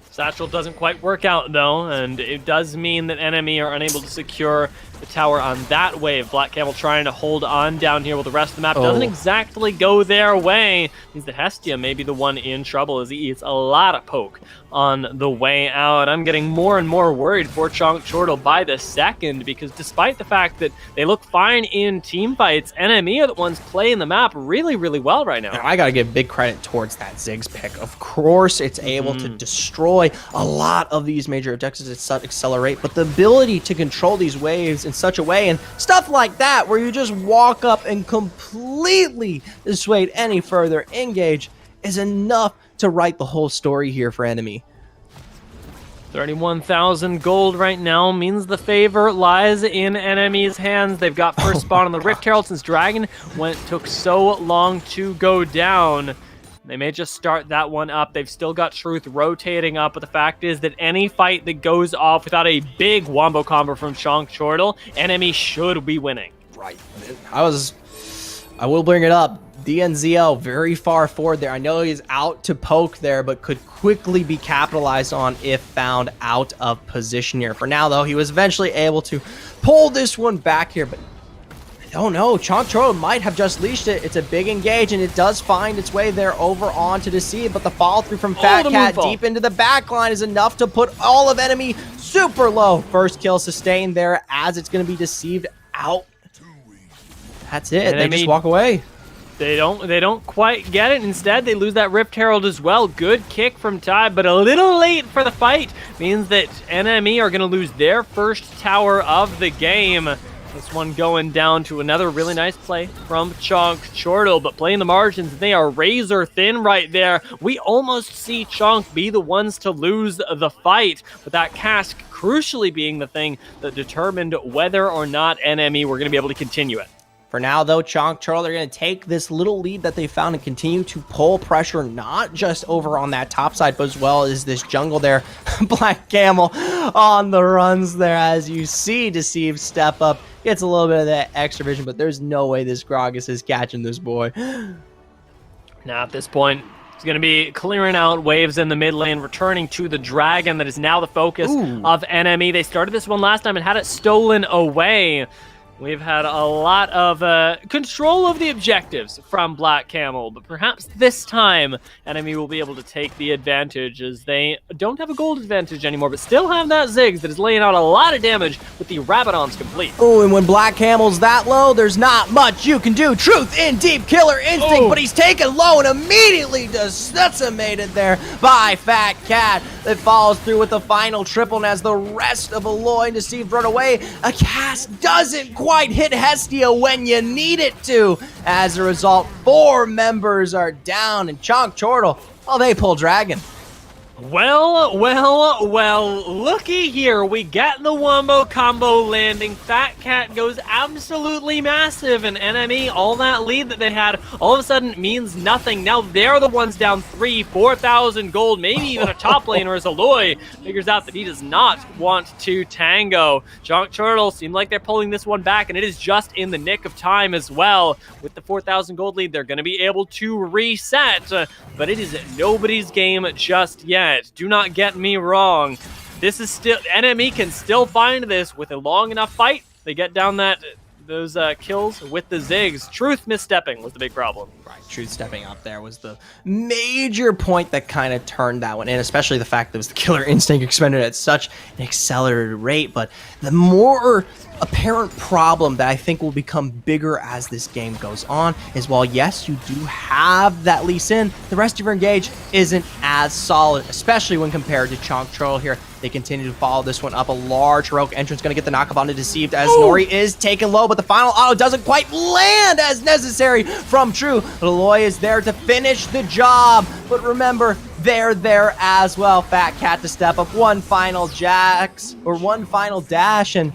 Satchel doesn't quite work out, though, and it does mean that enemy are unable to secure the tower on that wave. Black Camel trying to hold on down here while the rest of the map doesn't exactly go their way. Means that Hestia may be the one in trouble as he eats a lot of poke on the way out. I'm getting more and more worried for Chonk Chortle by the second, because despite the fact that they look fine in team fights, NME are the ones playing the map really, really well right now. I gotta give big credit towards that Ziggs pick. Of course, it's able to destroy a lot of these major objectives at accelerate, but the ability to control these waves in such a way, and stuff like that, where you just walk up and completely dissuade any further engage, is enough to write the whole story here for enemy. 31,000 gold right now means the favor lies in enemy's hands. They've got first spawn on the Rift Herald since Dragon took so long to go down. They may just start that one up. They've still got Truth rotating up, but the fact is that any fight that goes off without a big wombo combo from Chonk Chortle, enemy should be winning. Right. I will bring it up. DNZL very far forward there. I know he's out to poke there, but could quickly be capitalized on if found out of position here. For now, though, he was eventually able to pull this one back here, but I don't know. Chonk Chortle might have just leashed it. It's a big engage, and it does find its way there over onto Deceive, but the follow through from Fat Cat deep into the back line is enough to put all of enemy super low. First kill sustained there as it's going to be Deceived out. That's it. They just walk away. They don't quite get it. Instead, they lose that Rift Herald as well. Good kick from Tide, but a little late for the fight. Means that NME are going to lose their first tower of the game. This one going down to another really nice play from Chonk Chortle, but playing the margins, they are razor thin right there. We almost see Chonk be the ones to lose the fight, but that cask crucially being the thing that determined whether or not NME were going to be able to continue it. For now, though, Chonk Chortle are going to take this little lead that they found and continue to pull pressure, not just over on that top side, but as well as this jungle there. Black Camel on the runs there, as you see Deceive step up. Gets a little bit of that extra vision, but there's no way this Gragas is catching this boy. Now, at this point, he's going to be clearing out waves in the mid lane, returning to the Dragon that is now the focus of enemy. They started this one last time and had it stolen away. We've had a lot of control of the objectives from Black Camel, but perhaps this time enemy will be able to take the advantage as they don't have a gold advantage anymore, but still have that Ziggs that is laying out a lot of damage with the Rabadons complete. Oh, and when Black Camel's that low, there's not much you can do. Truth in deep, killer instinct, but he's taken low and immediately decimated there by Fat Cat. That follows through with the final triple, and as the rest of Aloy and Deceived run away, a cast doesn't quite hit Hestia when you need it to. As a result, 4 members are down, and Chonk Chortle, well, they pull Dragon. Well, looky here. We get the wombo combo landing. Fat Cat goes absolutely massive, and NME, all that lead that they had, all of a sudden means nothing. Now they're the ones down 4,000 gold, maybe even a top laner as Aloy figures out that he does not want to tango. Chonk Chortle seem like they're pulling this one back, and it is just in the nick of time as well. With the 4,000 gold lead, they're going to be able to reset, but it is nobody's game just yet. Do not get me wrong. This is still, NME can still find this with a long enough fight. They get down those kills with the Ziggs. Truth misstepping was the big problem. Right, Truth stepping up there was the major point that kind of turned that one in, especially the fact that it was the Killer Instinct expended at such an accelerated rate. But the more apparent problem that I think will become bigger as this game goes on is, while yes, you do have that Lee Sin, the rest of your engage isn't as solid, especially when compared to Chonk Chortle here. They continue to follow this one up. A large heroic entrance going to get the knockup onto Deceived as Nori is taken low, but the final auto doesn't quite land as necessary from True. Aloy is there to finish the job, but remember, they're there as well. Fat Cat to step up one final dash, and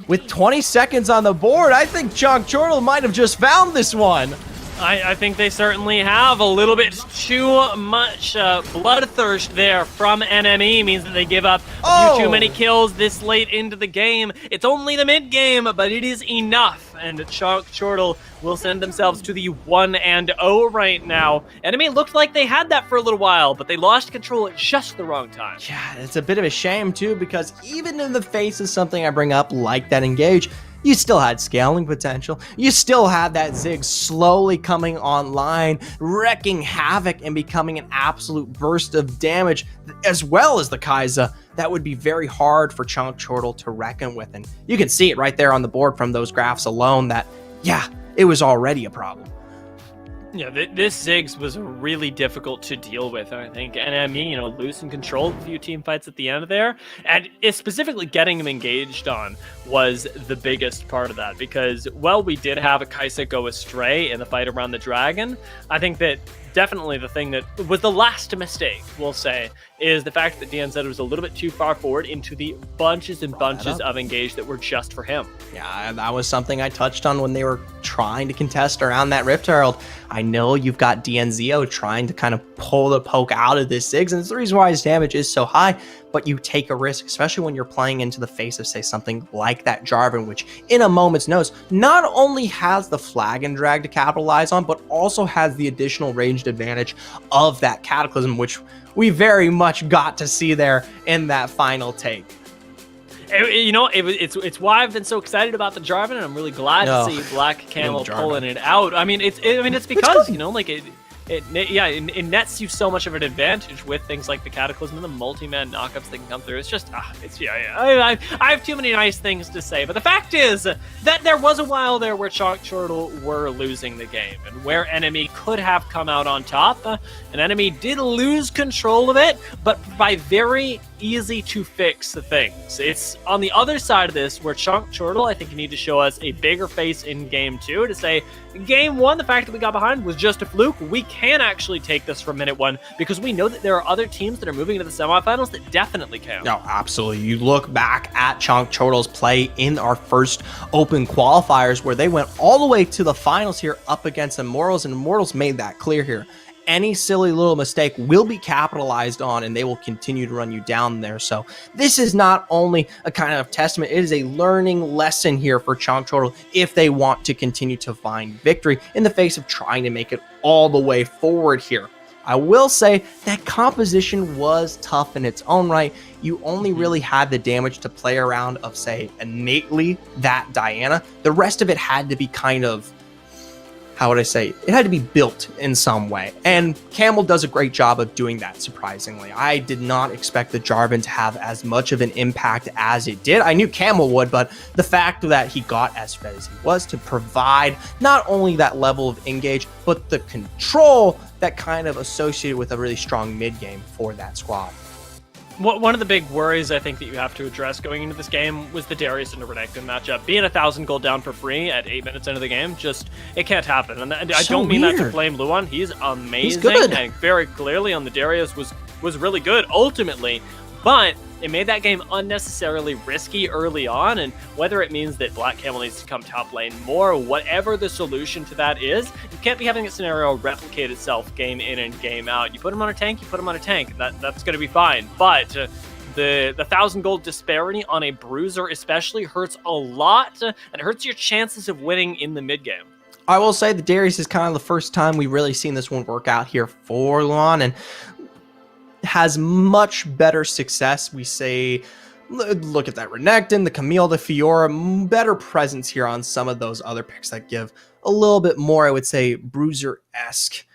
with 20 seconds on the board, I think Chonk Chortle might have just found this one. I think they certainly have. A little bit too much bloodthirst there from NME means that they give up a few too many kills this late into the game. It's only the mid game, but it is enough. And Chonk Chortle will send themselves to the 1-0 right now. NME looked like they had that for a little while, but they lost control at just the wrong time. Yeah, it's a bit of a shame too, because even in the face of something I bring up like that engage, you still had scaling potential. You still had that Zig slowly coming online, wrecking havoc and becoming an absolute burst of damage, as well as the Kai'Sa. That would be very hard for Chonk Chortle to reckon with. And you can see it right there on the board from those graphs alone that, yeah, it was already a problem. Yeah, this Ziggs was really difficult to deal with, I think. NME, losing control of a few team fights at the end of there. And specifically getting them engaged on was the biggest part of that. Because, well, we did have a Kai'Sa go astray in the fight around the dragon. I think that definitely the thing that was the last mistake, we'll say, is the fact that DNZ was a little bit too far forward into the bunches and bunches of engage that were just for him. Yeah, that was something I touched on when they were trying to contest around that Rift Herald. I know you've got DNZO trying to kind of pull the poke out of this Ziggs, and it's the reason why his damage is so high, but you take a risk, especially when you're playing into the face of, say, something like that Jarvan, which in a moment's notice not only has the flag and drag to capitalize on, but also has the additional ranged advantage of that Cataclysm, which we very much got to see there in that final take. It's why I've been so excited about the Jarvan, and I'm really glad to see Black Camel pulling it out. It's because it nets you so much of an advantage with things like the Cataclysm and the multi-man knockups that can come through. It's just, I have too many nice things to say. But the fact is that there was a while there where Chonk Chortle were losing the game, and where NME could have come out on top. And NME did lose control of it, but by very easy to fix things. It's on the other side of this where Chonk Chortle, I think, you need to show us a bigger face in game 2 to say, game 1, the fact that we got behind was just a fluke. We can actually take this from minute 1 because we know that there are other teams that are moving into the semifinals that definitely can. No, absolutely. You look back at Chonk Chortle's play in our first open qualifiers where they went all the way to the finals here up against Immortals, and Immortals made that clear here. Any silly little mistake will be capitalized on, and they will continue to run you down there. So this is not only a kind of testament, it is a learning lesson here for Chonk Chortle if they want to continue to find victory in the face of trying to make it all the way forward here. I will say that composition was tough in its own right. You only really had the damage to play around of, say, innately that Diana. The rest of it had to be kind of, how would I say, it had to be built in some way. And Camel does a great job of doing that, surprisingly. I did not expect the Jarvan to have as much of an impact as it did. I knew Camel would, but the fact that he got as fed as he was to provide not only that level of engage, but the control that kind of associated with a really strong mid game for that squad. One of the big worries I think that you have to address going into this game was the Darius and the Renekton matchup. Being 1,000 gold down for free at 8 minutes into the game, it can't happen. And I don't mean that to blame Luan. He's amazing. He's good. And very clearly on the Darius was really good ultimately. But it made that game unnecessarily risky early on, and whether it means that Black Camel needs to come top lane more, whatever the solution to that is, you can't be having a scenario replicate itself game in and game out. You put him on a tank, you put him on a tank. That's going to be fine. But the 1,000 gold disparity on a bruiser especially hurts a lot, and it hurts your chances of winning in the mid game. I will say the Darius is kind of the first time we've really seen this one work out here for Luan, and has much better success. We say, look at that Renekton, the Camille, the Fiora, better presence here on some of those other picks that give a little bit more, I would say, bruiser-esque.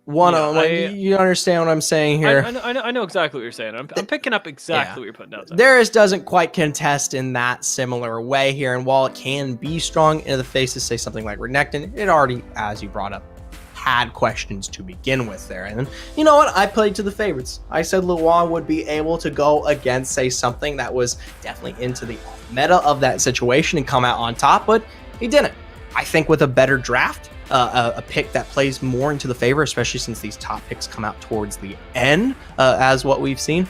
You understand what I'm saying here? I know exactly what you're saying. I'm picking up exactly what you're putting down. Darius doesn't quite contest in that similar way here, and while it can be strong into the face to say something like Renekton, it already, as you brought up, had questions to begin with there. And you know what? I played to the favorites. I said Luan would be able to go against, say, something that was definitely into the meta of that situation and come out on top, but he didn't. I think with a better draft, a pick that plays more into the favor, especially since these top picks come out towards the end, as what we've seen,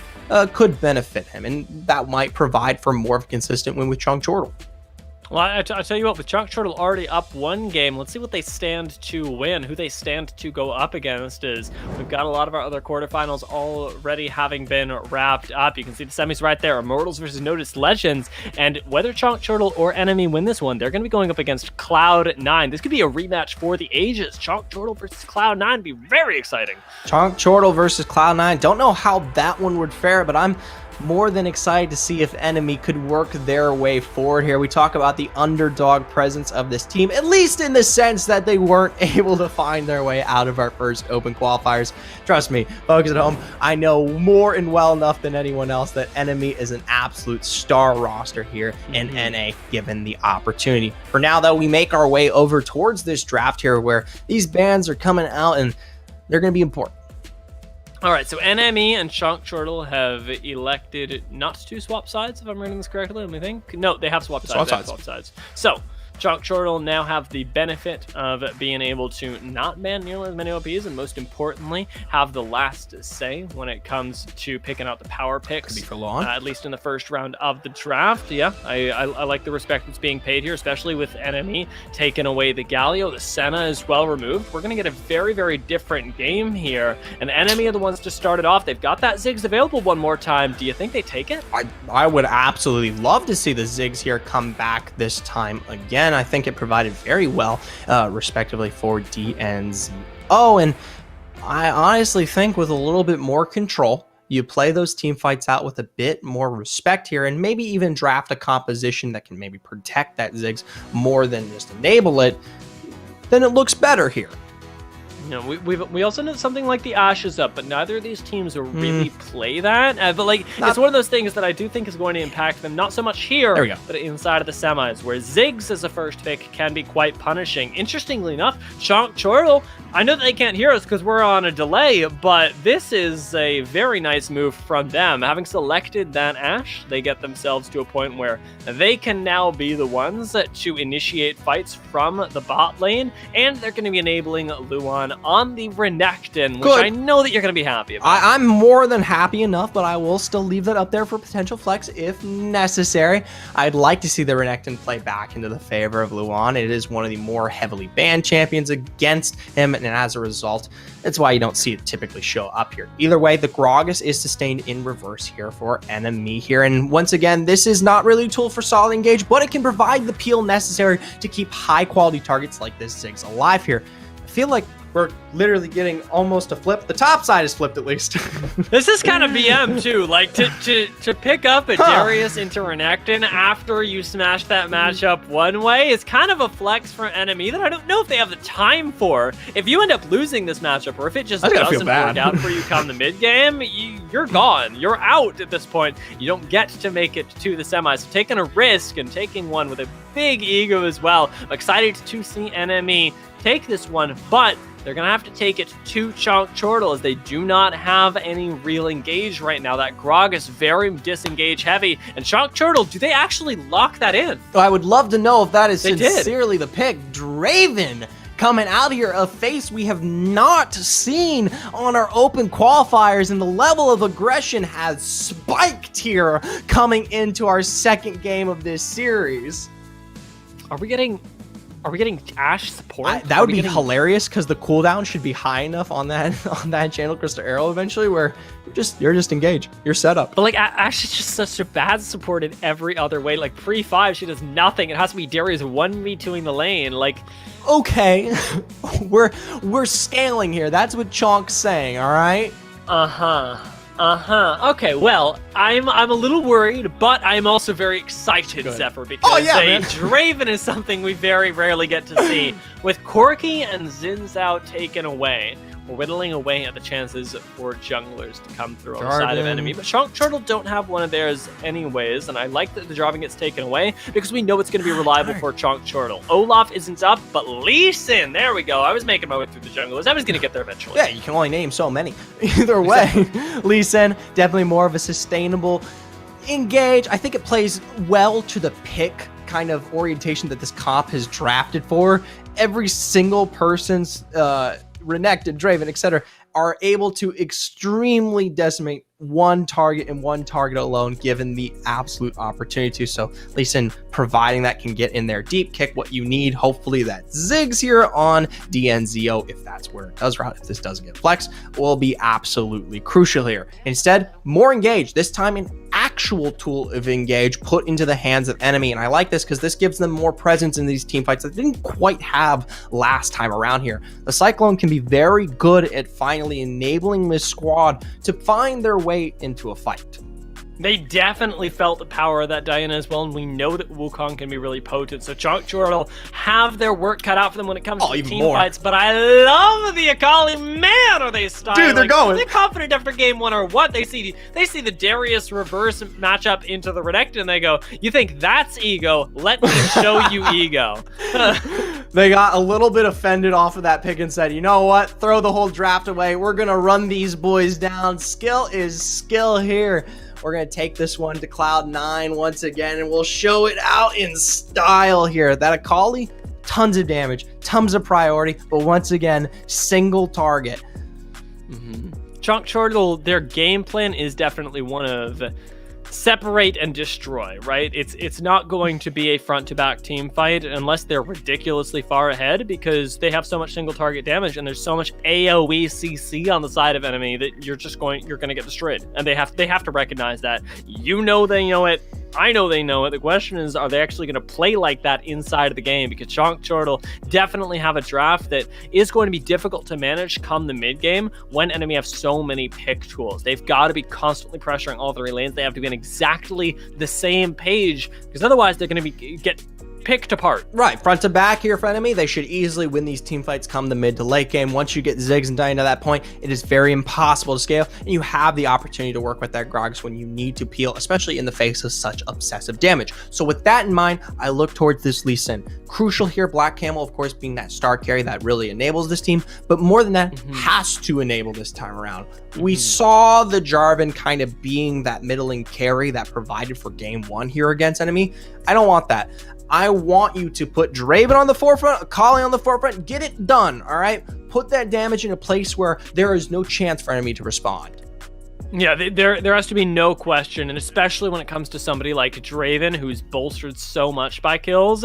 could benefit him. And that might provide for more of a consistent win with Chong Chortle. Well, I tell you what, with Chunk Chortle already up one game, let's see what they stand to win, who they stand to go up against. Is we've got a lot of our other quarterfinals already having been wrapped up. You can see the semis right there, Immortals versus Noticed Legends, and whether Chunk Chortle or Enemy win this one, they're going to be going up against Cloud9. This could be a rematch for the ages. Chunk Chortle versus Cloud9 would be very exciting. Chunk Chortle versus Cloud9. Don't know how that one would fare, but I'm more than excited to see if Enemy could work their way forward here. We talk about the underdog presence of this team, at least in the sense that they weren't able to find their way out of our first open qualifiers. Trust me, folks at home, I know more and well enough than anyone else that Enemy is an absolute star roster here in NA, given the opportunity. For now, though, we make our way over towards this draft here where these bans are coming out and they're going to be important. All right, so NME and Chunk Chortle have elected not to swap sides, if I'm reading this correctly. Let me think. No, they have swapped sides. So Chunk Chortle now have the benefit of being able to not ban nearly as many OPs, and most importantly, have the last say when it comes to picking out the power picks. Could be for long. At least in the first round of the draft. Yeah, I like the respect that's being paid here, especially with NME taking away the Galio. The Senna is well removed. We're going to get a very, very different game here. And NME are the ones to start it off. They've got that Ziggs available one more time. Do you think they take it? I would absolutely love to see the Ziggs here come back this time again. I think it provided very well, respectively, for D and Z. Oh, and I honestly think with a little bit more control, you play those team fights out with a bit more respect here, and maybe even draft a composition that can maybe protect that Ziggs more than just enable it, then it looks better here. You know, we also know something like the Ashes up, but neither of these teams really play that. But like, it's one of those things that I do think is going to impact them, not so much here, but inside of the semis, where Ziggs as a first pick can be quite punishing. Interestingly enough, Chunk Chortle, I know that they can't hear us because we're on a delay, but this is a very nice move from them. Having selected that Ashe, they get themselves to a point where they can now be the ones to initiate fights from the bot lane, and they're going to be enabling Luan on the Renekton, which I know that you're going to be happy about. I'm more than happy enough, but I will still leave that up there for potential flex if necessary. I'd like to see the Renekton play back into the favor of Luan. It is one of the more heavily banned champions against him, and as a result, that's why you don't see it typically show up here. Either way, the Gragas is sustained in reverse here for Enemy here, and once again, this is not really a tool for solid engage, but it can provide the peel necessary to keep high-quality targets like this Ziggs alive here. I feel like we're literally getting almost a flip. The top side is flipped, at least. This is kind of BM, too. Like, to pick up a Darius into Renekton after you smash that matchup one way is kind of a flex for Enemy that I don't know if they have the time for. If you end up losing this matchup, or if it just doesn't work out for you come the mid-game, you're gone. You're out at this point. You don't get to make it to the semis. So taking a risk and taking one with a big ego as well. I'm excited to see enemy take this one, but they're going to have to take it to Chonk Chortle as they do not have any real engage right now. That Grog is very disengage heavy. And Chonk Chortle, do they actually lock that in? I would love to know if that is They did. sincerely the pick. Draven coming out here, a face we have not seen on our open qualifiers, and the level of aggression has spiked here coming into our second game of this series. Are we getting Ashe support? That would be hilarious because the cooldown should be high enough on that channel Crystal Arrow eventually where you're just engaged. You're set up. But like Ashe is just such a bad support in every other way. Like pre-5, she does nothing. It has to be Darius 1v2ing the lane. Like, okay, we're scaling here. That's what Chonk's saying. All right. Okay, well, I'm a little worried, but I'm also very excited, Good. Zephyr, because man. Draven is something we very rarely get to see. With Corki and Xin Zhao taken away, we're whittling away at the chances for junglers to come through on the side of Jarvan. enemy. But Chonk Chortle don't have one of theirs anyways, and I like that the Jarvan gets taken away because we know it's going to be reliable for Chonk Chortle. Olaf isn't up, but Lee Sin, there we go. I was making my way through the junglers. I was going to get there eventually. Yeah, you can only name so many. Either way, Lee Sin, definitely more of a sustainable engage. I think it plays well to the pick kind of orientation that this comp has drafted for. Every single person's Renekton, Draven, etc. are able to extremely decimate one target and one target alone given the absolute opportunity to. So Lee Sin providing that can get in there deep, kick what you need. Hopefully that Ziggs here on DNZO, if that's where it does route, if this doesn't get flex, will be absolutely crucial here. Instead, more engage, this time an actual tool of engage put into the hands of enemy. And I like this because this gives them more presence in these team fights that they didn't quite have last time around here. The Cyclone can be very good at finally enabling this squad to find their way into a fight. They definitely felt the power of that Diana as well, and we know that Wukong can be really potent. So Chonk Chortle have their work cut out for them when it comes to even team more. fights. But I love the Akali. Man, are they styling? Dude, they're going. Are they confident after game one or what? They see the Darius reverse matchup into the Renekton, and they go, "You think that's ego? Let me show you ego." They got a little bit offended off of that pick and said, you know what? Throw the whole draft away. We're going to run these boys down. Skill is skill here. We're going to take this one to Cloud9 once again, and we'll show it out in style here. That Akali, tons of damage, tons of priority, but once again, single target. Chonk Chortle, their game plan is definitely one of separate and destroy, right? It's not going to be a front-to-back team fight unless they're ridiculously far ahead, because they have so much single target damage and there's so much AoE CC on the side of enemy that you're going to get destroyed. And they have to recognize that. You know they know it. I know they know it. The question is, are they actually going to play like that inside of the game? Because Chonk Chortle definitely have a draft that is going to be difficult to manage come the mid game when enemy have so many pick tools. They've got to be constantly pressuring all three lanes. They have to be on exactly the same page, because otherwise they're going to get picked apart. Right, front to back here for enemy. They should easily win these team fights come the mid to late game. Once you get Ziggs and Diana to that point, it is very impossible to scale, and you have the opportunity to work with that Grogs when you need to peel, especially in the face of such obsessive damage. So with that in mind, I look towards this Lee Sin. Crucial here, Black Camel, of course, being that star carry that really enables this team, but more than that, has to enable this time around. We saw the Jarvan kind of being that middling carry that provided for game one here against enemy. I don't want that. I want you to put Draven on the forefront, Akali on the forefront, get it done, all right? Put that damage in a place where there is no chance for enemy to respond. Yeah, there has to be no question, and especially when it comes to somebody like Draven, who's bolstered so much by kills,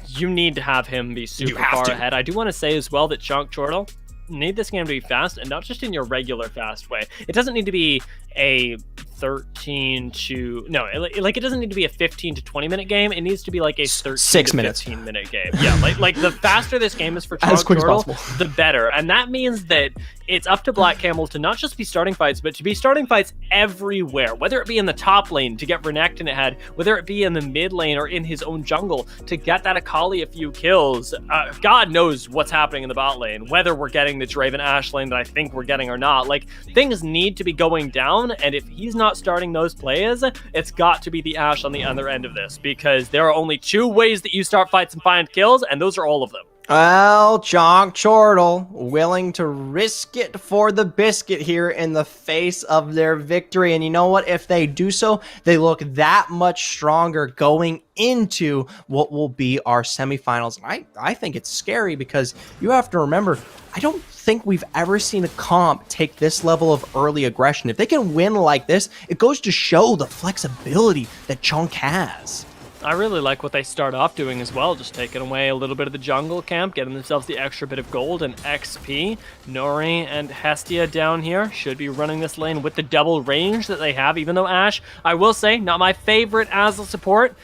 you need to have him be super far ahead. I do want to say as well that Chonk Chortle need this game to be fast, and not just in your regular fast way. It doesn't need to be a 13 to it doesn't need to be a 15 to 20 minute game. It needs to be like a 13 6 to minutes 15 minute game. Yeah, like the faster this game is for As Chonk quick as Chortle, possible. the better. And that means that it's up to Black Camel to not just be starting fights, but to be starting fights everywhere, whether it be in the top lane to get Renekton ahead, whether it be in the mid lane or in his own jungle to get that Akali a few kills. God knows what's happening in the bot lane, whether we're getting the Draven Ashe lane that I think we're getting or not. Like, things need to be going down, and if he's not not starting those plays, it's got to be the Ashe on the other end of this, because there are only 2 ways that you start fights and find kills, and those are all of them. Well, Chonk Chortle willing to risk it for the biscuit here in the face of their victory. And you know what? If they do so, they look that much stronger going into what will be our semifinals. I think it's scary because you have to remember, I don't think we've ever seen a comp take this level of early aggression. If they can win like this, it goes to show the flexibility that Chonk has. I really like what they start off doing as well, just taking away a little bit of the jungle camp, getting themselves the extra bit of gold and XP. Nori and Hestia down here should be running this lane with the double range that they have, even though Ashe, I will say, not my favorite as a support,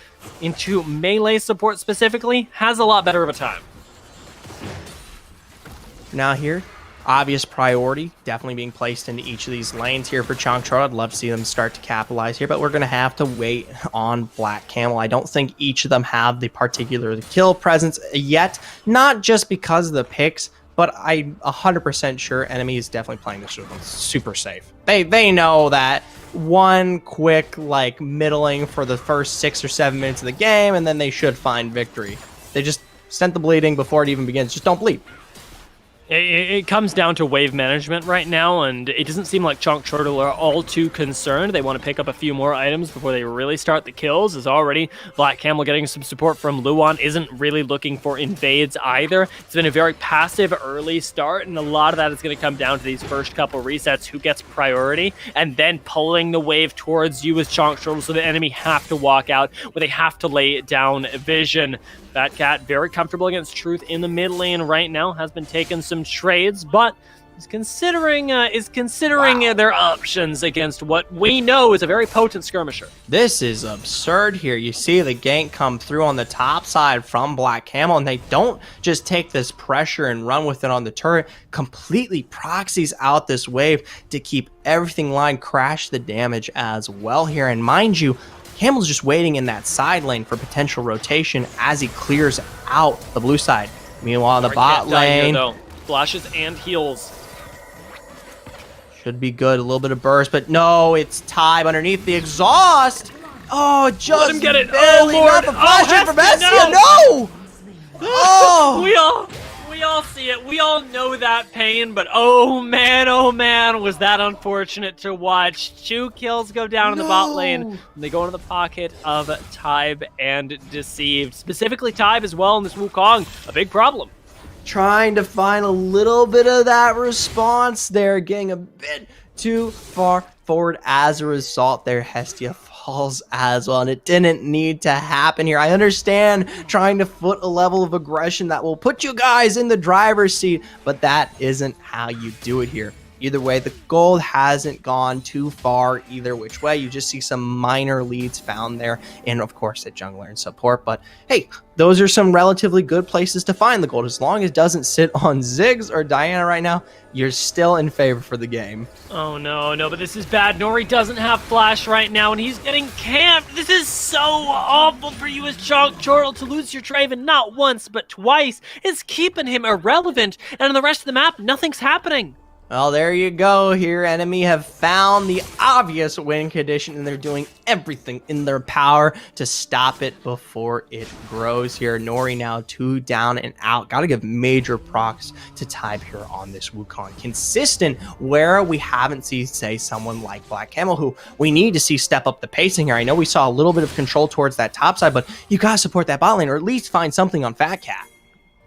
into melee support specifically, has a lot better of a time. Now here, obvious priority definitely being placed into each of these lanes here for Chonk Chortle. I'd love to see them start to capitalize here, but we're going to have to wait on Black Camel. I don't think each of them have the particular kill presence yet, not just because of the picks, but I'm 100% sure enemy is definitely playing this one super safe. They know that one quick like middling for the first 6 or 7 minutes of the game, and then they should find victory. They just sent the bleeding before it even begins. Just don't bleed. It comes down to wave management right now, and it doesn't seem like Chonk Chortle are all too concerned. They want to pick up a few more items before they really start the kills, as already Black Camel getting some support from Luan isn't really looking for invades either. It's been a very passive early start, and a lot of that is going to come down to these first couple resets, who gets priority, and then pulling the wave towards you as Chonk Chortle, so the enemy have to walk out, where they have to lay down vision. Fat Cat very comfortable against Truth in the mid lane right now, has been taking some trades, but is considering their options against what we know is a very potent skirmisher. This is absurd here. You see the gank come through on the top side from Black Camel, and they don't just take this pressure and run with it on the turret, completely proxies out this wave to keep everything lined, crash the damage as well here. And mind you, Camel's just waiting in that side lane for potential rotation as he clears out the blue side. Meanwhile, in the bot lane, flashes and heals. Should be good. A little bit of burst, but no, it's Tybe underneath the exhaust. Oh, just let him get it. barely. Oh, Lord. Not the flash from Hestia. No. Oh. We all see it. We all know that pain, but oh man, was that unfortunate to watch. 2 kills go down in the bot lane, and they go into the pocket of Tybe and Deceived. Specifically Tybe as well in this Wukong, a big problem. Trying to find a little bit of that response there, getting a bit too far forward as a result there. Hestia falls as well, and it didn't need to happen here. I understand trying to foot a level of aggression that will put you guys in the driver's seat, but that isn't how you do it here. Either way, the gold hasn't gone too far either which way. You just see some minor leads found there, and of course the jungler and support. But hey, those are some relatively good places to find the gold. As long as it doesn't sit on Ziggs or Diana right now, you're still in favor for the game. Oh no, but this is bad. Nori doesn't have flash right now, and he's getting camped. This is so awful for you as Chonk Chortle. To lose your Draven not once, but twice is keeping him irrelevant, and on the rest of the map, nothing's happening. Well, there you go here. Enemy have found the obvious win condition, and they're doing everything in their power to stop it before it grows here. Nori now 2 down and out. Gotta give major props to Tybe here on this Wukong. Consistent where we haven't seen, say, someone like Black Camel, who we need to see step up the pacing here. I know we saw a little bit of control towards that top side, but you gotta support that bot lane, or at least find something on Fat Cat.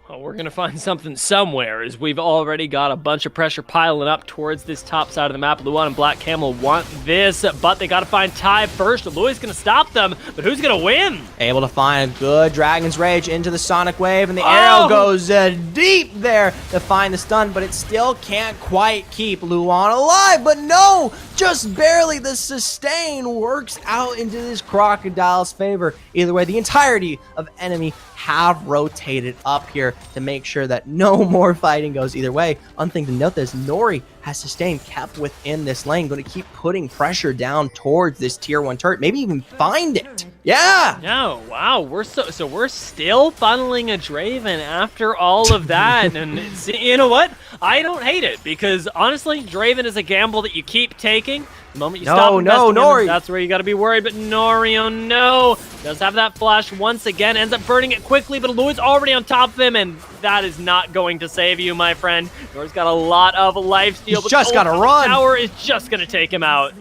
Well, we're going to find something somewhere, as we've already got a bunch of pressure piling up towards this top side of the map. Luan and Black Camel want this, but they got to find Tybe first. Louis going to stop them, but who's going to win? Able to find a good Dragon's Rage into the Sonic Wave, and the arrow goes deep there to find the stun, but it still can't quite keep Luan alive. But no, just barely. The sustain works out into this Crocodile's favor. Either way, the entirety of enemy have rotated up here to make sure that no more fighting goes either way. One thing to note is Nori has sustained, kept within this lane, going to keep putting pressure down towards this tier 1 turret, maybe even find it. Yeah! No, wow, we're so we're still funneling a Draven after all of that, and you know what? I don't hate it, because honestly, Draven is a gamble that you keep taking. The moment you stop investing in him, that's where you got to be worried. But Nori, oh no, does have that flash once again, ends up burning it quickly, but Lloyd's already on top of him, and that is not going to save you, my friend. Nori's got a lot of lifesteal, but just gotta run. The tower is just gonna take him out.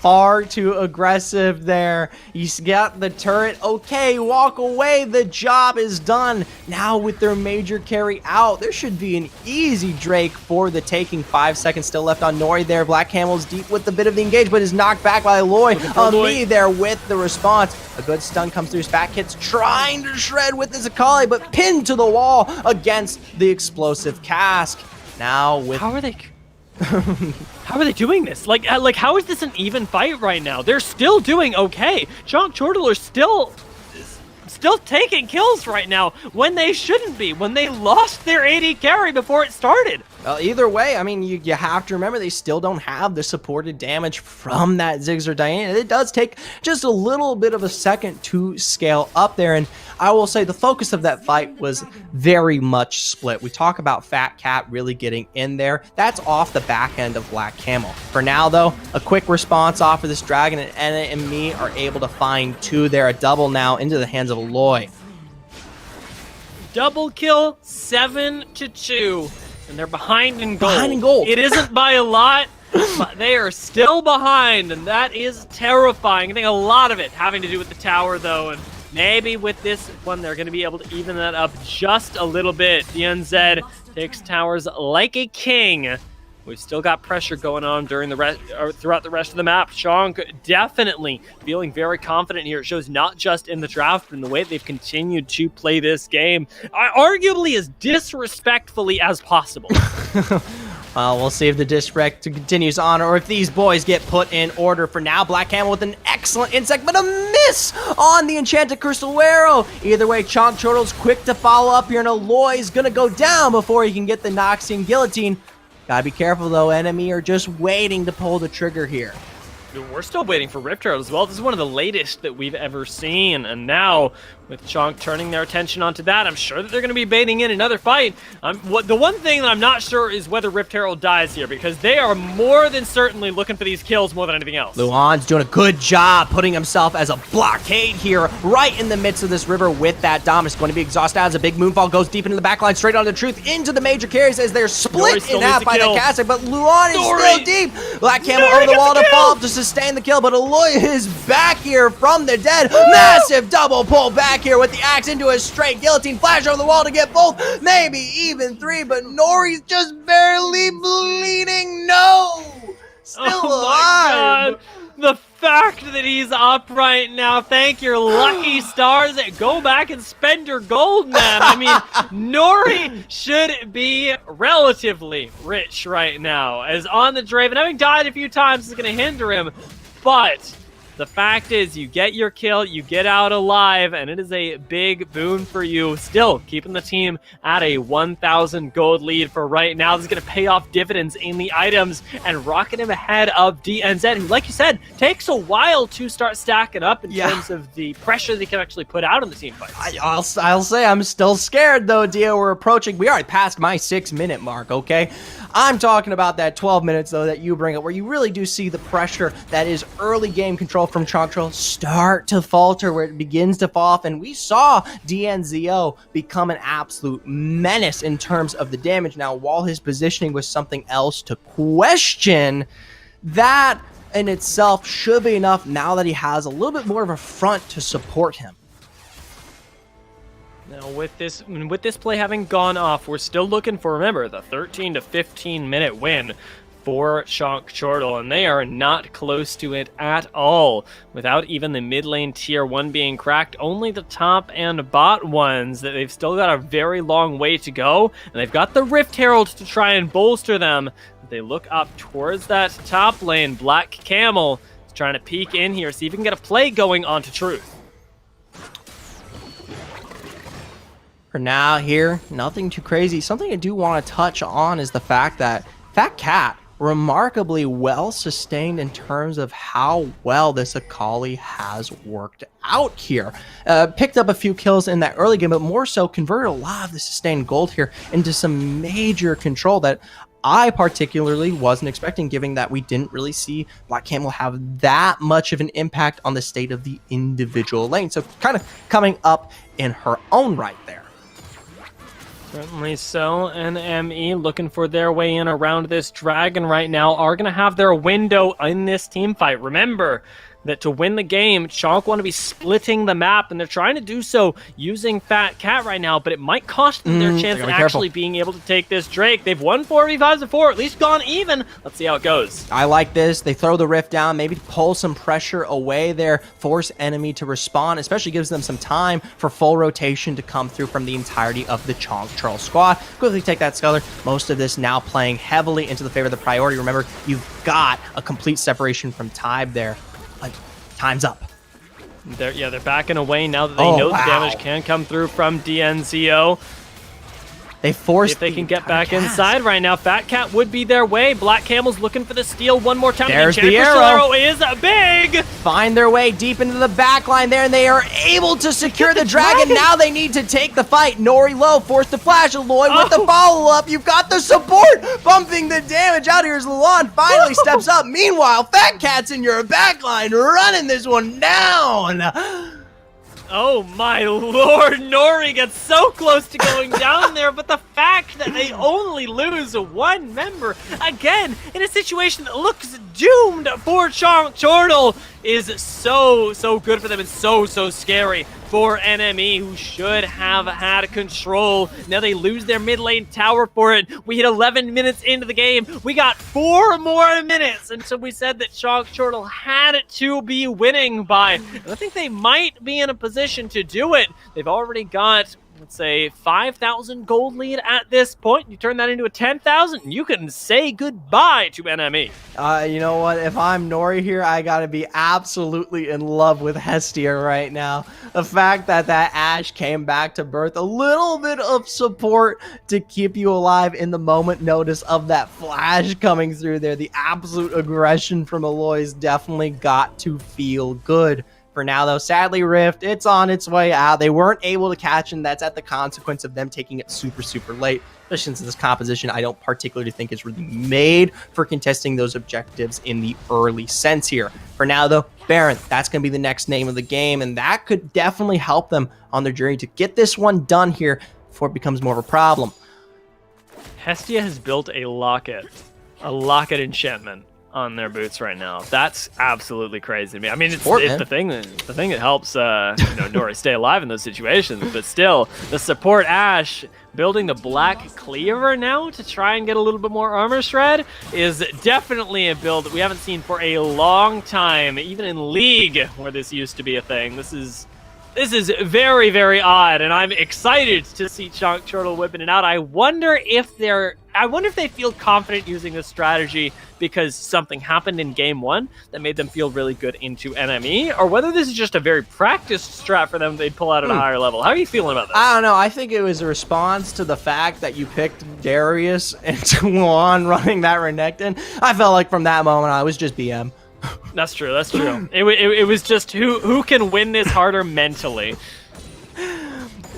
Far too aggressive there. He's got the turret. Okay, walk away. The job is done. Now with their major carry out, there should be an easy Drake for the taking. 5 seconds still left on Nori there. Black Camel's deep with a bit of the engage, but is knocked back by Lloyd. Me there with the response. A good stun comes through. Spat Kit's trying to shred with his Akali, but pinned to the wall against the explosive cask. Now with... How are they... How are they doing this? Like how is this an even fight right now? They're still doing okay. Chonk Chortle are still taking kills right now when they shouldn't be, when they lost their AD carry before it started. Well, either way, I mean, you have to remember they still don't have the supported damage from that Ziggs or Diana. It does take just a little bit of a second to scale up there, and I will say the focus of that fight was very much split. We talk about Fat Cat really getting in there. That's off the back end of Black Camel. For now, though, a quick response off of this Dragon, and Enna and me are able to find 2 there. A double now into the hands of Aloy. Double kill, 7-2. And they're behind in gold. Behind in gold. It isn't by a lot, but they are still behind, and that is terrifying. I think a lot of it having to do with the tower, though, and maybe with this one, they're going to be able to even that up just a little bit. DNZ takes towers like a king. We've still got pressure going on during throughout the rest of the map. Chonk definitely feeling very confident here. It shows not just in the draft, but in the way they've continued to play this game, arguably as disrespectfully as possible. Well, we'll see if the disrespect continues on, or if these boys get put in order. For now, Black Camel with an excellent insect, but a miss on the Enchanted Crystal Arrow. Either way, Chonk Chortle's quick to follow up here, and Aloy's gonna go down before he can get the Noxian Guillotine. Gotta be careful, though. Enemy are just waiting to pull the trigger here. We're still waiting for Rift Herald as well. This is one of the latest that we've ever seen, and now with Chonk turning their attention onto that, I'm sure that they're going to be baiting in another fight. The one thing that I'm not sure is whether Rift Herald dies here, because they are more than certainly looking for these kills more than anything else. Luan's doing a good job putting himself as a blockade here, right in the midst of this river with that Dominus. Going to be exhausted as a big Moonfall goes deep into the backline, straight on the Truth, into the major carries as they're split in half by the Castic, but Luan is still deep. Black Camel over the wall to fall to sustain the kill, but Aloy is back here from the dead. Massive double pull back here with the axe into a straight guillotine flash over the wall to get both, maybe even 3, but Nori's just barely bleeding. No! Still alive. My God. The fact that he's up right now, thank your lucky stars. Go back and spend your gold, man. I mean, Nori should be relatively rich right now, as on the Draven. Having died a few times is going to hinder him, but the fact is, you get your kill, you get out alive, and it is a big boon for you. Still keeping the team at a 1,000 gold lead for right now. This is going to pay off dividends in the items and rocket him ahead of DNZ, who, like you said, takes a while to start stacking up in terms of the pressure they can actually put out on the team fights. I'll say I'm still scared, though, Dio. We already passed my 6-minute mark, okay? I'm talking about that 12 minutes, though, that you bring up, where you really do see the pressure that is early game control from Chonk Chortle start to falter, where it begins to fall off, and we saw DNZO become an absolute menace in terms of the damage. Now, while his positioning was something else to question, that in itself should be enough now that he has a little bit more of a front to support him. Now, with this play having gone off, we're still looking for, remember, the 13 to 15 minute win for Chonk Chortle, and they are not close to it at all. Without even the mid lane tier 1 being cracked, only the top and bot ones, that they've still got a very long way to go, and they've got the Rift Herald to try and bolster them. They look up towards that top lane. Black Camel is trying to peek in here, see if he can get a play going onto Truth. For now here, nothing too crazy. Something I do want to touch on is the fact that Fat Cat, remarkably well sustained in terms of how well this Akali has worked out here. Picked up a few kills in that early game, but more so converted a lot of the sustained gold here into some major control that I particularly wasn't expecting, given that we didn't really see Black Camel have that much of an impact on the state of the individual lane. So kind of coming up in her own right there. Certainly so. NME looking for their way in around this dragon right now are going to have their window in this team fight. Remember that to win the game, Chonk want to be splitting the map, and they're trying to do so using Fat Cat right now, but it might cost them their chance of actually being able to take this Drake. They've won 4v5s before, at least gone even. Let's see how it goes. I like this. They throw the Rift down, maybe pull some pressure away there, force enemy to respond, especially gives them some time for full rotation to come through from the entirety of the Chonk Troll squad. Quickly take that Sculler. Most of this now playing heavily into the favor of the priority. Remember, you've got a complete separation from Tybe there. Time's up. They're backing away now that they know the damage can come through from DNZO. They forced if they can get back inside right now. Fat Cat would be their way. Black Camel's looking for the steal one more time. There's the arrow. Is big. Find their way deep into the back line there, and they are able to secure the dragon. Now they need to take the fight. Nori low, forced to flash. Aloy with the follow-up. You've got the support bumping the damage out here as Luan finally steps up. Meanwhile, Fat Cat's in your back line running this one down. Oh my lord, Nori gets so close to going down there, but the fact that they only lose one member, again, in a situation that looks doomed for Chortle, is so good for them and so scary for NME, who should have had control. Now they lose their mid lane tower for it. We hit 11 minutes into the game. We got 4 more minutes until we said that Chortle had to be winning by. And I think they might be in a position to do it. They've already got, let's say, 5,000 gold lead at this point. You turn that into a 10,000, you can say goodbye to NME. You know what? If I'm Nori here, I gotta be absolutely in love with Hestia right now. The fact that Ashe came back to birth, a little bit of support to keep you alive in the moment notice of that flash coming through there. The absolute aggression from Aloy's definitely got to feel good. For now, though, sadly, Rift, it's on its way out. They weren't able to catch him. That's at the consequence of them taking it super late. Especially since this composition, I don't particularly think is really made for contesting those objectives in the early sense here. For now, though, Baron, that's going to be the next name of the game, and that could definitely help them on their journey to get this one done here before it becomes more of a problem. Hestia has built a locket enchantment on their boots right now. That's absolutely crazy to me. I mean, it's the thing that helps Nori stay alive in those situations, but still, the support Ashe building the Black Cleaver now to try and get a little bit more armor shred is definitely a build that we haven't seen for a long time, even in League, where this used to be a thing. This is very odd, and I'm excited to see Chortle whipping it out. I wonder if they feel confident using this strategy because something happened in game 1 that made them feel really good into NME, or whether this is just a very practiced strat for them they'd pull out at a higher level. How are you feeling about this? I don't know. I think it was a response to the fact that you picked Darius and Luan running that Renekton. I felt like from that moment I was just BM. That's true. It was just who can win this harder mentally.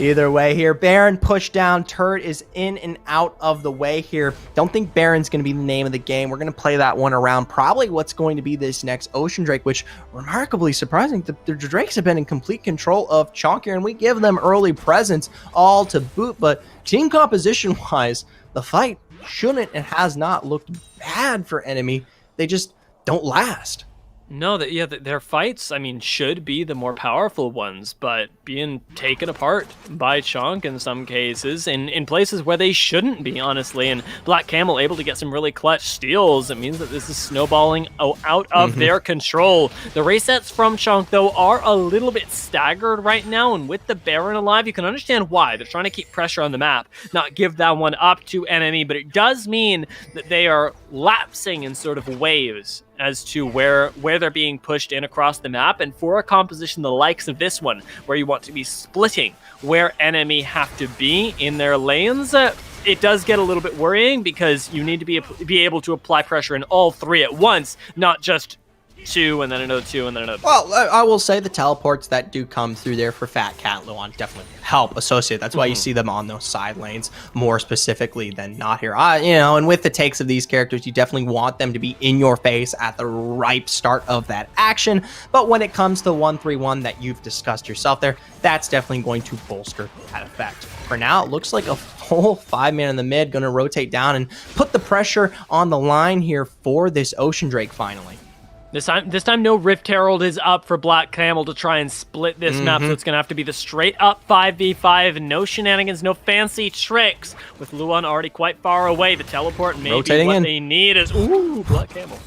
Either way here, Baron pushed down. Turret is in and out of the way here. Don't think Baron's going to be the name of the game. We're going to play that one around probably what's going to be this next Ocean Drake, which, remarkably surprising, the Drakes have been in complete control of Chonk here, and we give them early presence all to boot. But team composition-wise, the fight shouldn't and has not looked bad for Enemy. They just don't last. No, their fights, I mean, should be the more powerful ones, but being taken apart by Chonk in some cases, in places where they shouldn't be, honestly, and Black Camel able to get some really clutch steals. It means that this is snowballing out of their control. The resets from Chonk, though, are a little bit staggered right now, and with the Baron alive, you can understand why. They're trying to keep pressure on the map, not give that one up to Enemy, but it does mean that they are lapsing in sort of waves as to where they're being pushed in across the map. And for a composition the likes of this one, where you want to be splitting where Enemy have to be in their lanes, it does get a little bit worrying because you need to be able to apply pressure in all 3 at once, not just 2 and then another 2 and then another. Well, I will say the teleports that do come through there for Fat Cat Luan definitely help associate. That's why you see them on those side lanes more specifically than not here. And with the takes of these characters, you definitely want them to be in your face at the ripe start of that action. But when it comes to 1-3-1 that you've discussed yourself there, that's definitely going to bolster that effect. For now, it looks like a full 5-man in the mid going to rotate down and put the pressure on the line here for this Ocean Drake finally. This time, no Rift Herald is up for Black Camel to try and split this map, so it's going to have to be the straight-up 5v5, no shenanigans, no fancy tricks. With Luan already quite far away, the teleport may be what they need is... Ooh, Black Camel.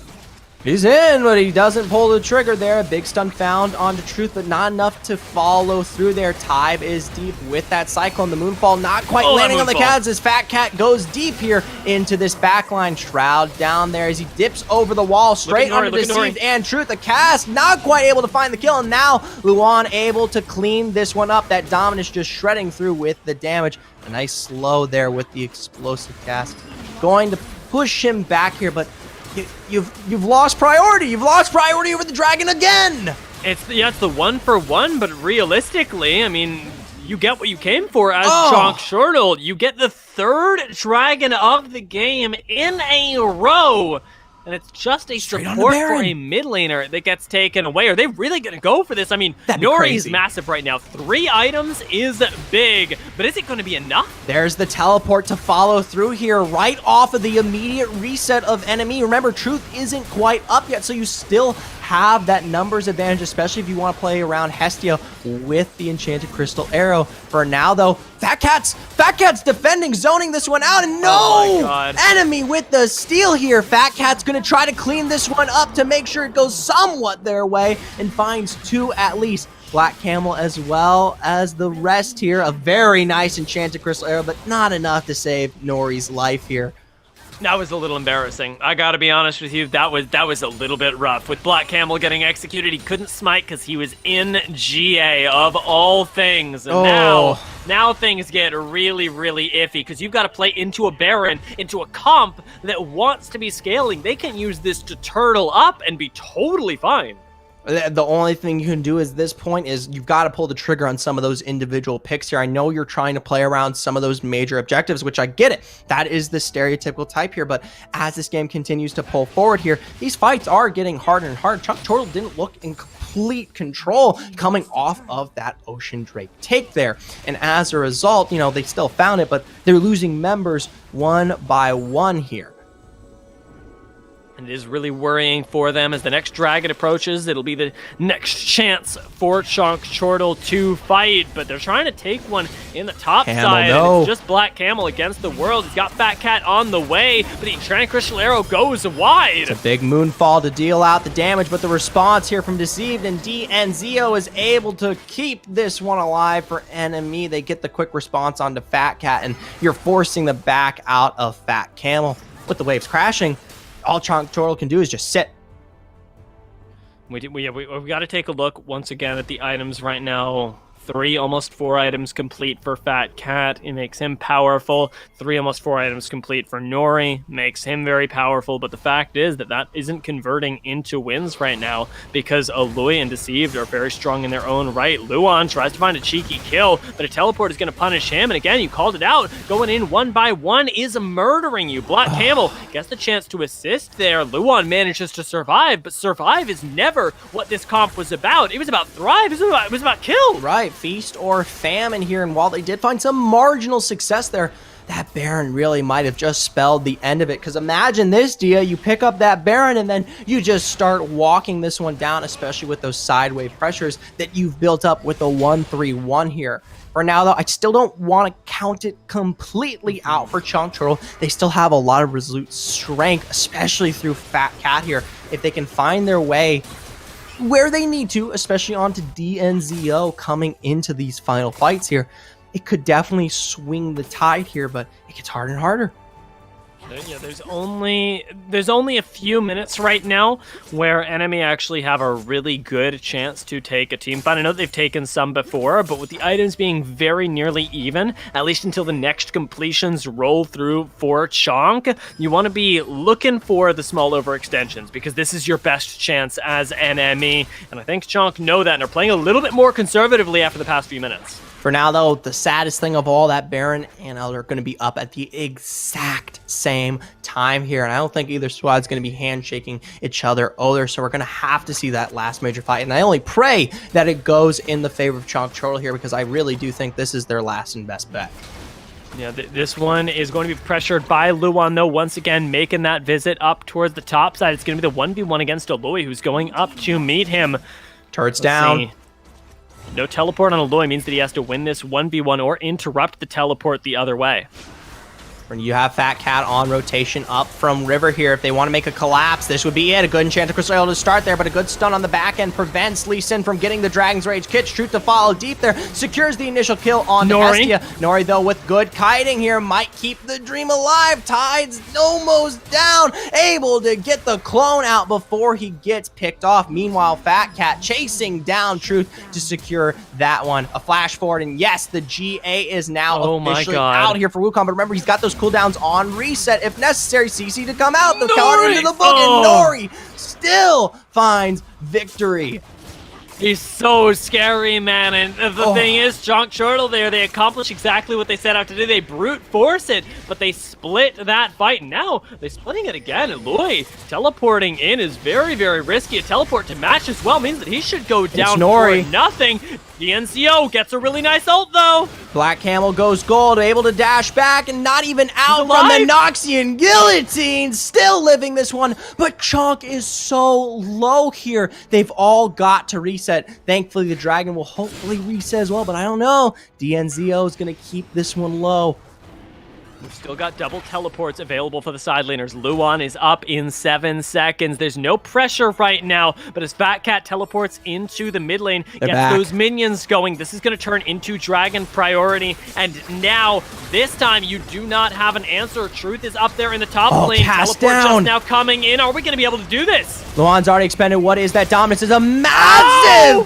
He's in, but he doesn't pull the trigger there. A big stun found onto Truth, but not enough to follow through there. Tybe is deep with that Cyclone. The Moonfall not quite landing on the cats as Fat Cat goes deep here into this backline. Shroud down there as he dips over the wall straight onto Deceived and Truth. The cast not quite able to find the kill, and now Luan able to clean this one up. That Dominus just shredding through with the damage. A nice slow there with the explosive cast. Going to push him back here, but You've lost priority. You've lost priority over the dragon again. It's the 1-for-1, but realistically, I mean, you get what you came for as Chonk Shortle. You get the 3rd dragon of the game in a row. And it's just a support for a mid laner that gets taken away. Are they really going to go for this? I mean, Nori's massive right now. 3 items is big, but is it going to be enough? There's the teleport to follow through here right off of the immediate reset of enemy. Remember, Truth isn't quite up yet, so you still have that numbers advantage, especially if you want to play around Hestia with the Enchanted Crystal Arrow. For now, though, Fat Cat's defending, zoning this one out, and no! Enemy with the steal here. Fat Cat's going to try to clean this one up to make sure it goes somewhat their way and finds 2 at least. Black Camel as well as the rest here. A very nice Enchanted Crystal Arrow, but not enough to save Nori's life here. That was a little embarrassing. I gotta be honest with you, that was a little bit rough. With Black Camel getting executed, he couldn't smite because he was in GA of all things. And now things get really, really iffy because you've got to play into a Baron, into a comp that wants to be scaling. They can use this to turtle up and be totally fine. The only thing you can do at this point is you've got to pull the trigger on some of those individual picks here. I know you're trying to play around some of those major objectives, which I get it. That is the stereotypical type here, but as this game continues to pull forward here, these fights are getting harder and harder. Chunk Chortle didn't look in complete control coming off of that Ocean Drake take there. And as a result, they still found it, but they're losing members one by one here. It is really worrying for them as the next dragon approaches. It'll be the next chance for Chonk Chortle to fight, but they're trying to take one in the top side. And it's just Black Camel against the world. He's got Fat Cat on the way, but the Enchanted Crystal Arrow goes wide. It's a big Moonfall to deal out the damage, but the response here from Deceived and DNZO is able to keep this one alive for enemy. They get the quick response onto Fat Cat, and you're forcing the back out of Fat Camel. With the waves crashing, all Chonk Chortle can do is just sit. We got to take a look once again at the items right now. 3, almost 4 items complete for Fat Cat. It makes him powerful. 3, almost 4 items complete for Nori. Makes him very powerful. But the fact is that isn't converting into wins right now because Aloy and Deceived are very strong in their own right. Luan tries to find a cheeky kill, but a teleport is going to punish him. And again, you called it out. Going in 1 by 1 is murdering you. Black Camel gets the chance to assist there. Luan manages to survive, but survive is never what this comp was about. It was about thrive. It was about kill. Right. Feast or famine here, and while they did find some marginal success there, that Baron really might have just spelled the end of it. Because imagine this, Dia, you pick up that Baron and then you just start walking this one down, especially with those sidewave pressures that you've built up with the 1-3-1 here. For now, though, I still don't want to count it completely out for Chonk Chortle. They still have a lot of resolute strength, especially through Fat Cat here. If they can find their way where they need to, especially onto DNZO coming into these final fights here, it could definitely swing the tide here, but it gets harder and harder. Yeah, there's only a few minutes right now where enemy actually have a really good chance to take a team fight. I know they've taken some before, but with the items being very nearly even, at least until the next completions roll through for Chonk, you want to be looking for the small overextensions because this is your best chance as enemy. And I think Chonk know that and are playing a little bit more conservatively after the past few minutes. For now, though, the saddest thing of all, that Baron and Elder are going to be up at the exact same time here. And I don't think either squad's going to be handshaking each other either. So we're going to have to see that last major fight. And I only pray that it goes in the favor of Chonk Chortle here because I really do think this is their last and best bet. Yeah, this one is going to be pressured by Luan, though, once again making that visit up towards the top side. It's going to be the 1v1 against Aloy, who's going up to meet him. Turrets down. See. No teleport on Aloy means that he has to win this 1v1 or interrupt the teleport the other way. You have Fat Cat on rotation up from River here. If they want to make a collapse, this would be it. A good Enchanted Crystal to start there, but a good stun on the back end prevents Lee Sin from getting the Dragon's Rage Kitsch. Truth to follow deep there. Secures the initial kill on Nori. Hestia. Nori, though, with good kiting here, might keep the dream alive. Tides almost down. Able to get the clone out before he gets picked off. Meanwhile, Fat Cat chasing down Truth to secure that one. A flash forward, and yes, the GA is now officially out here for Wukong. But remember, he's got those cooldowns on reset if necessary. CC to come out, the card into the book, and Nori still finds victory. He's so scary, man, and the thing is, Chonk Chortle there, they accomplish exactly what they set out to do. They brute force it, but they split that fight. Now, they're splitting it again. Aloy teleporting in is very, very risky. A teleport to match as well means that he should go down for nothing. The NCO gets a really nice ult, though. Black Camel goes gold, able to dash back and not even out from the Noxian Guillotine. Still living this one, but Chonk is so low here. They've all got to reset. Thankfully, the Dragon will hopefully reset as well, but I don't know. DNZO is going to keep this one low. We've still got double teleports available for the side laners. Luan is up in 7 seconds. There's no pressure right now, but as Fat Cat teleports into the mid lane, gets those minions going, this is going to turn into Dragon priority. And now, this time, you do not have an answer. Truth is up there in the top lane. Teleport just now coming in. Are we going to be able to do this? Luan's already expended. What is that dominance? Is a massive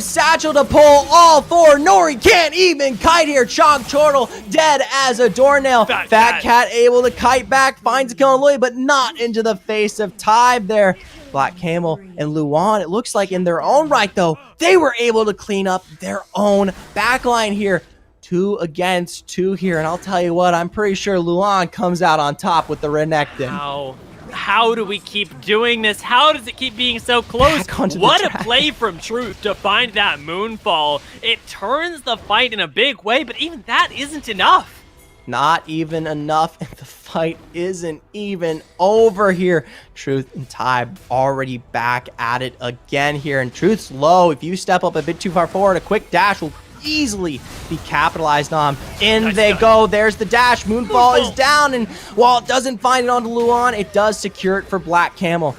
satchel to pull all four. Nori can't even kite here. Chonk Chortle dead as a doornail. Fat Cat able to kite back, finds a kill on Louis, but not into the face of Tide there. Black Camel and Luan, it looks like in their own right, though, they were able to clean up their own backline here. 2 against 2 here, and I'll tell you what, I'm pretty sure Luan comes out on top with the Renekton. How do we keep doing this? How does it keep being so close? What a play from Truth to find that Moonfall. It turns the fight in a big way, but even that isn't enough. Not even enough, and the fight isn't even over here. Truth and Ty already back at it again here, and Truth's low. If you step up a bit too far forward, a quick dash will easily be capitalized on. In they go. There's the dash. Moonfall is down, and while it doesn't find it onto Luan, it does secure it for Black Camel.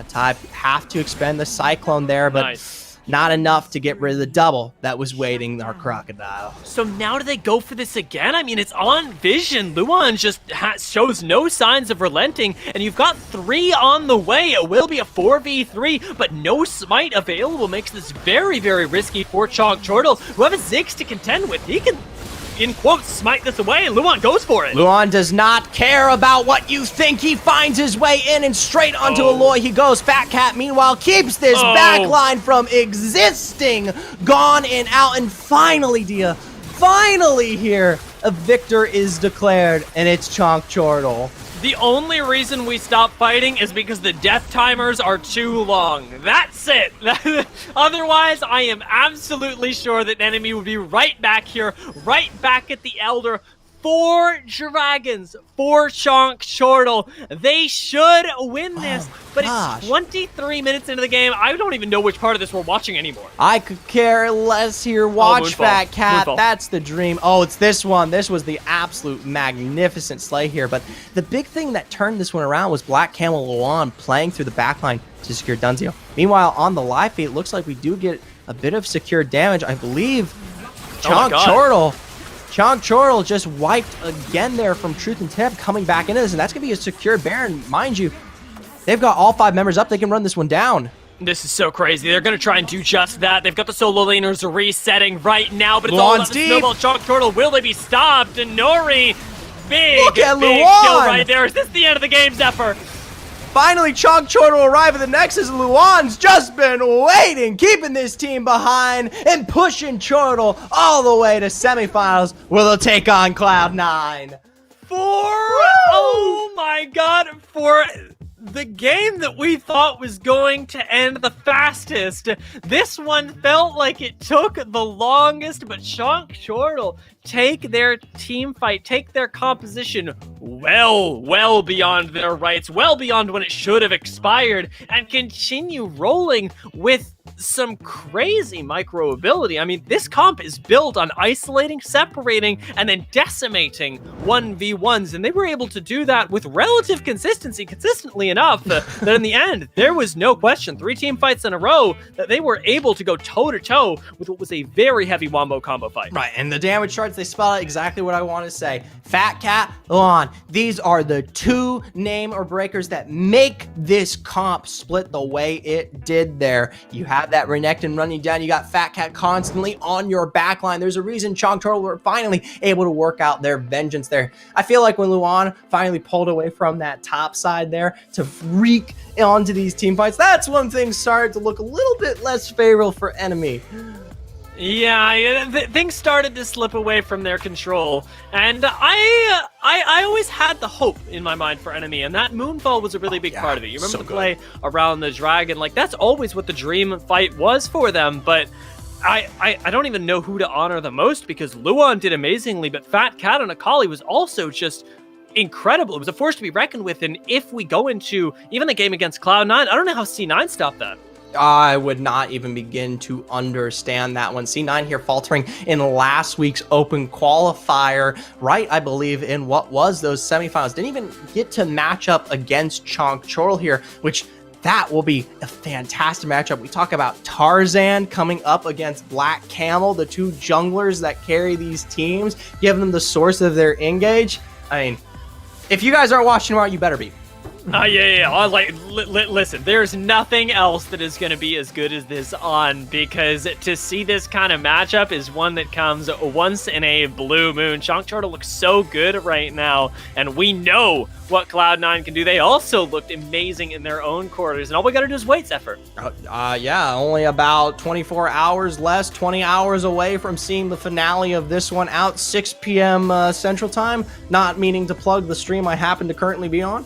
Ty have to expend the Cyclone there, but not enough to get rid of the double that was waiting our Crocodile. So now do they go for this again? I mean, it's on vision. Luan just shows no signs of relenting, and you've got 3 on the way. It will be a 4v3, but no smite available makes this very, very risky for Chonk Chortle, who have a Ziggs to contend with. He can, in quotes, smite this away, and Luan goes for it. Luan does not care about what you think. He finds his way in, and straight onto Aloy he goes. Fat Cat, meanwhile, keeps this backline from existing. Gone and out, and finally, Dia, finally here, a victor is declared, and it's Chonk Chortle. The only reason we stop fighting is because the death timers are too long. That's it. Otherwise, I am absolutely sure that enemy would be right back here, right back at the Elder. 4 dragons for Chonk Chortle. They should win this, but it's 23 minutes into the game. I don't even know which part of this we're watching anymore. I could care less here. Watch Fat Cat. That's the dream. Oh, it's this one. This was the absolute magnificent slay here, but the big thing that turned this one around was Black Camel Luan playing through the backline to secure Dunzio. Meanwhile, on the live feed, it looks like we do get a bit of secure damage. I believe Chonk Chortle Chonk Chortle just wiped again there from Truth and Tip coming back into this, and that's going to be a secure Baron. Mind you, they've got all 5 members up. They can run this one down. This is so crazy. They're going to try and do just that. They've got the solo laners resetting right now, but it's all about the snowball. Chonk Chortle, will they be stopped? And Nori, big kill right there. Is this the end of the game, Zephyr? Finally, Chonk Chortle arrive at the Nexus. Luan's just been waiting, keeping this team behind and pushing Chortle all the way to semifinals where they'll take on Cloud9. Oh my god, for the game that we thought was going to end the fastest, this one felt like it took the longest, but Chonk Chortle take their team fight, take their composition well beyond their rights, well beyond when it should have expired, and continue rolling with some crazy micro ability. I mean, this comp is built on isolating, separating, and then decimating 1v1s, and they were able to do that with relative consistency, consistently enough, that in the end, there was no question, 3 team fights in a row, that they were able to go toe-to-toe with what was a very heavy wombo combo fight. Right, and the damage charts, they spell out exactly what I want to say. Fat Cat, Luan, these are the 2 name or breakers that make this comp split the way it did there. You have that Renekton running down. You got Fat Cat constantly on your backline. There's a reason Chonk Chortle were finally able to work out their vengeance there. I feel like when Luan finally pulled away from that top side there to freak onto these team fights, that's when things started to look a little bit less favorable for enemy. Yeah, things started to slip away from their control, and I always had the hope in my mind for enemy, and that Moonfall was a really big part of it. You remember the play around the dragon? Like, that's always what the dream fight was for them, but I don't even know who to honor the most, because Luan did amazingly, but Fat Cat and Akali was also just incredible. It was a force to be reckoned with, and if we go into even the game against Cloud9, I don't know how C9 stopped that. I would not even begin to understand that one. C9 here faltering in last week's open qualifier, right? I believe in what was those semifinals. Didn't even get to match up against Chonk Chortle here, which that will be a fantastic matchup. We talk about Tarzan coming up against Black Camel, the 2 junglers that carry these teams, give them the source of their engage. I mean, if you guys aren't watching tomorrow, you better be. Yeah. Listen, there's nothing else that is going to be as good as this on, because to see this kind of matchup is one that comes once in a blue moon. Chonk Chortle looks so good right now, and we know what Cloud9 can do. They also looked amazing in their own quarters, and all we got to do is wait, Zephyr. Yeah, only about 24 hours less, 20 hours away from seeing the finale of this one out, 6 p.m. Central Time. Not meaning to plug the stream I happen to currently be on.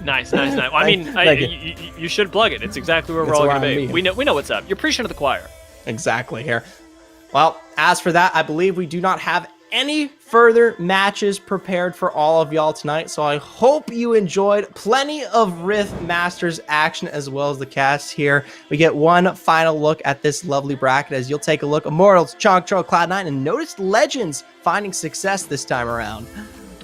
Nice. I mean, you should plug it. It's exactly where we're all going to be. We know what's up. You're preaching to the choir. Exactly here. Well, as for that, I believe we do not have any further matches prepared for all of y'all tonight, so I hope you enjoyed plenty of Rift Masters action as well as the cast here. We get one final look at this lovely bracket as you'll take a look. Immortals, Chonk Chortle, Cloud9, and notice Legends finding success this time around.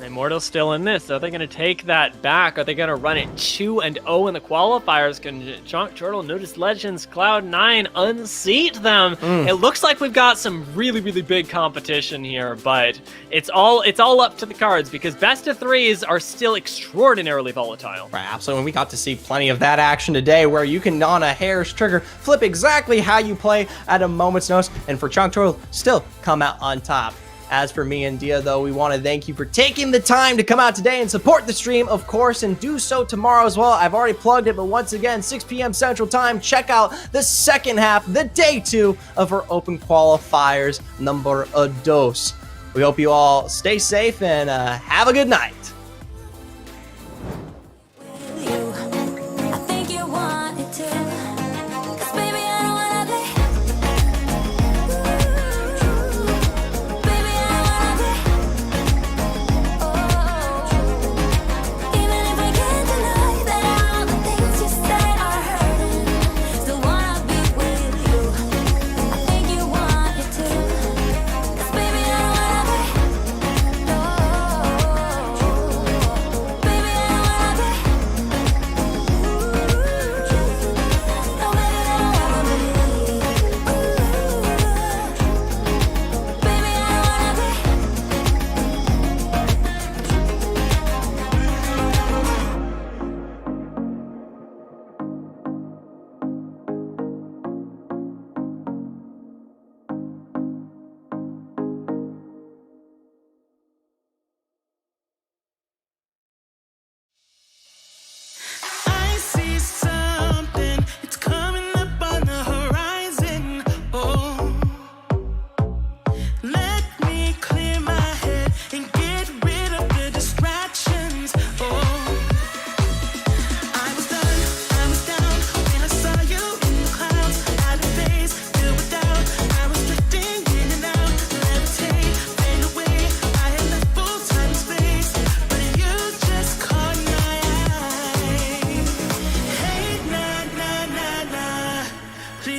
Immortal's still in this. Are they going to take that back? Are they going to run it 2-0 in the qualifiers? Can Chonk Chortle, notice Legends, Cloud9 unseat them? It looks like we've got some really big competition here, but it's all up to the cards, because best of 3s are still extraordinarily volatile. Right, absolutely. We got to see plenty of that action today, where you can, on a hair's trigger, flip exactly how you play at a moment's notice, and for Chonk Chortle, still come out on top. As for me and Dia, though, we want to thank you for taking the time to come out today and support the stream, of course, and do so tomorrow as well. I've already plugged it, but once again, 6 p.m. Central Time, check out the second half, the day 2 of our open qualifiers, number 2. We hope you all stay safe and have a good night.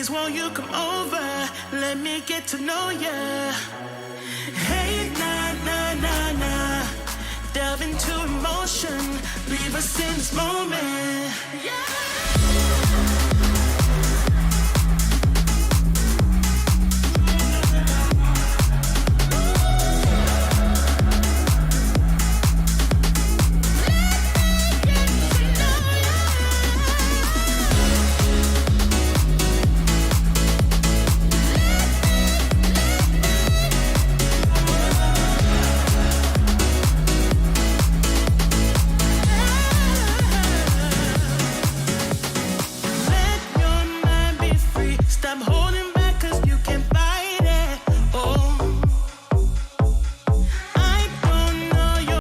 Please won't you come over? Let me get to know ya. Hey, nah, nah, nah, nah. Delve into emotion. Leave us in this moment. Yeah.